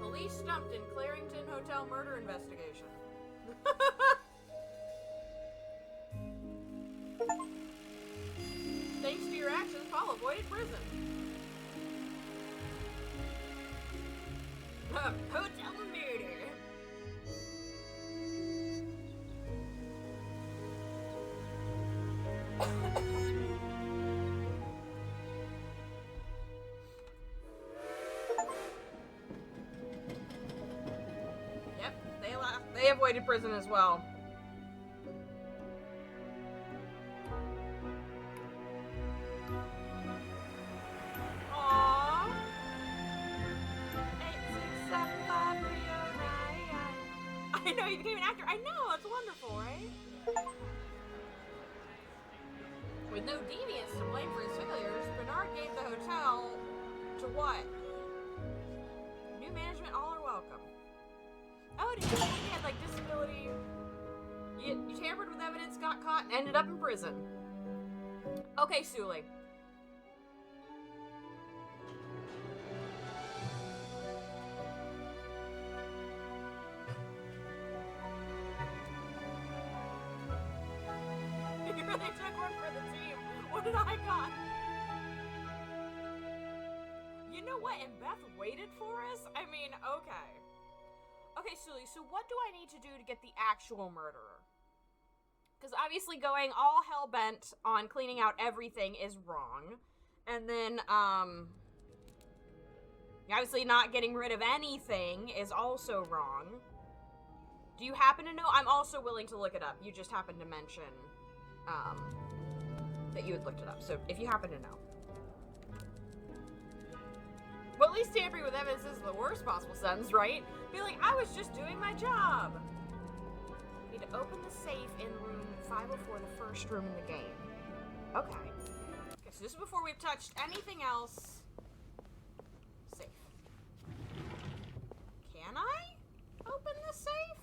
Police stumped in Clarington Hotel murder investigation. Thanks to your actions, Paul avoided prison. Hotel murder. Yep, they avoided prison as well. Aww. 8675309. I know you became an actor. I know, that's wonderful, right? With no deviants to blame for his failures, Bernard gave the hotel to what? New management, all are welcome. Oh, did you think he had like disability? You tampered with evidence, got caught, and ended up in prison. Okay, Sully. What, and Beth waited for us? I mean, okay. Okay, Sully, so what do I need to do to get the actual murderer? Because obviously going all hell-bent on cleaning out everything is wrong. And then, obviously not getting rid of anything is also wrong. Do you happen to know? I'm also willing to look it up. You just happened to mention, that you had looked it up. So if you happen to know. Well, at least tampering with evidence is the worst possible sentence, right? Be like, I was just doing my job. Need to open the safe in room 504, the first room in the game. Okay. Okay, so this is before we've touched anything else. Safe. Can I open the safe?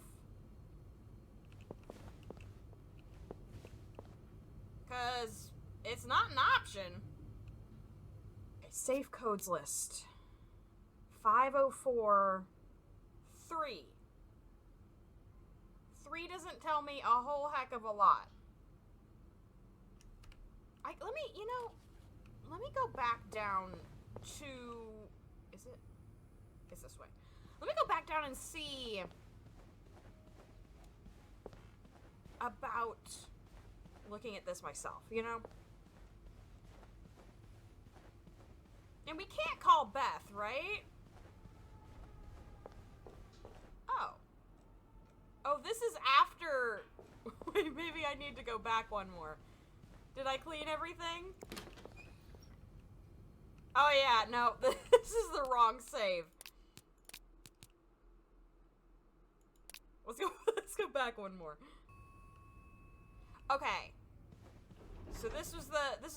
Because it's not an option. Okay, safe codes list. 504 3. 3 doesn't tell me a whole heck of a lot. Let me go back down to, it's this way. Let me go back down and see about looking at this myself, you know? And we can't call Beth, right? Oh, this is after... Wait, maybe I need to go back one more. Did I clean everything? Oh yeah, no, this is the wrong save. Let's go back one more. Okay. So this is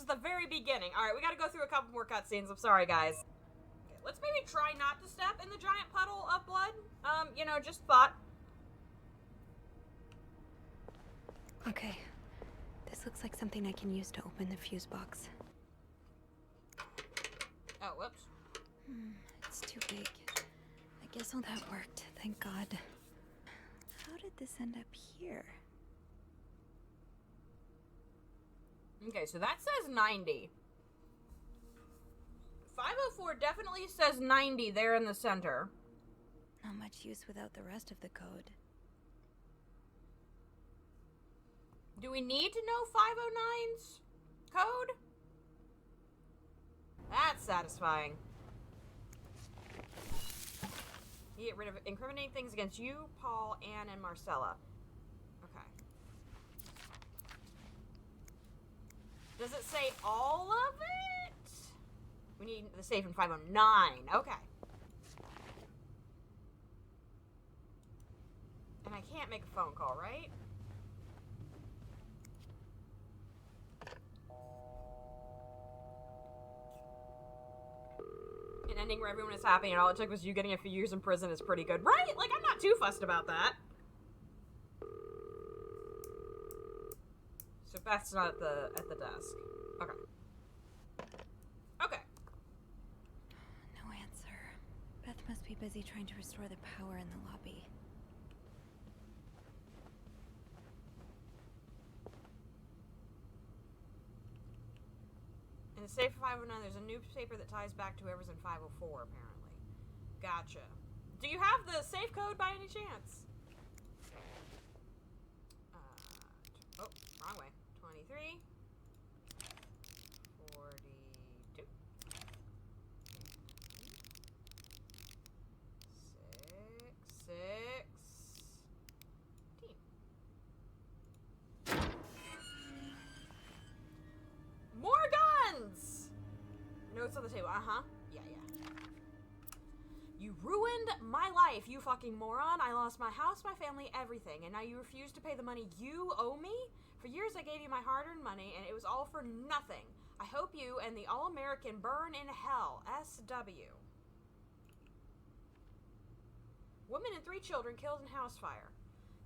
the very beginning. Alright, we gotta go through a couple more cutscenes. I'm sorry, guys. Okay, let's maybe try not to step in the giant puddle of blood. Just thought. Okay. This looks like something I can use to open the fuse box. Oh, whoops. It's too big. I guess all that worked, thank God. How did this end up here? Okay, so that says 90. 504 definitely says 90 there in the center. Not much use without the rest of the code. Do we need to know 509's code? That's satisfying. You get rid of incriminating things against you, Paul, Anne, and Marcella. Okay. Does it say all of it? We need the safe in 509. Okay. And I can't make a phone call, right? An ending where everyone is happy and all it took was you getting a few years in prison is pretty good, right? Like, I'm not too fussed about that. So Beth's not at the desk. Okay. Okay. No answer. Beth must be busy trying to restore the power in the lobby. In the safe 509, there's a newspaper that ties back to whoever's in 504, apparently. Gotcha. Do you have the safe code by any chance? Oh, wrong way. 23. 42. 16. More guns! Notes on the table. Uh-huh. Yeah. You ruined my life, you fucking moron. I lost my house, my family, everything. And now you refuse to pay the money you owe me? For years I gave you my hard-earned money, and it was all for nothing. I hope you and the All-American burn in hell. SW. Woman and 3 children killed in house fire.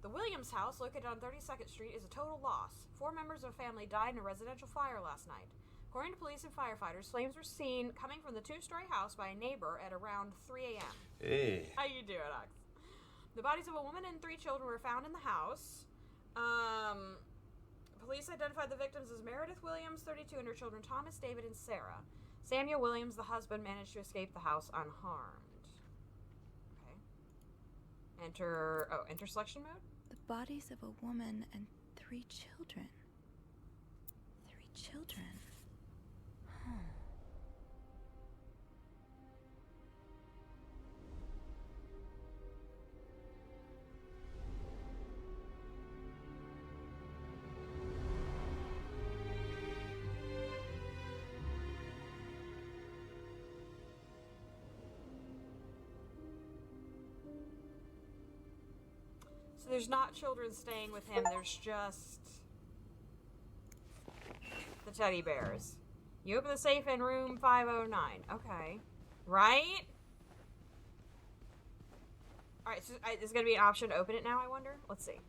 The Williams house, located on 32nd Street, is a total loss. 4 members of a family died in a residential fire last night. According to police and firefighters, flames were seen coming from the 2-story house by a neighbor at around 3 a.m. Hey. How you doing, Ox? The bodies of a woman and 3 children were found in the house. Police identified the victims as Meredith Williams, 32, and her children Thomas, David, and Sarah. Samuel Williams, the husband, managed to escape the house unharmed. Okay. Enter selection mode? The bodies of a woman and 3 children. 3 children. Huh. So there's not children staying with him, there's just the teddy bears. You open the safe in room 509. Okay. Right? Alright, so there's gonna be an option to open it now, I wonder? Let's see.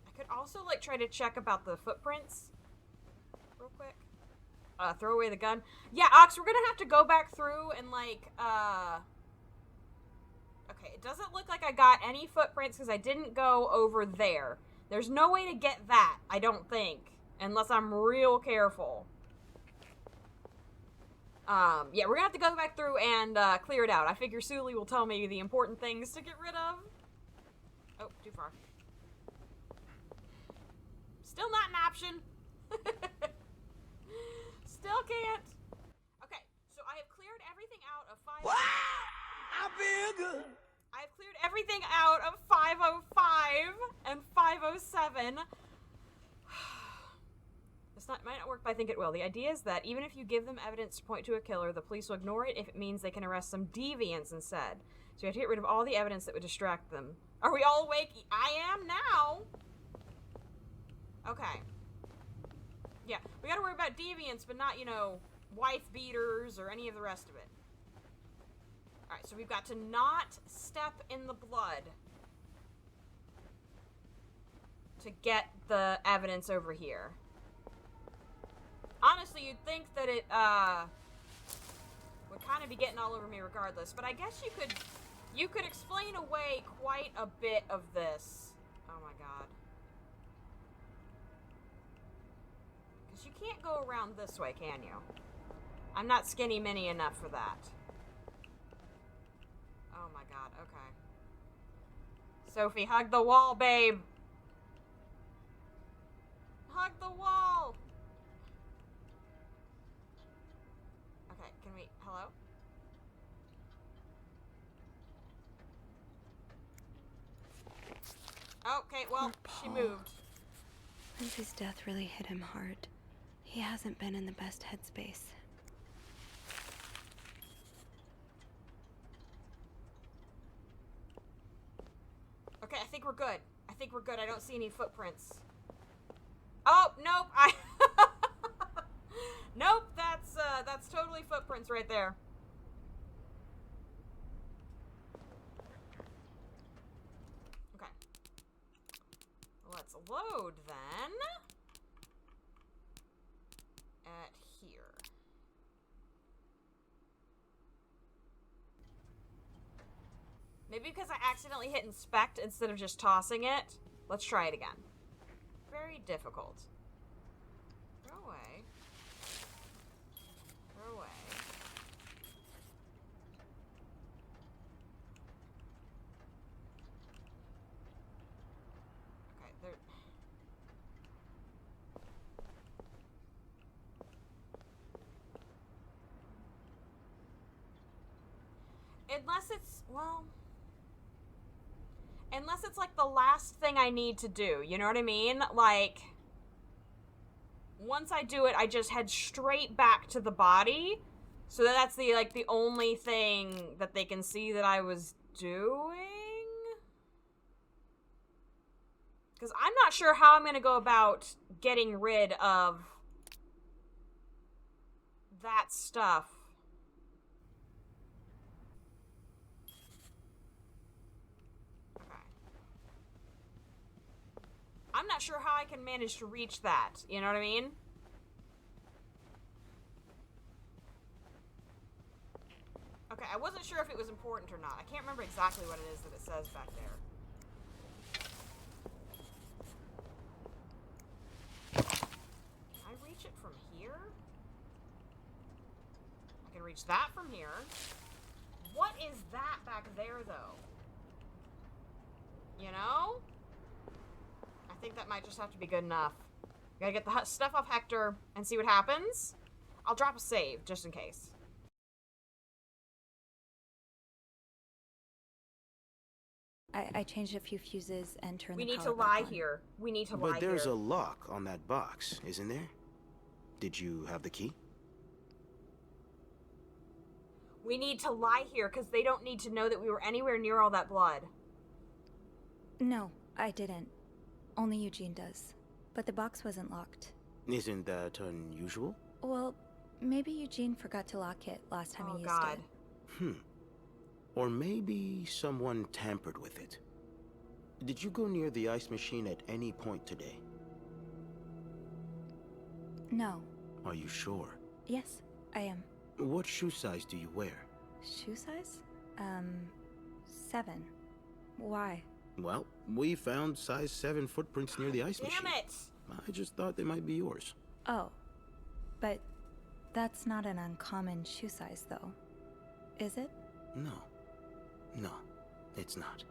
I could also, like, try to check about the footprints. Real quick. Throw away the gun. Yeah, Ox, we're gonna have to go back through and, like, okay, it doesn't look like I got any footprints because I didn't go over there. There's no way to get that, I don't think. Unless I'm real careful. Yeah, we're gonna have to go back through and, clear it out. I figure Sully will tell me the important things to get rid of. Oh, too far. Still not an option. Still can't. Okay, so I have cleared everything out of 5... Wow! I feel good. I've cleared everything out of 505 and 507. This might not work, but I think it will. The idea is that even if you give them evidence to point to a killer, the police will ignore it if it means they can arrest some deviants instead. So you have to get rid of all the evidence that would distract them. Are we all awake? I am now. Okay. Yeah, we gotta worry about deviants, but not, you know, wife beaters or any of the rest of it. Alright, so we've got to not step in the blood to get the evidence over here. Honestly, you'd think that it, would kind of be getting all over me regardless, but I guess you could explain away quite a bit of this. Oh my god. Because you can't go around this way, can you? I'm not skinny mini enough for that. Oh my god, okay. Sophie, hug the wall, babe! Hug the wall! Okay, can we... Hello? Okay, well, she moved. Lindsay's death really hit him hard. He hasn't been in the best headspace. Okay, I think we're good. I think we're good. I don't see any footprints. Oh, nope. Nope, that's totally footprints right there. Okay. Let's load then. At here. Maybe because I accidentally hit inspect instead of just tossing it. Let's try it again. Very difficult. Throw away. Throw away. Okay, there... Unless it's, well... Unless it's, like, the last thing I need to do, you know what I mean? Like, once I do it, I just head straight back to the body. So that's the, like, the only thing that they can see that I was doing? Because I'm not sure how I'm going to go about getting rid of that stuff. I'm not sure how I can manage to reach that. You know what I mean? Okay, I wasn't sure if it was important or not. I can't remember exactly what it is that it says back there. Can I reach it from can reach that from here. What is that back there, though? You know? I think that might just have to be good enough. Gotta get the stuff off Hector and see what happens. I'll drop a save, just in case. I changed a few fuses and turned We the need power to back lie on. here. We need to lie But there's here. a lock on that box, isn't there? Did you have the key? We need to lie here, because they don't need to know that we were anywhere near all that blood. No, I didn't. Only Eugene does. But the box wasn't locked. Isn't that unusual? Well, maybe Eugene forgot to lock it last time he used it. Or maybe someone tampered with it. Did you go near the ice machine at any point today? No. Are you sure? Yes, I am. What shoe size do you wear? Shoe size? 7. Why? Well, we found size 7 footprints near the ice machine. Damn it! I just thought they might be yours. Oh. But that's not an uncommon shoe size, though. Is it? No. No, it's not.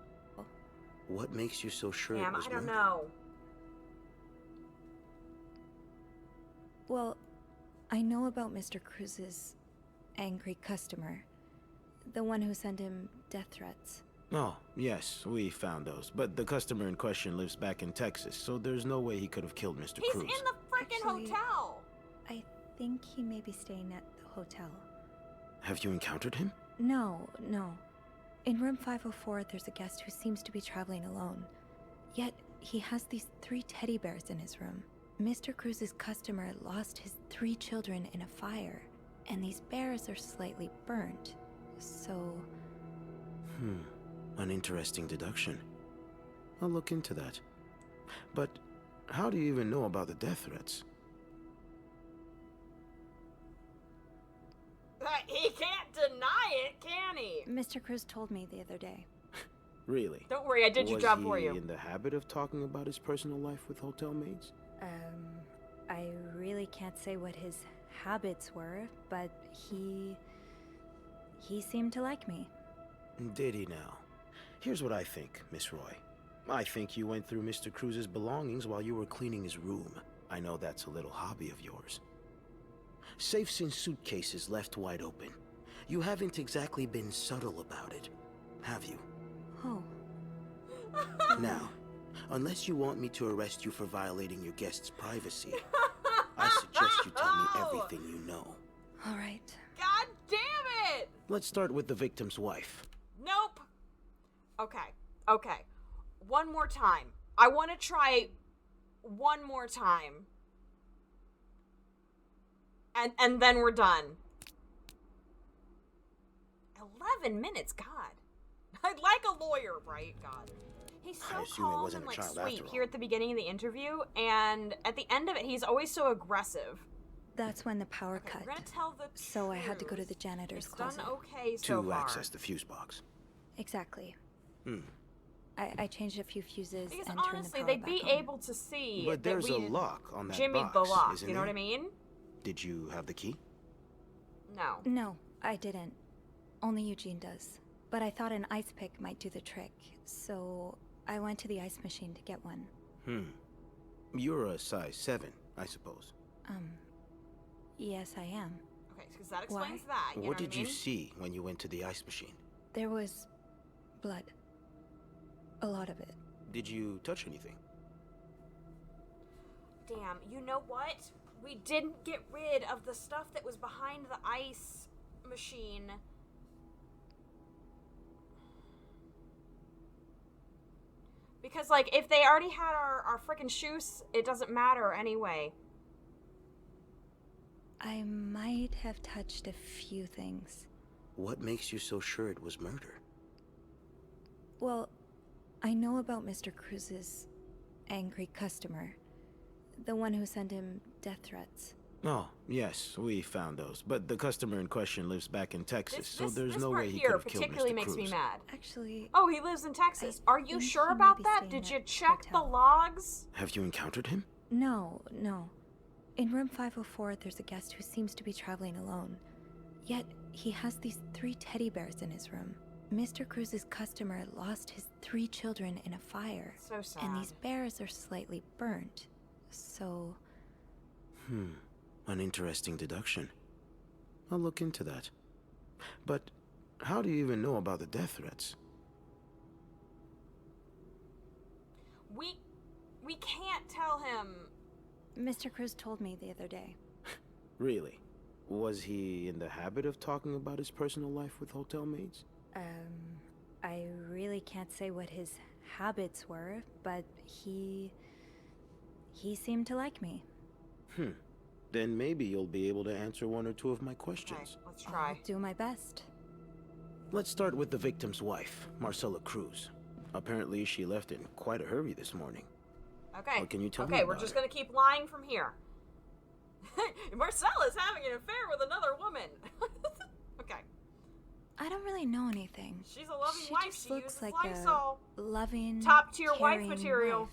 What makes you so sure it was I don't murder? know. Well, I know about Mr. Cruz's angry customer. The one who sent him death threats. Oh, yes, we found those. But the customer in question lives back in Texas, so there's no way he could have killed Mr. He's Cruz. in the freaking hotel! I think he may be staying at the hotel. Have you encountered him? No. In room 504, there's a guest who seems to be traveling alone. Yet, he has these 3 teddy bears in his room. Mr. Cruz's customer lost his 3 children in a fire, and these bears are slightly burnt. So... An interesting deduction. I'll look into that. But how do you even know about the death threats? He can't deny it, can he? Mr. Cruz told me the other day. Really? Don't worry, I did your job for you. Was he in the habit of talking about his personal life with hotel maids? I really can't say what his habits were, but he seemed to like me. Did he now? Here's what I think, Miss Roy. I think you went through Mr. Cruz's belongings while you were cleaning his room. I know that's a little hobby of yours. Safes and suitcases left wide open. You haven't exactly been subtle about it, have you? Oh. Now, unless you want me to arrest you for violating your guest's privacy, I suggest you tell me everything you know. All right. God damn it! Let's start with the victim's wife. Nope. Okay. One more time. I want to try one more time. And then we're done. 11 minutes, God. I'd like a lawyer, right? God. He's so I assume it calm wasn't and a like child sweet after all. here at the beginning of the interview, and at the end of it, he's always so aggressive. That's when the power cut. We're gonna tell the So I had to go to truth. the janitor's It's done closet. okay so To far. access the fuse box. Exactly. Hmm. I changed a few fuses Because and turned the honestly, power they'd back be on. able to see But that there's a we lock on that jimmied box, the lock. isn't You know there? what I mean? Did you have the key? No. No, I didn't. Only Eugene does. But I thought an ice pick might do the trick, so I went to the ice machine to get one. You're a size 7, I suppose. Yes, I am. Okay, because that explains Why? that. You know What did I you mean? see when you went to the ice machine? There was blood. A lot of it. Did you touch anything? Damn, you know what? We didn't get rid of the stuff that was behind the ice machine. Because, like, if they already had our freaking shoes, it doesn't matter anyway. I might have touched a few things. What makes you so sure it was murder? Well, I know about Mr. Cruz's angry customer. The one who sent him death threats. Oh, yes, we found those. But the customer in question lives back in Texas, so there's this no part way he here could have killed particularly Mr. makes Cruz. me mad. Actually... Oh, he lives in Texas. Are you think sure he may about be that? staying Did at you the check the hotel. logs? Have you encountered him? No. In room 504, there's a guest who seems to be traveling alone. Yet, he has these 3 teddy bears in his room. Mr. Cruz's customer lost his 3 children in a fire. So sad. And these bears are slightly burnt. So... An interesting deduction. I'll look into that. But how do you even know about the death threats? We can't tell him. Mr. Cruz told me the other day. Really? Was he in the habit of talking about his personal life with hotel maids? I really can't say what his habits were, but he seemed to like me. Then maybe you'll be able to answer 1 or 2 of my questions. Okay, let's try. I'll do my best. Let's start with the victim's wife, Marcella Cruz. Apparently, she left in quite a hurry this morning. Okay. What can you tell me Okay, about we're just her? gonna keep lying from here. Marcella's having an affair with another woman. Okay. I don't really know anything. She's a loving She wife. just She looks uses like Lysol. a loving, Top tier wife caring material. wife.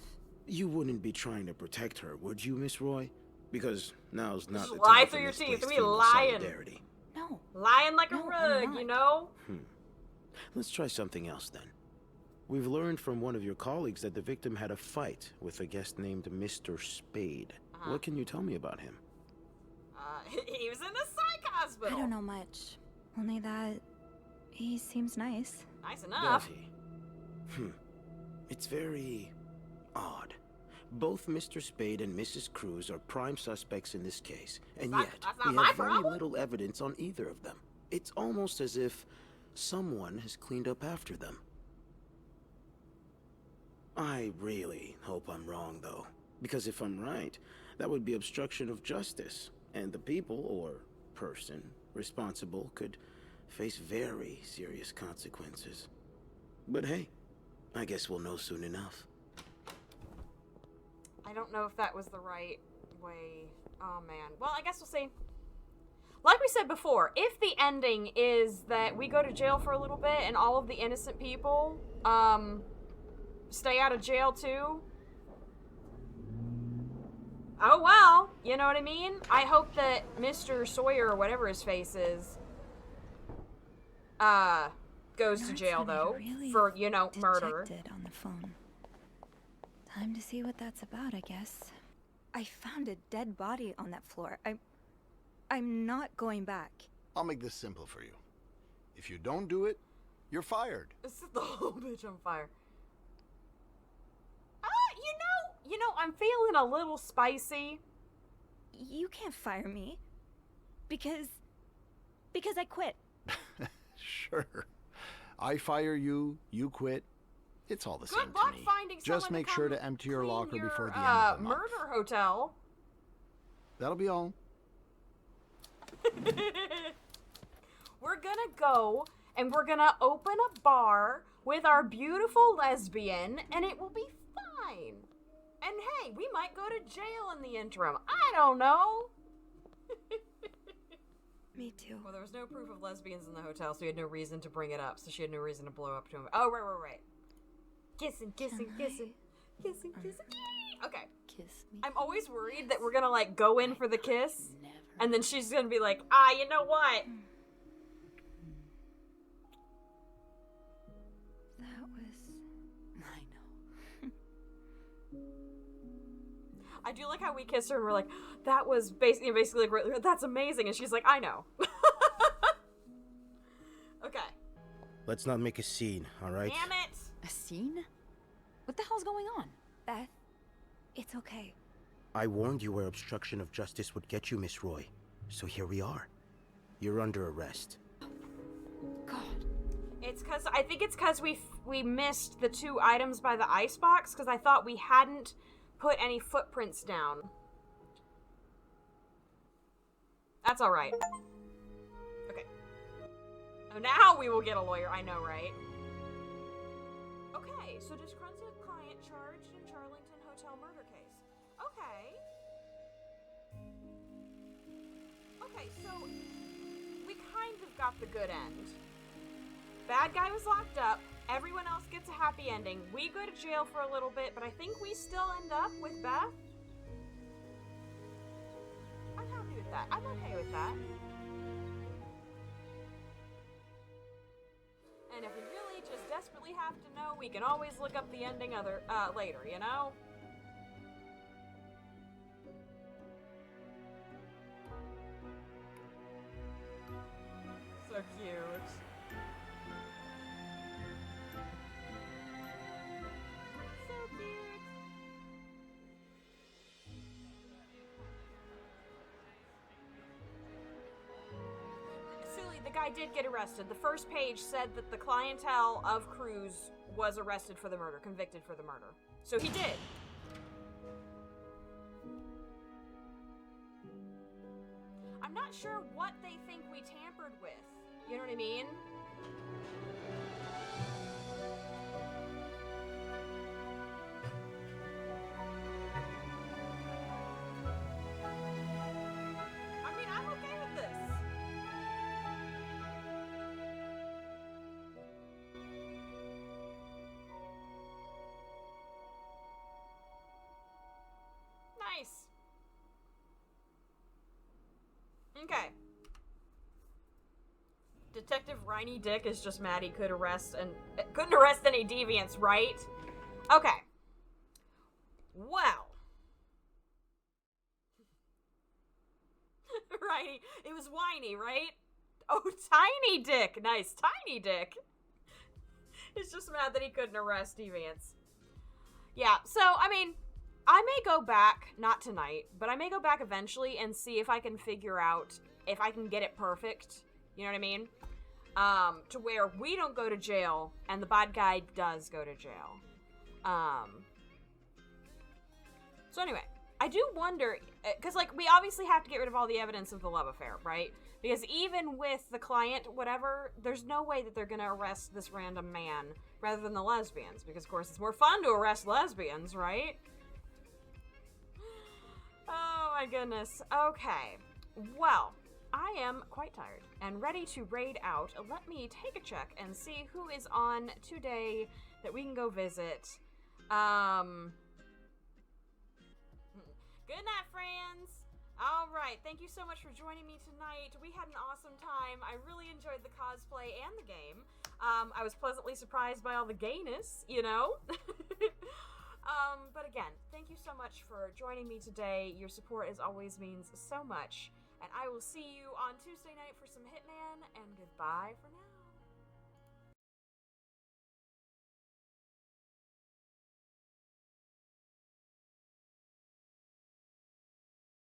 You wouldn't be trying to protect her, would you, Miss Roy? Because now's not Just the lie time through for your teeth. misplaced We female lying. solidarity. No. Lying like No, a I'm rug, not. you know? Let's try something else then. We've learned from one of your colleagues that the victim had a fight with a guest named Mr. Spade. What can you tell me about him? He was in the psych hospital. I don't know much. Only that he seems nice. Nice enough. Betty. It's very odd. Both Mr. Spade and Mrs. Cruz are prime suspects in this case, and yet that's not we my have very problem. little evidence on either of them. It's almost as if someone has cleaned up after them. I really hope I'm wrong, though, because if I'm right, that would be obstruction of justice, and the people, or person, responsible could face very serious consequences. But hey, I guess we'll know soon enough. I don't know if that was the right way. Oh, man. Well, I guess we'll see. Like we said before, if the ending is that we go to jail for a little bit and all of the innocent people, stay out of jail too. Oh well, you know what I mean? I hope that Mr. Sawyer, or whatever his face is, goes to jail though, really for, you know, murder. Dejected on the phone. Time to see what that's about, I guess. I found a dead body on that floor. I'm not going back. I'll make this simple for you. If you don't do it, you're fired. Set the whole bitch on fire. You know, I'm feeling a little spicy. You can't fire me. Because I quit. Sure. I fire you, you quit. It's all the same Good luck to me. finding Just someone make to sure come to empty your clean locker your, before the end of the month. murder hotel. That'll be all. We're gonna go and we're gonna open a bar with our beautiful lesbian and it will be fine. And hey, we might go to jail in the interim. I don't know. Me too. Well, there was no proof of lesbians in the hotel, so we had no reason to bring it up. So she had no reason to blow up to him. Oh, right. Kissing. Okay. Kiss me. I'm always worried that we're gonna, like, go in for the kiss, and then she's gonna be like, you know what? That was... I know. I do like how we kiss her and we're like, that was basically like, that's amazing, and she's like, I know. Okay. Let's not make a scene, all right? Damn it! A scene? What the hell's going on? Beth, it's okay. I warned you where obstruction of justice would get you, Miss Roy. So here we are. You're under arrest. God. I think it's because we missed the 2 items by the icebox, because I thought we hadn't put any footprints down. That's alright. Okay. Oh, now we will get a lawyer, I know, right? Okay, so disgruntled client charged in Charlington hotel murder case. Okay, so we kind of got the good end. Bad guy was locked up. Everyone else gets a happy ending. We go to jail for a little bit, but I think we still end up with Beth. I'm happy with that. I'm okay with that. desperately have to know, we can always look up the ending later, you know? So cute. So cute. Sully, the guy did get arrested. The first page said that the clientele of Cruz was arrested for the murder, convicted for the murder. So he did. I'm not sure what they think we tampered with. You know what I mean? I mean, I'm okay with this. Nice. Okay. Detective Riney Dick is just mad he couldn't arrest any deviants, right? Okay. Well. Riney, it was whiny, right? Oh, Tiny Dick. Nice, Tiny Dick. He's just mad that he couldn't arrest deviants. Yeah, so, I mean, I may go back, not tonight, but I may go back eventually and see if I can figure out if I can get it perfect. You know what I mean? To where we don't go to jail and the bad guy does go to jail. So anyway, I do wonder, because, like, we obviously have to get rid of all the evidence of the love affair, right? Because even with the client, whatever, there's no way that they're going to arrest this random man rather than the lesbians. Because, of course, it's more fun to arrest lesbians, right? Oh, my goodness. Okay. Well, I am quite tired and ready to raid out. Let me take a check and see who is on today that we can go visit. Good night, friends. All right, thank you so much for joining me tonight. We had an awesome time. I really enjoyed the cosplay and the game. I was pleasantly surprised by all the gayness, you know? But again, thank you so much for joining me today. Your support, as always, means so much. And I will see you on Tuesday night for some Hitman, and goodbye for now.